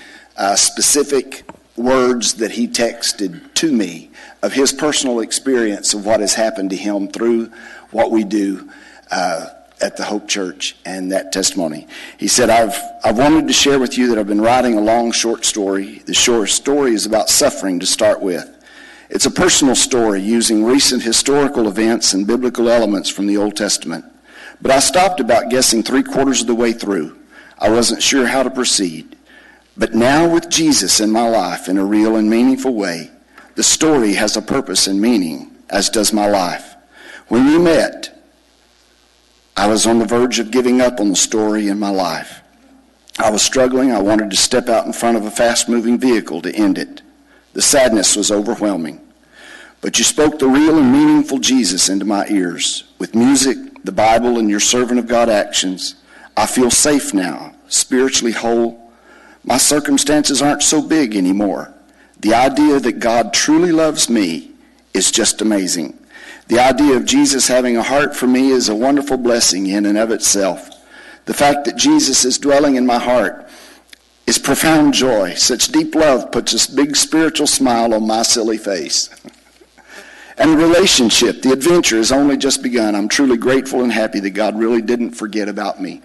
T: specific words that he texted to me of his personal experience of what has happened to him through what we do at the Hope Church and that testimony. He said, I've wanted to share with you that I've been writing a long short story. The short story is about suffering to start with. It's a personal story using recent historical events and biblical elements from the Old Testament. But I stopped about guessing 3/4 of the way through. I wasn't sure how to proceed. But now with Jesus in my life in a real and meaningful way, the story has a purpose and meaning, as does my life. When we met, I was on the verge of giving up on the story in my life. I was struggling. I wanted to step out in front of a fast-moving vehicle to end it. The sadness was overwhelming. But you spoke the real and meaningful Jesus into my ears. With music, the Bible, and your servant of God actions, I feel safe now, spiritually whole. My circumstances aren't so big anymore. The idea that God truly loves me is just amazing. The idea of Jesus having a heart for me is a wonderful blessing in and of itself. The fact that Jesus is dwelling in my heart is profound joy. Such deep love puts this big spiritual smile on my silly face. And the relationship, the adventure has only just begun. I'm truly grateful and happy that God really didn't forget about me,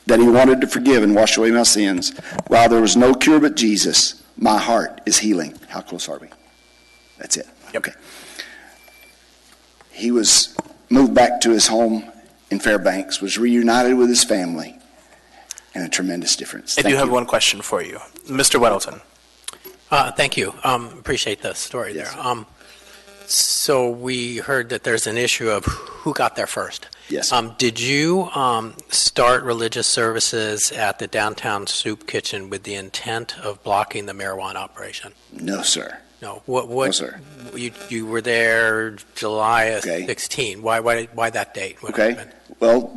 T: that he wanted to forgive and wash away my sins. While there was no cure but Jesus, my heart is healing. How close are we? That's it. Okay. He was moved back to his home in Fairbanks, was reunited with his family, and a tremendous difference.
A: I do have one question for you. Mr. Weddleton.
D: Thank you. Appreciate the story there. So we heard that there's an issue of who got there first.
T: Yes.
D: Did you start religious services at the downtown soup kitchen with the intent of blocking the marijuana operation?
T: No, sir.
D: No. What?
T: No, sir.
D: You were there July of 16. Why that date? What happened?
T: Well,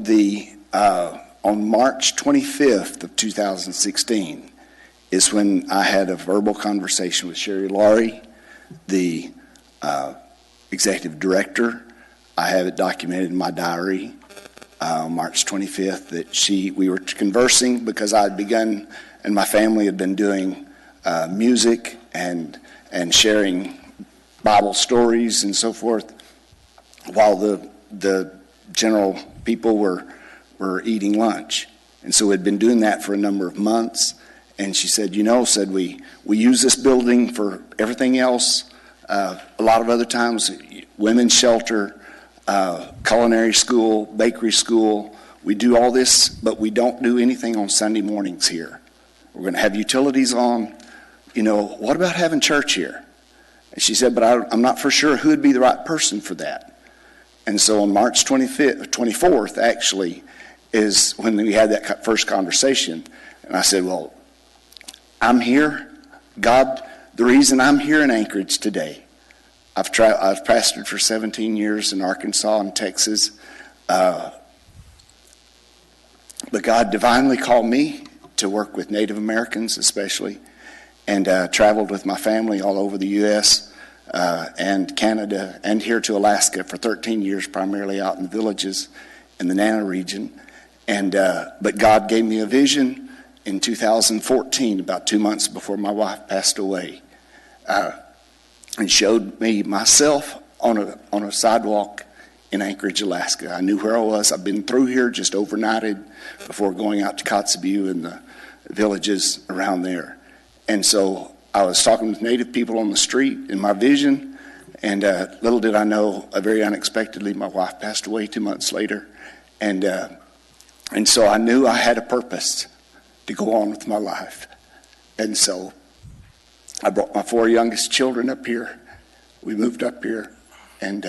T: on March 25th of 2016 is when I had a verbal conversation with Sherry Laurie, the executive director. I have it documented in my diary, March 25th, that we were conversing because I had begun, and my family had been doing music and sharing Bible stories and so forth, while the general people were eating lunch. And so we'd been doing that for a number of months. And she said, we use this building for everything else. A lot of other times, women's shelter, culinary school, bakery school. We do all this, but we don't do anything on Sunday mornings here. We're going to have utilities on. What about having church here? And she said, but I'm not for sure who would be the right person for that. And so on March 24th, actually, is when we had that first conversation. And I said, well, I'm here. God, the reason I'm here in Anchorage today, I've pastored for 17 years in Arkansas and Texas. But God divinely called me to work with Native Americans especially, and traveled with my family all over the U.S. And Canada and here to Alaska for 13 years, primarily out in the villages in the Nana region. But God gave me a vision in 2014, about 2 months before my wife passed away, and showed me myself on a sidewalk in Anchorage, Alaska. I knew where I was. I've been through here, just overnighted before going out to Kotzebue and the villages around there. And so I was talking with Native people on the street in my vision, and little did I know, very unexpectedly, my wife passed away 2 months later. And so I knew I had a purpose to go on with my life. And so I brought my 4 youngest children up here. We moved up here, and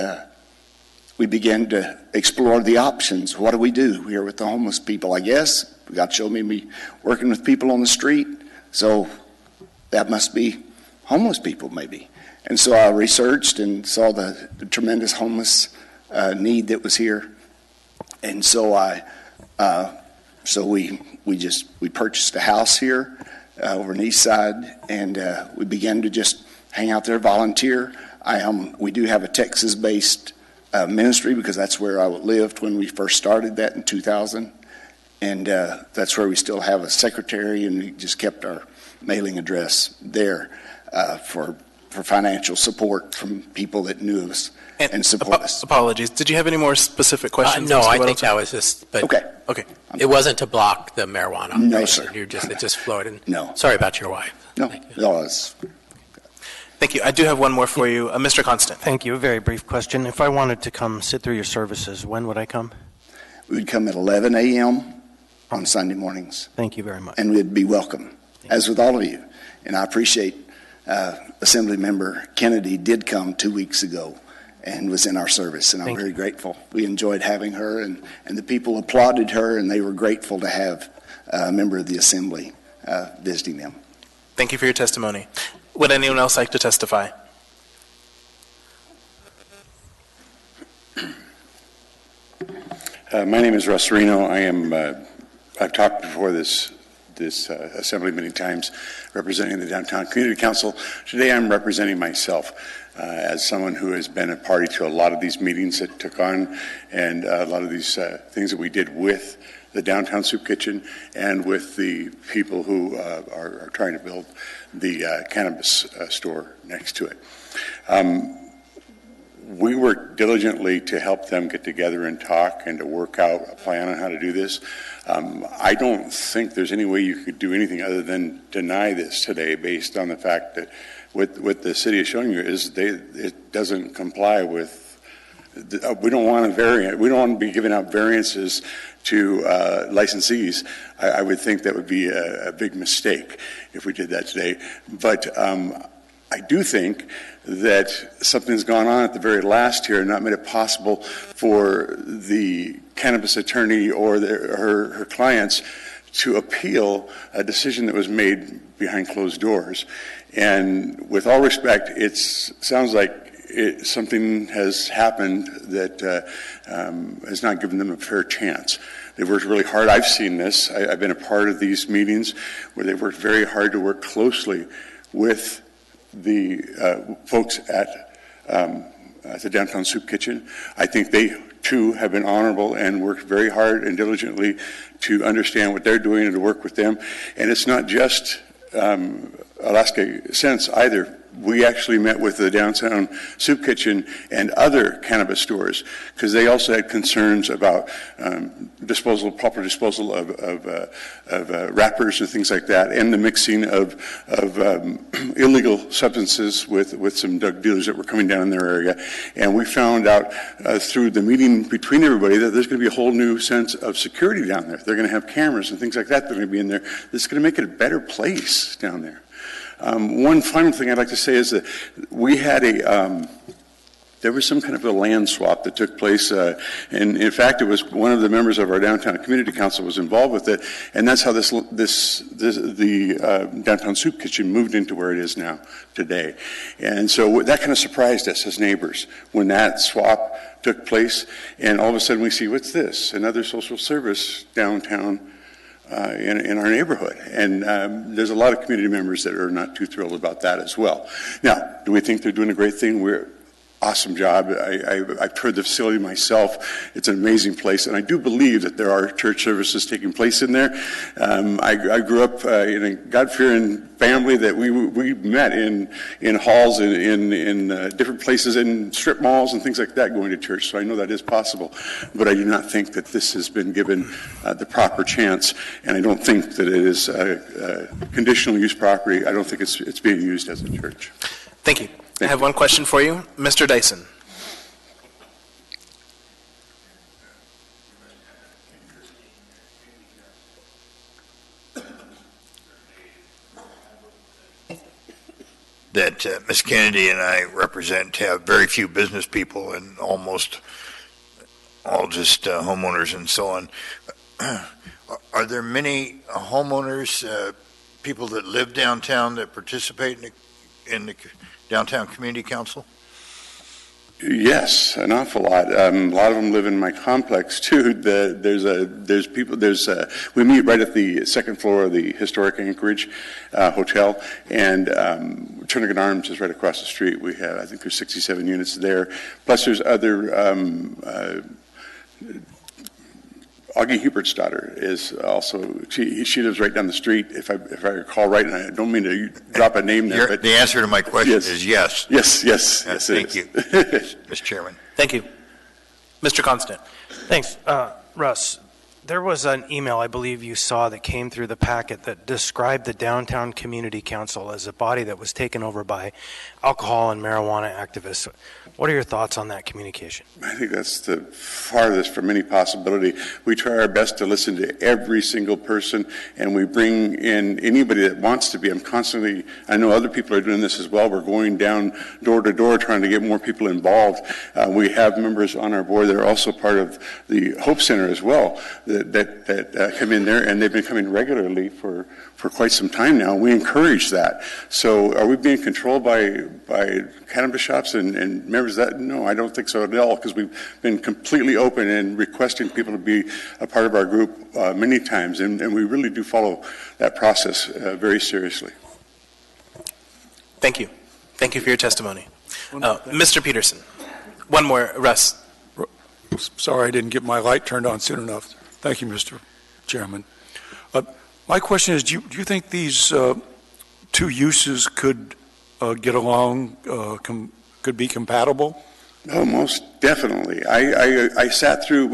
T: we began to explore the options. What do we do here with the homeless people? I guess God showed me working with people on the street, so that must be homeless people maybe. And so I researched and saw the tremendous homeless need that was here. And so we purchased a house here over in the east side, and we began to just hang out there, volunteer. We do have a Texas-based ministry because that's where I lived when we first started that in 2000, and that's where we still have a secretary, and we just kept our mailing address there. for financial support from people that knew us and support us.
A: Apologies. Did you have any more specific questions?
D: No,
A: Mr.
D: I think
A: Weddleton?
D: that was just, but
T: Okay.
A: Okay.
D: it wasn't to block the marijuana.
T: No,
D: operation.
T: sir.
D: It just flowed in.
T: No.
D: Sorry about your wife.
T: No,
A: Thank you. I do have one more for you. Mr. Constant.
H: Thank you. A very brief question. If I wanted to come sit through your services, when would I come?
T: we would come at 11 a.m. on Sunday mornings.
H: Thank you very much.
T: And we'd be welcome, as with all of you. And I appreciate Assemblymember Kennedy did come 2 weeks ago and was in our service, and I'm very grateful. We enjoyed having her, and the people applauded her, and they were grateful to have a member of the Assembly visiting them.
A: Thank you for your testimony. Would anyone else like to testify?
R: My name is Russ Reno. I've talked before this assembly many times representing the Downtown Community Council. Today I'm representing myself as someone who has been a party to a lot of these meetings that took on and a lot of these things that we did with the Downtown Soup Kitchen and with the people who are trying to build the cannabis store next to it. We worked diligently to help them get together and talk and to work out a plan on how to do this. I don't think there's any way you could do anything other than deny this today based on the fact that what the city is showing you is it doesn't comply with. We don't want a variant. We don't want to be giving out variances to licensees. I would think that would be a big mistake if we did that today. But I do think that something's gone on at the very last here and not made it possible for the cannabis attorney or her clients to appeal a decision that was made behind closed doors. And with all respect, it sounds like something has happened that has not given them a fair chance. They've worked really hard. I've seen this. I've been a part of these meetings where they've worked very hard to work closely with the folks at the Downtown Soup Kitchen. I think they, too, have been honorable and worked very hard and diligently to understand what they're doing and to work with them. And it's not just Alaska Sense either. We actually met with the Downtown Soup Kitchen and other cannabis stores because they also had concerns about proper disposal of wrappers and things like that, and the mixing of illegal substances with some drug dealers that were coming down in their area. And we found out through the meeting between everybody that there's going to be a whole new sense of security down there. They're going to have cameras and things like that that are going to be in there. This is going to make it a better place down there. One final thing I'd like to say is that we had there was some kind of a land swap that took place, and in fact, it was one of the members of our Downtown Community Council was involved with it, and that's how the Downtown Soup Kitchen moved into where it is now today. And so that kind of surprised us as neighbors when that swap took place, and all of a sudden we see, what's this? Another social service downtown in our neighborhood. And there's a lot of community members that are not too thrilled about that as well. Now, do we think they're doing a great thing? Awesome job. I've toured the facility myself. It's an amazing place, and I do believe that there are church services taking place in there. I grew up in a God-fearing family that we met in halls in different places, in strip malls and things like that, going to church. So I know that is possible, but I do not think that this has been given the proper chance, and I don't think that it is conditional use property. I don't think it's being used as a church.
A: Thank you. I have one question for you. Mr. Dyson.
W: That Ms. Kennedy and I represent have very few business people and almost all just homeowners and so on. Are there many homeowners, people that live downtown that participate in the Downtown Community Council?
R: Yes, an awful lot. A lot of them live in my complex too. We meet right at the second floor of the historic Anchorage Hotel, and Turnagain Arms is right across the street. We have, I think there's 67 units there. Plus there's other Augie Hubert's daughter is also, she lives right down the street, if I recall right, and I don't mean to drop a name there. But
W: The answer to my question
R: Yes.
W: is yes.
R: Yes, it
W: Thank
R: is.
W: you, Mr. Chairman.
A: Thank you. Mr. Constant.
H: Thanks. Russ, there was an email I believe you saw that came through the packet that described the Downtown Community Council as a body that was taken over by alcohol and marijuana activists. What are your thoughts on that communication?
R: I think that's the farthest from any possibility. We try our best to listen to every single person, and we bring in anybody that wants to be. I know other people are doing this as well. We're going down door to door trying to get more people involved. We have members on our board that are also part of the Hope Center as well that come in there, and they've been coming regularly for quite some time now. We encourage that. So are we being controlled by cannabis shops and members of that? No, I don't think so at all, because we've been completely open and requesting people to be a part of our group many times, and we really do follow that process very seriously.
A: Thank you. Thank you for your testimony. Mr. Peterson. One more, Russ.
I: Sorry I didn't get my light turned on soon enough. Thank you, Mr. Chairman. My question is, do you think these two uses could get along, could be compatible?
R: Oh, most definitely. I sat through,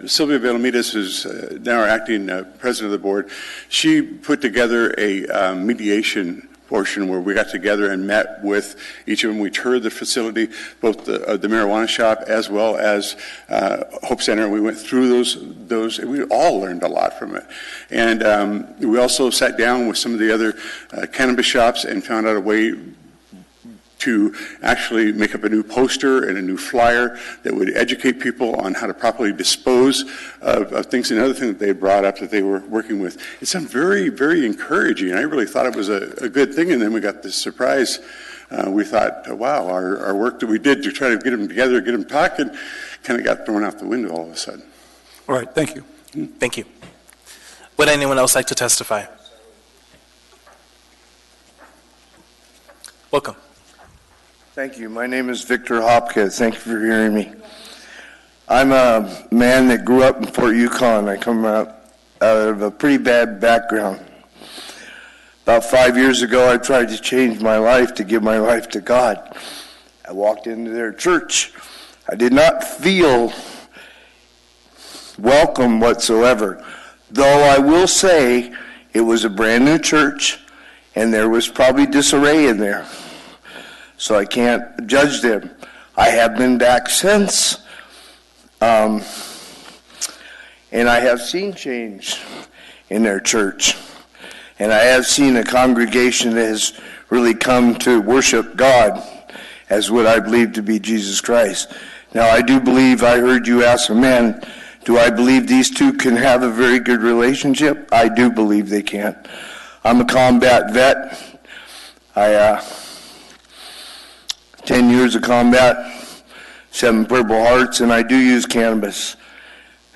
R: Sylvia Velomides is now our acting president of the board. She put together a mediation portion where we got together and met with each of them. We toured the facility, both the marijuana shop as well as Hope Center. We went through those, and we all learned a lot from it. And we also sat down with some of the other cannabis shops and found out a way to actually make up a new poster and a new flyer that would educate people on how to properly dispose of things. And another thing that they brought up that they were working with, it's very, very encouraging. I really thought it was a good thing, and then we got this surprise. We thought, wow, our work that we did to try to get them together, get them talking, kind of got thrown out the window all of a sudden.
I: All right, thank you.
A: Thank you. Would anyone else like to testify? Welcome.
S: Thank you. My name is Victor Hopkins. Thank you for hearing me. I'm a man that grew up in Fort Yukon. I come out of a pretty bad background. About 5 years ago, I tried to change my life, to give my life to God. I walked into their church. I did not feel welcome whatsoever, though I will say it was a brand new church, and there was probably disarray in there. So I can't judge them. I have been back since, and I have seen change in their church. And I have seen a congregation that has really come to worship God as what I believe to be Jesus Christ. Now, I do believe, I heard you ask a man, do I believe these two can have a very good relationship? I do believe they can. I'm a combat vet. 10 years of combat, 7 Purple Hearts, and I do use cannabis.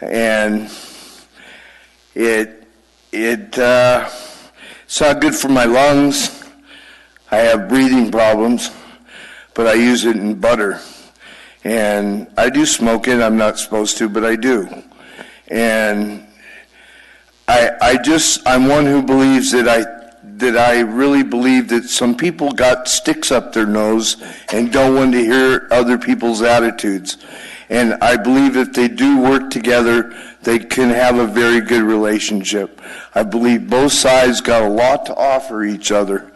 S: And it's not good for my lungs. I have breathing problems, but I use it in butter. And I do smoke it. I'm not supposed to, but I do. And I'm one who believes that I really believe that some people got sticks up their nose and don't want to hear other people's attitudes. And I believe if they do work together, they can have a very good relationship. I believe both sides got a lot to offer each other.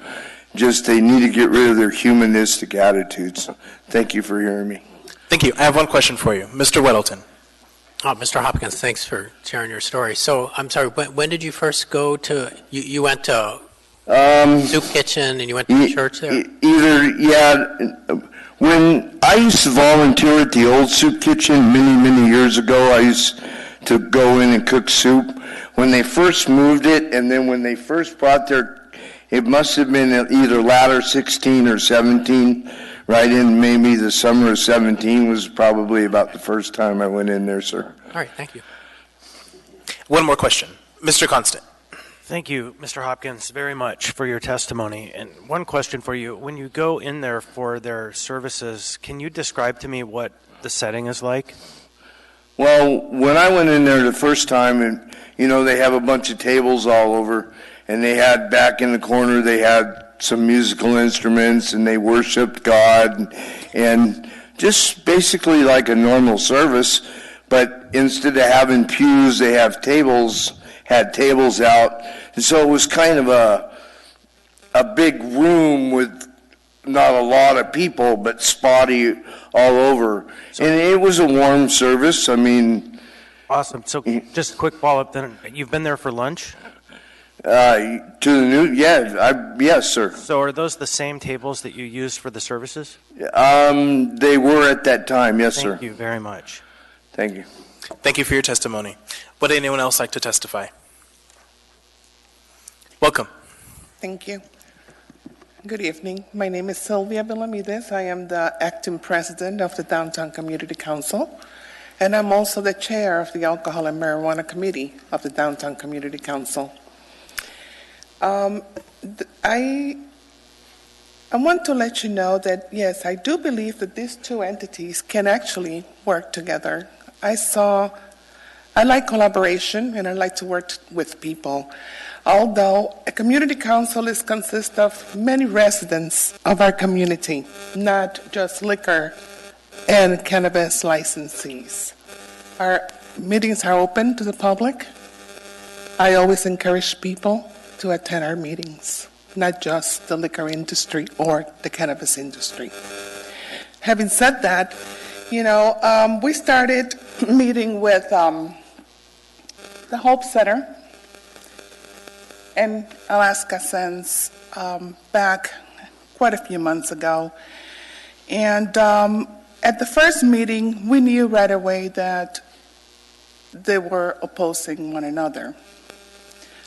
S: Just they need to get rid of their humanistic attitudes. Thank you for hearing me.
A: Thank you. I have one question for you. Mr. Weddleton.
D: Oh, Mr. Hopkins, thanks for sharing your story. So, I'm sorry, when did you first go to, you went to Soup Kitchen and you went to church there?
S: When I used to volunteer at the old Soup Kitchen many years ago, I used to go in and cook soup. When they first moved it, and then when they first brought it must have been either latter 16 or 17, right in maybe the summer of 17 was probably about the first time I went in there, sir.
D: All right, thank you.
A: One more question. Mr. Constant.
H: Thank you, Mr. Hopkins, very much for your testimony. And one question for you. When you go in there for their services, can you describe to me what the setting is like?
S: Well, when I went in there the first time, and, you know, they have a bunch of tables all over, and they had back in the corner, they had some musical instruments, and they worshiped God, and just basically like a normal service, but instead of having pews, they had tables out, and so it was kind of a big room with not a lot of people, but spotty all over. And it was a warm service. I mean...
H: Awesome. So just a quick follow-up then. You've been there for lunch?
S: To the new... yes, sir.
H: So are those the same tables that you used for the services?
S: They were at that time, yes, sir.
H: Thank you very much.
S: Thank you.
A: Thank you for your testimony. Would anyone else like to testify? Welcome.
G: Thank you. Good evening. My name is Sylvia Benavides. I am the acting president of the Downtown Community Council, and I'm also the chair of the Alcohol and Marijuana Committee of the Downtown Community Council. I want to let you know that, yes, I do believe that these two entities can actually work together. I like collaboration, and I like to work with people. Although a community council consists of many residents of our community, not just liquor and cannabis licensees. Our meetings are open to the public. I always encourage people to attend our meetings, not just the liquor industry or the cannabis industry. Having said that, we started meeting with the Hope Center in Alaska since back quite a few months ago. And at the first meeting, we knew right away that they were opposing one another.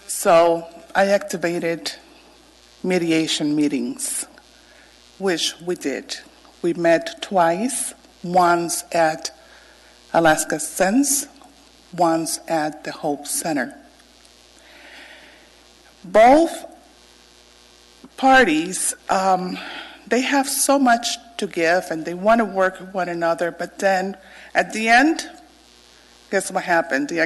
G: So I activated mediation meetings, which we did. We met twice, once at Alaska Sense, once at the Hope Center. Both parties, they have so much to give and they want to work with one another, but then at the end, guess what happened? They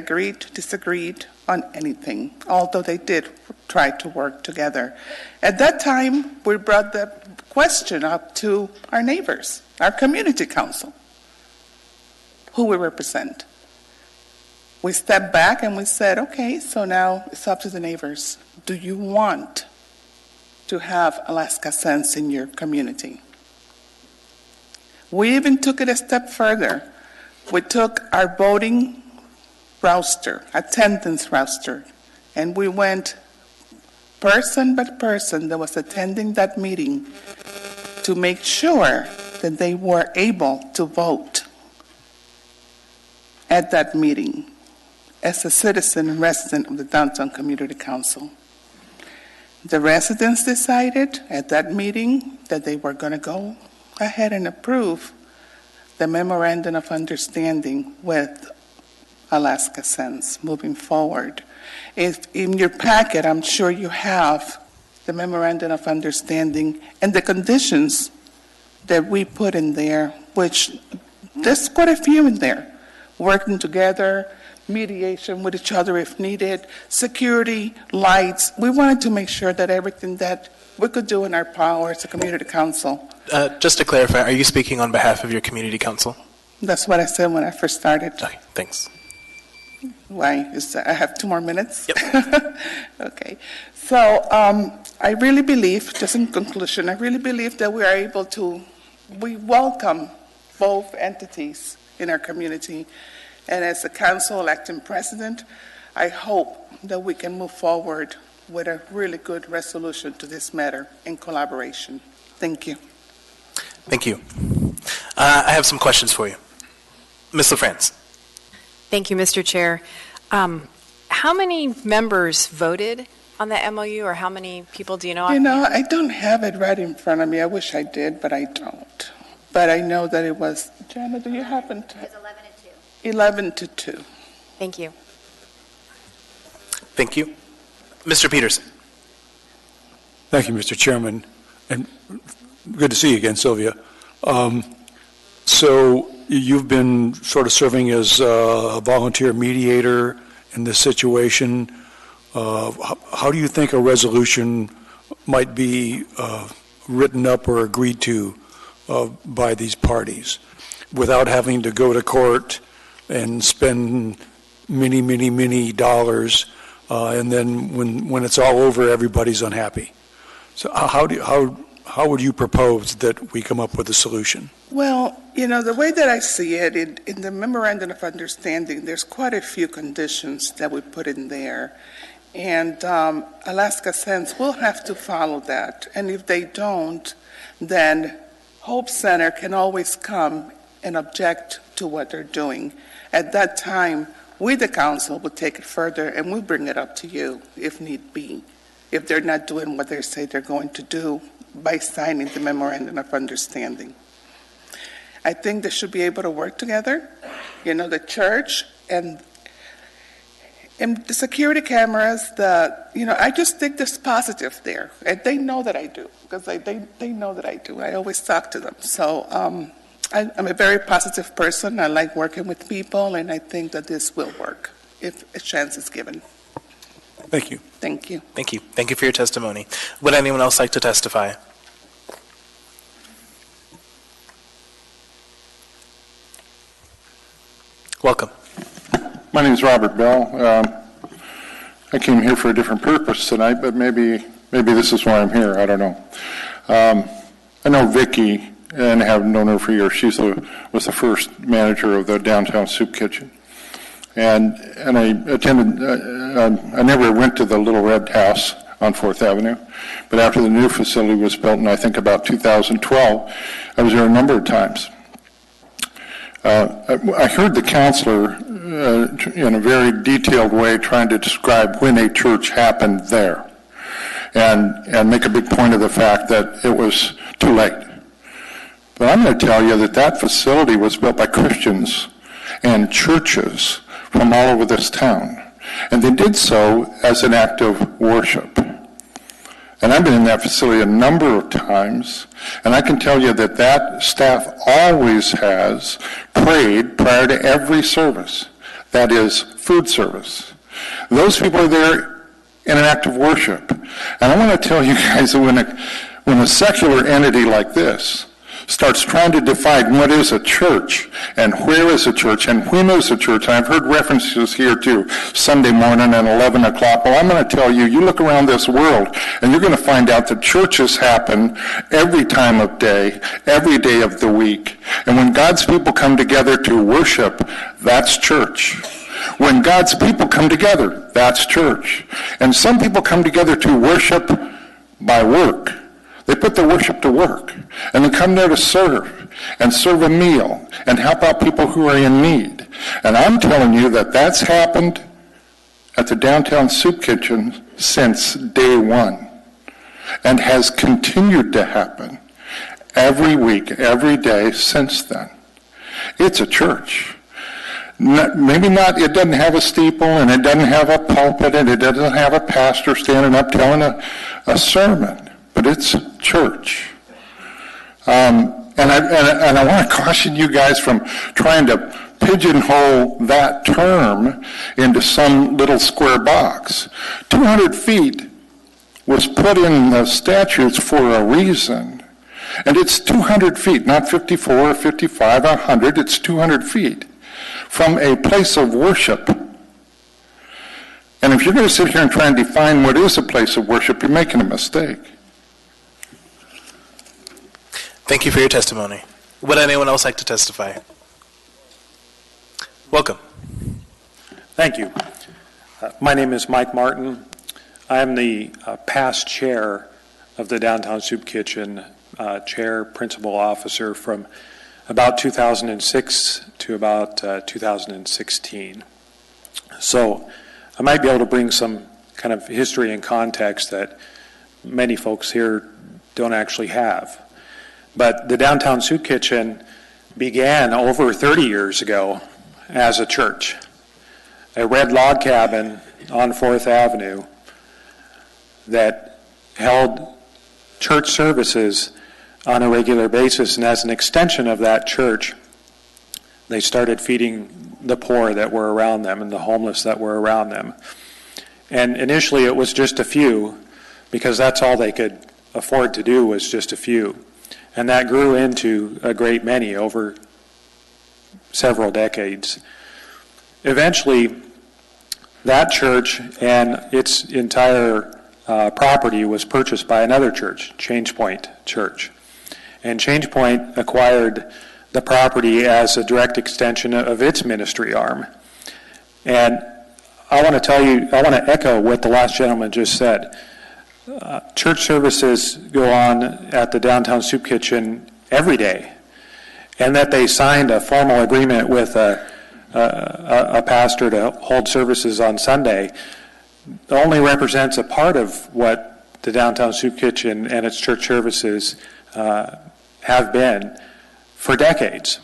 G: disagreed on anything, although they did try to work together. At that time, we brought the question up to our neighbors, our community council, who we represent. We stepped back and we said, okay, so now it's up to the neighbors. Do you want to have Alaska Sense in your community? We even took it a step further. We took our voting roster, attendance roster, and we went person by person that was attending that meeting to make sure that they were able to vote at that meeting as a citizen and resident of the Downtown Community Council. The residents decided at that meeting that they were going to go ahead and approve the memorandum of understanding with Alaska Sense moving forward. If in your packet, I'm sure you have the memorandum of understanding and the conditions that we put in there, which there's quite a few in there. Working together, mediation with each other if needed, security, lights. We wanted to make sure that everything that we could do in our power as a community council.
A: Just to clarify, are you speaking on behalf of your community council?
G: That's what I said when I first started.
A: Okay, thanks.
G: Why? I have 2 more minutes? Yep. Okay. So I really believe, just in conclusion, I really believe that we welcome both entities in our community. And as a council acting president, I hope that we can move forward with a really good resolution to this matter in collaboration. Thank you.
A: Thank you. I have some questions for you. Ms. LaFrance.
F: Thank you, Mr. Chair. How many members voted on the MOU, or how many people do you know?
G: I don't have it right in front of me. I wish I did, but I don't. But I know that it was, Jana, do you happen to? It was 11 to 2.
F: Thank you.
A: Thank you. Mr. Peterson.
I: Thank you, Mr. Chairman. And good to see you again, Sylvia. So you've been sort of serving as a volunteer mediator in this situation. How do you think a resolution might be written up or agreed to by these parties without having to go to court and spend many dollars, and then when it's all over, everybody's unhappy? So how would you propose that we come up with a solution?
G: Well, the way that I see it, in the Memorandum of Understanding, there's quite a few conditions that we put in there. And Alaska Sense will have to follow that. And if they don't, then Hope Center can always come and object to what they're doing. At that time, we, the council, will take it further and we'll bring it up to you if need be, if they're not doing what they say they're going to do by signing the Memorandum of Understanding. I think they should be able to work together. The church and the security cameras, I just think there's positive there. And they know that I do, because they know that I do. I always talk to them. So I'm a very positive person. I like working with people, and I think that this will work if a chance is given.
I: Thank you.
G: Thank you.
A: Thank you. Thank you for your testimony. Would anyone else like to testify? Welcome.
N: My name is Robert Bell. I came here for a different purpose tonight, but maybe this is why I'm here. I don't know. I know Vicki and have known her for years. She was the first manager of the downtown soup kitchen, and I attended. I never went to the Little Red House on 4th Avenue, but after the new facility was built in I think about 2012, I was there a number of times. I heard the counselor in a very detailed way trying to describe when a church happened there and make a big point of the fact that it was too late. But I'm going to tell you that facility was built by Christians and churches from all over this town. And they did so as an act of worship. And I've been in that facility a number of times, and I can tell you that staff always has prayed prior to every service. That is food service. Those people are there in an act of worship. And I want to tell you guys that when a secular entity like this starts trying to define what is a church and where is a church and when is a church, and I've heard references here to Sunday morning and 11 o'clock. Well, I'm going to tell you, you look around this world and you're going to find out that churches happen every time of day, every day of the week. And when God's people come together to worship, that's church. When God's people come together, that's church. And some people come together to worship by work. They put their worship to work, and they come there to serve a meal and help out people who are in need. And I'm telling you that's happened at the Downtown Soup Kitchen since day one and has continued to happen every week, every day since then. It's a church. Maybe not, it doesn't have a steeple, and it doesn't have a pulpit, and it doesn't have a pastor standing up telling a sermon. But it's church. And I want to caution you guys from trying to pigeonhole that term into some little square box. 200 feet was put in the statutes for a reason. And it's 200 feet, not 54 or 55 or 100. It's 200 feet from a place of worship. And if you're going to sit here and try and define what is a place of worship, you're making a mistake.
A: Thank you for your testimony. Would anyone else like to testify? Welcome.
U: Thank you. My name is Mike Martin. I am the past chair of the Downtown Soup Kitchen, chair, principal officer from about 2006 to about 2016. So I might be able to bring some kind of history and context that many folks here don't actually have. But the Downtown Soup Kitchen began over 30 years ago as a church, a red log cabin on 4th Avenue that held church services on a regular basis. And as an extension of that church, they started feeding the poor that were around them and the homeless that were around them. And initially it was just a few, because that's all they could afford to do was just a few. And that grew into a great many over several decades. Eventually, that church and its entire property was purchased by another church, ChangePoint Church. And ChangePoint acquired the property as a direct extension of its ministry arm. And I want to echo what the last gentleman just said. Church services go on at the Downtown Soup Kitchen every day, and that they signed a formal agreement with a pastor to hold services on Sunday only represents a part of what the Downtown Soup Kitchen and its church services have been for decades.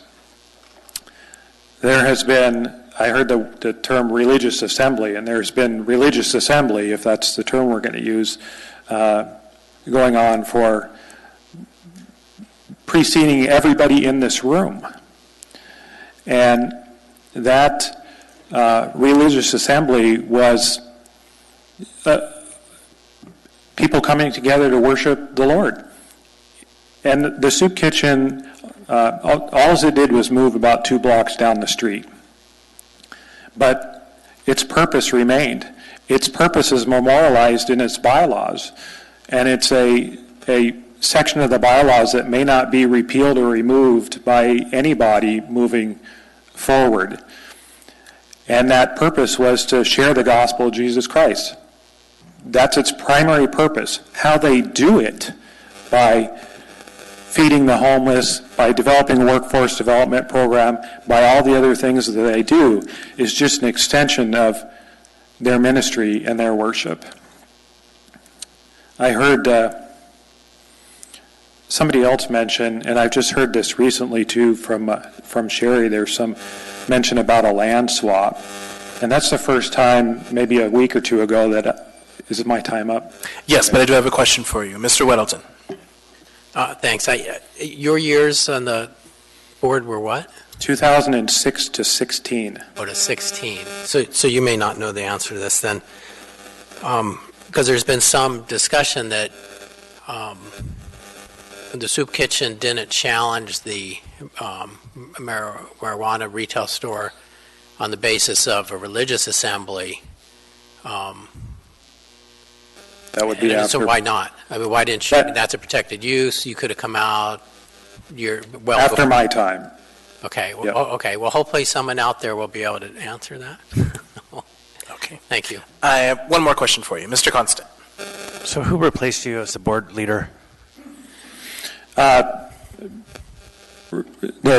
U: There has been, I heard the term religious assembly, and there's been religious assembly, if that's the term we're going to use, going on for preceding everybody in this room. And that religious assembly was people coming together to worship the Lord. And the soup kitchen, all it did was move about 2 blocks down the street. But its purpose remained. Its purpose is memorialized in its bylaws. And it's a section of the bylaws that may not be repealed or removed by anybody moving forward. And that purpose was to share the gospel of Jesus Christ. That's its primary purpose. How they do it, by feeding the homeless, by developing a workforce development program, by all the other things that they do, is just an extension of their ministry and their worship. I heard somebody else mention, and I've just heard this recently too from Sherry, there's some mention about a land swap. And that's the first time, maybe a week or two ago, that, is my time up?
A: Yes, but I do have a question for you. Mr. Weddleton.
D: Thanks. Your years on the board were what?
U: 2006 to 16.
D: Oh, to 16. So you may not know the answer to this then. Because there's been some discussion that the soup kitchen didn't challenge the marijuana retail store on the basis of a religious assembly.
U: That would be after.
D: So why not? I mean, why didn't you? That's a protected use. You could have come out.
U: After before. My time.
D: Okay. Well,
U: yep.
D: Okay. Well, hopefully someone out there will be able to answer that.
A: Okay.
D: Thank you.
A: I have one more question for you, Mr. Constant.
H: So who replaced you as the board leader?
U: The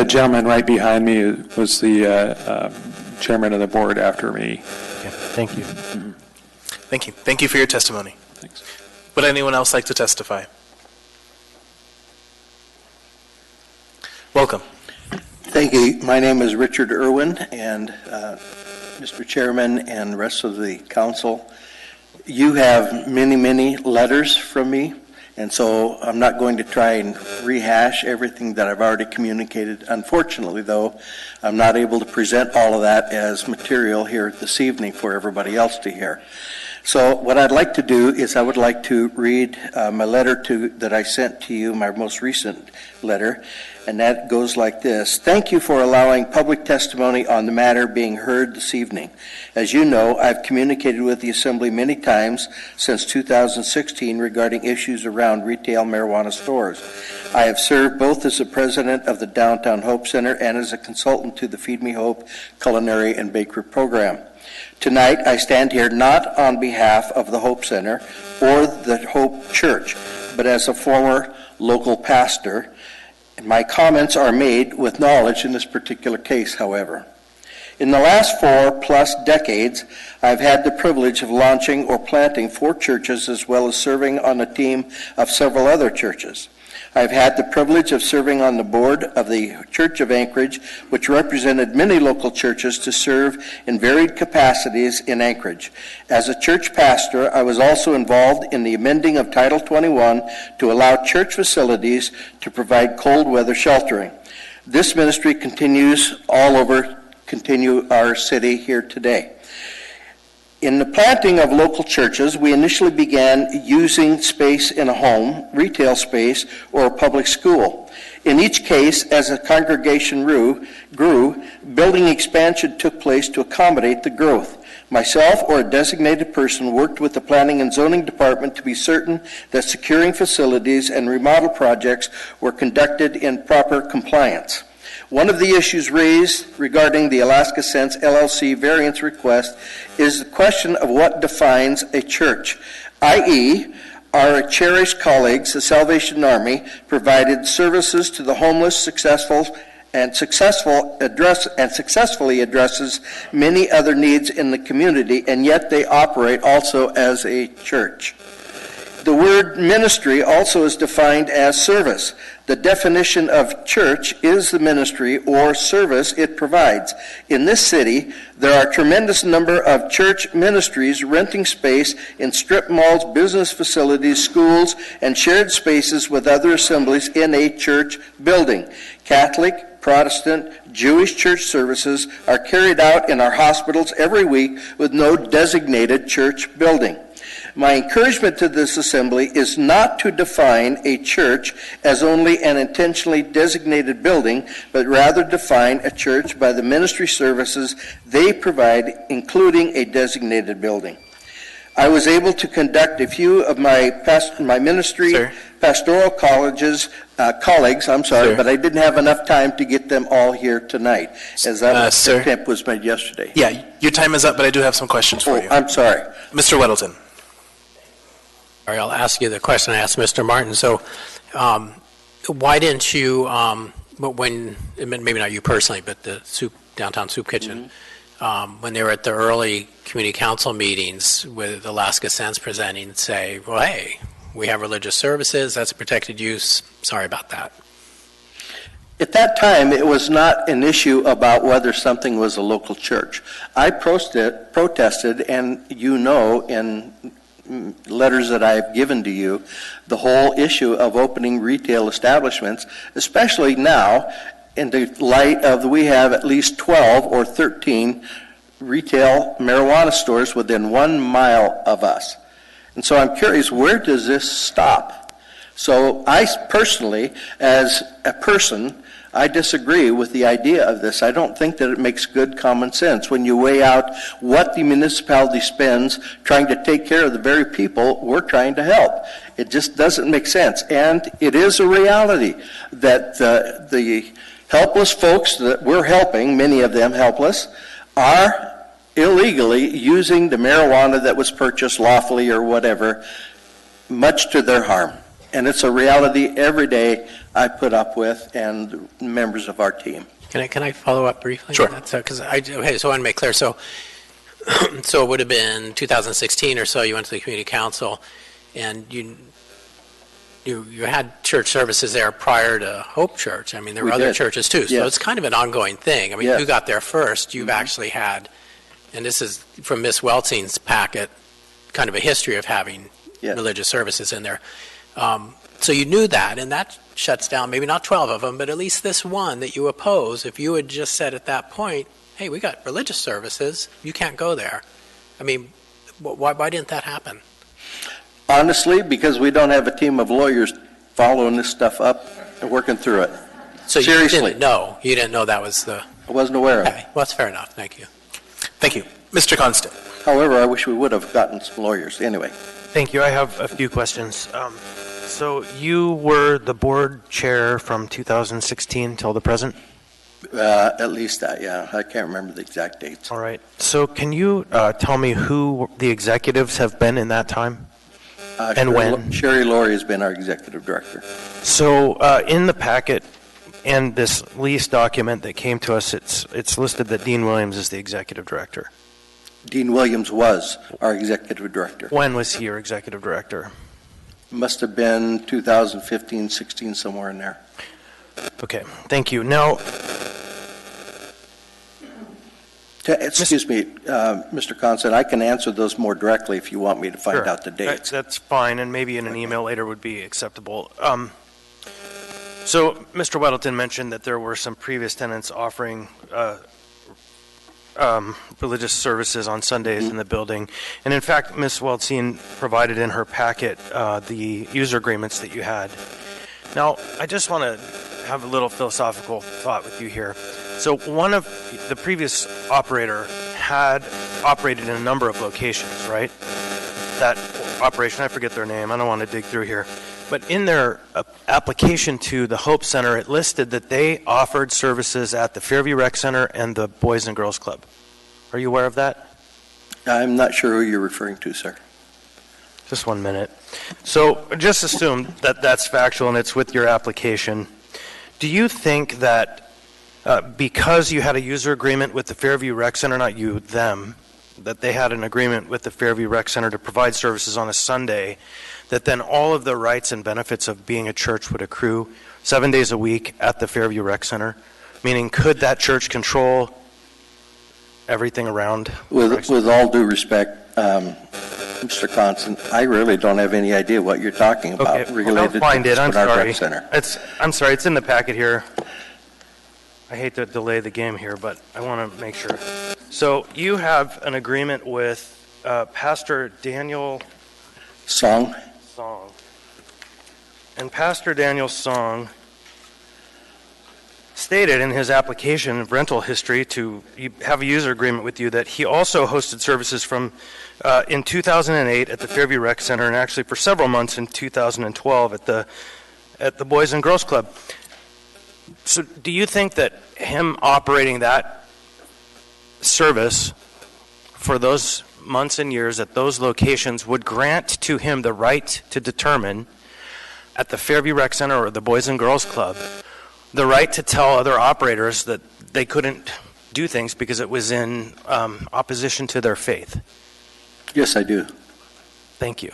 U: gentleman right behind me was the chairman of the board after me.
H: Okay. Thank you.
U: Mm-hmm.
A: Thank you. Thank you for your testimony.
U: Thanks.
A: Would anyone else like to testify? Welcome.
B: Thank you. My name is Richard Irwin, and Mr. Chairman and rest of the council, you have many, many letters from me, and so I'm not going to try and rehash everything that I've already communicated. Unfortunately, though, I'm not able to present all of that as material here this evening for everybody else to hear. So what I'd like to do is I would like to read my letter that I sent to you, my most recent letter, and that goes like this. Thank you for allowing public testimony on the matter being heard this evening. As you know, I've communicated with the Assembly many times since 2016 regarding issues around retail marijuana stores. I have served both as the president of the Downtown Hope Center and as a consultant to the Feed Me Hope culinary and bakery program. Tonight, I stand here not on behalf of the Hope Center or the Hope Church, but as a former local pastor. My comments are made with knowledge in this particular case, however. In the last 4+ decades, I've had the privilege of launching or planting 4 churches as well as serving on a team of several other churches. I've had the privilege of serving on the board of the Church of Anchorage, which represented many local churches to serve in varied capacities in Anchorage. As a church pastor, I was also involved in the amending of Title 21 to allow church facilities to provide cold weather sheltering. This ministry continues continue our city here today. In the planting of local churches, we initially began using space in a home, retail space, or a public school. In each case, as a congregation grew, building expansion took place to accommodate the growth. Myself or a designated person worked with the Planning and Zoning Department to be certain that securing facilities and remodel projects were conducted in proper compliance. One of the issues raised regarding the Alaska Sense LLC variance request is the question of what defines a church, i.e., our cherished colleagues, the Salvation Army, provided services to the homeless, successfully addresses many other needs in the community, and yet they operate also as a church. The word ministry also is defined as service. The definition of church is the ministry or service it provides. In this city, there are a tremendous number of church ministries renting space in strip malls, business facilities, schools, and shared spaces with other assemblies in a church building. Catholic, Protestant, Jewish church services are carried out in our hospitals every week with no designated church building. My encouragement to this assembly is not to define a church as only an intentionally designated building, but rather define a church by the ministry services they provide, including a designated building. I was able to conduct a few of my ministry pastoral colleagues, but I didn't have enough time to get them all here tonight, as that attempt was made yesterday.
A: Yeah, your time is up, but I do have some questions for you.
B: I'm sorry.
A: Mr. Weddleton.
D: All right, I'll ask you the question I asked Mr. Martin. So why didn't you, when, maybe not you personally, but the downtown soup kitchen, when they were at the early community council meetings with Alaska Sense presenting, say, well, hey, we have religious services, that's a protected use, sorry about that?
B: At that time, it was not an issue about whether something was a local church. I protested, and you know, in letters that I've given to you, the whole issue of opening retail establishments, especially now in the light of we have at least 12 or 13 retail marijuana stores within 1 mile of us. And so I'm curious, where does this stop? So I personally, as a person, I disagree with the idea of this. I don't think that it makes good common sense when you weigh out what the municipality spends trying to take care of the very people we're trying to help. It just doesn't make sense. And it is a reality that the helpless folks that we're helping, many of them helpless, are illegally using the marijuana that was purchased lawfully or whatever, much to their harm. And it's a reality every day I put up with and members of our team.
D: Can I follow up briefly?
A: Sure.
D: Because so I want to make clear. So it would have been 2016 or so. You went to the community council, and you had church services there prior to Hope Church. I mean, there were other churches too. So it's kind of an ongoing thing. I mean, you got there first. You've actually had, and this is from Miss Weltzing's packet, kind of a history of having religious services in there. So you knew that, and that shuts down maybe not 12 of them, but at least this one that you oppose. If you had just said at that point, hey, we got religious services, you can't go there. I mean, why didn't that happen?
B: Honestly, because we don't have a team of lawyers following this stuff up and working through it.
D: So
B: seriously.
D: You didn't know that was the...
B: I wasn't aware of it.
D: Okay, well, that's fair enough. Thank you.
A: Thank you. Mr. Constant.
B: However, I wish we would have gotten some lawyers. Anyway.
H: Thank you. I have a few questions. So you were the board chair from 2016 till the present?
B: At least that, yeah. I can't remember the exact dates.
H: All right. So can you tell me who the executives have been in that time? And when?
B: Sherry Laurie has been our executive director.
H: So in the packet and this lease document that came to us, it's listed that Dean Williams is the executive director.
B: Dean Williams was our executive director.
H: When was he your executive director?
B: Must have been 2015, 16, somewhere in there.
H: Okay, thank you. Now,
B: excuse me, Mr. Constant, I can answer those more directly if you want me to find out the dates.
H: That's fine, and maybe in an email later would be acceptable. So Mr. Weddleton mentioned that there were some previous tenants offering religious services on Sundays in the building. And in fact, Ms. Weltzine provided in her packet the user agreements that you had. Now, I just want to have a little philosophical thought with you here. So one of the previous operator had operated in a number of locations, right? That operation, I forget their name, I don't want to dig through here. But in their application to the Hope Center, it listed that they offered services at the Fairview Rec Center and the Boys and Girls Club. Are you aware of that?
B: I'm not sure who you're referring to, sir.
H: Just 1 minute. So just assume that that's factual and it's with your application. Do you think that because you had a user agreement with the Fairview Rec Center, not you, them, that they had an agreement with the Fairview Rec Center to provide services on a Sunday, that then all of the rights and benefits of being a church would accrue 7 days a week at the Fairview Rec Center? Meaning, could that church control everything around?
B: With all due respect, Mr. Constant, I really don't have any idea what you're talking about
H: Okay,
B: related
H: I'll find
B: to
H: it. I'm
B: Bernard
H: sorry.
B: Rec Center.
H: I'm sorry. It's in the packet here. I hate to delay the game here, but I want to make sure. So you have an agreement with Pastor Daniel
B: Song.
H: And Pastor Daniel Song stated in his application of rental history to have a user agreement with you that he also hosted services from in 2008 at the Fairview Rec Center and actually for several months in 2012 at the Boys and Girls Club. So do you think that him operating that service for those months and years at those locations would grant to him the right to determine at the Fairview Rec Center or the Boys and Girls Club the right to tell other operators that they couldn't do things because it was in opposition to their faith?
B: Yes, I do.
H: Thank you.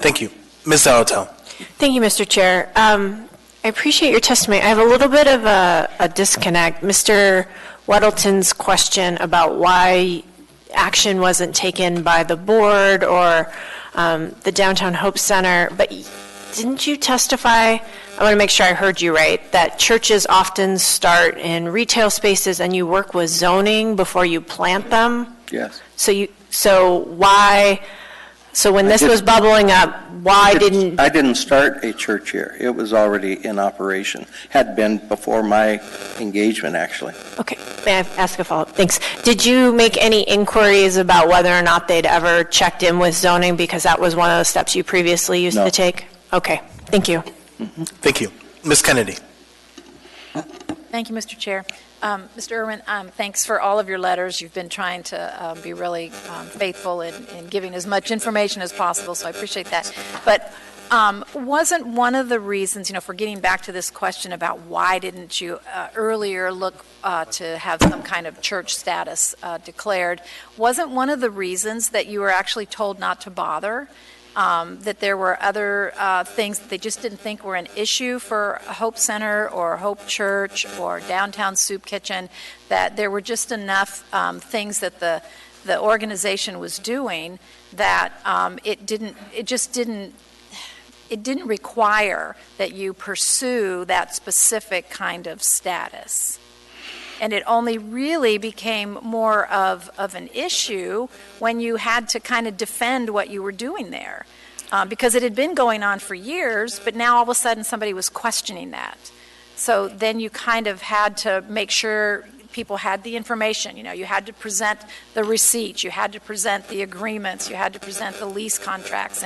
A: Thank you. Ms. Donatel.
J: Thank you, Mr. Chair. I appreciate your testimony. I have a little bit of a disconnect. Mr. Weddleton's question about why action wasn't taken by the board or the Downtown Hope Center, but didn't you testify, I want to make sure I heard you right, that churches often start in retail spaces and you work with zoning before you plant them?
B: Yes.
J: So when this was bubbling up, why didn't...
B: I didn't start a church here. It was already in operation. Had been before my engagement, actually.
J: Okay, may I ask a follow-up? Thanks. Did you make any inquiries about whether or not they'd ever checked in with zoning, because that was one of the steps you previously used to take? Okay, thank you.
A: Thank you. Ms. Kennedy.
L: Thank you, Mr. Chair. Mr. Irwin, thanks for all of your letters. You've been trying to be really faithful in giving as much information as possible, so I appreciate that. But wasn't one of the reasons, for getting back to this question about why didn't you earlier look to have some kind of church status declared, wasn't one of the reasons that you were actually told not to bother? That there were other things that they just didn't think were an issue for Hope Center or Hope Church or Downtown Soup Kitchen, that there were just enough things that the organization was doing that it didn't require that you pursue that specific kind of status. And it only really became more of an issue when you had to kind of defend what you were doing there. Because it had been going on for years, but now all of a sudden somebody was questioning that. So then you kind of had to make sure people had the information. You had to present the receipts, you had to present the agreements, you had to present the lease contracts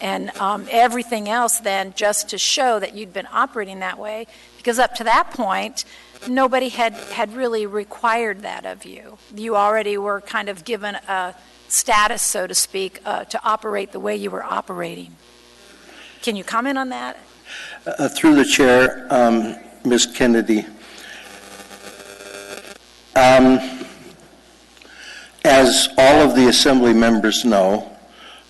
L: and everything else then just to show that you'd been operating that way. Because up to that point, nobody had really required that of you. You already were kind of given a status, so to speak, to operate the way you were operating. Can you comment on that?
B: Through the chair, Ms. Kennedy, as all of the assembly members know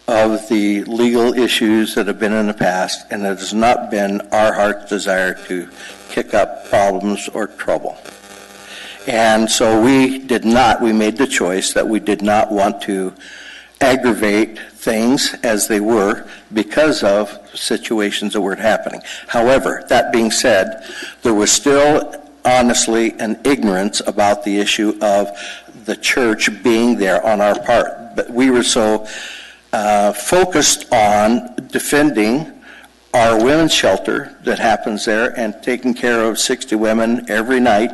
B: of the legal issues that have been in the past, and it has not been our heart's desire to kick up problems or trouble. And so we made the choice that we did not want to aggravate things as they were because of situations that were happening. However, that being said, there was still honestly an ignorance about the issue of the church being there on our part. But we were so focused on defending our women's shelter that happens there and taking care of 60 women every night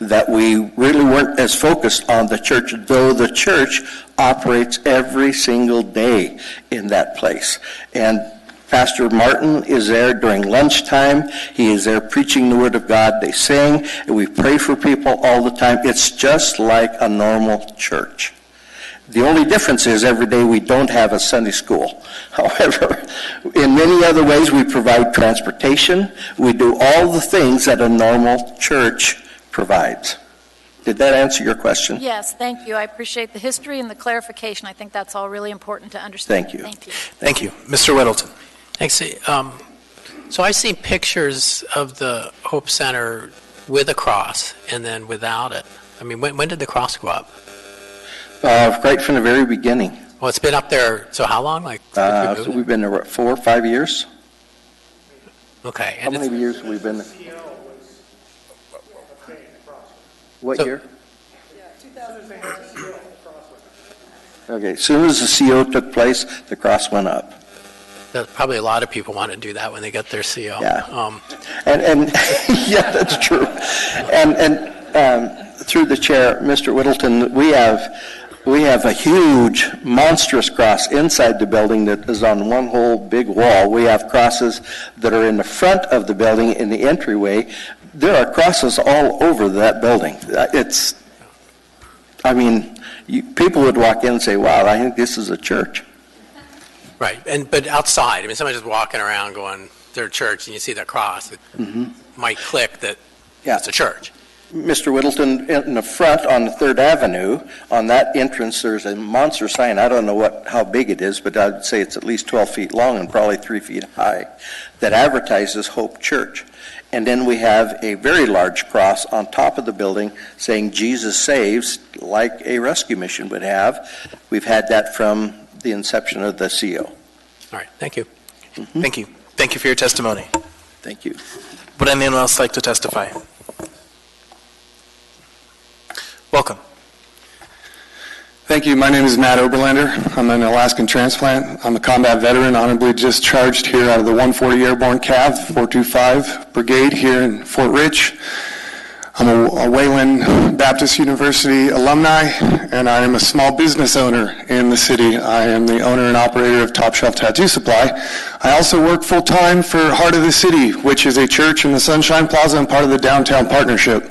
B: that we really weren't as focused on the church, though the church operates every single day in that place. And Pastor Martin is there during lunchtime. He is there preaching the Word of God. They sing, and we pray for people all the time. It's just like a normal church. The only difference is every day we don't have a Sunday school. However, in many other ways we provide transportation. We do all the things that a normal church provides. Did that answer your question?
L: Yes, thank you. I appreciate the history and the clarification. I think that's all really important to understand.
B: Thank you.
L: Thank you.
A: Thank you. Mr. Weddleton.
D: Thanks. So I've seen pictures of the Hope Center with a cross and then without it. I mean, when did the cross go up?
B: Right from the very beginning.
D: Well, it's been up there, so how long?
B: So we've been there, what, 4 or 5 years?
D: Okay.
B: How many years have we been there? What year? Okay, as soon as the CO took place, the cross went up.
D: Probably a lot of people want to do that when they get their CO.
B: Yeah. And yeah, that's true. And through the chair, Mr. Whittleton, we have a huge, monstrous cross inside the building that is on one whole big wall. We have crosses that are in the front of the building in the entryway. There are crosses all over that building. People would walk in and say, wow, I think this is a church.
D: Right, but outside, I mean, somebody's just walking around going, they're a church, and you see that cross, it might click that it's a church.
B: Mr. Whittleton, in the front on the 3rd Avenue, on that entrance, there's a monster sign. I don't know how big it is, but I'd say it's at least 12 feet long and probably 3 feet high, that advertises Hope Church. And then we have a very large cross on top of the building saying Jesus Saves, like a rescue mission would have. We've had that from the inception of the CO.
D: All right, thank you.
A: Thank you. Thank you for your testimony.
B: Thank you.
A: Would anyone else like to testify? Welcome.
K: Thank you. My name is Matt Oberlander. I'm an Alaskan transplant. I'm a combat veteran, honorably discharged here out of the 140 Airborne Cav 425 Brigade here in Fort Rich. I'm a Wayland Baptist University alumni, and I am a small business owner in the city. I am the owner and operator of Top Shelf Tattoo Supply. I also work full-time for Heart of the City, which is a church in the Sunshine Plaza and part of the Downtown Partnership.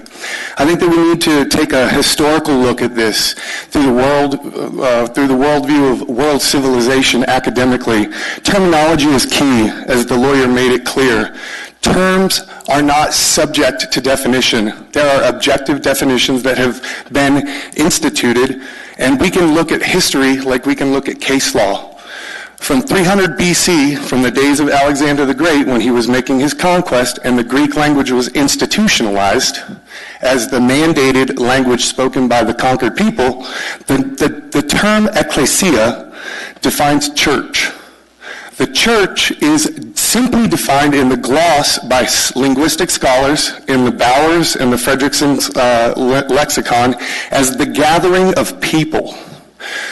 K: I think that we need to take a historical look at this through the worldview of world civilization academically. Terminology is key, as the lawyer made it clear. Terms are not subject to definition. There are objective definitions that have been instituted, and we can look at history like we can look at case law. From 300 BC, from the days of Alexander the Great, when he was making his conquest and the Greek language was institutionalized as the mandated language spoken by the conquered people, the term ecclesia defines church. The church is simply defined in the gloss by linguistic scholars in the Bowers and the Fredrickson's lexicon as the gathering of people.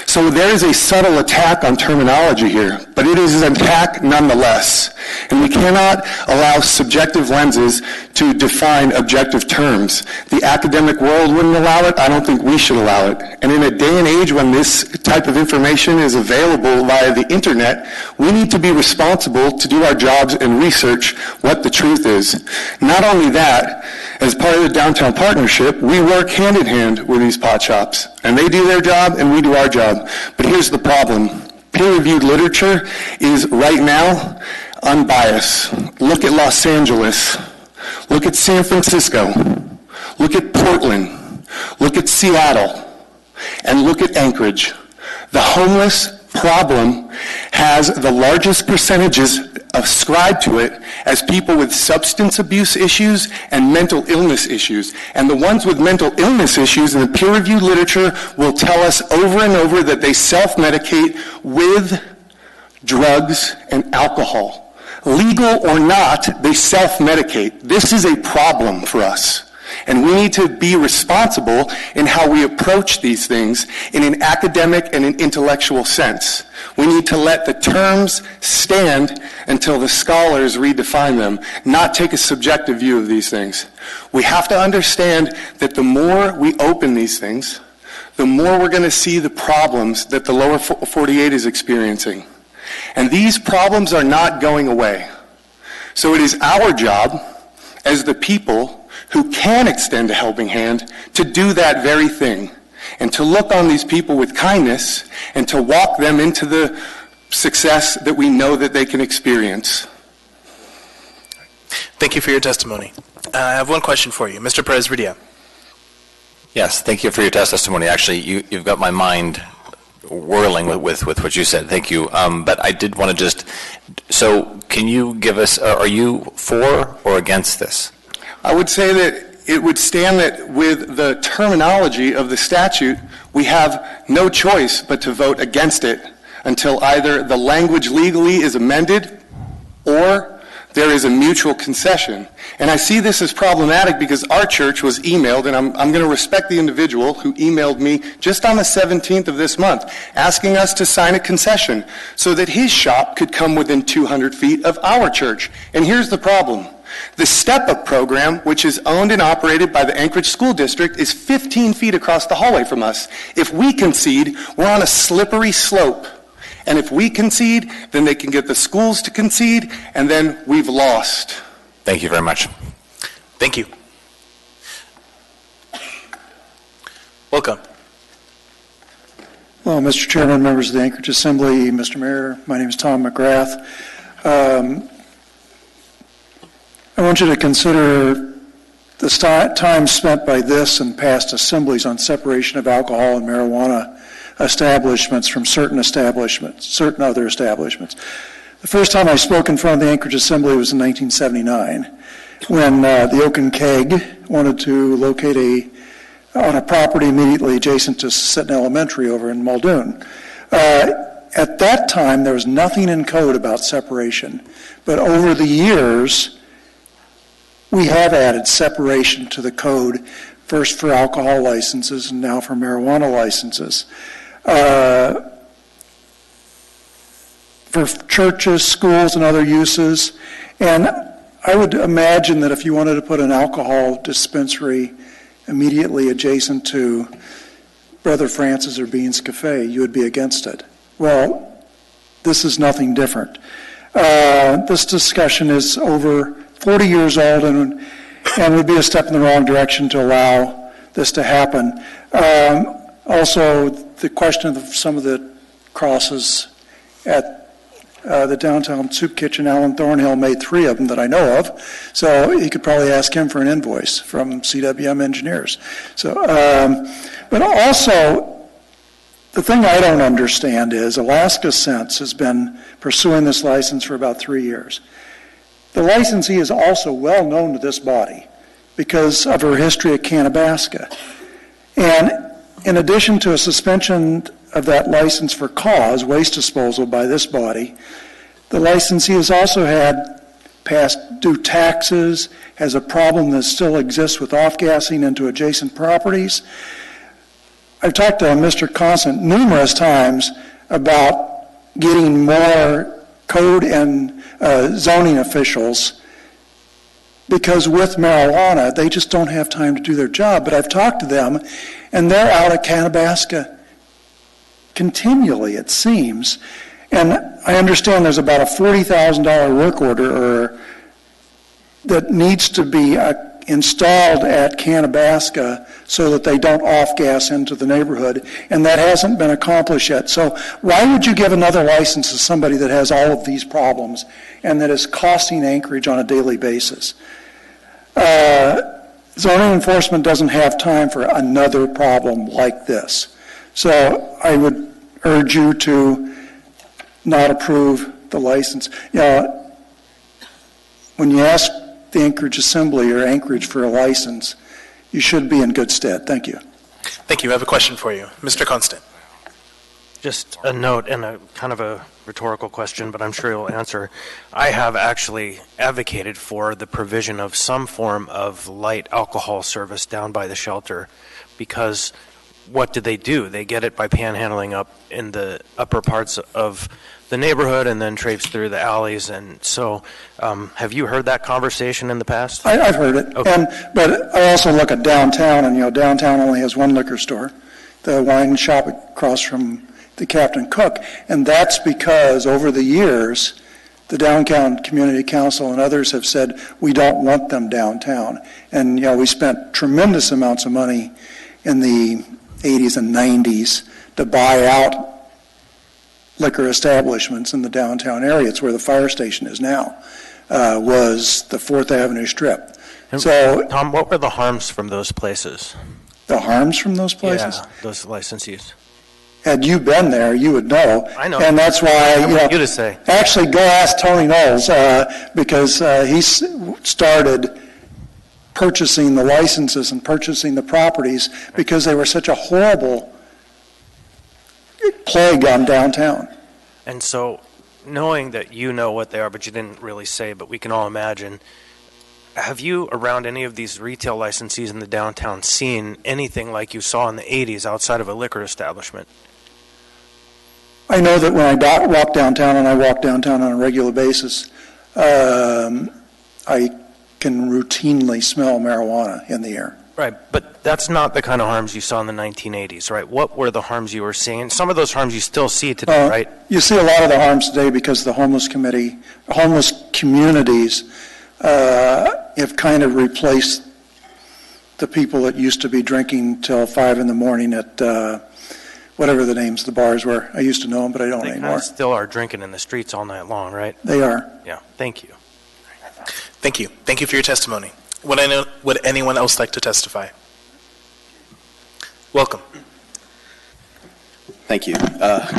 K: So there is a subtle attack on terminology here, but it is an attack nonetheless. And we cannot allow subjective lenses to define objective terms. The academic world wouldn't allow it. I don't think we should allow it. And in a day and age when this type of information is available via the internet, we need to be responsible to do our jobs and research what the truth is. Not only that, as part of the Downtown Partnership, we work hand in hand with these pot shops. And they do their job and we do our job. But here's the problem. Peer-reviewed literature is right now unbiased. Look at Los Angeles. Look at San Francisco. Look at Portland. Look at Seattle. And look at Anchorage. The homeless problem has the largest percentages ascribed to it as people with substance abuse issues and mental illness issues. And the ones with mental illness issues in the peer-reviewed literature will tell us over and over that they self-medicate with drugs and alcohol. Legal or not, they self-medicate. This is a problem for us. And we need to be responsible in how we approach these things in an academic and an intellectual sense. We need to let the terms stand until the scholars redefine them, not take a subjective view of these things. We have to understand that the more we open these things, the more we're going to see the problems that the lower 48 is experiencing. And these problems are not going away. So it is our job as the people who can extend a helping hand to do that very thing, and to look on these people with kindness and to walk them into the success that we know that they can experience.
A: Thank you for your testimony. I have one question for you. Mr. Perez-Rudia.
C: Yes, thank you for your testimony. Actually, you've got my mind whirling with what you said. Thank you. But I did want to just, so can you give us, are you for or against this?
K: I would say that it would stand that with the terminology of the statute, we have no choice but to vote against it until either the language legally is amended or there is a mutual concession. And I see this as problematic because our church was emailed, and I'm going to respect the individual who emailed me just on the 17th of this month, asking us to sign a concession so that his shop could come within 200 feet of our church. And here's the problem. The Step Up program, which is owned and operated by the Anchorage School District, is 15 feet across the hallway from us. If we concede, we're on a slippery slope. And if we concede, then they can get the schools to concede, and then we've lost.
C: Thank you very much.
A: Thank you. Welcome.
Q: Hello, Mr. Chairman, members of the Anchorage Assembly, Mr. Mayor. My name is Tom McGrath. I want you to consider the time spent by this and past assemblies on separation of alcohol and marijuana establishments from certain other establishments. The first time I spoke in front of the Anchorage Assembly was in 1979 when the Oak and Keg wanted to locate on a property immediately adjacent to Sitton Elementary over in Muldoon. At that time, there was nothing in code about separation, but over the years, we have added separation to the code, first for alcohol licenses and now for marijuana licenses. For churches, schools, and other uses. And I would imagine that if you wanted to put an alcohol dispensary immediately adjacent to Brother Francis or Beans Cafe, you would be against it. Well, this is nothing different. This discussion is over 40 years old and would be a step in the wrong direction to allow this to happen. Also, the question of some of the crosses at the downtown soup kitchen, Alan Thornhill made 3 of them that I know of, so you could probably ask him for an invoice from CWM Engineers. So, but also, the thing I don't understand is Alaska Scents has been pursuing this license for about 3 years. The licensee is also well known to this body because of her history at Canabaska. And in addition to a suspension of that license for cause, waste disposal by this body, the licensee has also had past due taxes, has a problem that still exists with off-gassing into adjacent properties. I've talked to Mr. Constant numerous times about getting more code and zoning officials because with marijuana, they just don't have time to do their job. But I've talked to them, and they're out at Canabaska continually, it seems. And I understand there's about a $40,000 work order that needs to be installed at Canabaska so that they don't off-gas into the neighborhood, and that hasn't been accomplished yet. So why would you give another license to somebody that has all of these problems and that is costing Anchorage on a daily basis? Zoning enforcement doesn't have time for another problem like this. So I would urge you to not approve the license. When you ask the Anchorage Assembly or Anchorage for a license, you should be in good stead. Thank you.
A: Thank you. I have a question for you. Mr. Constant.
H: Just a note and a kind of a rhetorical question, but I'm sure you'll answer. I have actually advocated for the provision of some form of light alcohol service down by the shelter, because what do? They get it by panhandling up in the upper parts of the neighborhood and then traipse through the alleys. And so have you heard that conversation in the past?
Q: I've heard it.
H: Okay.
Q: But I also look at downtown, and downtown only has one liquor store, the wine shop across from the Captain Cook, and that's because over the years, the Downtown Community Council and others have said, we don't want them downtown. And, we spent tremendous amounts of money in the 80s and 90s to buy out liquor establishments in the downtown area. It's where the fire station is now, was the 4th Avenue Strip. So,
H: Tom, what were the harms from those places?
Q: The harms from those places?
H: Yeah, those licensees.
Q: Had you been there, you would know.
H: I know.
Q: And that's why,
H: I want you to say.
Q: Actually, go ask Tony Knowles, because he started purchasing the licenses and purchasing the properties because they were such a horrible plague on downtown.
H: And so, knowing that you know what they are, but you didn't really say, but we can all imagine, have you, around any of these retail licensees in the downtown, seen anything like you saw in the 80s outside of a liquor establishment?
Q: I know that when I walk downtown, and I walk downtown on a regular basis, I can routinely smell marijuana in the air.
H: Right, but that's not the kind of harms you saw in the 1980s, right? What were the harms you were seeing? Some of those harms you still see today, right?
Q: You see a lot of the harms today because the homeless communities have kind of replaced the people that used to be drinking till 5 in the morning at whatever the names of the bars were. I used to know them, but I don't
H: They
Q: anymore.
H: kind of still are drinking in the streets all night long, right?
Q: They are.
H: Yeah, thank you.
A: Thank you. Thank you for your testimony. Would anyone else like to testify? Welcome.
E: Thank you.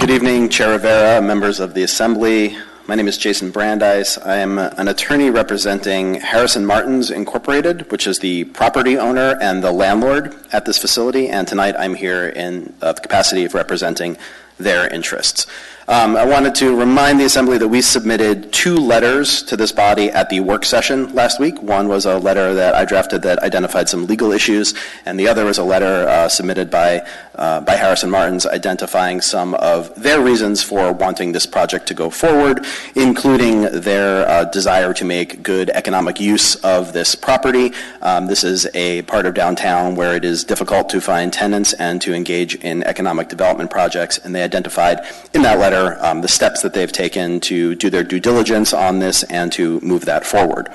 E: Good evening, Chair Rivera, members of the Assembly. My name is Jason Brandeis. I am an attorney representing Harrison Martins Incorporated, which is the property owner and the landlord at this facility, and tonight I'm here in the capacity of representing their interests. I wanted to remind the Assembly that we submitted 2 letters to this body at the work session last week. One was a letter that I drafted that identified some legal issues, and the other was a letter submitted by Harrison Martins identifying some of their reasons for wanting this project to go forward, including their desire to make good economic use of this property. This is a part of downtown where it is difficult to find tenants and to engage in economic development projects, and they identified in that letter the steps that they've taken to do their due diligence on this and to move that forward.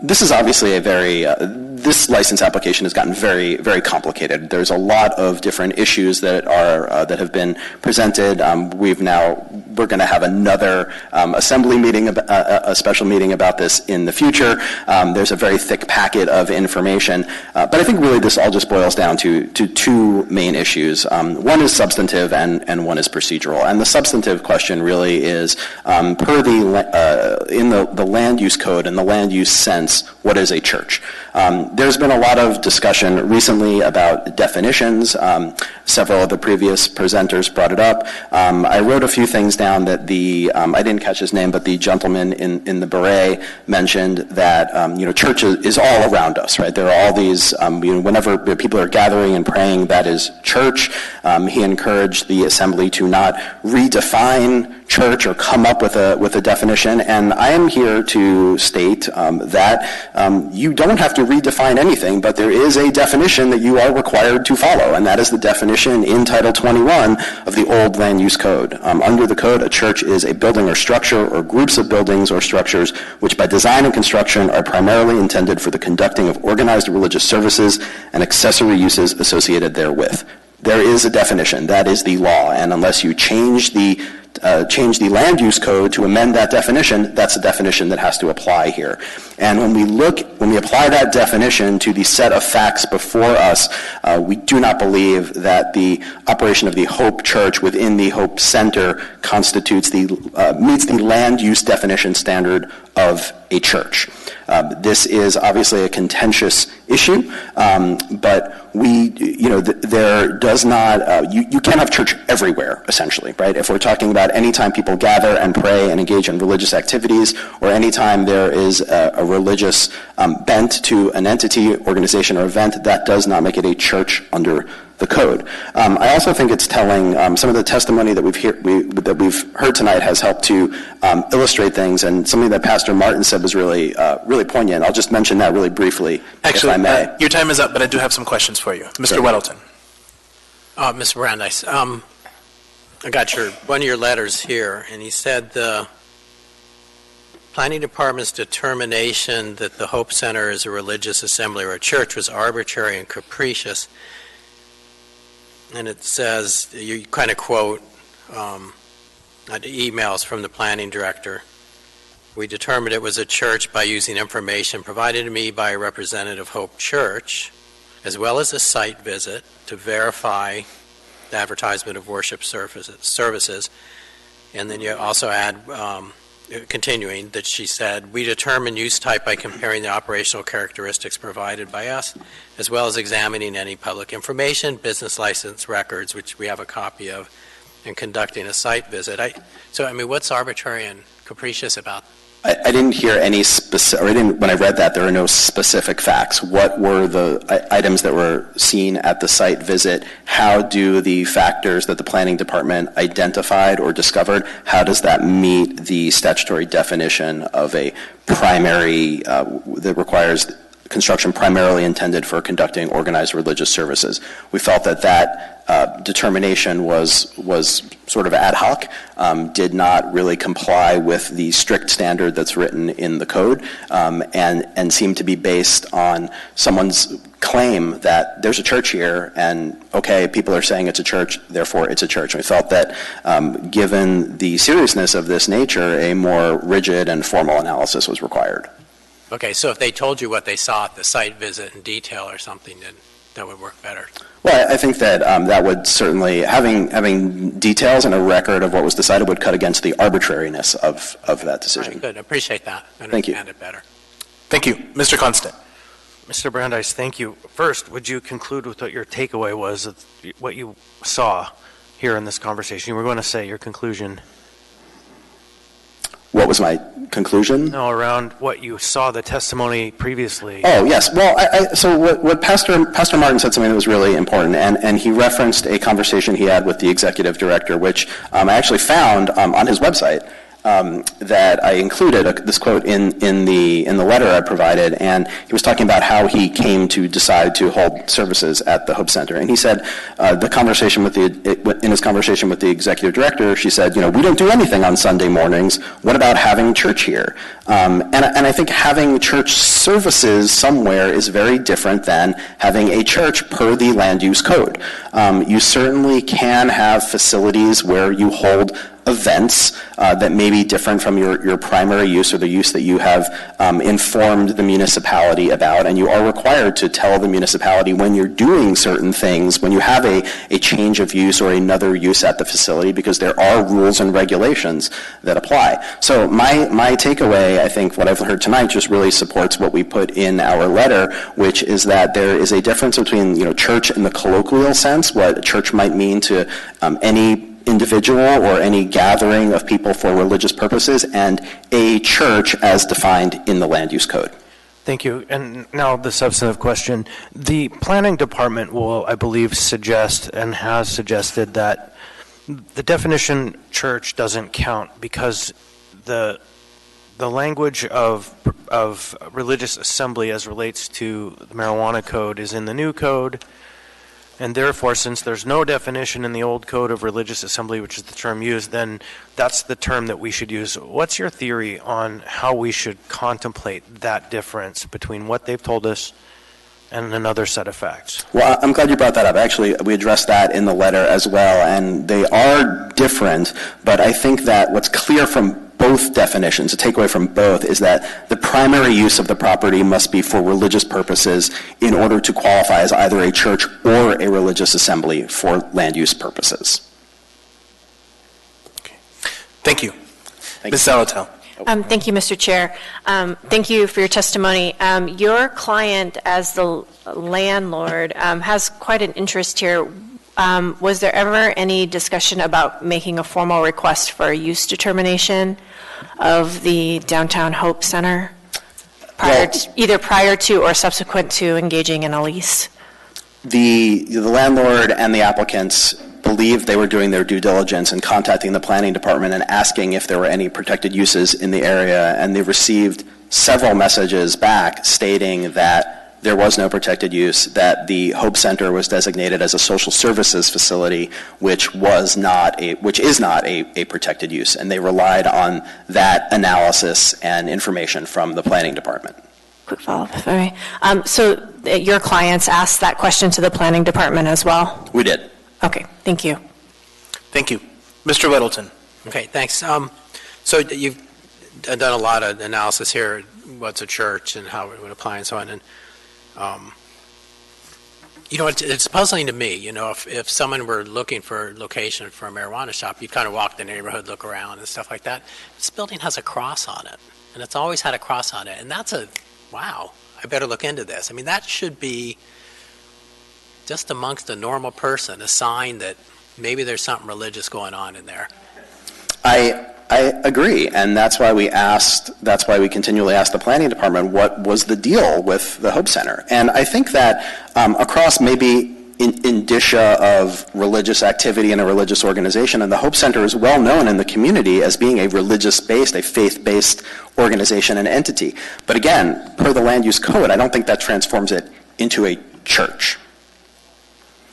E: This is obviously a this license application has gotten very, very complicated. There's a lot of different issues that have been presented. We're going to have another Assembly meeting, a special meeting about this in the future. There's a very thick packet of information, but I think really this all just boils down to 2 main issues. One is substantive and one is procedural. And the substantive question really is, in the land use code and the land use sense, what is a church? There's been a lot of discussion recently about definitions. Several of the previous presenters brought it up. I wrote a few things down that I didn't catch his name, but the gentleman in the beret mentioned that, church is all around us, right? There are all these, whenever people are gathering and praying, that is church. He encouraged the Assembly to not redefine church or come up with a definition, and I am here to state that you don't have to redefine anything, but there is a definition that you are required to follow, and that is the definition in Title 21 of the old Land Use Code. Under the code, a church is a building or structure or groups of buildings or structures which by design and construction are primarily intended for the conducting of organized religious services and accessory uses associated therewith. There is a definition. That is the law, and unless you change the land use code to amend that definition, that's a definition that has to apply here. And when we apply that definition to the set of facts before us, we do not believe that the operation of the Hope Church within the Hope Center constitutes meets the land use definition standard of a church. This is obviously a contentious issue, but there does not, you can't have church everywhere, essentially, right? If we're talking about any time people gather and pray and engage in religious activities, or any time there is a religious bent to an entity, organization, or event, that does not make it a church under the code. I also think it's telling, some of the testimony that we've heard tonight has helped to illustrate things, and something that Pastor Martin said was really poignant. I'll just mention that really briefly,
A: Actually,
E: if I may.
A: your time is up, but I do have some questions for you. Mr. Weddleton.
D: Mr. Brandeis, I got one of your letters here, and he said the Planning Department's determination that the Hope Center is a religious assembly or a church was arbitrary and capricious. And it says, you kind of quote emails from the planning director. We determined it was a church by using information provided to me by a representative of Hope Church, as well as a site visit to verify the advertisement of worship services. And then you also add, continuing, that she said, we determine use type by comparing the operational characteristics provided by us, as well as examining any public information, business license records, which we have a copy of, and conducting a site visit. What's arbitrary and capricious about
E: I didn't hear any specific, when I read that, there are no specific facts. What were the items that were seen at the site visit? How do the factors that the planning department identified or discovered, how does that meet the statutory definition of a primary that requires construction primarily intended for conducting organized religious services? We felt that determination was sort of ad hoc, did not really comply with the strict standard that's written in the code, and seemed to be based on someone's claim that there's a church here, and okay, people are saying it's a church, therefore it's a church. We felt that given the seriousness of this nature, a more rigid and formal analysis was required.
D: Okay, so if they told you what they saw at the site visit in detail or something, then that would work better.
E: Well, I think that that would certainly, having details and a record of what was decided would cut against the arbitrariness of that decision.
D: Right, good, I appreciate that.
E: Thank you.
D: Understand it better.
A: Thank you. Mr. Constant.
H: Mr. Brandeis, thank you. First, would you conclude with what your takeaway was, of what you saw here in this conversation? You were going to say your conclusion.
E: What was my conclusion?
H: No, around what you saw the testimony previously.
E: Oh, yes. Well, so what Pastor Martin said something that was really important, and he referenced a conversation he had with the executive director, which I actually found on his website. That I included this quote in the letter I provided, and he was talking about how he came to decide to hold services at the Hope Center. And he said in his conversation with the executive director, she said, we don't do anything on Sunday mornings. What about having church here? And I think having church services somewhere is very different than having a church per the land use code. You certainly can have facilities where you hold events that may be different from your primary use or the use that you have informed the municipality about, and you are required to tell the municipality when you're doing certain things, when you have a change of use or another use at the facility, because there are rules and regulations that apply. So my takeaway, I think what I've heard tonight just really supports what we put in our letter, which is that there is a difference between church in the colloquial sense, what a church might mean to any individual or any gathering of people for religious purposes, and a church as defined in the land use code.
H: Thank you. And now the substantive question. The planning department will, I believe, suggest and has suggested that the definition church doesn't count because the language of religious assembly as relates to the marijuana code is in the new code. And therefore, since there's no definition in the old code of religious assembly, which is the term used, then that's the term that we should use. What's your theory on how we should contemplate that difference between what they've told us and another set of facts?
E: Well, I'm glad you brought that up. Actually, we addressed that in the letter as well, and they are different, but I think that what's clear from both definitions, a takeaway from both, is that the primary use of the property must be for religious purposes in order to qualify as either a church or a religious assembly for land use purposes.
A: Okay. Thank you. Ms. Salatel.
J: Thank you, Mr. Chair. Thank you for your testimony. Your client, as the landlord, has quite an interest here. Was there ever any discussion about making a formal request for a use determination of the Downtown Hope Center, either prior to or subsequent to engaging in a lease?
E: The landlord and the applicants believed they were doing their due diligence and contacting the planning department and asking if there were any protected uses in the area, and they received several messages back stating that there was no protected use, that the Hope Center was designated as a social services facility, which is not a protected use, and they relied on that analysis and information from the planning department.
J: Quick follow-up, if I may. So your clients asked that question to the planning department as well?
E: We did.
J: Okay, thank you.
A: Thank you. Mr. Weddleton.
D: Okay, thanks. So you've done a lot of analysis here, what's a church and how it would apply and so on. And, it's puzzling to me, if someone were looking for a location for a marijuana shop, you'd kind of walk the neighborhood, look around and stuff like that. This building has a cross on it, and it's always had a cross on it. And that's wow, I better look into this. I mean, that should be just amongst a normal person, a sign that maybe there's something religious going on in there.
E: I agree, and that's why we continually asked the planning department what was the deal with the Hope Center. And I think that across maybe indicia of religious activity in a religious organization, and the Hope Center is well known in the community as being a religious-based, a faith-based organization and entity. But again, per the land use code, I don't think that transforms it into a church.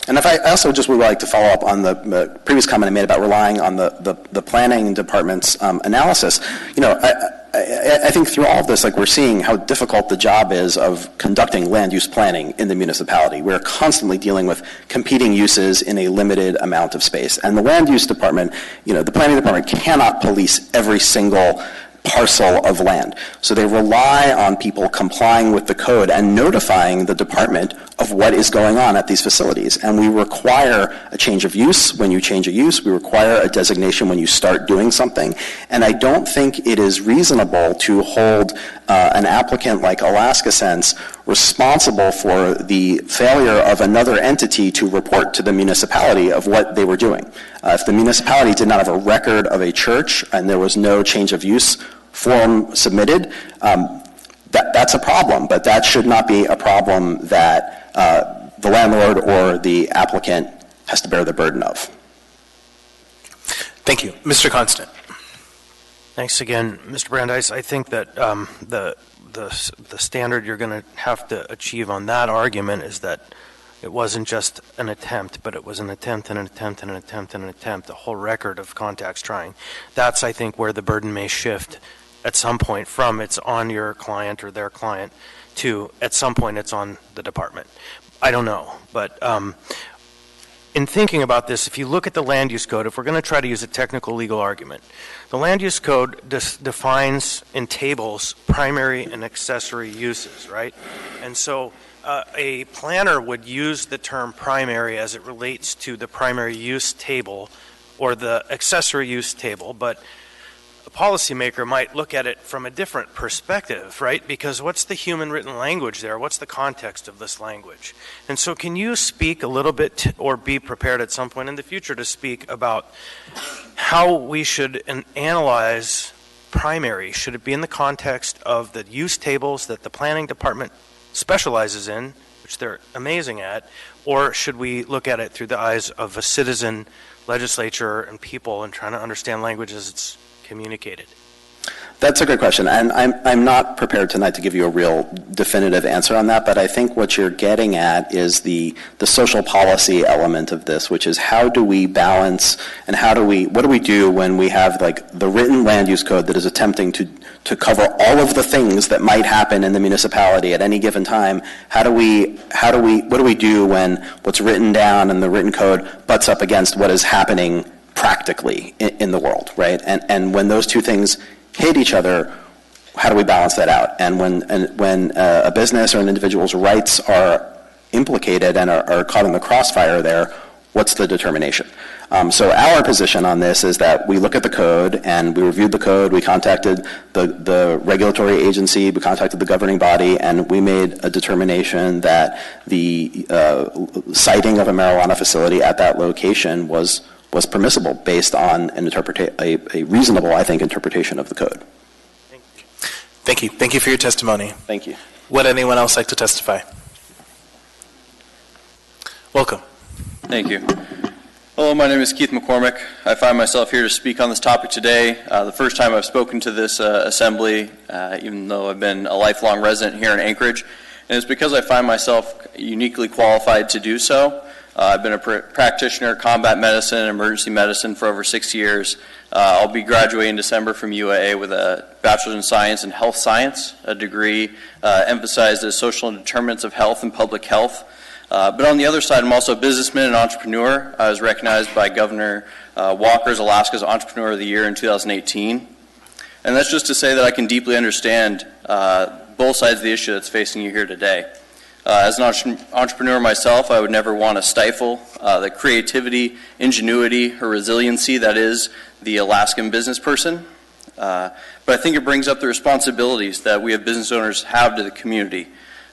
E: And if I also just would like to follow up on the previous comment I made about relying on the planning department's analysis. I think through all of this, we're seeing how difficult the job is of conducting land use planning in the municipality. We're constantly dealing with competing uses in a limited amount of space. And the land use department, the planning department cannot police every single parcel of land. So they rely on people complying with the code and notifying the department of what is going on at these facilities. And we require a change of use when you change a use. We require a designation when you start doing something. And I don't think it is reasonable to hold an applicant like Alaska Sense responsible for the failure of another entity to report to the municipality of what they were doing. If the municipality did not have a record of a church and there was no change of use form submitted, that's a problem, but that should not be a problem that the landlord or the applicant has to bear the burden of.
A: Thank you. Mr. Constant.
H: Thanks again, Mr. Brandeis. I think that the standard you're going to have to achieve on that argument is that it wasn't just an attempt, but it was an attempt and an attempt and an attempt and an attempt, a whole record of contacts trying. That's, I think, where the burden may shift at some point from it's on your client or their client to at some point it's on the department. I don't know, but in thinking about this, if you look at the land use code, if we're going to try to use a technical legal argument, the land use code defines in tables primary and accessory uses, right? And so a planner would use the term primary as it relates to the primary use table or the accessory use table, but a policymaker might look at it from a different perspective, right? Because what's the human written language there? What's the context of this language? And so can you speak a little bit or be prepared at some point in the future to speak about how we should analyze primary? Should it be in the context of the use tables that the planning department specializes in, which they're amazing at, or should we look at it through the eyes of a citizen, legislature, and people and trying to understand language as it's communicated?
E: That's a good question, and I'm not prepared tonight to give you a real definitive answer on that, but I think what you're getting at is the social policy element of this, which is how do we balance and what do we do when we have the written land use code that is attempting to cover all of the things that might happen in the municipality at any given time? What do we do when what's written down in the written code butts up against what is happening practically in the world, right? And when those two things hate each other, how do we balance that out? And when a business or an individual's rights are implicated and are caught in the crossfire there, what's the determination? So our position on this is that we look at the code, and we reviewed the code, we contacted the regulatory agency, we contacted the governing body, and we made a determination that the siting of a marijuana facility at that location was permissible based on a reasonable, I think, interpretation of the code.
A: Thank you. Thank you for your testimony.
E: Thank you.
A: Would anyone else like to testify? Welcome.
M: Thank you. Hello, my name is Keith McCormick. I find myself here to speak on this topic today. The first time I've spoken to this assembly, even though I've been a lifelong resident here in Anchorage, and it's because I find myself uniquely qualified to do so. I've been a practitioner of combat medicine and emergency medicine for over 6 years. I'll be graduating in December from UAA with a Bachelor's in Science and Health Science, a degree emphasized as social determinants of health and public health. But on the other side, I'm also a businessman and entrepreneur. I was recognized by Governor Walker as Alaska's Entrepreneur of the Year in 2018. And that's just to say that I can deeply understand both sides of the issue that's facing you here today. As an entrepreneur myself, I would never want to stifle the creativity, ingenuity, or resiliency that is the Alaskan business person. But I think it brings up the responsibilities that we as business owners have to the community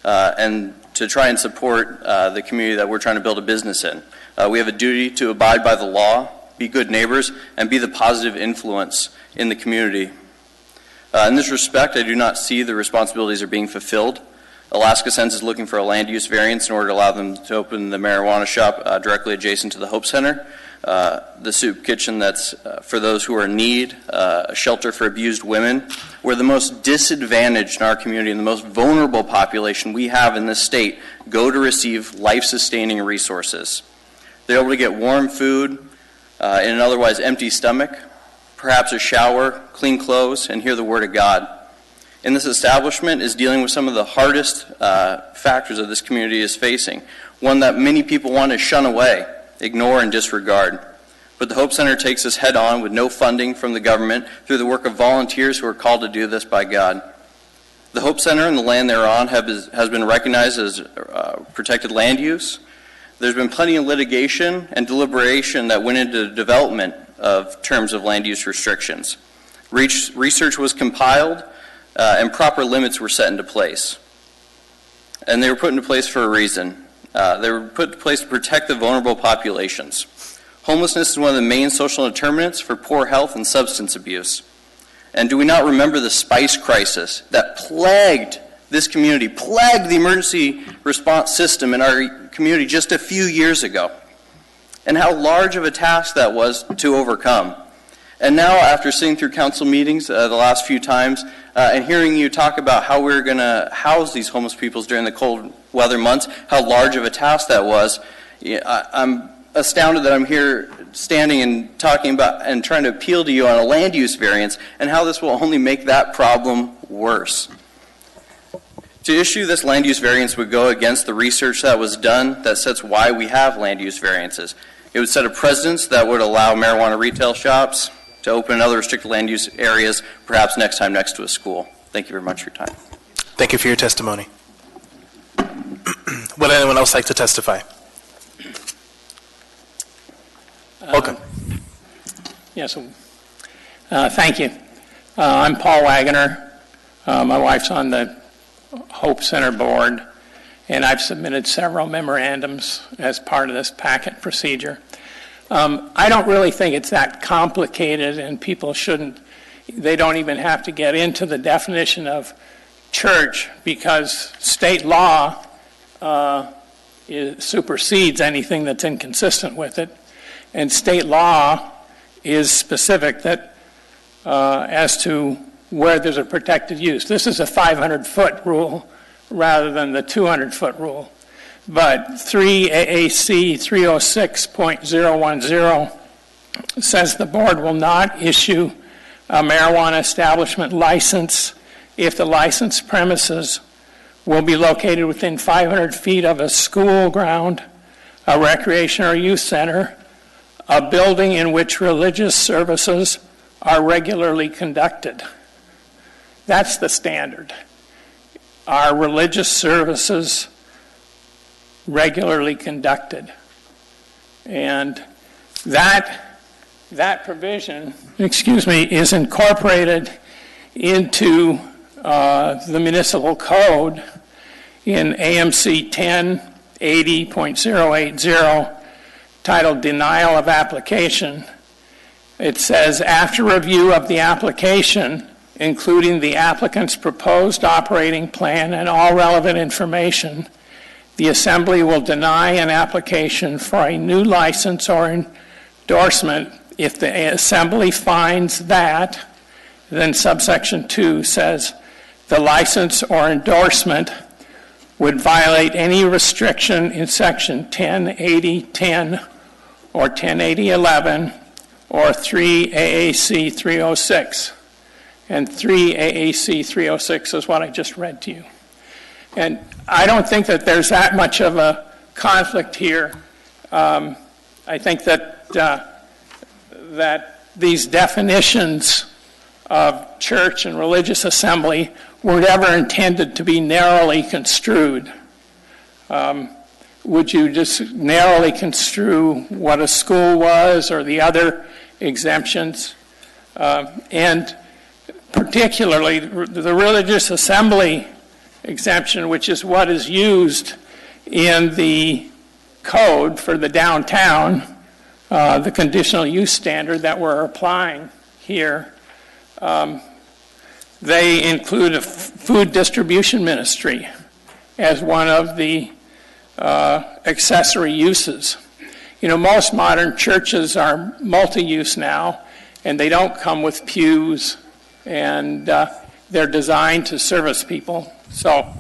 M: and to try and support the community that we're trying to build a business in. We have a duty to abide by the law, be good neighbors, and be the positive influence in the community. In this respect, I do not see the responsibilities are being fulfilled. Alaska Sense is looking for a land use variance in order to allow them to open the marijuana shop directly adjacent to the Hope Center. The soup kitchen that's for those who are in need, a shelter for abused women. We're the most disadvantaged in our community and the most vulnerable population we have in this state go to receive life-sustaining resources. They're able to get warm food in an otherwise empty stomach, perhaps a shower, clean clothes, and hear the Word of God. And this establishment is dealing with some of the hardest factors that this community is facing, one that many people want to shun away, ignore, and disregard. But the Hope Center takes this head on with no funding from the government through the work of volunteers who are called to do this by God. The Hope Center and the land thereon has been recognized as protected land use. There's been plenty of litigation and deliberation that went into the development of terms of land use restrictions. Research was compiled and proper limits were set into place. And they were put into place for a reason. They were put into place to protect the vulnerable populations. Homelessness is one of the main social determinants for poor health and substance abuse. And do we not remember the spice crisis that plagued this community, plagued the emergency response system in our community just a few years ago? And how large of a task that was to overcome. And now, after sitting through council meetings the last few times and hearing you talk about how we're going to house these homeless people during the cold weather months, how large of a task that was, I'm astounded that I'm here standing and talking about and trying to appeal to you on a land use variance and how this will only make that problem worse. To issue this land use variance would go against the research that was done that sets why we have land use variances. It would set a precedence that would allow marijuana retail shops to open in other restricted land use areas, perhaps next time next to a school. Thank you very much for your time.
A: Thank you for your testimony. Would anyone else like to testify? Welcome.
O: Yes. Thank you. I'm Paul Wagoner. My wife's on the Hope Center board, and I've submitted several memorandums as part of this packet procedure. I don't really think it's that complicated, and people they don't even have to get into the definition of church because state law supersedes anything that's inconsistent with it. And state law is specific that as to where there's a protected use. This is a 500-foot rule rather than the 200-foot rule. But 3 AAC 306.010 says the board will not issue a marijuana establishment license if the licensed premises will be located within 500 feet of a school ground, a recreation or youth center, a building in which religious services are regularly conducted. That's the standard. Are religious services regularly conducted? And That provision, is incorporated into the municipal code in AMC 1080.080, titled Denial of Application. It says, after review of the application, including the applicant's proposed operating plan and all relevant information, the Assembly will deny an application for a new license or endorsement if the Assembly finds that, then subsection 2 says, the license or endorsement would violate any restriction in section 1080.10 or 1080.11 or 3 AAC 306. And 3 AAC 306 is what I just read to you. And I don't think that there's that much of a conflict here. I think that that these definitions of church and religious assembly were never intended to be narrowly construed. Would you just narrowly construe what a school was or the other exemptions? And particularly the religious assembly exemption, which is what is used in the code for the downtown, the conditional use standard that we're applying here. They include a food distribution ministry as one of the accessory uses. You know, most modern churches are multi-use now, and they don't come with pews, and they're designed to service people. So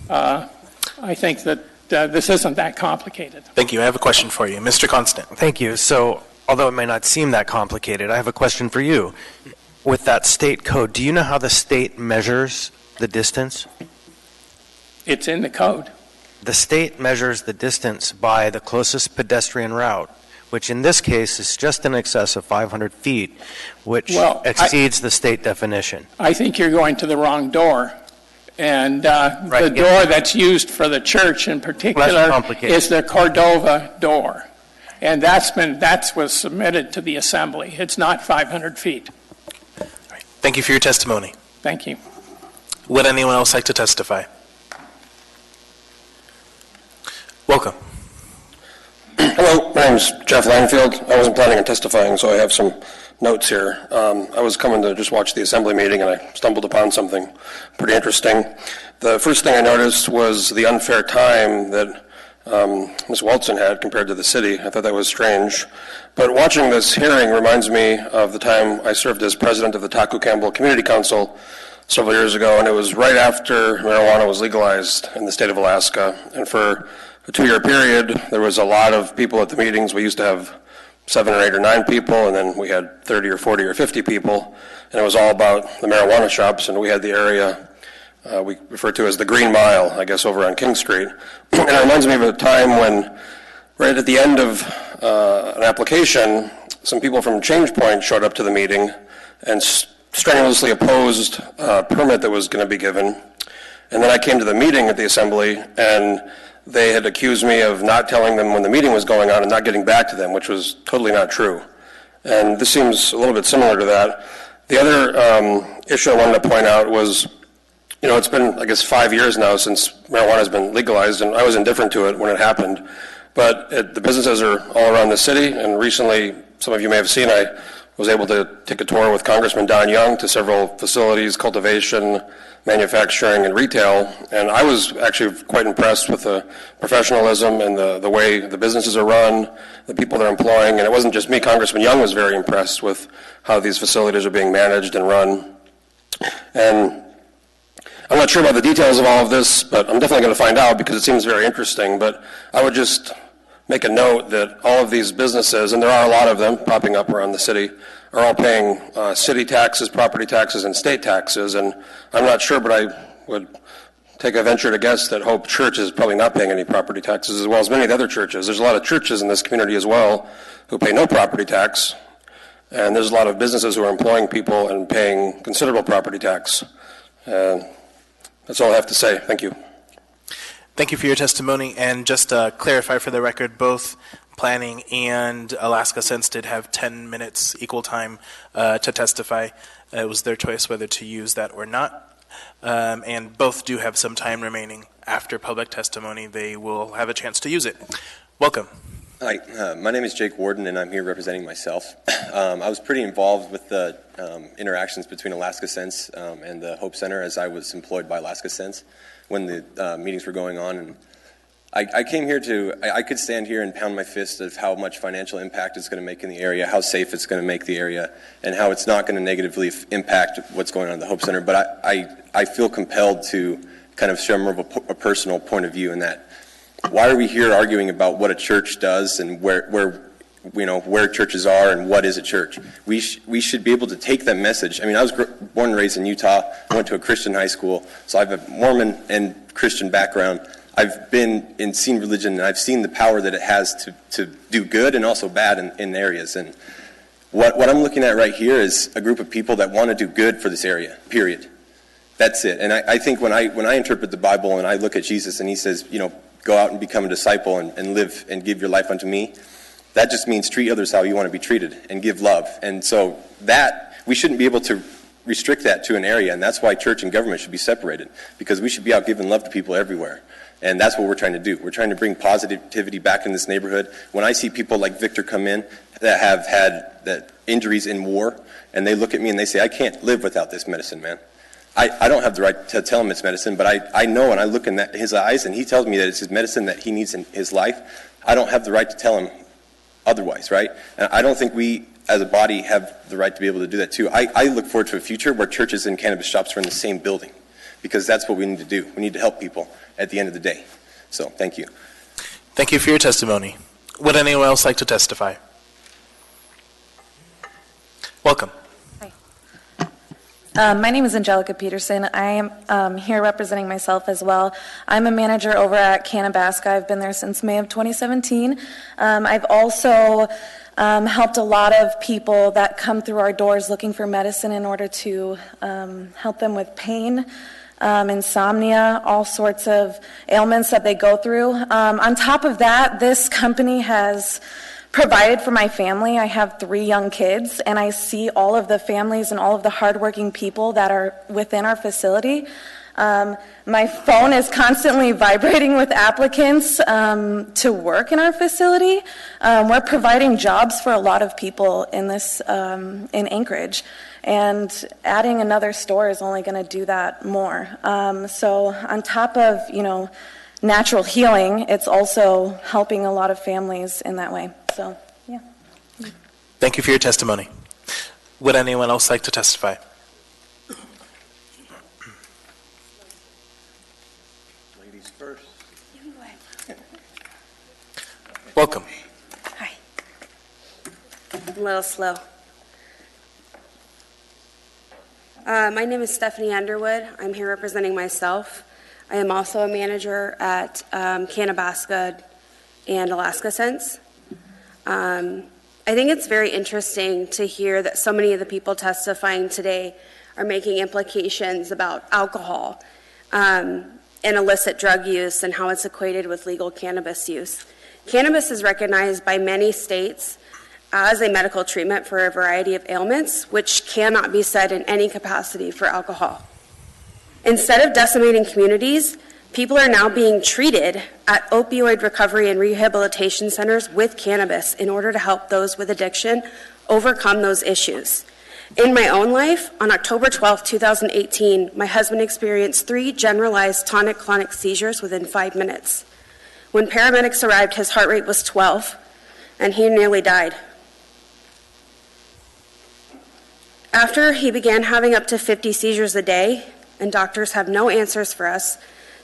O: I think that this isn't that complicated.
A: Thank you. I have a question for you. Mr. Constant.
H: Thank you. So, although it may not seem that complicated, I have a question for you. With that state code, do you know how the state measures the distance?
O: It's in the code.
H: The state measures the distance by the closest pedestrian route, which in this case is just in excess of 500 feet, which exceeds the state definition.
O: I think you're going to the wrong door. And the door that's used for the church in particular is the Cordova door. And that was submitted to the Assembly. It's not 500 feet.
A: Thank you for your testimony.
O: Thank you.
A: Would anyone else like to testify? Welcome.
P: Hello, my name is Jeff Langfield. I wasn't planning on testifying, so I have some notes here. I was coming to just watch the Assembly meeting, and I stumbled upon something pretty interesting. The first thing I noticed was the unfair time that Ms. Walton had compared to the city. I thought that was strange. But watching this hearing reminds me of the time I served as president of the Taku Campbell Community Council several years ago, and it was right after marijuana was legalized in the state of Alaska. And for a 2-year period, there was a lot of people at the meetings. We used to have 7 or 8 or 9 people, and then we had 30 or 40 or 50 people, and it was all about the marijuana shops, and we had the area we refer to as the Green Mile, I guess, over on King Street. And it reminds me of a time when, right at the end of an application, some people from Change Point showed up to the meeting and strenuously opposed a permit that was going to be given. And then I came to the meeting at the Assembly, and they had accused me of not telling them when the meeting was going on and not getting back to them, which was totally not true. And this seems a little bit similar to that. The other issue I wanted to point out was, you know, it's been, I guess, 5 years now since marijuana has been legalized, and I was indifferent to it when it happened. But the businesses are all around the city, and recently, some of you may have seen, I was able to take a tour with Congressman Don Young to several facilities, cultivation, manufacturing, and retail, and I was actually quite impressed with the professionalism and the way the businesses are run, the people they're employing, and it wasn't just me. Congressman Young was very impressed with how these facilities are being managed and run. And I'm not sure about the details of all of this, but I'm definitely going to find out because it seems very interesting. But I would just make a note that all of these businesses, and there are a lot of them popping up around the city, are all paying city taxes, property taxes, and state taxes. And I'm not sure, but I would take a venture to guess that Hope Church is probably not paying any property taxes, as well as many of the other churches. There's a lot of churches in this community as well who pay no property tax, and there's a lot of businesses who are employing people and paying considerable property tax. That's all I have to say. Thank you.
A: Thank you for your testimony. And just to clarify for the record, both Planning and Alaska Sense did have 10 minutes equal time to testify. It was their choice whether to use that or not. And both do have some time remaining after public testimony. They will have a chance to use it. Welcome.
T: Hi, my name is Jake Warden, and I'm here representing myself. I was pretty involved with the interactions between Alaska Sense and the Hope Center as I was employed by Alaska Sense when the meetings were going on. And I came here I could stand here and pound my fist of how much financial impact it's going to make in the area, how safe it's going to make the area, and how it's not going to negatively impact what's going on in the Hope Center. But I feel compelled to kind of share more of a personal point of view in that. Why are we here arguing about what a church does and where churches are and what is a church? We should be able to take that message. I mean, I was born and raised in Utah. I went to a Christian high school, so I have a Mormon and Christian background. I've been and seen religion, and I've seen the power that it has to do good and also bad in areas. And what I'm looking at right here is a group of people that want to do good for this area, period. That's it. And I think when I interpret the Bible and I look at Jesus and he says, go out and become a disciple and live and give your life unto me, that just means treat others how you want to be treated and give love. And so that, we shouldn't be able to restrict that to an area, and that's why church and government should be separated, because we should be out giving love to people everywhere. And that's what we're trying to do. We're trying to bring positivity back in this neighborhood. When I see people like Victor come in that have had injuries in war, and they look at me and they say, I can't live without this medicine, man. I don't have the right to tell him it's medicine, but I know, and I look in his eyes, and he tells me that it's his medicine that he needs in his life. I don't have the right to tell him otherwise, right? And I don't think we, as a body, have the right to be able to do that, too. I look forward to a future where churches and cannabis shops are in the same building, because that's what we need to do. We need to help people at the end of the day. So, thank you.
A: Thank you for your testimony. Would anyone else like to testify? Welcome.
V: My name is Angelica Peterson. I am here representing myself as well. I'm a manager over at Canabaska. I've been there since May of 2017. I've also helped a lot of people that come through our doors looking for medicine in order to help them with pain, insomnia, all sorts of ailments that they go through. On top of that, this company has provided for my family. I have 3 young kids, and I see all of the families and all of the hardworking people that are within our facility. My phone is constantly vibrating with applicants to work in our facility. We're providing jobs for a lot of people in this in Anchorage, and adding another store is only going to do that more. So on top of natural healing, it's also helping a lot of families in that way. So, yeah.
A: Thank you for your testimony. Would anyone else like to testify?
B: Ladies first.
A: Welcome.
W: Hi. I'm a little slow. My name is Stephanie Underwood. I'm here representing myself. I am also a manager at Canabaska and Alaska Sense. I think it's very interesting to hear that so many of the people testifying today are making implications about alcohol and illicit drug use and how it's equated with legal cannabis use. Cannabis is recognized by many states as a medical treatment for a variety of ailments, which cannot be said in any capacity for alcohol. Instead of decimating communities, people are now being treated at opioid recovery and rehabilitation centers with cannabis in order to help those with addiction overcome those issues. In my own life, on October 12, 2018, my husband experienced 3 generalized tonic-clonic seizures within 5 minutes. When paramedics arrived, his heart rate was 12, and he nearly died. After he began having up to 50 seizures a day, and doctors have no answers for us,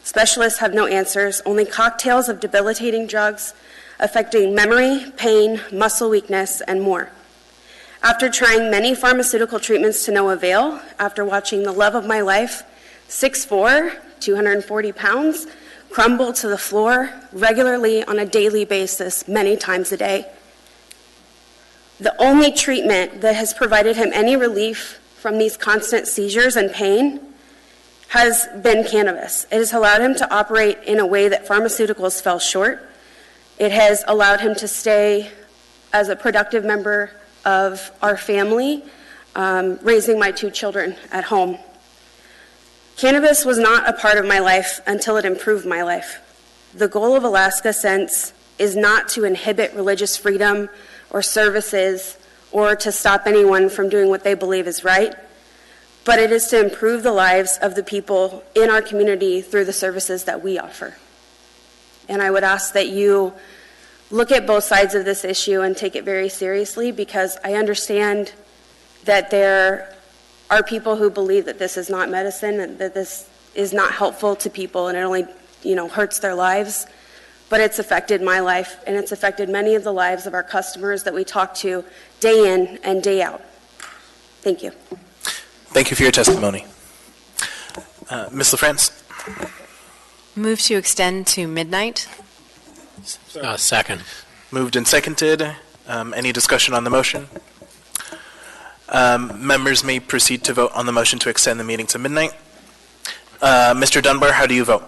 W: specialists have no answers, only cocktails of debilitating drugs affecting memory, pain, muscle weakness, and more. After trying many pharmaceutical treatments to no avail, after watching the love of my life, 6'4", 240 pounds, crumble to the floor regularly on a daily basis, many times a day, the only treatment that has provided him any relief from these constant seizures and pain has been cannabis. It has allowed him to operate in a way that pharmaceuticals fell short. It has allowed him to stay as a productive member of our family, raising my 2 children at home. Cannabis was not a part of my life until it improved my life. The goal of Alaska Sense is not to inhibit religious freedom or services or to stop anyone from doing what they believe is right, but it is to improve the lives of the people in our community through the services that we offer. And I would ask that you look at both sides of this issue and take it very seriously, because I understand that there are people who believe that this is not medicine and that this is not helpful to people and it only, hurts their lives. But it's affected my life, and it's affected many of the lives of our customers that we talk to day in and day out. Thank you.
A: Thank you for your testimony. Ms. LaFrance?
J: Move to extend to midnight.
D: Second.
A: Moved and seconded. Any discussion on the motion? Members may proceed to vote on the motion to extend the meeting to midnight. Mr. Dunbar, how do you vote?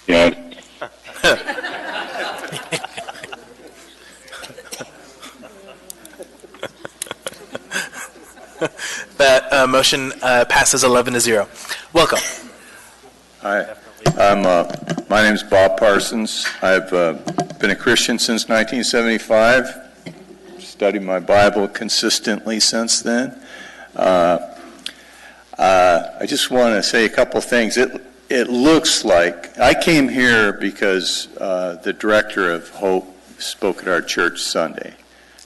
N: Yes.
A: That motion passes 11-0. Welcome.
N: Hi, my name's Bob Parsons. I've been a Christian since 1975. Studied my Bible consistently since then. I just want to say a couple things. It looks like I came here because the director of Hope spoke at our church Sunday,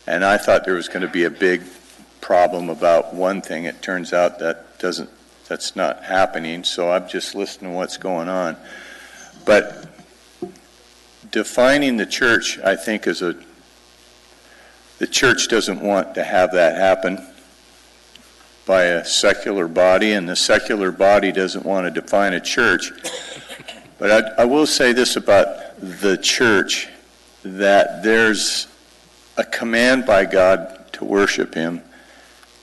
N: and I thought there was going to be a big problem about one thing. It turns out that's not happening, so I'm just listening to what's going on. But defining the church, I think, the church doesn't want to have that happen by a secular body, and the secular body doesn't want to define a church. But I will say this about the church, that there's a command by God to worship Him,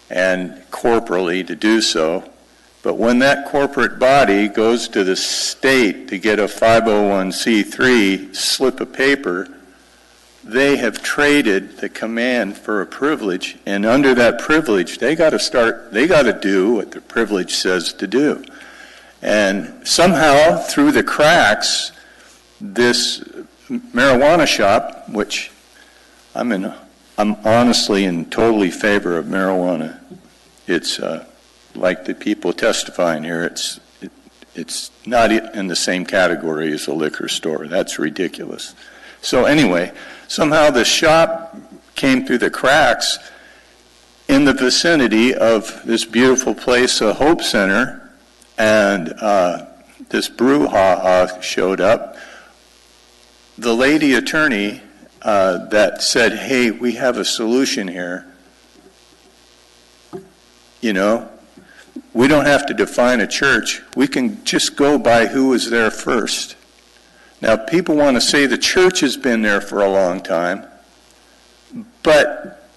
N: and corporally to do so. But when that corporate body goes to the state to get a 501c3 slip of paper, they have traded the command for a privilege, and under that privilege, they got to do what the privilege says to do. And somehow, through the cracks, this marijuana shop, which I'm honestly and totally favor of marijuana. It's like the people testifying here, it's not in the same category as a liquor store. That's ridiculous. So anyway, somehow the shop came through the cracks in the vicinity of this beautiful place, a Hope Center, and this brouhaha showed up. The lady attorney that said, hey, we have a solution here. We don't have to define a church. We can just go by who was there first. Now, people want to say the church has been there for a long time, but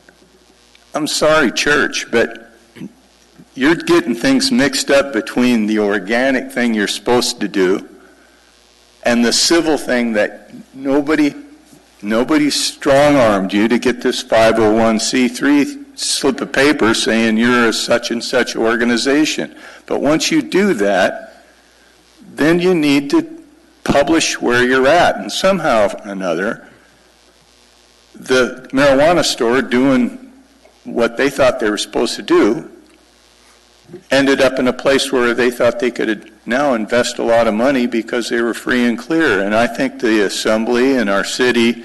N: I'm sorry, church, but you're getting things mixed up between the organic thing you're supposed to do and the civil thing that nobody strong-armed you to get this 501c3 slip of paper saying you're a such and such organization. But once you do that, then you need to publish where you're at. And somehow or another, the marijuana store doing what they thought they were supposed to do ended up in a place where they thought they could now invest a lot of money because they were free and clear. And I think the assembly and our city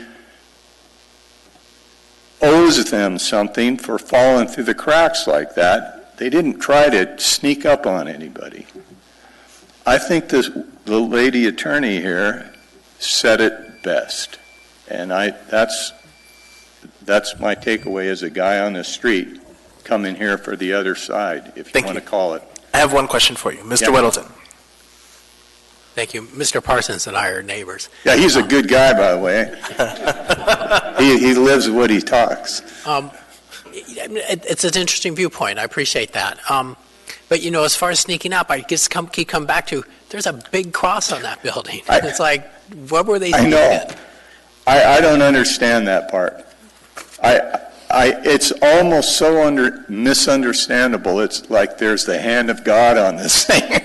N: owes them something for falling through the cracks like that. They didn't try to sneak up on anybody. I think the lady attorney here said it best. And that's my takeaway as a guy on the street coming here for the other side, if you want to call it.
A: I have one question for you. Mr. Weddleton.
D: Thank you. Mr. Parsons and I are neighbors.
N: Yeah, he's a good guy, by the way. He lives what he talks.
D: It's an interesting viewpoint. I appreciate that. But, as far as sneaking up, I just keep coming back to, there's a big cross on that building. It's like, what were they thinking?
N: I know.
F: I don't understand that part. It's almost so misunderstandable. It's like there's the hand of God on this thing.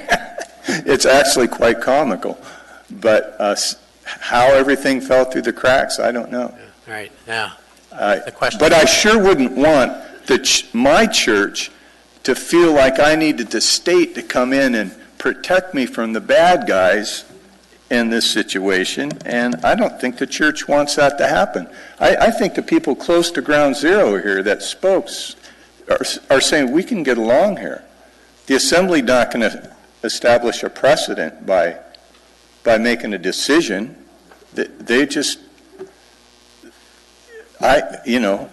F: It's actually quite comical. But how everything fell through the cracks, I don't know.
D: Right, now,
F: the question. But I sure wouldn't want my church to feel like I needed the state to come in and protect me from the bad guys in this situation, and I don't think the church wants that to happen. I think the people close to ground zero here that spoke are saying we can get along here. The assembly not going to establish a precedent by making a decision. They just,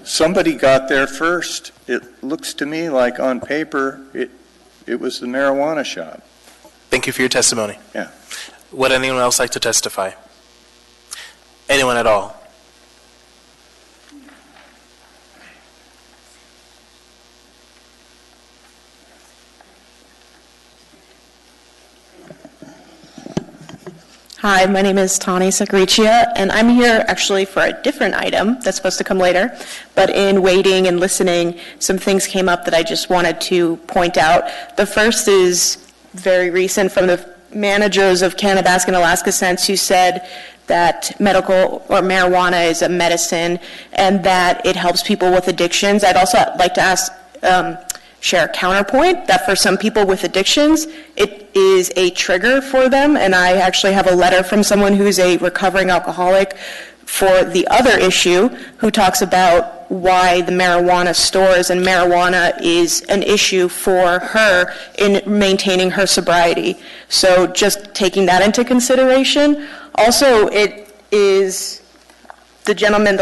F: somebody got there first. It looks to me like on paper it was the marijuana shop.
A: Thank you for your testimony.
F: Yeah.
A: Would anyone else like to testify? Anyone at all?
R: Hi, my name is Tani Sacricia, and I'm here actually for a different item that's supposed to come later. But in waiting and listening, some things came up that I just wanted to point out. The first is very recent from the managers of Kanabasca and Alaska Sense, who said that medical or marijuana is a medicine and that it helps people with addictions. I'd also like to share a counterpoint that for some people with addictions, it is a trigger for them. And I actually have a letter from someone who's a recovering alcoholic for the other issue, who talks about why the marijuana stores and marijuana is an issue for her in maintaining her sobriety. So just taking that into consideration. Also, it is, the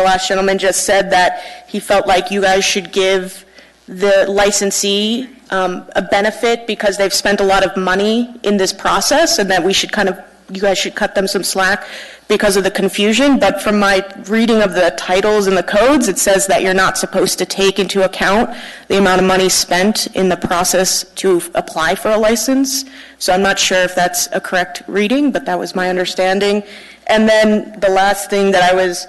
R: last gentleman just said that he felt like you guys should give the licensee a benefit because they've spent a lot of money in this process, and that you guys should cut them some slack because of the confusion. But from my reading of the titles and the codes, it says that you're not supposed to take into account the amount of money spent in the process to apply for a license. So I'm not sure if that's a correct reading, but that was my understanding. And then the last thing that I was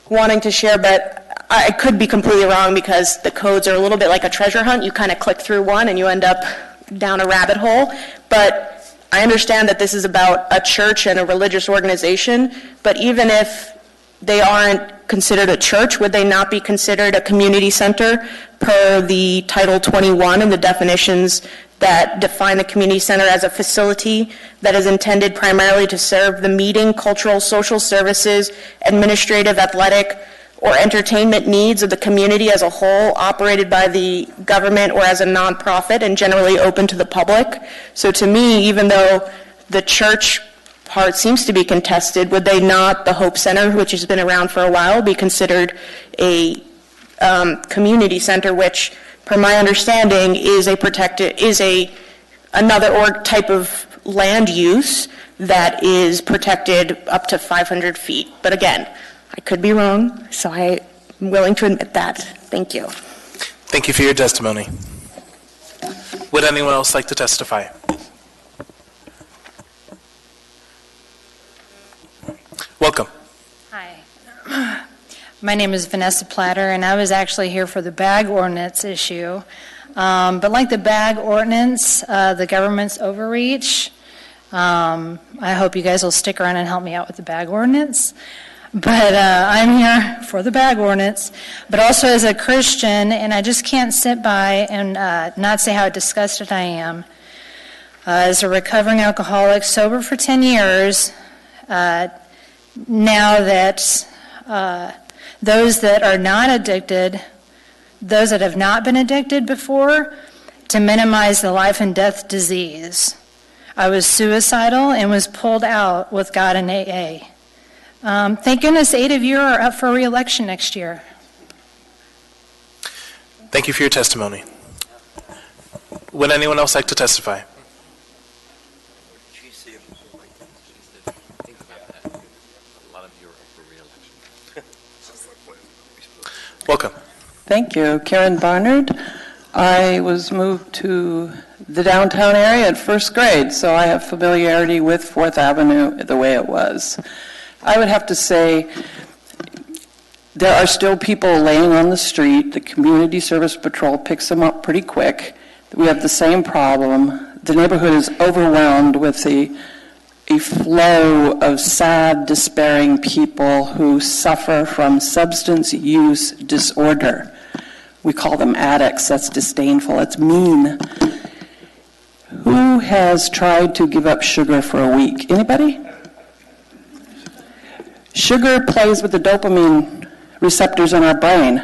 R: wanting to share, but I could be completely wrong because the codes are a little bit like a treasure hunt. You kind of click through one and you end up down a rabbit hole. But I understand that this is about a church and a religious organization, but even if they aren't considered a church, would they not be considered a community center per the Title 21 and the definitions that define the community center as a facility that is intended primarily to serve the meeting, cultural, social services, administrative, athletic, or entertainment needs of the community as a whole, operated by the government or as a nonprofit and generally open to the public? So to me, even though the church part seems to be contested, would they not, the Hope Center, which has been around for a while, be considered a community center, which, per my understanding, is another type of land use that is protected up to 500 feet? But again, I could be wrong, so I'm willing to admit that. Thank you.
A: Thank you for your testimony. Would anyone else like to testify? Welcome.
S: Hi. My name is Vanessa Platter, and I was actually here for the bag ordinance issue. But like the bag ordinance, the government's overreach, I hope you guys will stick around and help me out with the bag ordinance. But I'm here for the bag ordinance, but also as a Christian, and I just can't sit by and not say how disgusted I am. As a recovering alcoholic, sober for 10 years, now that those that are not addicted, those that have not been addicted before, to minimize the life and death disease. I was suicidal and was pulled out with God in AA. Thank goodness 8 of you are up for re-election next year.
A: Thank you for your testimony. Would anyone else like to testify? Welcome.
X: Thank you. Karen Barnard. I was moved to the downtown area at first grade, so I have familiarity with 4th Avenue the way it was. I would have to say there are still people laying on the street. The Community Service Patrol picks them up pretty quick. We have the same problem. The neighborhood is overwhelmed with a flow of sad, despairing people who suffer from substance use disorder. We call them addicts. That's disdainful. It's mean. Who has tried to give up sugar for a week? Anybody? Sugar plays with the dopamine receptors in our brain.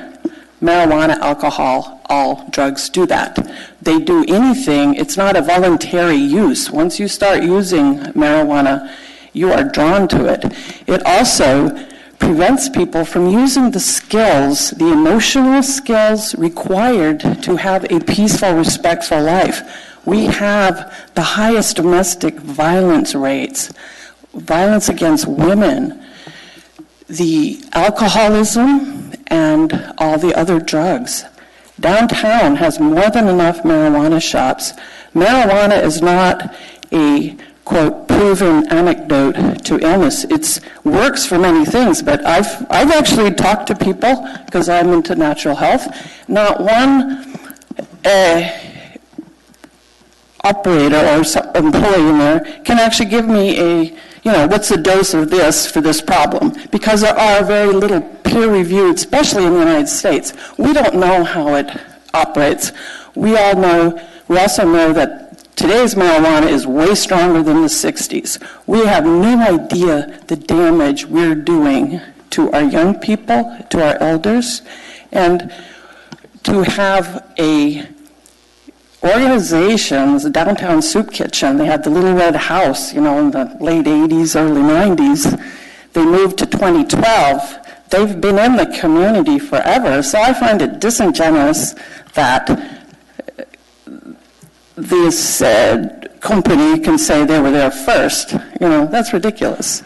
X: Marijuana, alcohol, all drugs do that. They do anything. It's not a voluntary use. Once you start using marijuana, you are drawn to it. It also prevents people from using the skills, the emotional skills required to have a peaceful, respectful life. We have the highest domestic violence rates, violence against women, the alcoholism, and all the other drugs. Downtown has more than enough marijuana shops. Marijuana is not a, quote, proven antidote to illness. It works for many things, but I've actually talked to people, because I'm into natural health. Not one operator or employee in there can actually give me what's the dose of this for this problem? Because there are very little peer-reviewed, especially in the United States. We don't know how it operates. We also know that today's marijuana is way stronger than the 60s. We have no idea the damage we're doing to our young people, to our elders, and to have organizations, the Downtown Soup Kitchen, they had the Little Red House, in the late 80s, early 90s. They moved to 2012. They've been in the community forever. So I find it disingenuous that this company can say they were there first. That's ridiculous.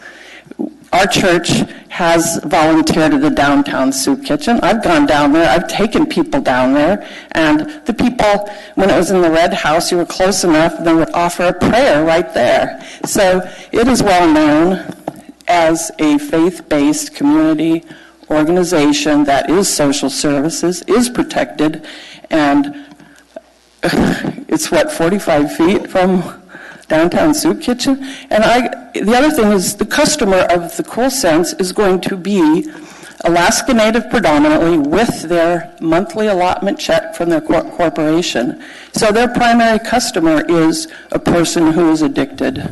X: Our church has volunteered at the Downtown Soup Kitchen. I've gone down there. I've taken people down there. And the people, when it was in the Red House, you were close enough, they would offer a prayer right there. So it is well known as a faith-based community organization that is social services, is protected, and it's 45 feet from Downtown Soup Kitchen. And the other thing is the customer of the Cool Sense is going to be Alaska Native predominantly with their monthly allotment check from their corporation. So their primary customer is a person who is addicted.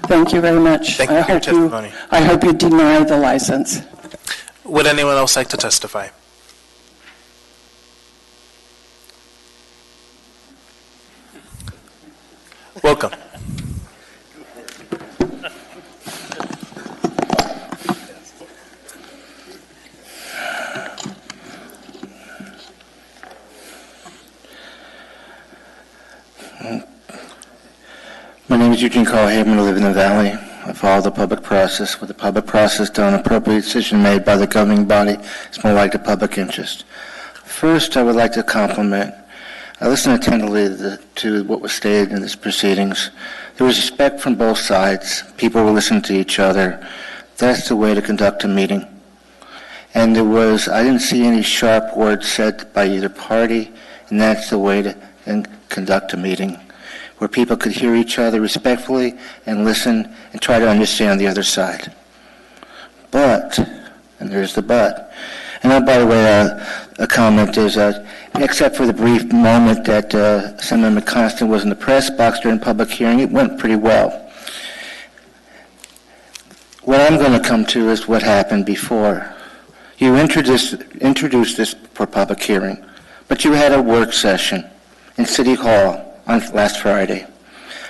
X: Thank you very much.
A: Thank you for your testimony.
X: I hope you deny the license.
A: Would anyone else like to testify? Welcome.
G: My name is Eugene Carl Haberman. I live in the Valley. I follow the public process. With the public process done, an appropriate decision made by the governing body is more like the public interest. First, I would like to compliment. I listened attentively to what was stated in these proceedings. There was respect from both sides. People were listening to each other. That's the way to conduct a meeting. And I didn't see any sharp words said by either party, and that's the way to conduct a meeting, where people could hear each other respectfully and listen and try to understand the other side. But, and there's the but, and by the way, a comment is that except for the brief moment that Senator McConstant was in the press box during public hearing, it went pretty well. What I'm going to come to is what happened before. You introduced this for public hearing, but you had a work session in City Hall on last Friday,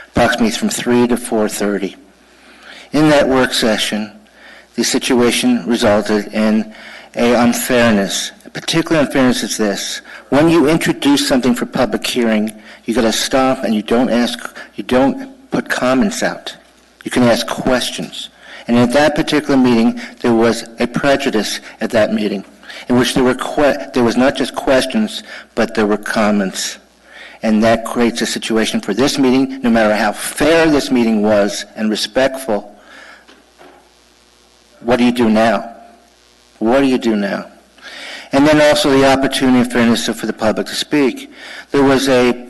G: approximately from 3 to 4:30. In that work session, the situation resulted in an unfairness. A particular unfairness is this: when you introduce something for public hearing, you got to stop and you don't put comments out. You can ask questions. And at that particular meeting, there was a prejudice at that meeting, in which there was not just questions, but there were comments. And that creates a situation for this meeting, no matter how fair this meeting was and respectful. What do you do now? What do you do now? And then also the opportunity and fairness for the public to speak. There was a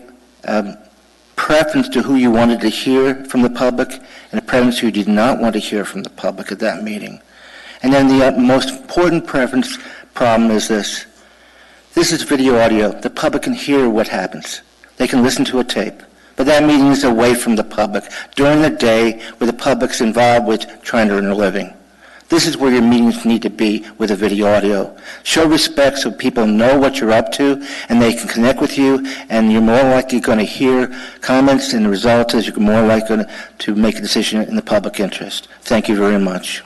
G: preference to who you wanted to hear from the public and a preference who you did not want to hear from the public at that meeting. And then the most important preference problem is this. This is video audio. The public can hear what happens. They can listen to a tape. But that meeting is away from the public during the day where the public's involved with trying to earn a living. This is where your meetings need to be with a video audio. Show respect so people know what you're up to and they can connect with you, and you're more likely going to hear comments, and the result is you're more likely to make a decision in the public interest. Thank you very much.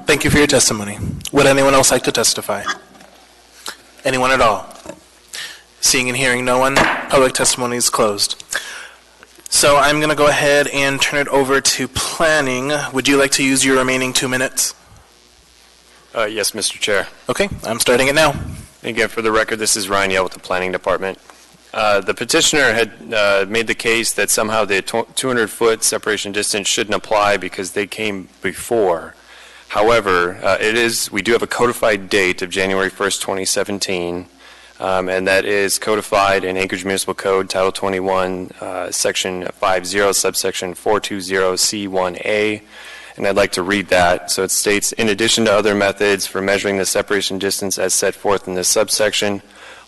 A: Thank you for your testimony. Would anyone else like to testify? Anyone at all? Seeing and hearing no one, public testimony is closed. So I'm going to go ahead and turn it over to planning. Would you like to use your remaining 2 minutes?
I: Yes, Mr. Chair.
A: Okay, I'm starting it now.
I: Again, for the record, this is Ryan Yell with the Planning Department. The petitioner had made the case that somehow the 200-foot separation distance shouldn't apply because they came before. However, we do have a codified date of January 1st, 2017, and that is codified in Anchorage Municipal Code, Title 21, Section 50, subsection 420C1A, and I'd like to read that. So it states, in addition to other methods for measuring the separation distance as set forth in this subsection,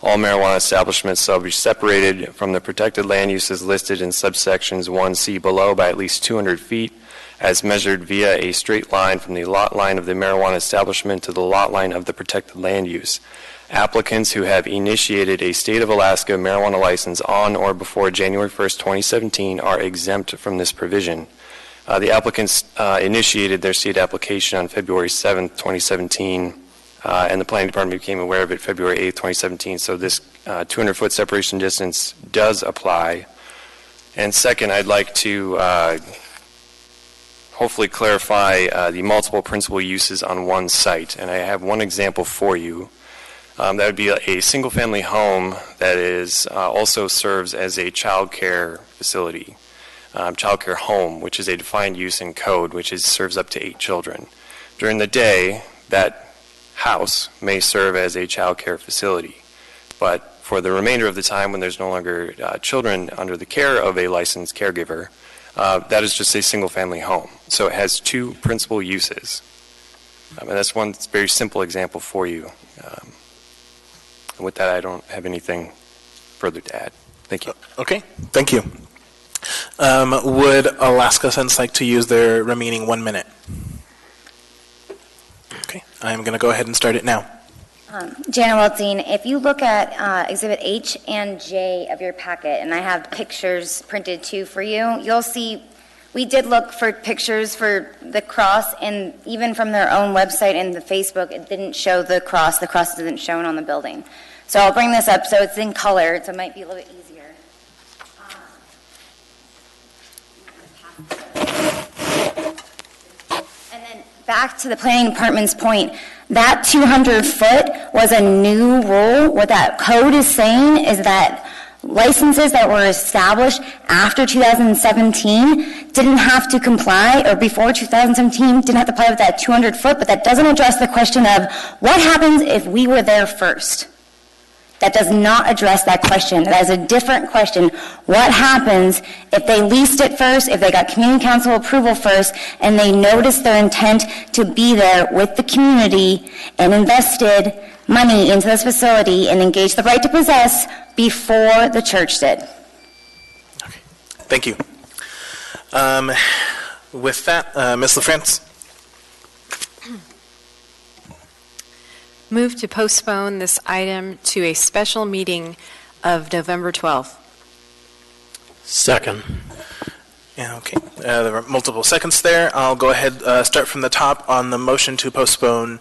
I: all marijuana establishments shall be separated from the protected land uses listed in subsections 1C below by at least 200 feet, as measured via a straight line from the lot line of the marijuana establishment to the lot line of the protected land use. Applicants who have initiated a State of Alaska marijuana license on or before January 1st, 2017 are exempt from this provision. The applicants initiated their state application on February 7th, 2017, and the Planning Department became aware of it February 8th, 2017. So this 200-foot separation distance does apply. And second, I'd like to hopefully clarify the multiple principal uses on one site. And I have one example for you. That would be a single-family home that is also serves as a child care facility, child care home, which is a defined use in code, which serves up to 8 children. During the day, that house may serve as a child care facility, but for the remainder of the time when there's no longer children under the care of a licensed caregiver, that is just a single-family home. So it has 2 principal uses. And that's one very simple example for you. And with that, I don't have anything further to add. Thank you.
A: Okay, thank you. Would Alaska Sense like to use their remaining 1 minute? Okay, I'm going to go ahead and start it now.
K: Jana Weltzine, if you look at Exhibit H and J of your packet, and I have pictures printed too for you, you'll see we did look for pictures for the cross, and even from their own website and the Facebook, it didn't show the cross. The cross isn't shown on the building. So I'll bring this up so it's in color, so it might be a little bit easier. And then back to the planning department's point, that 200-foot was a new rule. What that code is saying is that licenses that were established after 2017 didn't have to comply, or before 2017 didn't have to comply with that 200-foot, but that doesn't address the question of what happens if we were there first. That does not address that question. That is a different question. What happens if they leased it first, if they got community council approval first, and they noticed their intent to be there with the community and invested money into this facility and engaged the right to possess before the church did?
A: Okay, thank you. With that, Ms. LaFrance.
J: Move to postpone this item to a special meeting of November 12th.
H: Second.
A: Yeah, okay. There were multiple seconds there. I'll go ahead, start from the top on the motion to postpone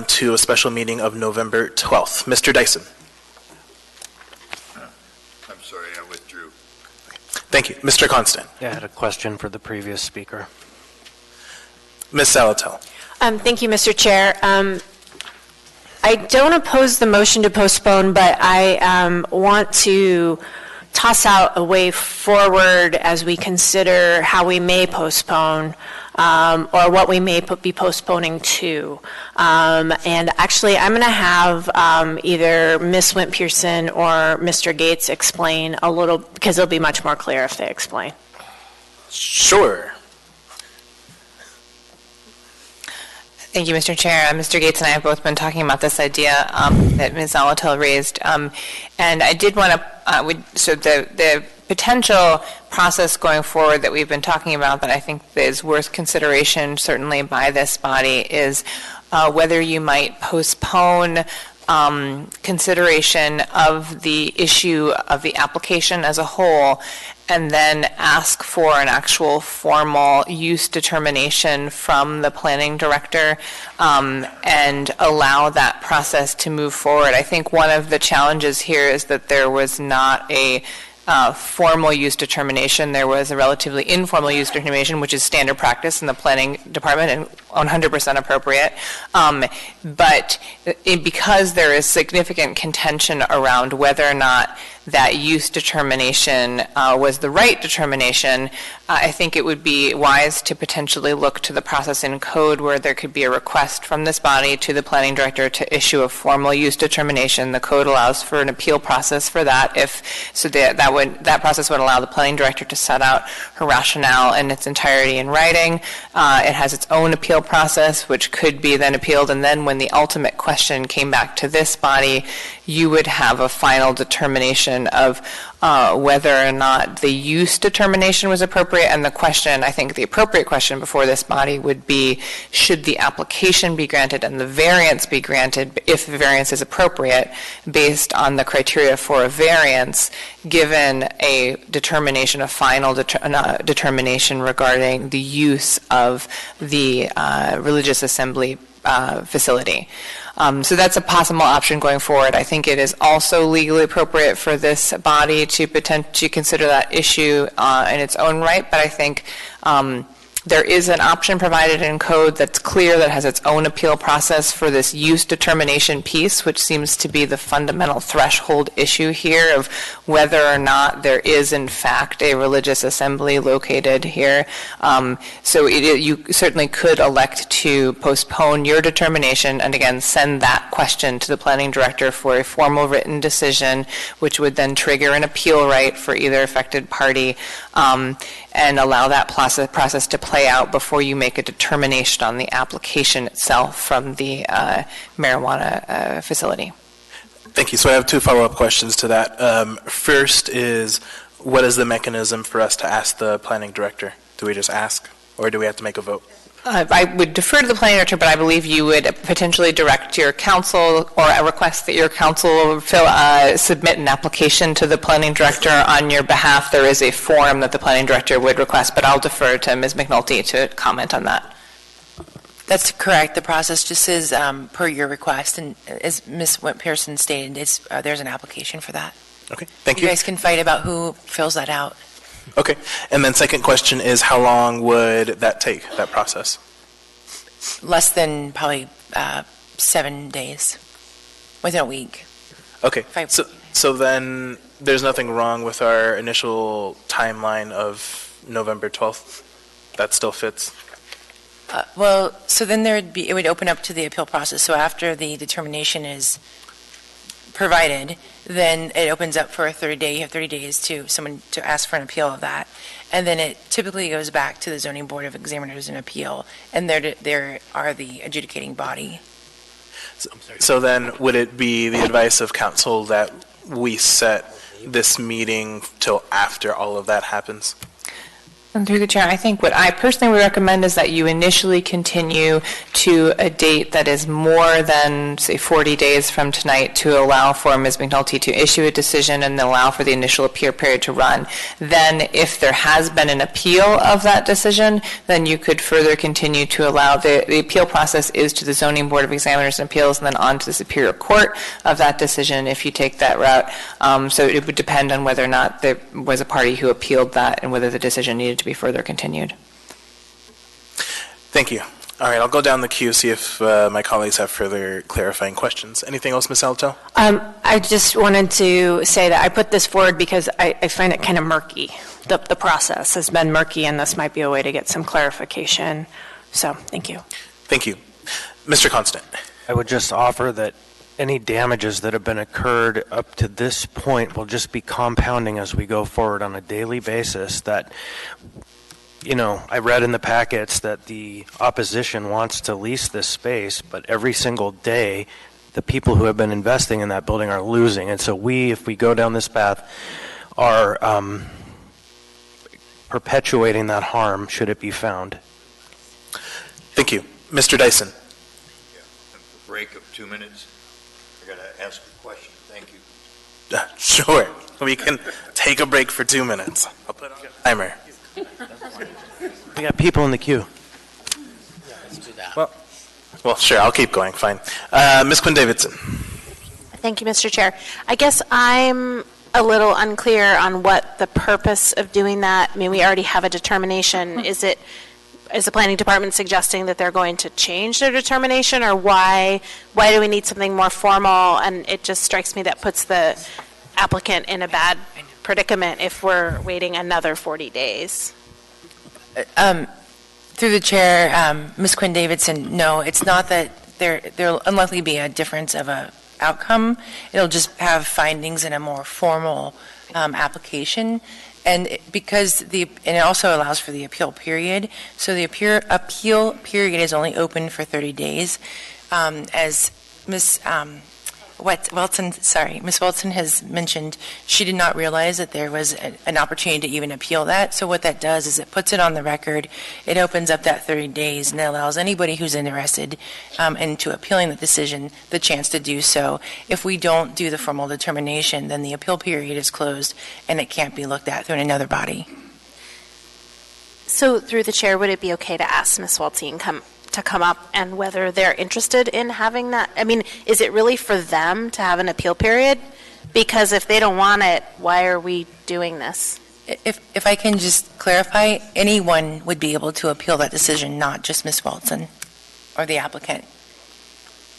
A: to a special meeting of November 12th. Mr. Dyson.
L: I'm sorry, I withdrew.
A: Thank you. Mr. Constant.
H: Yeah, I had a question for the previous speaker.
A: Ms. Salatel.
J: Thank you, Mr. Chair. I don't oppose the motion to postpone, but I want to toss out a way forward as we consider how we may postpone. or what we may be postponing to. And actually, I'm going to have either Ms. Wint-Pearson or Mr. Gates explain a little, because it'll be much more clear if they explain.
A: Sure.
C: Thank you, Mr. Chair. Mr. Gates and I have both been talking about this idea that Ms. Alatel raised. And I did want to, so the potential process going forward that we've been talking about that I think is worth consideration, certainly by this body, is whether you might postpone consideration of the issue of the application as a whole, and then ask for an actual formal use determination from the planning director, and allow that process to move forward. I think one of the challenges here is that there was not a formal use determination. There was a relatively informal use determination, which is standard practice in the planning department and 100% appropriate. But because there is significant contention around whether or not that use determination was the right determination, I think it would be wise to potentially look to the process in code where there could be a request from this body to the planning director to issue a formal use determination. The code allows for an appeal process for that. That process would allow the planning director to set out her rationale in its entirety in writing. It has its own appeal process, which could be then appealed, and then when the ultimate question came back to this body, you would have a final determination of whether or not the use determination was appropriate. And the question, I think the appropriate question before this body would be, should the application be granted and the variance be granted, if the variance is appropriate, based on the criteria for a variance, given a determination, a final determination regarding the use of the religious assembly facility. So that's a possible option going forward. I think it is also legally appropriate for this body to consider that issue in its own right, but I think there is an option provided in code that's clear, that has its own appeal process for this use determination piece, which seems to be the fundamental threshold issue here of whether or not there is in fact a religious assembly located here. So you certainly could elect to postpone your determination and again send that question to the planning director for a formal written decision, which would then trigger an appeal right for either affected party, and allow that process to play out before you make a determination on the application itself from the marijuana facility.
A: Thank you. So I have two follow-up questions to that. First is, what is the mechanism for us to ask the planning director? Do we just ask, or do we have to make a vote?
C: I would defer to the planning director, but I believe you would potentially direct your council or request that your council submit an application to the planning director on your behalf. There is a form that the planning director would request, but I'll defer to Ms. McNulty to comment on that.
E: That's correct. The process just is per your request, and as Ms. Wint-Pearson stated, there's an application for that.
A: Okay, thank you.
E: You guys can fight about who fills that out.
A: Okay, and then second question is, how long would that take, that process?
E: Less than probably 7 days, within a week.
A: Okay, so then there's nothing wrong with our initial timeline of November 12th? That still fits?
E: Well, so then it would open up to the appeal process. So after the determination is provided, then it opens up for a 30-day. You have 30 days to someone to ask for an appeal of that, and then it typically goes back to the Zoning Board of Examiners and appeal, and there are the adjudicating body.
A: So then, would it be the advice of council that we set this meeting till after all of that happens?
C: And through the chair, I think what I personally would recommend is that you initially continue to a date that is more than, say, 40 days from tonight to allow for Ms. McNulty to issue a decision and allow for the initial appeal period to run. Then, if there has been an appeal of that decision, then you could further continue to allow the appeal process is to the Zoning Board of Examiners and Appeals and then on to the Superior Court of that decision if you take that route. So it would depend on whether or not there was a party who appealed that and whether the decision needed to be further continued.
A: Thank you. All right, I'll go down the queue, see if my colleagues have further clarifying questions. Anything else, Ms. Alto?
J: I just wanted to say that I put this forward because I find it kind of murky. The process has been murky, and this might be a way to get some clarification. So, thank you.
A: Thank you. Mr. Constant.
H: I would just offer that any damages that have been occurred up to this point will just be compounding as we go forward on a daily basis. That, you know, I read in the packets that the opposition wants to lease this space, but every single day, the people who have been investing in that building are losing. And so if we go down this path, are perpetuating that harm should it be found.
A: Thank you. Mr. Dyson.
L: Break of 2 minutes. I got to ask a question. Thank you.
A: Sure. We can take a break for 2 minutes. I'll put on a timer.
H: We got people in the queue.
D: Let's do that.
A: Well, sure. I'll keep going. Fine. Ms. Quinn Davidson.
J: Thank you, Mr. Chair. I guess I'm a little unclear on what the purpose of doing that. I mean, we already have a determination. Is the planning department suggesting that they're going to change their determination, or why do we need something more formal? And it just strikes me that puts the applicant in a bad predicament if we're waiting another 40 days.
E: Through the chair, Ms. Quinn Davidson, no, it's not that there'll unlikely be a difference of a outcome. It'll just have findings in a more formal application. And it also allows for the appeal period. So the appeal period is only open for 30 days. As Ms. Wilson has mentioned, she did not realize that there was an opportunity to even appeal that. So what that does is it puts it on the record, it opens up that 30 days, and it allows anybody who's interested into appealing the decision the chance to do so. If we don't do the formal determination, then the appeal period is closed, and it can't be looked at through another body.
J: So through the chair, would it be okay to ask Ms. Waltine to come up and whether they're interested in having that? I mean, is it really for them to have an appeal period? Because if they don't want it, why are we doing this?
E: If I can just clarify, anyone would be able to appeal that decision, not just Ms. Wilson or the applicant.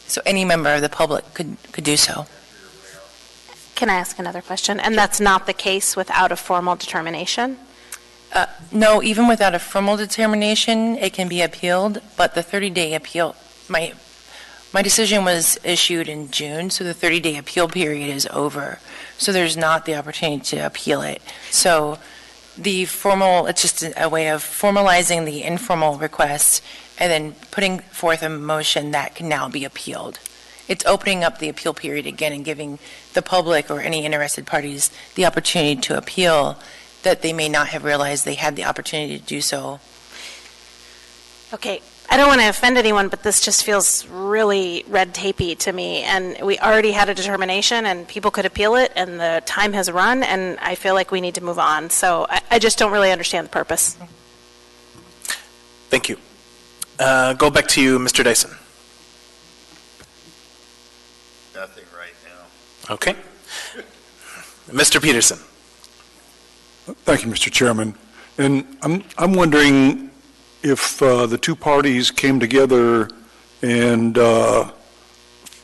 E: So any member of the public could do so.
J: Can I ask another question? And that's not the case without a formal determination?
E: No, even without a formal determination, it can be appealed, but the 30-day appeal, my decision was issued in June, so the 30-day appeal period is over. So there's not the opportunity to appeal it. So it's just a way of formalizing the informal request and then putting forth a motion that can now be appealed. It's opening up the appeal period again and giving the public or any interested parties the opportunity to appeal that they may not have realized they had the opportunity to do so.
J: Okay, I don't want to offend anyone, but this just feels really red tapey to me. And we already had a determination, and people could appeal it, and the time has run, and I feel like we need to move on. So I just don't really understand the purpose.
A: Thank you. Go back to you, Mr. Dyson.
L: Nothing right now.
A: Okay. Mr. Peterson.
M: Thank you, Mr. Chairman. And I'm wondering if the two parties came together and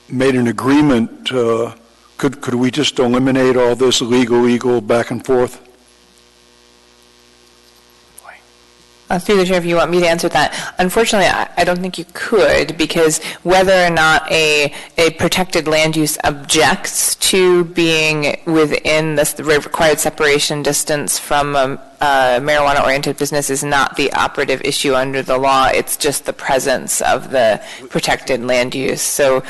M: made an agreement, could we just eliminate all this legal back and forth?
C: Through the chair, if you want me to answer that. Unfortunately, I don't think you could, because whether or not a protected land use objects to being within the required separation distance from a marijuana-oriented business is not the operative issue under the law. It's just the presence of the protected land use. So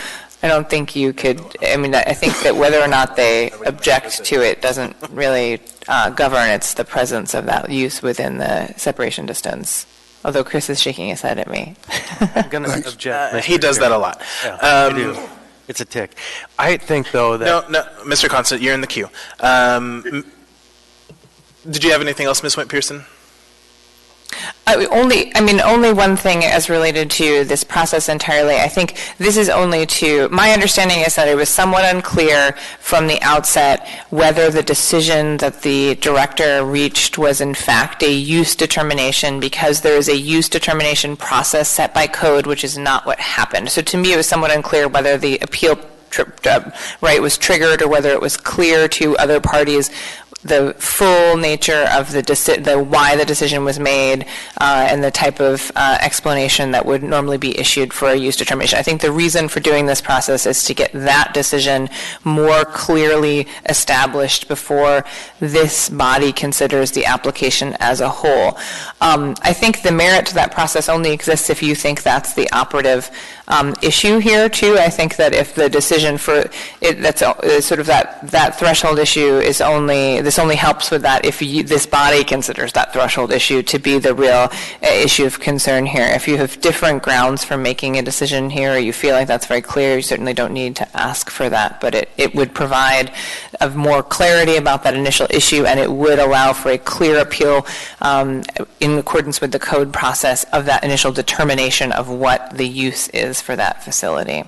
C: I don't think you could, I mean, I think that whether or not they object to it doesn't really govern. It's the presence of that use within the separation distance. Although Chris is shaking his head at me.
H: I'm going to object.
A: He does that a lot.
H: Yeah, I do. It's a tick. I think, though, that...
A: No, Mr. Constant, you're in the queue. Did you have anything else, Ms. Wint-Pearson?
C: Only one thing as related to this process entirely. I think this is only my understanding is that it was somewhat unclear from the outset whether the decision that the director reached was in fact a use determination, because there is a use determination process set by code, which is not what happened. So to me, it was somewhat unclear whether the appeal right was triggered or whether it was clear to other parties the full nature of the why the decision was made and the type of explanation that would normally be issued for a use determination. I think the reason for doing this process is to get that decision more clearly established before this body considers the application as a whole. I think the merit to that process only exists if you think that's the operative issue here too. I think that if the decision for it, that's sort of that threshold issue is this only helps with that if this body considers that threshold issue to be the real issue of concern here. If you have different grounds for making a decision here, or you feel like that's very clear, you certainly don't need to ask for that, but it would provide more clarity about that initial issue, and it would allow for a clear appeal in accordance with the code process of that initial determination of what the use is for that facility.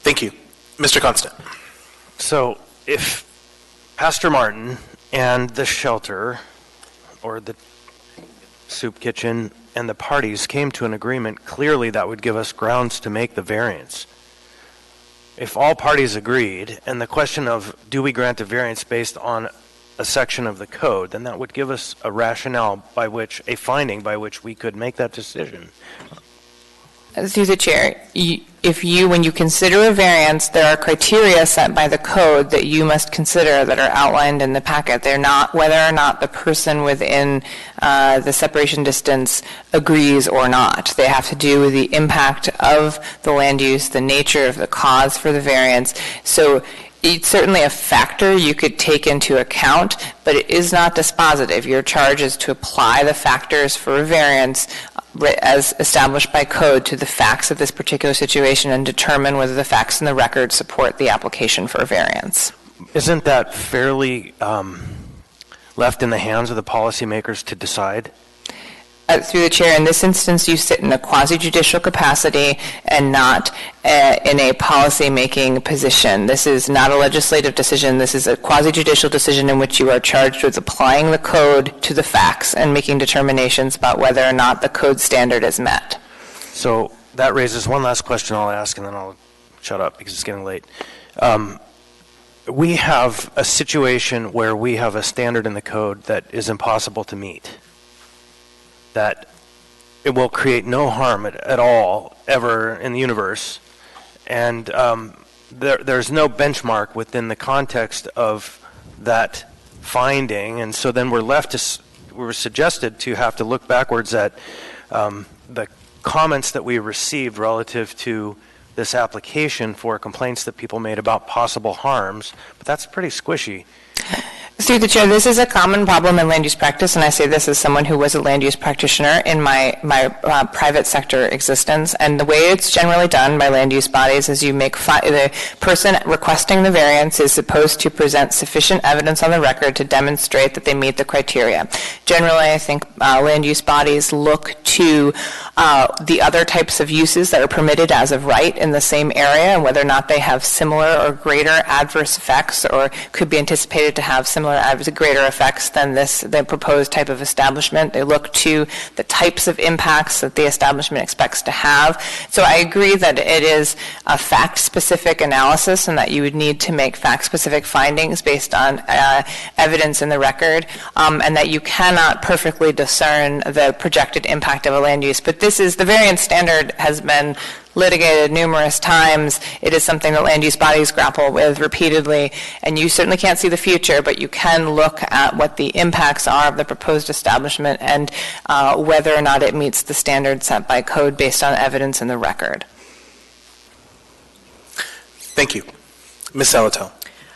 A: Thank you. Mr. Constant.
H: So if Pastor Martin and the shelter or the soup kitchen and the parties came to an agreement, clearly that would give us grounds to make the variance. If all parties agreed, and the question of do we grant a variance based on a section of the code, then that would give us a rationale a finding by which we could make that decision.
C: Through the chair, when you consider a variance, there are criteria set by the code that you must consider that are outlined in the packet. They're not whether or not the person within the separation distance agrees or not. They have to do with the impact of the land use, the nature of the cause for the variance. So it's certainly a factor you could take into account, but it is not dispositive. Your charge is to apply the factors for a variance as established by code to the facts of this particular situation and determine whether the facts in the record support the application for a variance.
H: Isn't that fairly left in the hands of the policymakers to decide?
C: Through the chair, in this instance, you sit in a quasi-judicial capacity and not in a policy-making position. This is not a legislative decision. This is a quasi-judicial decision in which you are charged with applying the code to the facts and making determinations about whether or not the code standard is met.
H: So that raises one last question I'll ask, and then I'll shut up because it's getting late. We have a situation where we have a standard in the code that is impossible to meet, that it will create no harm at all ever in the universe, and there's no benchmark within the context of that finding, and so then we're suggested to have to look backwards at the comments that we received relative to this application for complaints that people made about possible harms, but that's pretty squishy.
C: Through the chair, this is a common problem in land use practice, and I say this as someone who was a land use practitioner in my private sector existence. And the way it's generally done by land use bodies is you make the person requesting the variance is supposed to present sufficient evidence on the record to demonstrate that they meet the criteria. Generally, I think land use bodies look to the other types of uses that are permitted as of right in the same area and whether or not they have similar or greater adverse effects or could be anticipated to have similar greater effects than the proposed type of establishment. They look to the types of impacts that the establishment expects to have. So I agree that it is a fact-specific analysis and that you would need to make fact-specific findings based on evidence in the record, and that you cannot perfectly discern the projected impact of a land use. But the variance standard has been litigated numerous times. It is something that land use bodies grapple with repeatedly, and you certainly can't see the future, but you can look at what the impacts are of the proposed establishment and whether or not it meets the standards set by code based on evidence in the record.
A: Thank you. Ms. Salatel.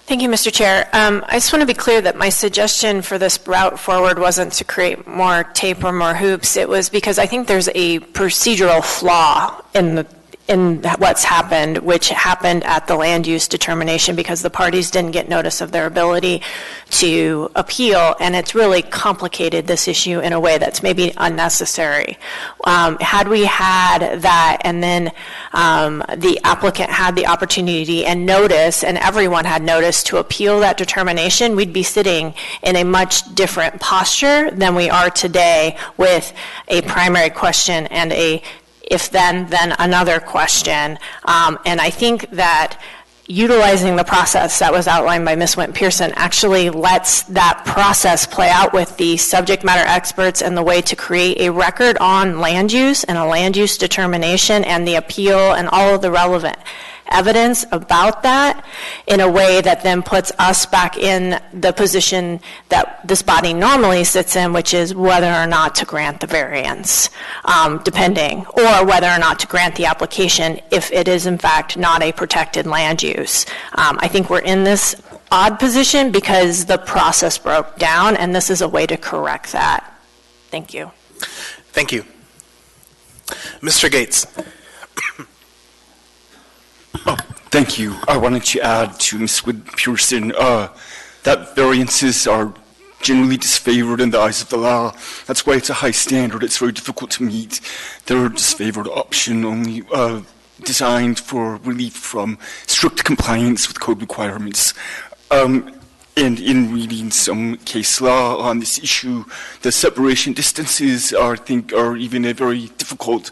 J: Thank you, Mr. Chair. I just want to be clear that my suggestion for this route forward wasn't to create more tape or more hoops. It was because I think there's a procedural flaw in in what's happened, which happened at the land use determination because the parties didn't get notice of their ability to appeal, and it's really complicated this issue in a way that's maybe unnecessary. Had we had that, and then the applicant had the opportunity and notice, and everyone had notice to appeal that determination, we'd be sitting in a much different posture than we are today with a primary question and a if then another question. And I think that utilizing the process that was outlined by Ms. Wint-Pearson actually lets that process play out with the subject matter experts and the way to create a record on land use and a land use determination and the appeal and all of the relevant evidence about that in a way that then puts us back in the position that this body normally sits in, which is whether or not to grant the variance, depending, or whether or not to grant the application if it is in fact not a protected land use. I think we're in this odd position because the process broke down, and this is a way to correct that. Thank you.
A: Thank you. Mr. Gates.
O: Thank you. I wanted to add to Ms. Wint-Pearson that variances are generally disfavored in the eyes of the law. That's why it's a high standard. It's very difficult to meet. They're a disfavored option, only designed for relief from strict compliance with code requirements. And in reading some case law on this issue, the separation distances I think are even a very difficult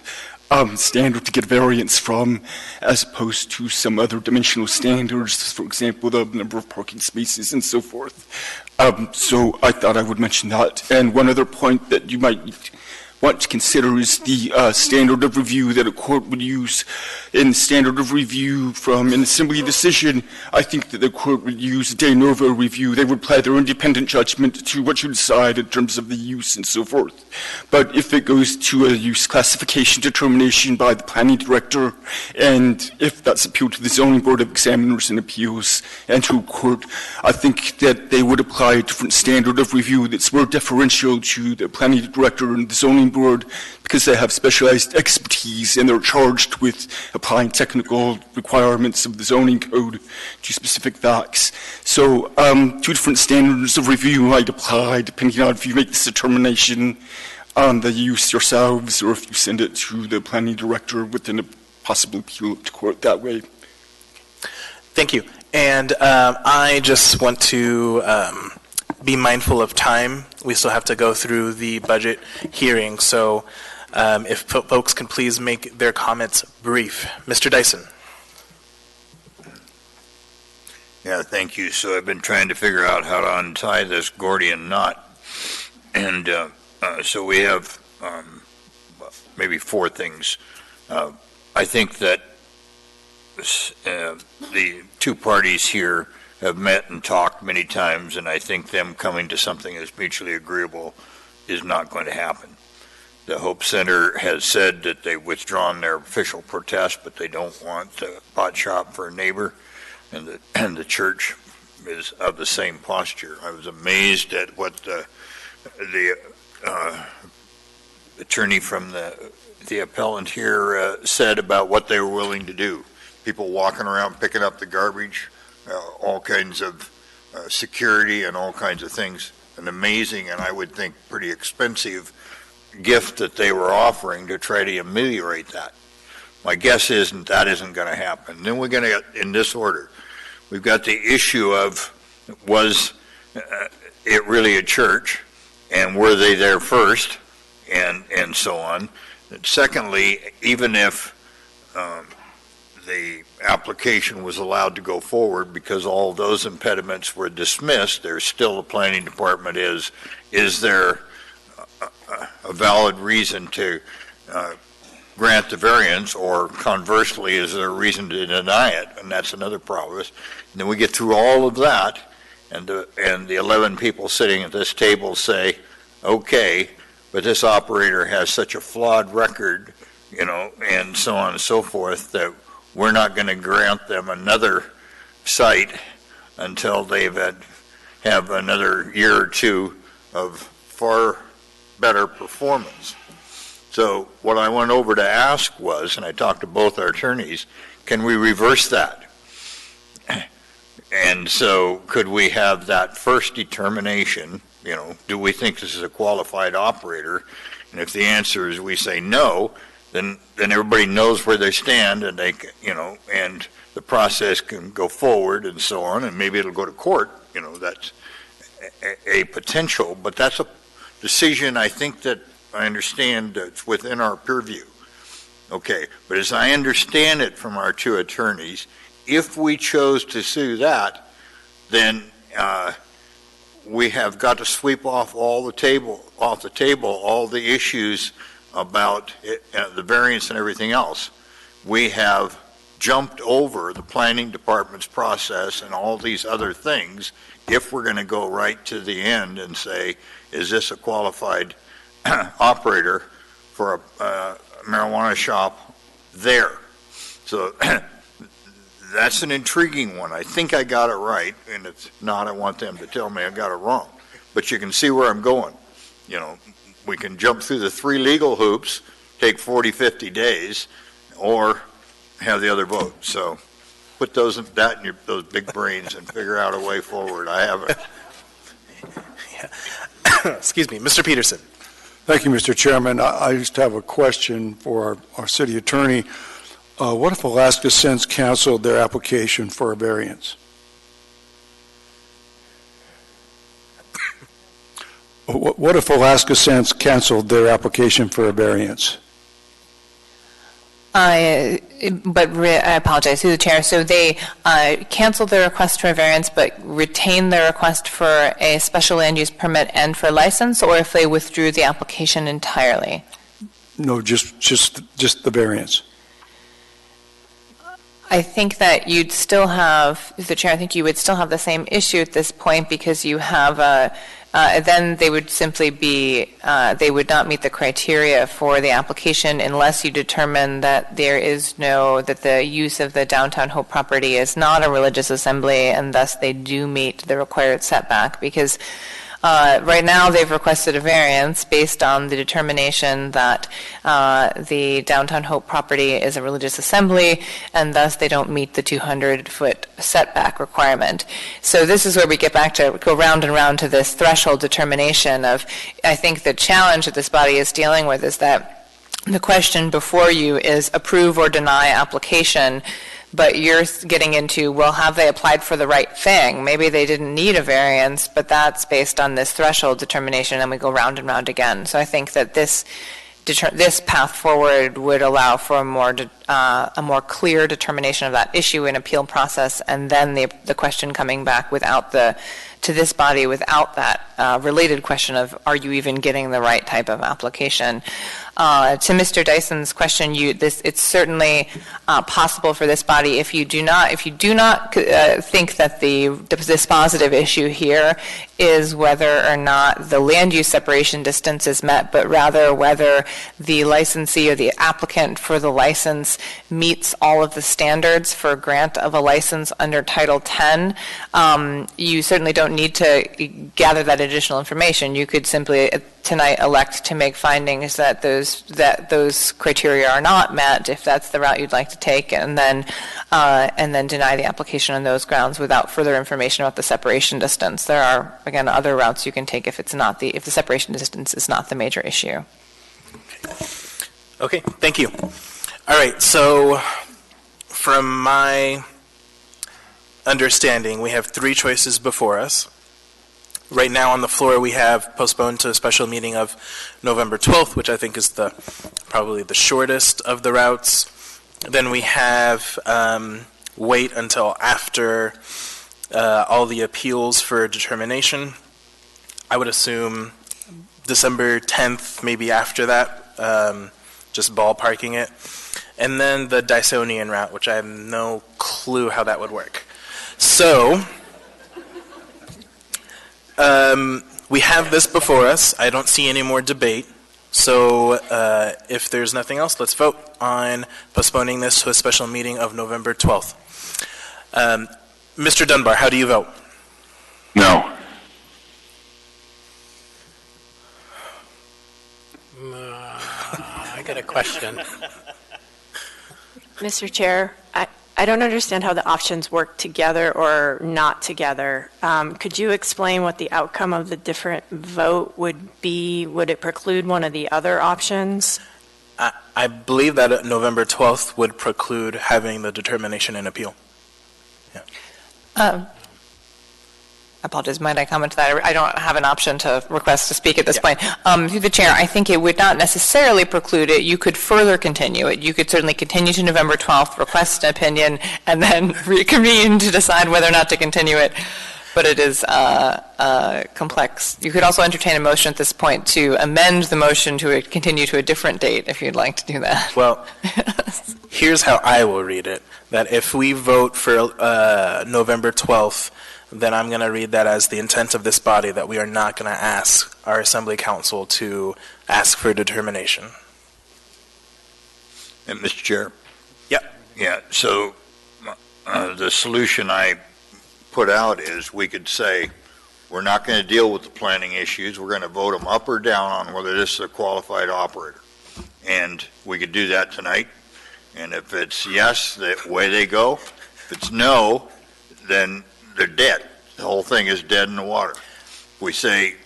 O: standard to get variance from, as opposed to some other dimensional standards, for example, the number of parking spaces and so forth. So I thought I would mention that. And one other point that you might want to consider is the standard of review that a court would use. In standard of review from an assembly decision, I think that the court would use de novo review. They would apply their independent judgment to what you decide in terms of the use and so forth. But if it goes to a use classification determination by the planning director, and if that's appealed to the zoning board of examiners and appeals and to a court, I think that they would apply a different standard of review that's more deferential to the planning director and the zoning board, because they have specialized expertise and they're charged with applying technical requirements of the zoning code to specific facts. So 2 different standards of review might apply depending on if you make this determination on the use yourselves or if you send it to the planning director within a possible appeal to court that way.
A: Thank you. And I just want to be mindful of time. We still have to go through the budget hearing, so if folks can please make their comments brief. Mr. Dyson.
L: Yeah, thank you. So I've been trying to figure out how to untie this Gordian knot. And so we have maybe 4 things. I think that the 2 parties here have met and talked many times, and I think them coming to something that's mutually agreeable is not going to happen. The Hope Center has said that they've withdrawn their official protest, but they don't want the pot shop for a neighbor, and the church is of the same posture. I was amazed at what the attorney from the appellant here said about what they were willing to do. People walking around picking up the garbage, all kinds of security and all kinds of things. An amazing, and I would think pretty expensive gift that they were offering to try to ameliorate that. My guess is that isn't going to happen. Then we're going to get in this order. We've got the issue of, was it really a church, and were they there first, and so on. And secondly, even if the application was allowed to go forward because all those impediments were dismissed, there's still the planning department is there a valid reason to grant the variance, or conversely, is there a reason to deny it? And that's another problem. And then we get through all of that, and the 11 people sitting at this table say, okay, but this operator has such a flawed record, and so on and so forth, that we're not going to grant them another site until they've have another year or 2 of far better performance. So what I went over to ask was, and I talked to both our attorneys, can we reverse that? And so could we have that first determination, do we think this is a qualified operator? And if the answer is we say no, then everybody knows where they stand and they, and the process can go forward and so on, and maybe it'll go to court, that's a potential, but that's a decision I think that I understand that's within our purview. Okay, but as I understand it from our two attorneys, if we chose to sue that, then we have got to sweep off the table all the issues about the variance and everything else. We have jumped over the planning department's process and all these other things if we're going to go right to the end and say, is this a qualified operator for a marijuana shop there? So that's an intriguing one. I think I got it right, and if not, I want them to tell me I got it wrong. But you can see where I'm going. We can jump through the 3 legal hoops, take 40, 50 days, or have the other vote. So put those in those big brains and figure out a way forward. I haven't.
A: Excuse me, Mr. Peterson.
M: Thank you, Mr. Chairman. I just have a question for our city attorney. What if Alaska Sense canceled their application for a variance? What if Alaska Sense canceled their application for a variance?
C: I apologize, through the chair. So they canceled their request for a variance, but retained their request for a special land use permit and for license, or if they withdrew the application entirely?
M: No, just the variance.
C: I think that you'd still have, the chair, I think you would still have the same issue at this point because you have then they would simply be, they would not meet the criteria for the application unless you determine that that the use of the Downtown Hope property is not a religious assembly, and thus they do meet the required setback, because right now they've requested a variance based on the determination that the Downtown Hope property is a religious assembly, and thus they don't meet the 200-foot setback requirement. So this is where we get back to go round and round to this threshold determination of, I think the challenge that this body is dealing with is that the question before you is approve or deny application, but you're getting into, well, have they applied for the right thing? Maybe they didn't need a variance, but that's based on this threshold determination, and we go round and round again. So I think that this path forward would allow for a more clear determination of that issue and appeal process, and then the question coming back to this body without that related question of, are you even getting the right type of application? To Mr. Dyson's question, it's certainly possible for this body, if you do not think that the dispositive issue here is whether or not the land use separation distance is met, but rather whether the licensee or the applicant for the license meets all of the standards for grant of a license under Title 10. You certainly don't need to gather that additional information. You could simply tonight elect to make findings that those criteria are not met, if that's the route you'd like to take, and then deny the application on those grounds without further information about the separation distance. There are, again, other routes you can take if the separation distance is not the major issue.
A: Okay, thank you. All right, so from my understanding, we have 3 choices before us. Right now on the floor, we have postponed to a special meeting of November 12th, which I think is probably the shortest of the routes. Then we have wait until after all the appeals for determination. I would assume December 10th, maybe after that, just ballparking it. And then the Dysonian route, which I have no clue how that would work. So we have this before us. I don't see any more debate. So if there's nothing else, let's vote on postponing this to a special meeting of November 12th. Mr. Dunbar, how do you vote?
N: No.
D: got a question.
J: Mr. Chair, I don't understand how the options work together or not together. Could you explain what the outcome of the different vote would be? Would it preclude one of the other options?
A: I believe that November 12th would preclude having the determination and appeal.
C: I apologize, might I comment to that? I don't have an option to request to speak at this point. Through the chair, I think it would not necessarily preclude it. You could further continue it. You could certainly continue to November 12th, request an opinion, and then reconvene to decide whether or not to continue it. But it is complex. You could also entertain a motion at this point to amend the motion to continue to a different date if you'd like to do that.
A: Well, here's how I will read it. That if we vote for November 12th, then I'm going to read that as the intent of this body that we are not going to ask our Assembly Council to ask for a determination.
L: And Mr. Chair?
A: Yep.
L: Yeah, so the solution I put out is we could say, we're not going to deal with the planning issues. We're going to vote them up or down on whether this is a qualified operator. And we could do that tonight. And if it's yes, the way they go. If it's no, then they're dead. The whole thing is dead in the water. We say,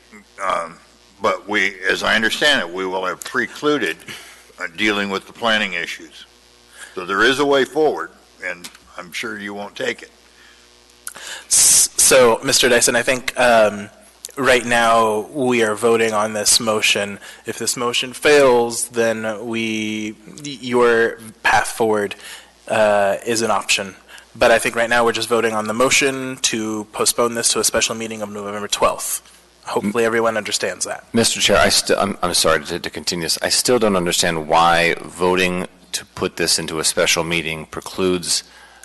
L: but we, as I understand it, we will have precluded dealing with the planning issues. So there is a way forward, and I'm sure you won't take it.
A: So, Mr. Dyson, I think right now we are voting on this motion. If this motion fails, then your path forward is an option. But I think right now we're just voting on the motion to postpone this to a special meeting of November 12th. Hopefully everyone understands that.
P: Mr. Chair, I'm sorry to continue this. I still don't understand why voting to put this into a special meeting precludes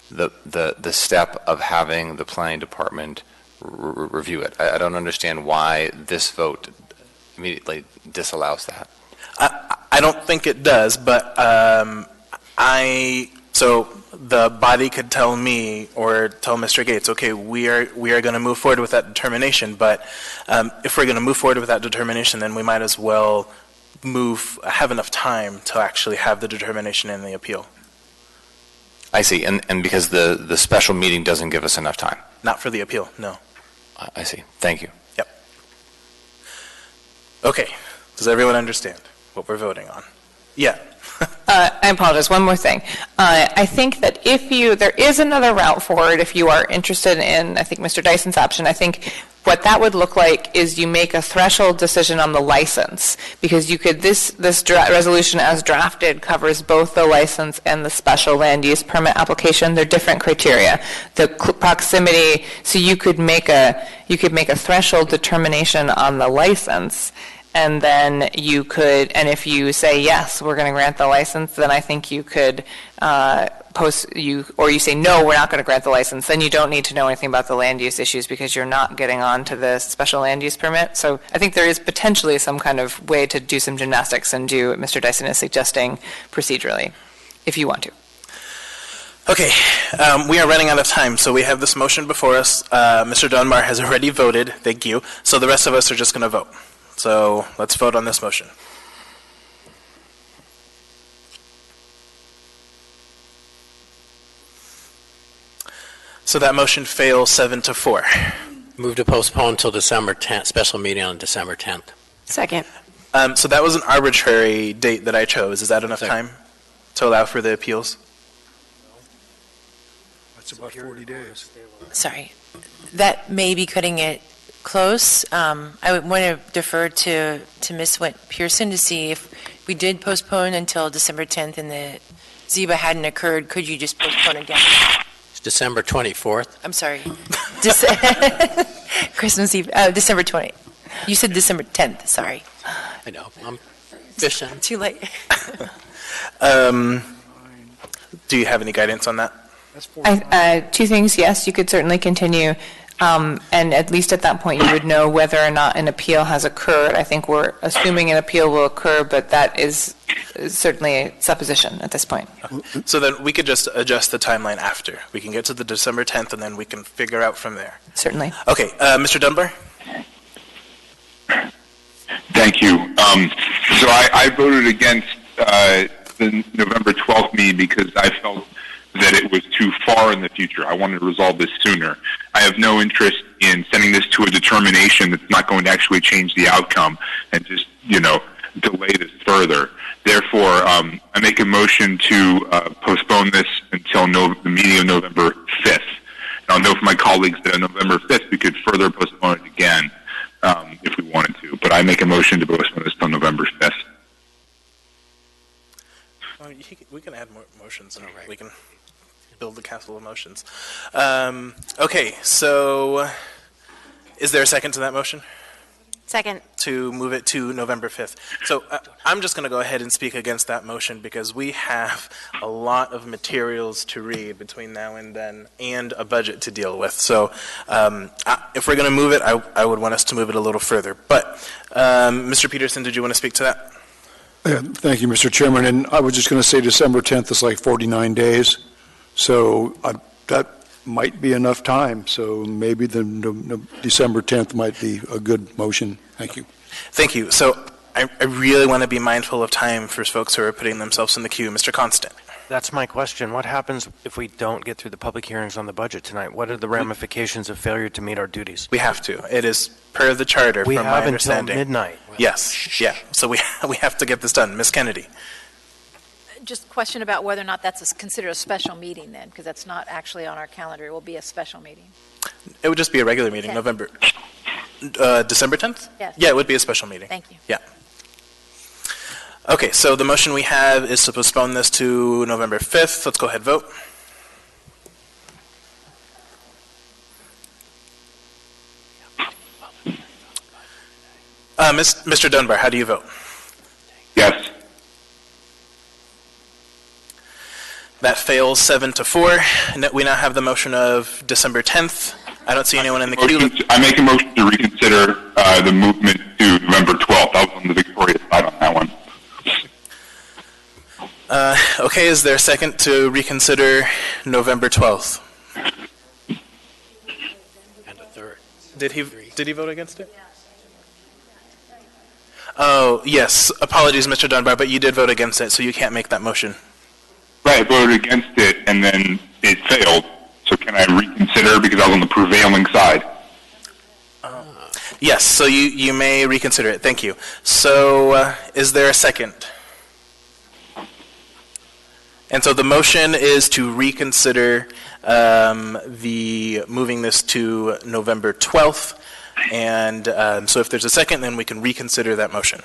P: the step of having the planning department review it. I don't understand why this vote immediately disallows that.
A: I don't think it does, but so the body could tell me or tell Mr. Gates, okay, we are going to move forward with that determination, but if we're going to move forward with that determination, then we might as well have enough time to actually have the determination and the appeal.
P: I see, and because the special meeting doesn't give us enough time.
A: Not for the appeal, no.
P: I see. Thank you.
A: Yep. Okay. Does everyone understand what we're voting on? Yeah.
C: I apologize. One more thing. I think that there is another route forward if you are interested in, I think, Mr. Dyson's option. I think what that would look like is you make a threshold decision on the license, because you could, this resolution as drafted covers both the license and the special land use permit application. They're different criteria. The proximity, so you could make a threshold determination on the license. And then you could, and if you say, yes, we're going to grant the license, then I think you could or you say, no, we're not going to grant the license, then you don't need to know anything about the land use issues because you're not getting on to the special land use permit. So I think there is potentially some kind of way to do some gymnastics and do what Mr. Dyson is suggesting procedurally, if you want to.
A: Okay, we are running out of time, so we have this motion before us. Mr. Dunbar has already voted, thank you. So the rest of us are just going to vote. So let's vote on this motion. So that motion fails 7-4.
D: Move to postpone until December 10th, special meeting on December 10th.
J: Second.
A: So that was an arbitrary date that I chose. Is that enough time to allow for the appeals?
M: That's about 40 days.
E: Sorry. That may be cutting it close. I would want to defer to Ms. Pearson to see if we did postpone until December 10th and the ZEBA hadn't occurred, could you just postpone again?
D: It's December 24th.
E: I'm sorry. Christmas Eve, December 20th. You said December 10th, sorry.
D: I know, I'm fishing.
E: Too late.
A: Do you have any guidance on that?
C: Two things, yes, you could certainly continue. And at least at that point, you would know whether or not an appeal has occurred. I think we're assuming an appeal will occur, but that is certainly a supposition at this point.
A: So then we could just adjust the timeline after. We can get to the December 10th, and then we can figure out from there.
C: Certainly.
A: Okay, Mr. Dunbar?
Q: Thank you. So I voted against the November 12th meeting because I felt that it was too far in the future. I wanted to resolve this sooner. I have no interest in sending this to a determination that's not going to actually change the outcome and just, delay this further. Therefore, I make a motion to postpone this until the meeting of November 5th. And I'll know from my colleagues that on November 5th we could further postpone it again if we wanted to. But I make a motion to postpone this until November 5th.
A: We can add more motions, and we can build the castle of motions. Okay, so is there a second to that motion?
J: Second.
A: To move it to November 5th. So I'm just going to go ahead and speak against that motion because we have a lot of materials to read between now and then and a budget to deal with. So if we're going to move it, I would want us to move it a little further. But Mr. Peterson, did you want to speak to that?
M: Thank you, Mr. Chairman. And I was just going to say December 10th is like 49 days. So that might be enough time. So maybe the December 10th might be a good motion. Thank you.
A: Thank you. So I really want to be mindful of time for folks who are putting themselves in the queue. Mr. Constant.
H: That's my question. What happens if we don't get through the public hearings on the budget tonight? What are the ramifications of failure to meet our duties?
A: We have to. It is per the charter,
H: we
A: from
H: have
A: my understanding.
H: until midnight.
A: Yes. Yeah. So we have to get this done. Ms. Kennedy.
T: Just a question about whether or not that's considered a special meeting then, because that's not actually on our calendar. It will be a special meeting.
A: It would just be a regular meeting, December 10th?
T: Yes.
A: Yeah, it would be a special meeting.
T: Thank you.
A: Yeah. Okay, so the motion we have is to postpone this to November 5th. Let's go ahead and vote. Mr. Dunbar, how do you vote?
Q: Yes.
A: That fails 7-4. We now have the motion of December 10th. I don't see anyone in the queue.
Q: I make a motion to reconsider the movement to November 12th. I was on the victorious side on that one.
A: Okay, is there a second to reconsider November 12th?
D: And a third.
A: Did he vote against it? Oh, yes. Apologies, Mr. Dunbar, but you did vote against it, so you can't make that motion.
Q: Right, I voted against it, and then it failed. So can I reconsider because I was on the prevailing side?
A: Yes, so you may reconsider it. Thank you. So is there a second? And so the motion is to reconsider moving this to November 12th. And so if there's a second, then we can reconsider that motion.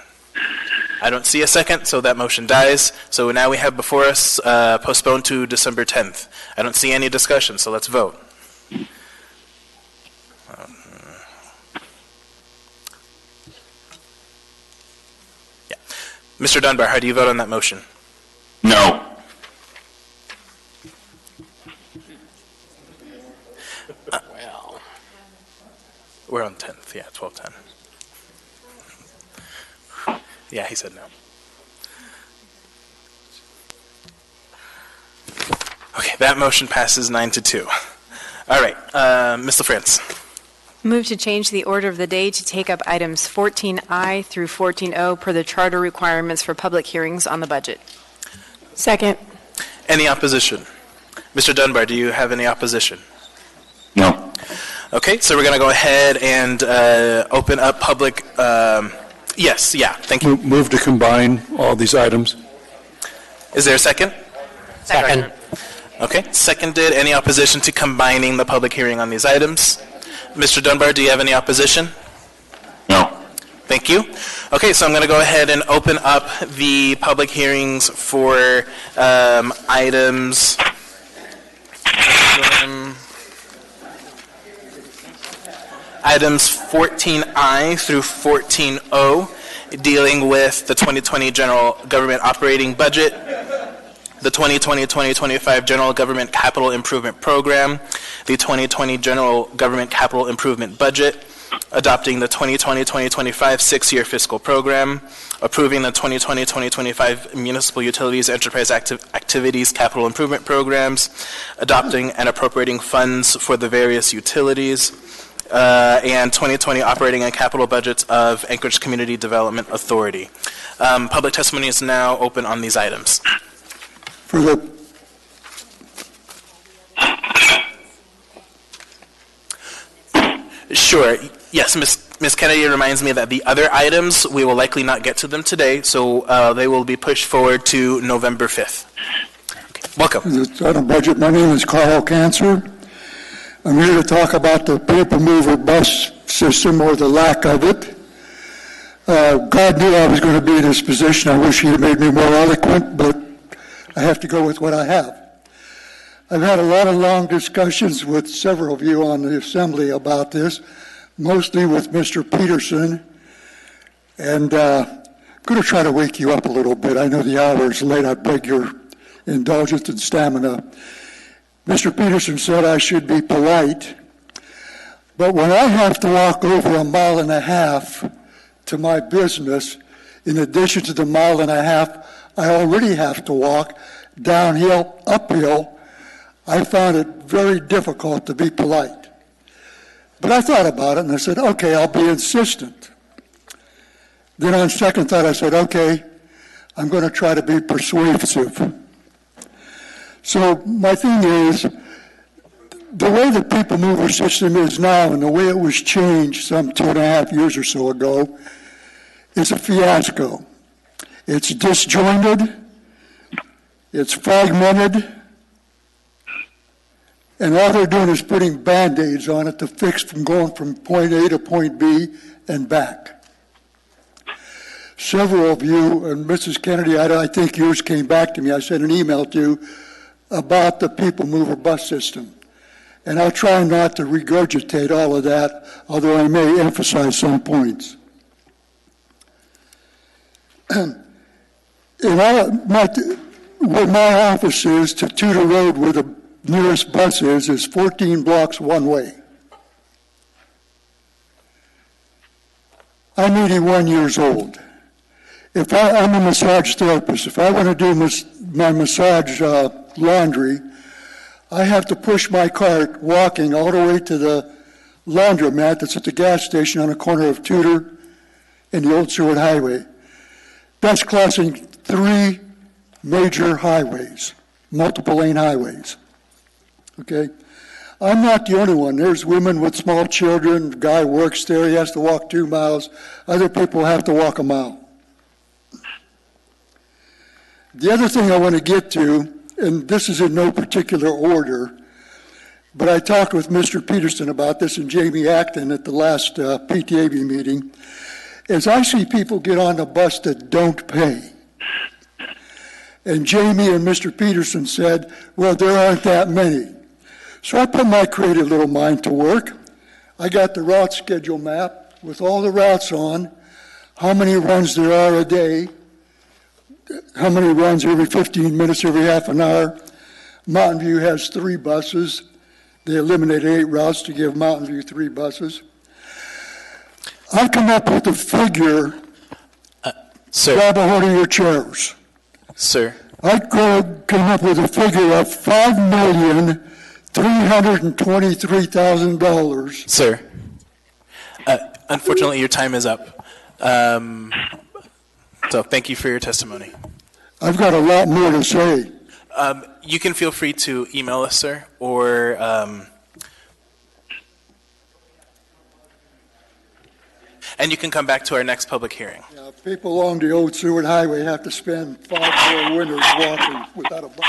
A: I don't see a second, so that motion dies. So now we have before us postponed to December 10th. I don't see any discussion, so let's vote. Yeah. Mr. Dunbar, how do you vote on that motion?
Q: No.
D: Well.
A: We're on 10th, yeah, 12:10. Yeah, he said no. Okay, that motion passes 9-2. All right, Ms. LaFrance.
U: Move to change the order of the day to take up items 14I through 14O per the charter requirements for public hearings on the budget.
J: Second.
A: Any opposition? Mr. Dunbar, do you have any opposition?
Q: No.
A: Okay, so we're going to go ahead and open up public. Yes, yeah, thank you.
M: Move to combine all these items.
A: Is there a second?
D: Second.
A: Okay, seconded. Any opposition to combining the public hearing on these items? Mr. Dunbar, do you have any opposition?
Q: No.
A: Thank you. Okay, so I'm going to go ahead and open up the public hearings for items. Items 14I through 14O, dealing with the 2020 General Government Operating Budget, the 2020-2025 General Government Capital Improvement Program, the 2020 General Government Capital Improvement Budget, adopting the 2020-2025 six-year fiscal program, approving the 2020-2025 Municipal Utilities Enterprise Activities Capital Improvement Programs, adopting and appropriating funds for the various utilities, and 2020 operating and capital budgets of Anchorage Community Development Authority. Public testimony is now open on these items.
B: For the
A: Sure. Yes, Ms. Kennedy reminds me that the other items, we will likely not get to them today, so they will be pushed forward to November 5th. Okay. Welcome.
B: It's on a budget. My name is Carl Cancer. I'm here to talk about the paper mover bus system, or the lack of it. God knew I was going to be in this position. I wish he had made me more eloquent, but I have to go with what I have. I've had a lot of long discussions with several of you on the Assembly about this, mostly with Mr. Peterson, and I'm going to try to wake you up a little bit. I know the hour is late. I beg your indulgence and stamina. Mr. Peterson said I should be polite, but when I have to walk over 1.5 miles to my business, in addition to the 1.5 miles I already have to walk downhill, uphill, I found it very difficult to be polite. But I thought about it and I said, okay, I'll be insistent. Then on second thought, I said, okay, I'm going to try to be persuasive. So my thing is, the way the people mover system is now and the way it was changed some 2.5 years or so ago is a fiasco. It's disjointed, it's fragmented, and all they're doing is putting Band-Aids on it to fix from going from point A to point B and back. Several of you, and Mrs. Kennedy, I think yours came back to me, I sent an email to, about the people mover bus system. And I'll try not to regurgitate all of that, although I may emphasize some points. Where my office is to Tudor Road, where the nearest bus is 14 blocks one way. I'm 81 years old. I'm a massage therapist. If I want to do my massage laundry, I have to push my cart walking all the way to the laundromat that's at the gas station on the corner of Tudor and the Old Seward Highway. That's crossing 3 major highways, multiple lane highways. Okay? I'm not the only one. There's women with small children. The guy works there. He has to walk 2 miles. Other people have to walk 1 mile. The other thing I want to get to, and this is in no particular order, but I talked with Mr. Peterson about this and Jamie Acton at the last PTAB meeting, is I see people get on the bus that don't pay. And Jamie and Mr. Peterson said, well, there aren't that many. So I put my creative little mind to work. I got the route schedule map with all the routes on, how many runs there are a day, how many runs every 15 minutes, every half an hour. Mountain View has 3 buses. They eliminated 8 routes to give Mountain View 3 buses. I come up with a figure.
A: Sir.
B: Grab a hold of your chairs.
A: Sir.
B: I come up with a figure of $5,323,000.
A: Sir. Unfortunately, your time is up. So thank you for your testimony.
B: I've got a lot more to say.
A: You can feel free to email us, sir, or and you can come back to our next public hearing.
B: Yeah, people along the Old Seward Highway have to spend 5 more winters walking without a bus.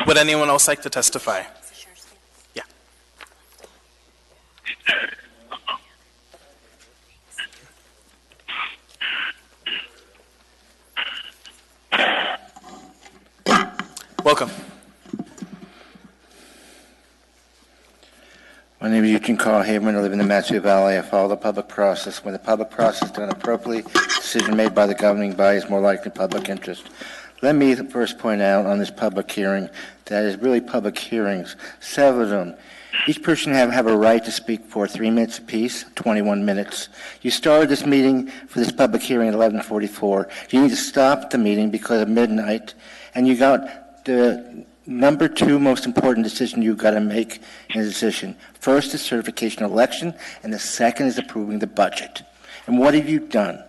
A: Would anyone else like to testify? Yeah. Welcome.
G: My name is Eugene Carl Haberman. I live in the Matsuo Valley. I follow the public process. When the public process is done appropriately, decision made by the governing body is more likely public interest. Let me first point out on this public hearing that it's really public hearings, 7 of them. Each person have a right to speak for 3 minutes apiece, 21 minutes. You started this meeting for this public hearing at 11:44. You need to stop the meeting because of midnight, and you got the number two most important decision you've got to make in a decision. First is certification election, and the second is approving the budget. And what have you done?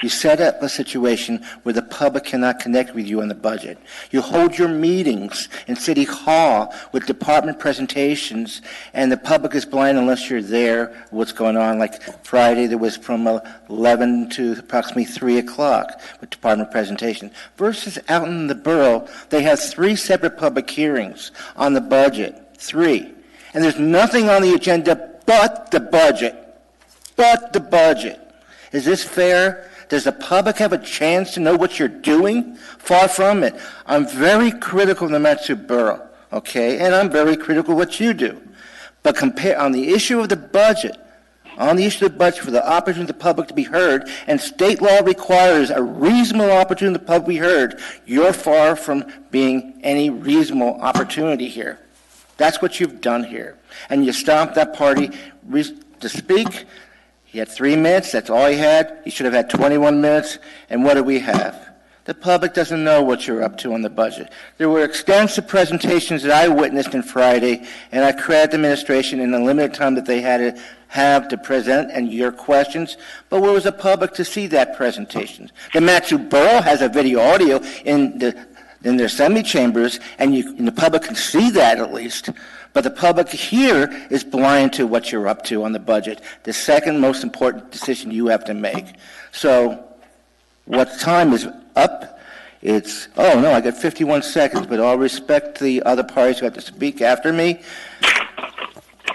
G: You set up a situation where the public cannot connect with you on the budget. You hold your meetings in City Hall with department presentations, and the public is blind unless you're there, what's going on. Like Friday, there was from 11 to approximately 3 o'clock with department presentation. Versus out in the borough, they have 3 separate public hearings on the budget. 3. And there's nothing on the agenda but the budget. But the budget. Is this fair? Does the public have a chance to know what you're doing? Far from it. I'm very critical of the Mat-Su Borough, okay? And I'm very critical of what you do. But compare on the issue of the budget, for the opportunity of the public to be heard, and state law requires a reasonable opportunity of the public to be heard, you're far from being any reasonable opportunity here. That's what you've done here. And you stopped that party to speak. He had 3 minutes, that's all he had. He should have had 21 minutes. And what do we have? The public doesn't know what you're up to on the budget. There were extensive presentations that I witnessed on Friday, and I credit the administration in the limited time that they had to have to present and your questions. But where was the public to see that presentation? The Mat-Su Borough has a video audio in their assembly chambers, and the public can see that at least. But the public here is blind to what you're up to on the budget, the second most important decision you have to make. So what time is up? It's, oh no, I got 51 seconds, but all respect to the other parties who have to speak after me.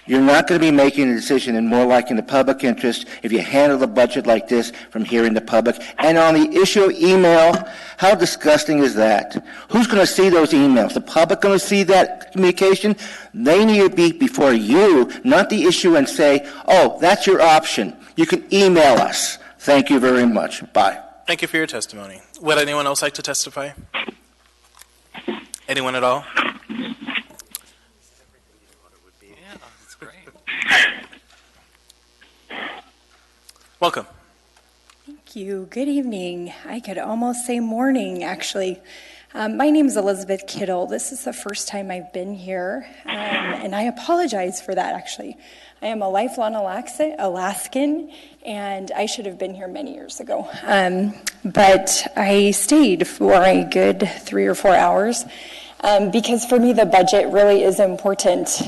G: You're not going to be making a decision in more like in the public interest if you handle the budget like this from hearing the public. And on the issue of email, how disgusting is that? Who's going to see those emails? The public going to see that communication? They need to be before you, not the issue, and say, oh, that's your option. You can email us. Thank you very much. Bye.
A: Thank you for your testimony. Would anyone else like to testify? Anyone at all? Welcome.
F: Thank you. Good evening. I could almost say morning, actually. My name is Elizabeth Kittle. This is the first time I've been here, and I apologize for that, actually. I am a lifelong Alaskan, and I should have been here many years ago. But I stayed for a good 3 or 4 hours because for me the budget really is important.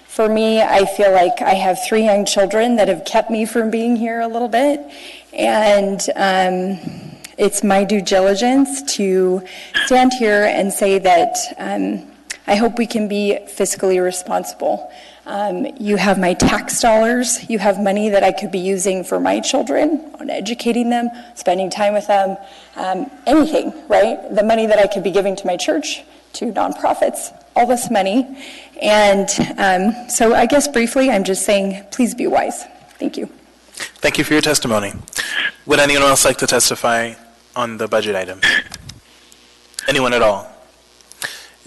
F: For me, I feel like I have 3 young children that have kept me from being here a little bit, and it's my due diligence to stand here and say that I hope we can be fiscally responsible. You have my tax dollars, you have money that I could be using for my children, on educating them, spending time with them, anything, right? The money that I could be giving to my church, to nonprofits, all this money. And so I guess briefly, I'm just saying, please be wise. Thank you.
A: Thank you for your testimony. Would anyone else like to testify on the budget item? Anyone at all?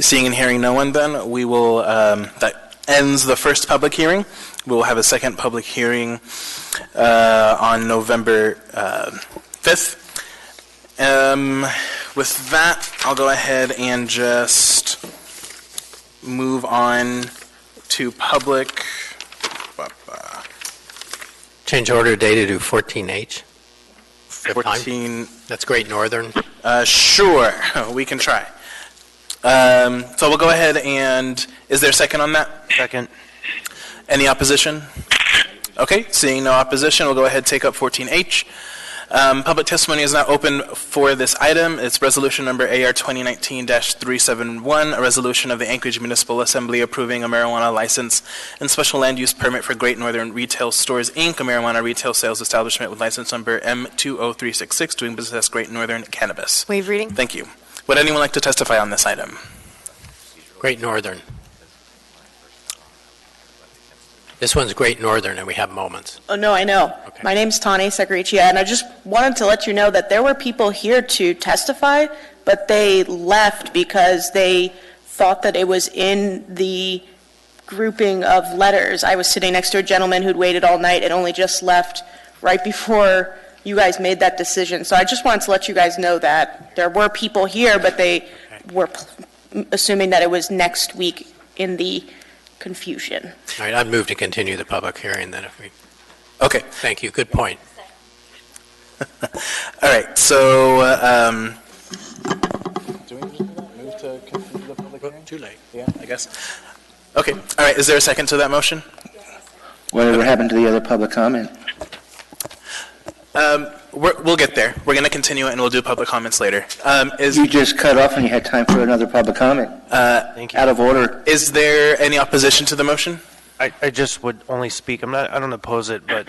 A: Seeing and hearing no one, then we will, that ends the first public hearing. We will have a second public hearing on November 5th. With that, I'll go ahead and just move on to public.
D: Change order day to do 14H.
A: 14.
D: That's Great Northern.
A: Sure, we can try. So we'll go ahead and, is there a second on that?
H: Second.
A: Any opposition? Okay, seeing no opposition, we'll go ahead and take up 14H. Public testimony is now open for this item. It's resolution number AR 2019-371, a resolution of the Anchorage Municipal Assembly approving a marijuana license and special land use permit for Great Northern Retail Stores, Inc., a marijuana retail sales establishment with license number M20366, doing business as Great Northern Cannabis.
U: Waive reading.
A: Thank you. Would anyone like to testify on this item?
D: Great Northern. This one's Great Northern, and we have moments.
R: Oh, no, I know.
D: Okay.
R: My name's Tani Sagariccia, and I just wanted to let you know that there were people here to testify, but they left because they thought that it was in the grouping of letters. I was sitting next to a gentleman who'd waited all night and only just left right before you guys made that decision. So I just wanted to let you guys know that there were people here, but they were assuming that it was next week in the confusion.
D: All right, I'd move to continue the public hearing then if we,
A: Okay.
D: thank you, good point.
A: All right, so, do we just do that? Move to continue the public hearing?
D: Too late.
A: Yeah, I guess. Okay, all right, is there a second to that motion?
G: Whatever happened to the other public comment?
A: We'll get there. We're going to continue it, and we'll do public comments later.
G: You just cut off and you had time for another public comment.
H: Thank you.
G: Out of order.
A: Is there any opposition to the motion?
H: I just would only speak, I don't oppose it, but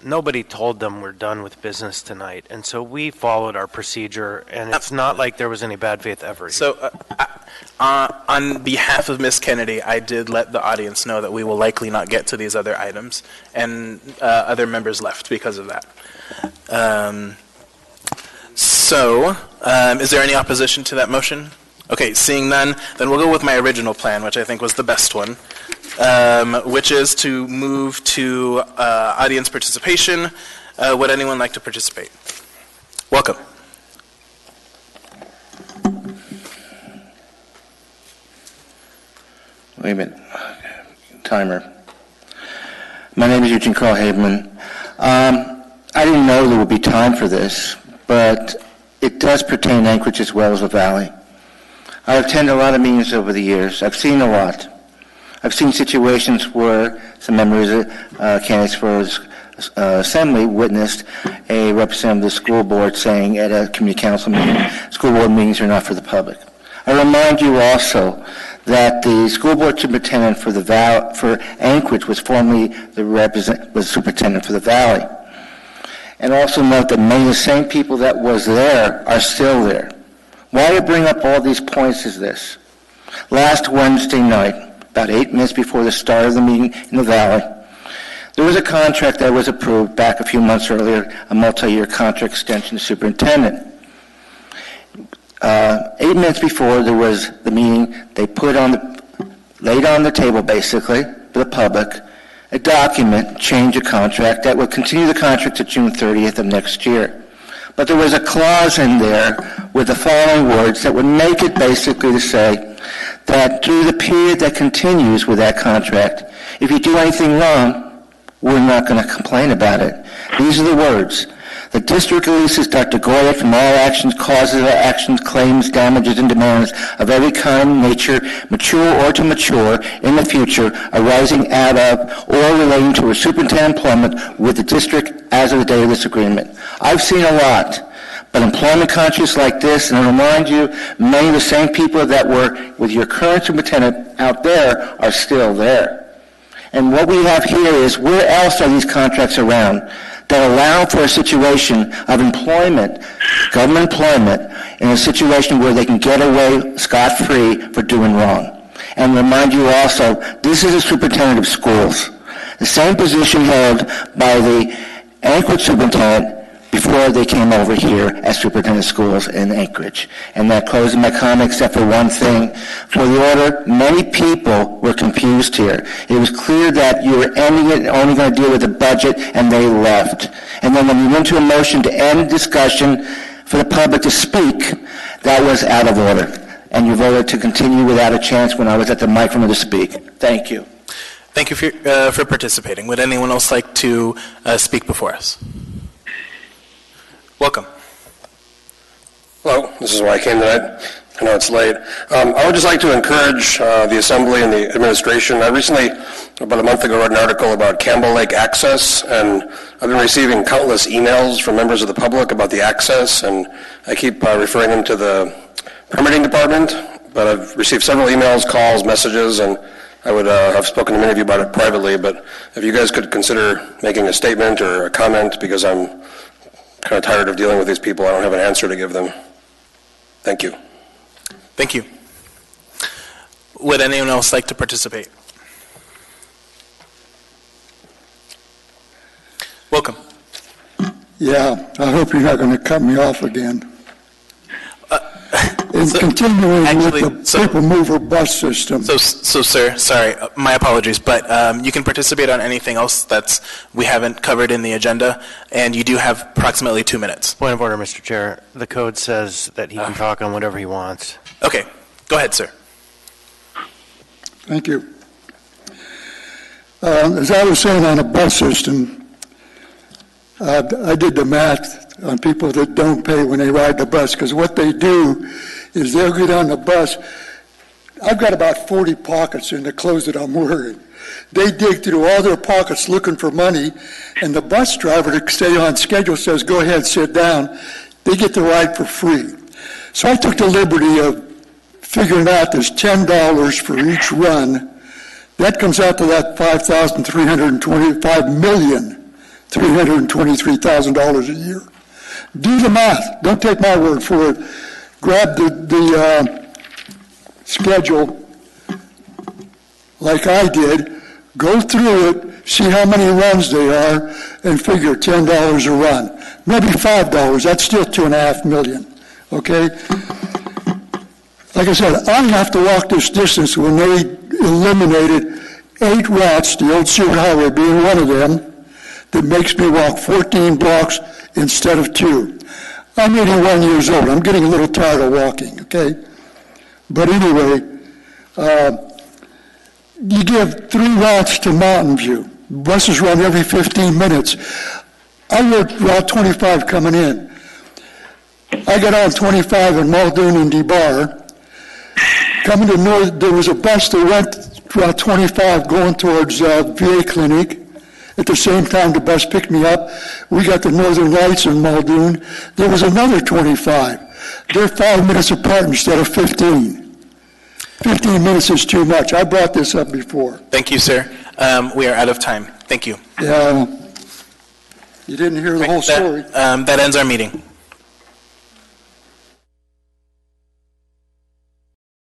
H: nobody told them we're done with business tonight. And so we followed our procedure, and it's not like there was any bad faith ever.
A: So, on behalf of Ms. Kennedy, I did let the audience know that we will likely not get to these other items, and other members left because of that. Is there any opposition to that motion? Okay, seeing none, then we'll go with my original plan, which I think was the best one, which is to move to audience participation. Would anyone like to participate? Welcome.
G: Wait a minute. Timer. My name is Eugene Carl Haberman. I didn't know there would be time for this, but it does pertain to Anchorage as well as the Valley. I've attended a lot of meetings over the years. I've seen a lot. I've seen situations where some members, candidates for assembly, witnessed a representative of the school board saying at a community council meeting, school board meetings are not for the public. I remind you also that the school board superintendent for Anchorage was formerly the superintendent for the Valley. And also note that many of the same people that was there are still there. Why I bring up all these points is this. Last Wednesday night, about 8 minutes before the start of the meeting in the Valley, there was a contract that was approved back a few months earlier, a multi-year contract extension to superintendent. 8 minutes before there was the meeting, they laid on the table basically for the public a document, change of contract that would continue the contract to June 30th of next year. But there was a clause in there with the following words that would make it basically to say that through the period that continues with that contract, if you do anything wrong, we're not going to complain about it. These are the words. The district releases Dr. Goyette from all actions, causes of actions, claims, damages, and demands of every kind, nature, mature or to mature in the future, arising out of or relating to her superintendent employment with the district as of the date of this agreement. I've seen a lot, but employment contracts like this, and I remind you, many of the same people that were with your current superintendent out there are still there. And what we have here is, where else are these contracts around that allow for a situation of employment, government employment, in a situation where they can get away scot-free for doing wrong? And remind you also, this is a superintendent of schools. The same position held by the Anchorage superintendent before they came over here as superintendent of schools in Anchorage. And that closes my comment except for one thing. For the order, many people were confused here. It was clear that you were ending it and only going to deal with the budget, and they left. And then when you went to a motion to end discussion for the public to speak, that was out of order. And you voted to continue without a chance when I was at the microphone to speak. Thank you.
A: Thank you for participating. Would anyone else like to speak before us? Welcome.
S: Hello, this is why I came tonight. I know it's late. I would just like to encourage the Assembly and the administration. I recently, about a month ago, wrote an article about Campbell Lake access, and I've been receiving countless emails from members of the public about the access, and I keep referring them to the permitting department, but I've received several emails, calls, messages, and I would have spoken to many of you about it privately, but if you guys could consider making a statement or a comment, because I'm kind of tired of dealing with these people. I don't have an answer to give them. Thank you.
A: Thank you. Would anyone else like to participate? Welcome.
B: Yeah, I hope you're not going to cut me off again. Continuing with the people mover bus system.
A: So, sir, sorry, my apologies, but you can participate on anything else that's we haven't covered in the agenda, and you do have approximately 2 minutes.
H: Point of order, Mr. Chair. The code says that he can talk on whatever he wants.
A: Okay. Go ahead, sir.
B: Thank you. As I was saying on a bus system, I did the math on people that don't pay when they ride the bus, because what they do is they'll get on the bus. I've got about 40 pockets in the clothes that I'm wearing. They dig through all their pockets looking for money, and the bus driver to stay on schedule says, go ahead, sit down. They get the ride for free. So I took the liberty of figuring out there's $10 for each run. That comes out to that $5,323,000 a year. Do the math. Don't take my word for it. Grab the schedule like I did, go through it, see how many runs they are, and figure $10 a run. Maybe $5, that's still $2.5 million, okay? Like I said, I have to walk this distance when they eliminated 8 routes, the old Seward Highway being one of them, that makes me walk 14 blocks instead of 2. I'm 81 years old. I'm getting a little tired of walking, okay? But anyway, you give 3 routes to Mountain View. Buses run every 15 minutes. I rode Route 25 coming in. I got on 25 in Muldoon and DeBar. Coming to North, there was a bus that went Route 25 going towards VA Clinic. At the same time, the bus picked me up. We got the Northern Lights in Muldoon. There was another 25. They're 5 minutes apart instead of 15. 15 minutes is too much. I brought this up before.
A: Thank you, sir. We are out of time. Thank you.
B: Yeah. You didn't hear the whole story.
A: That ends our meeting.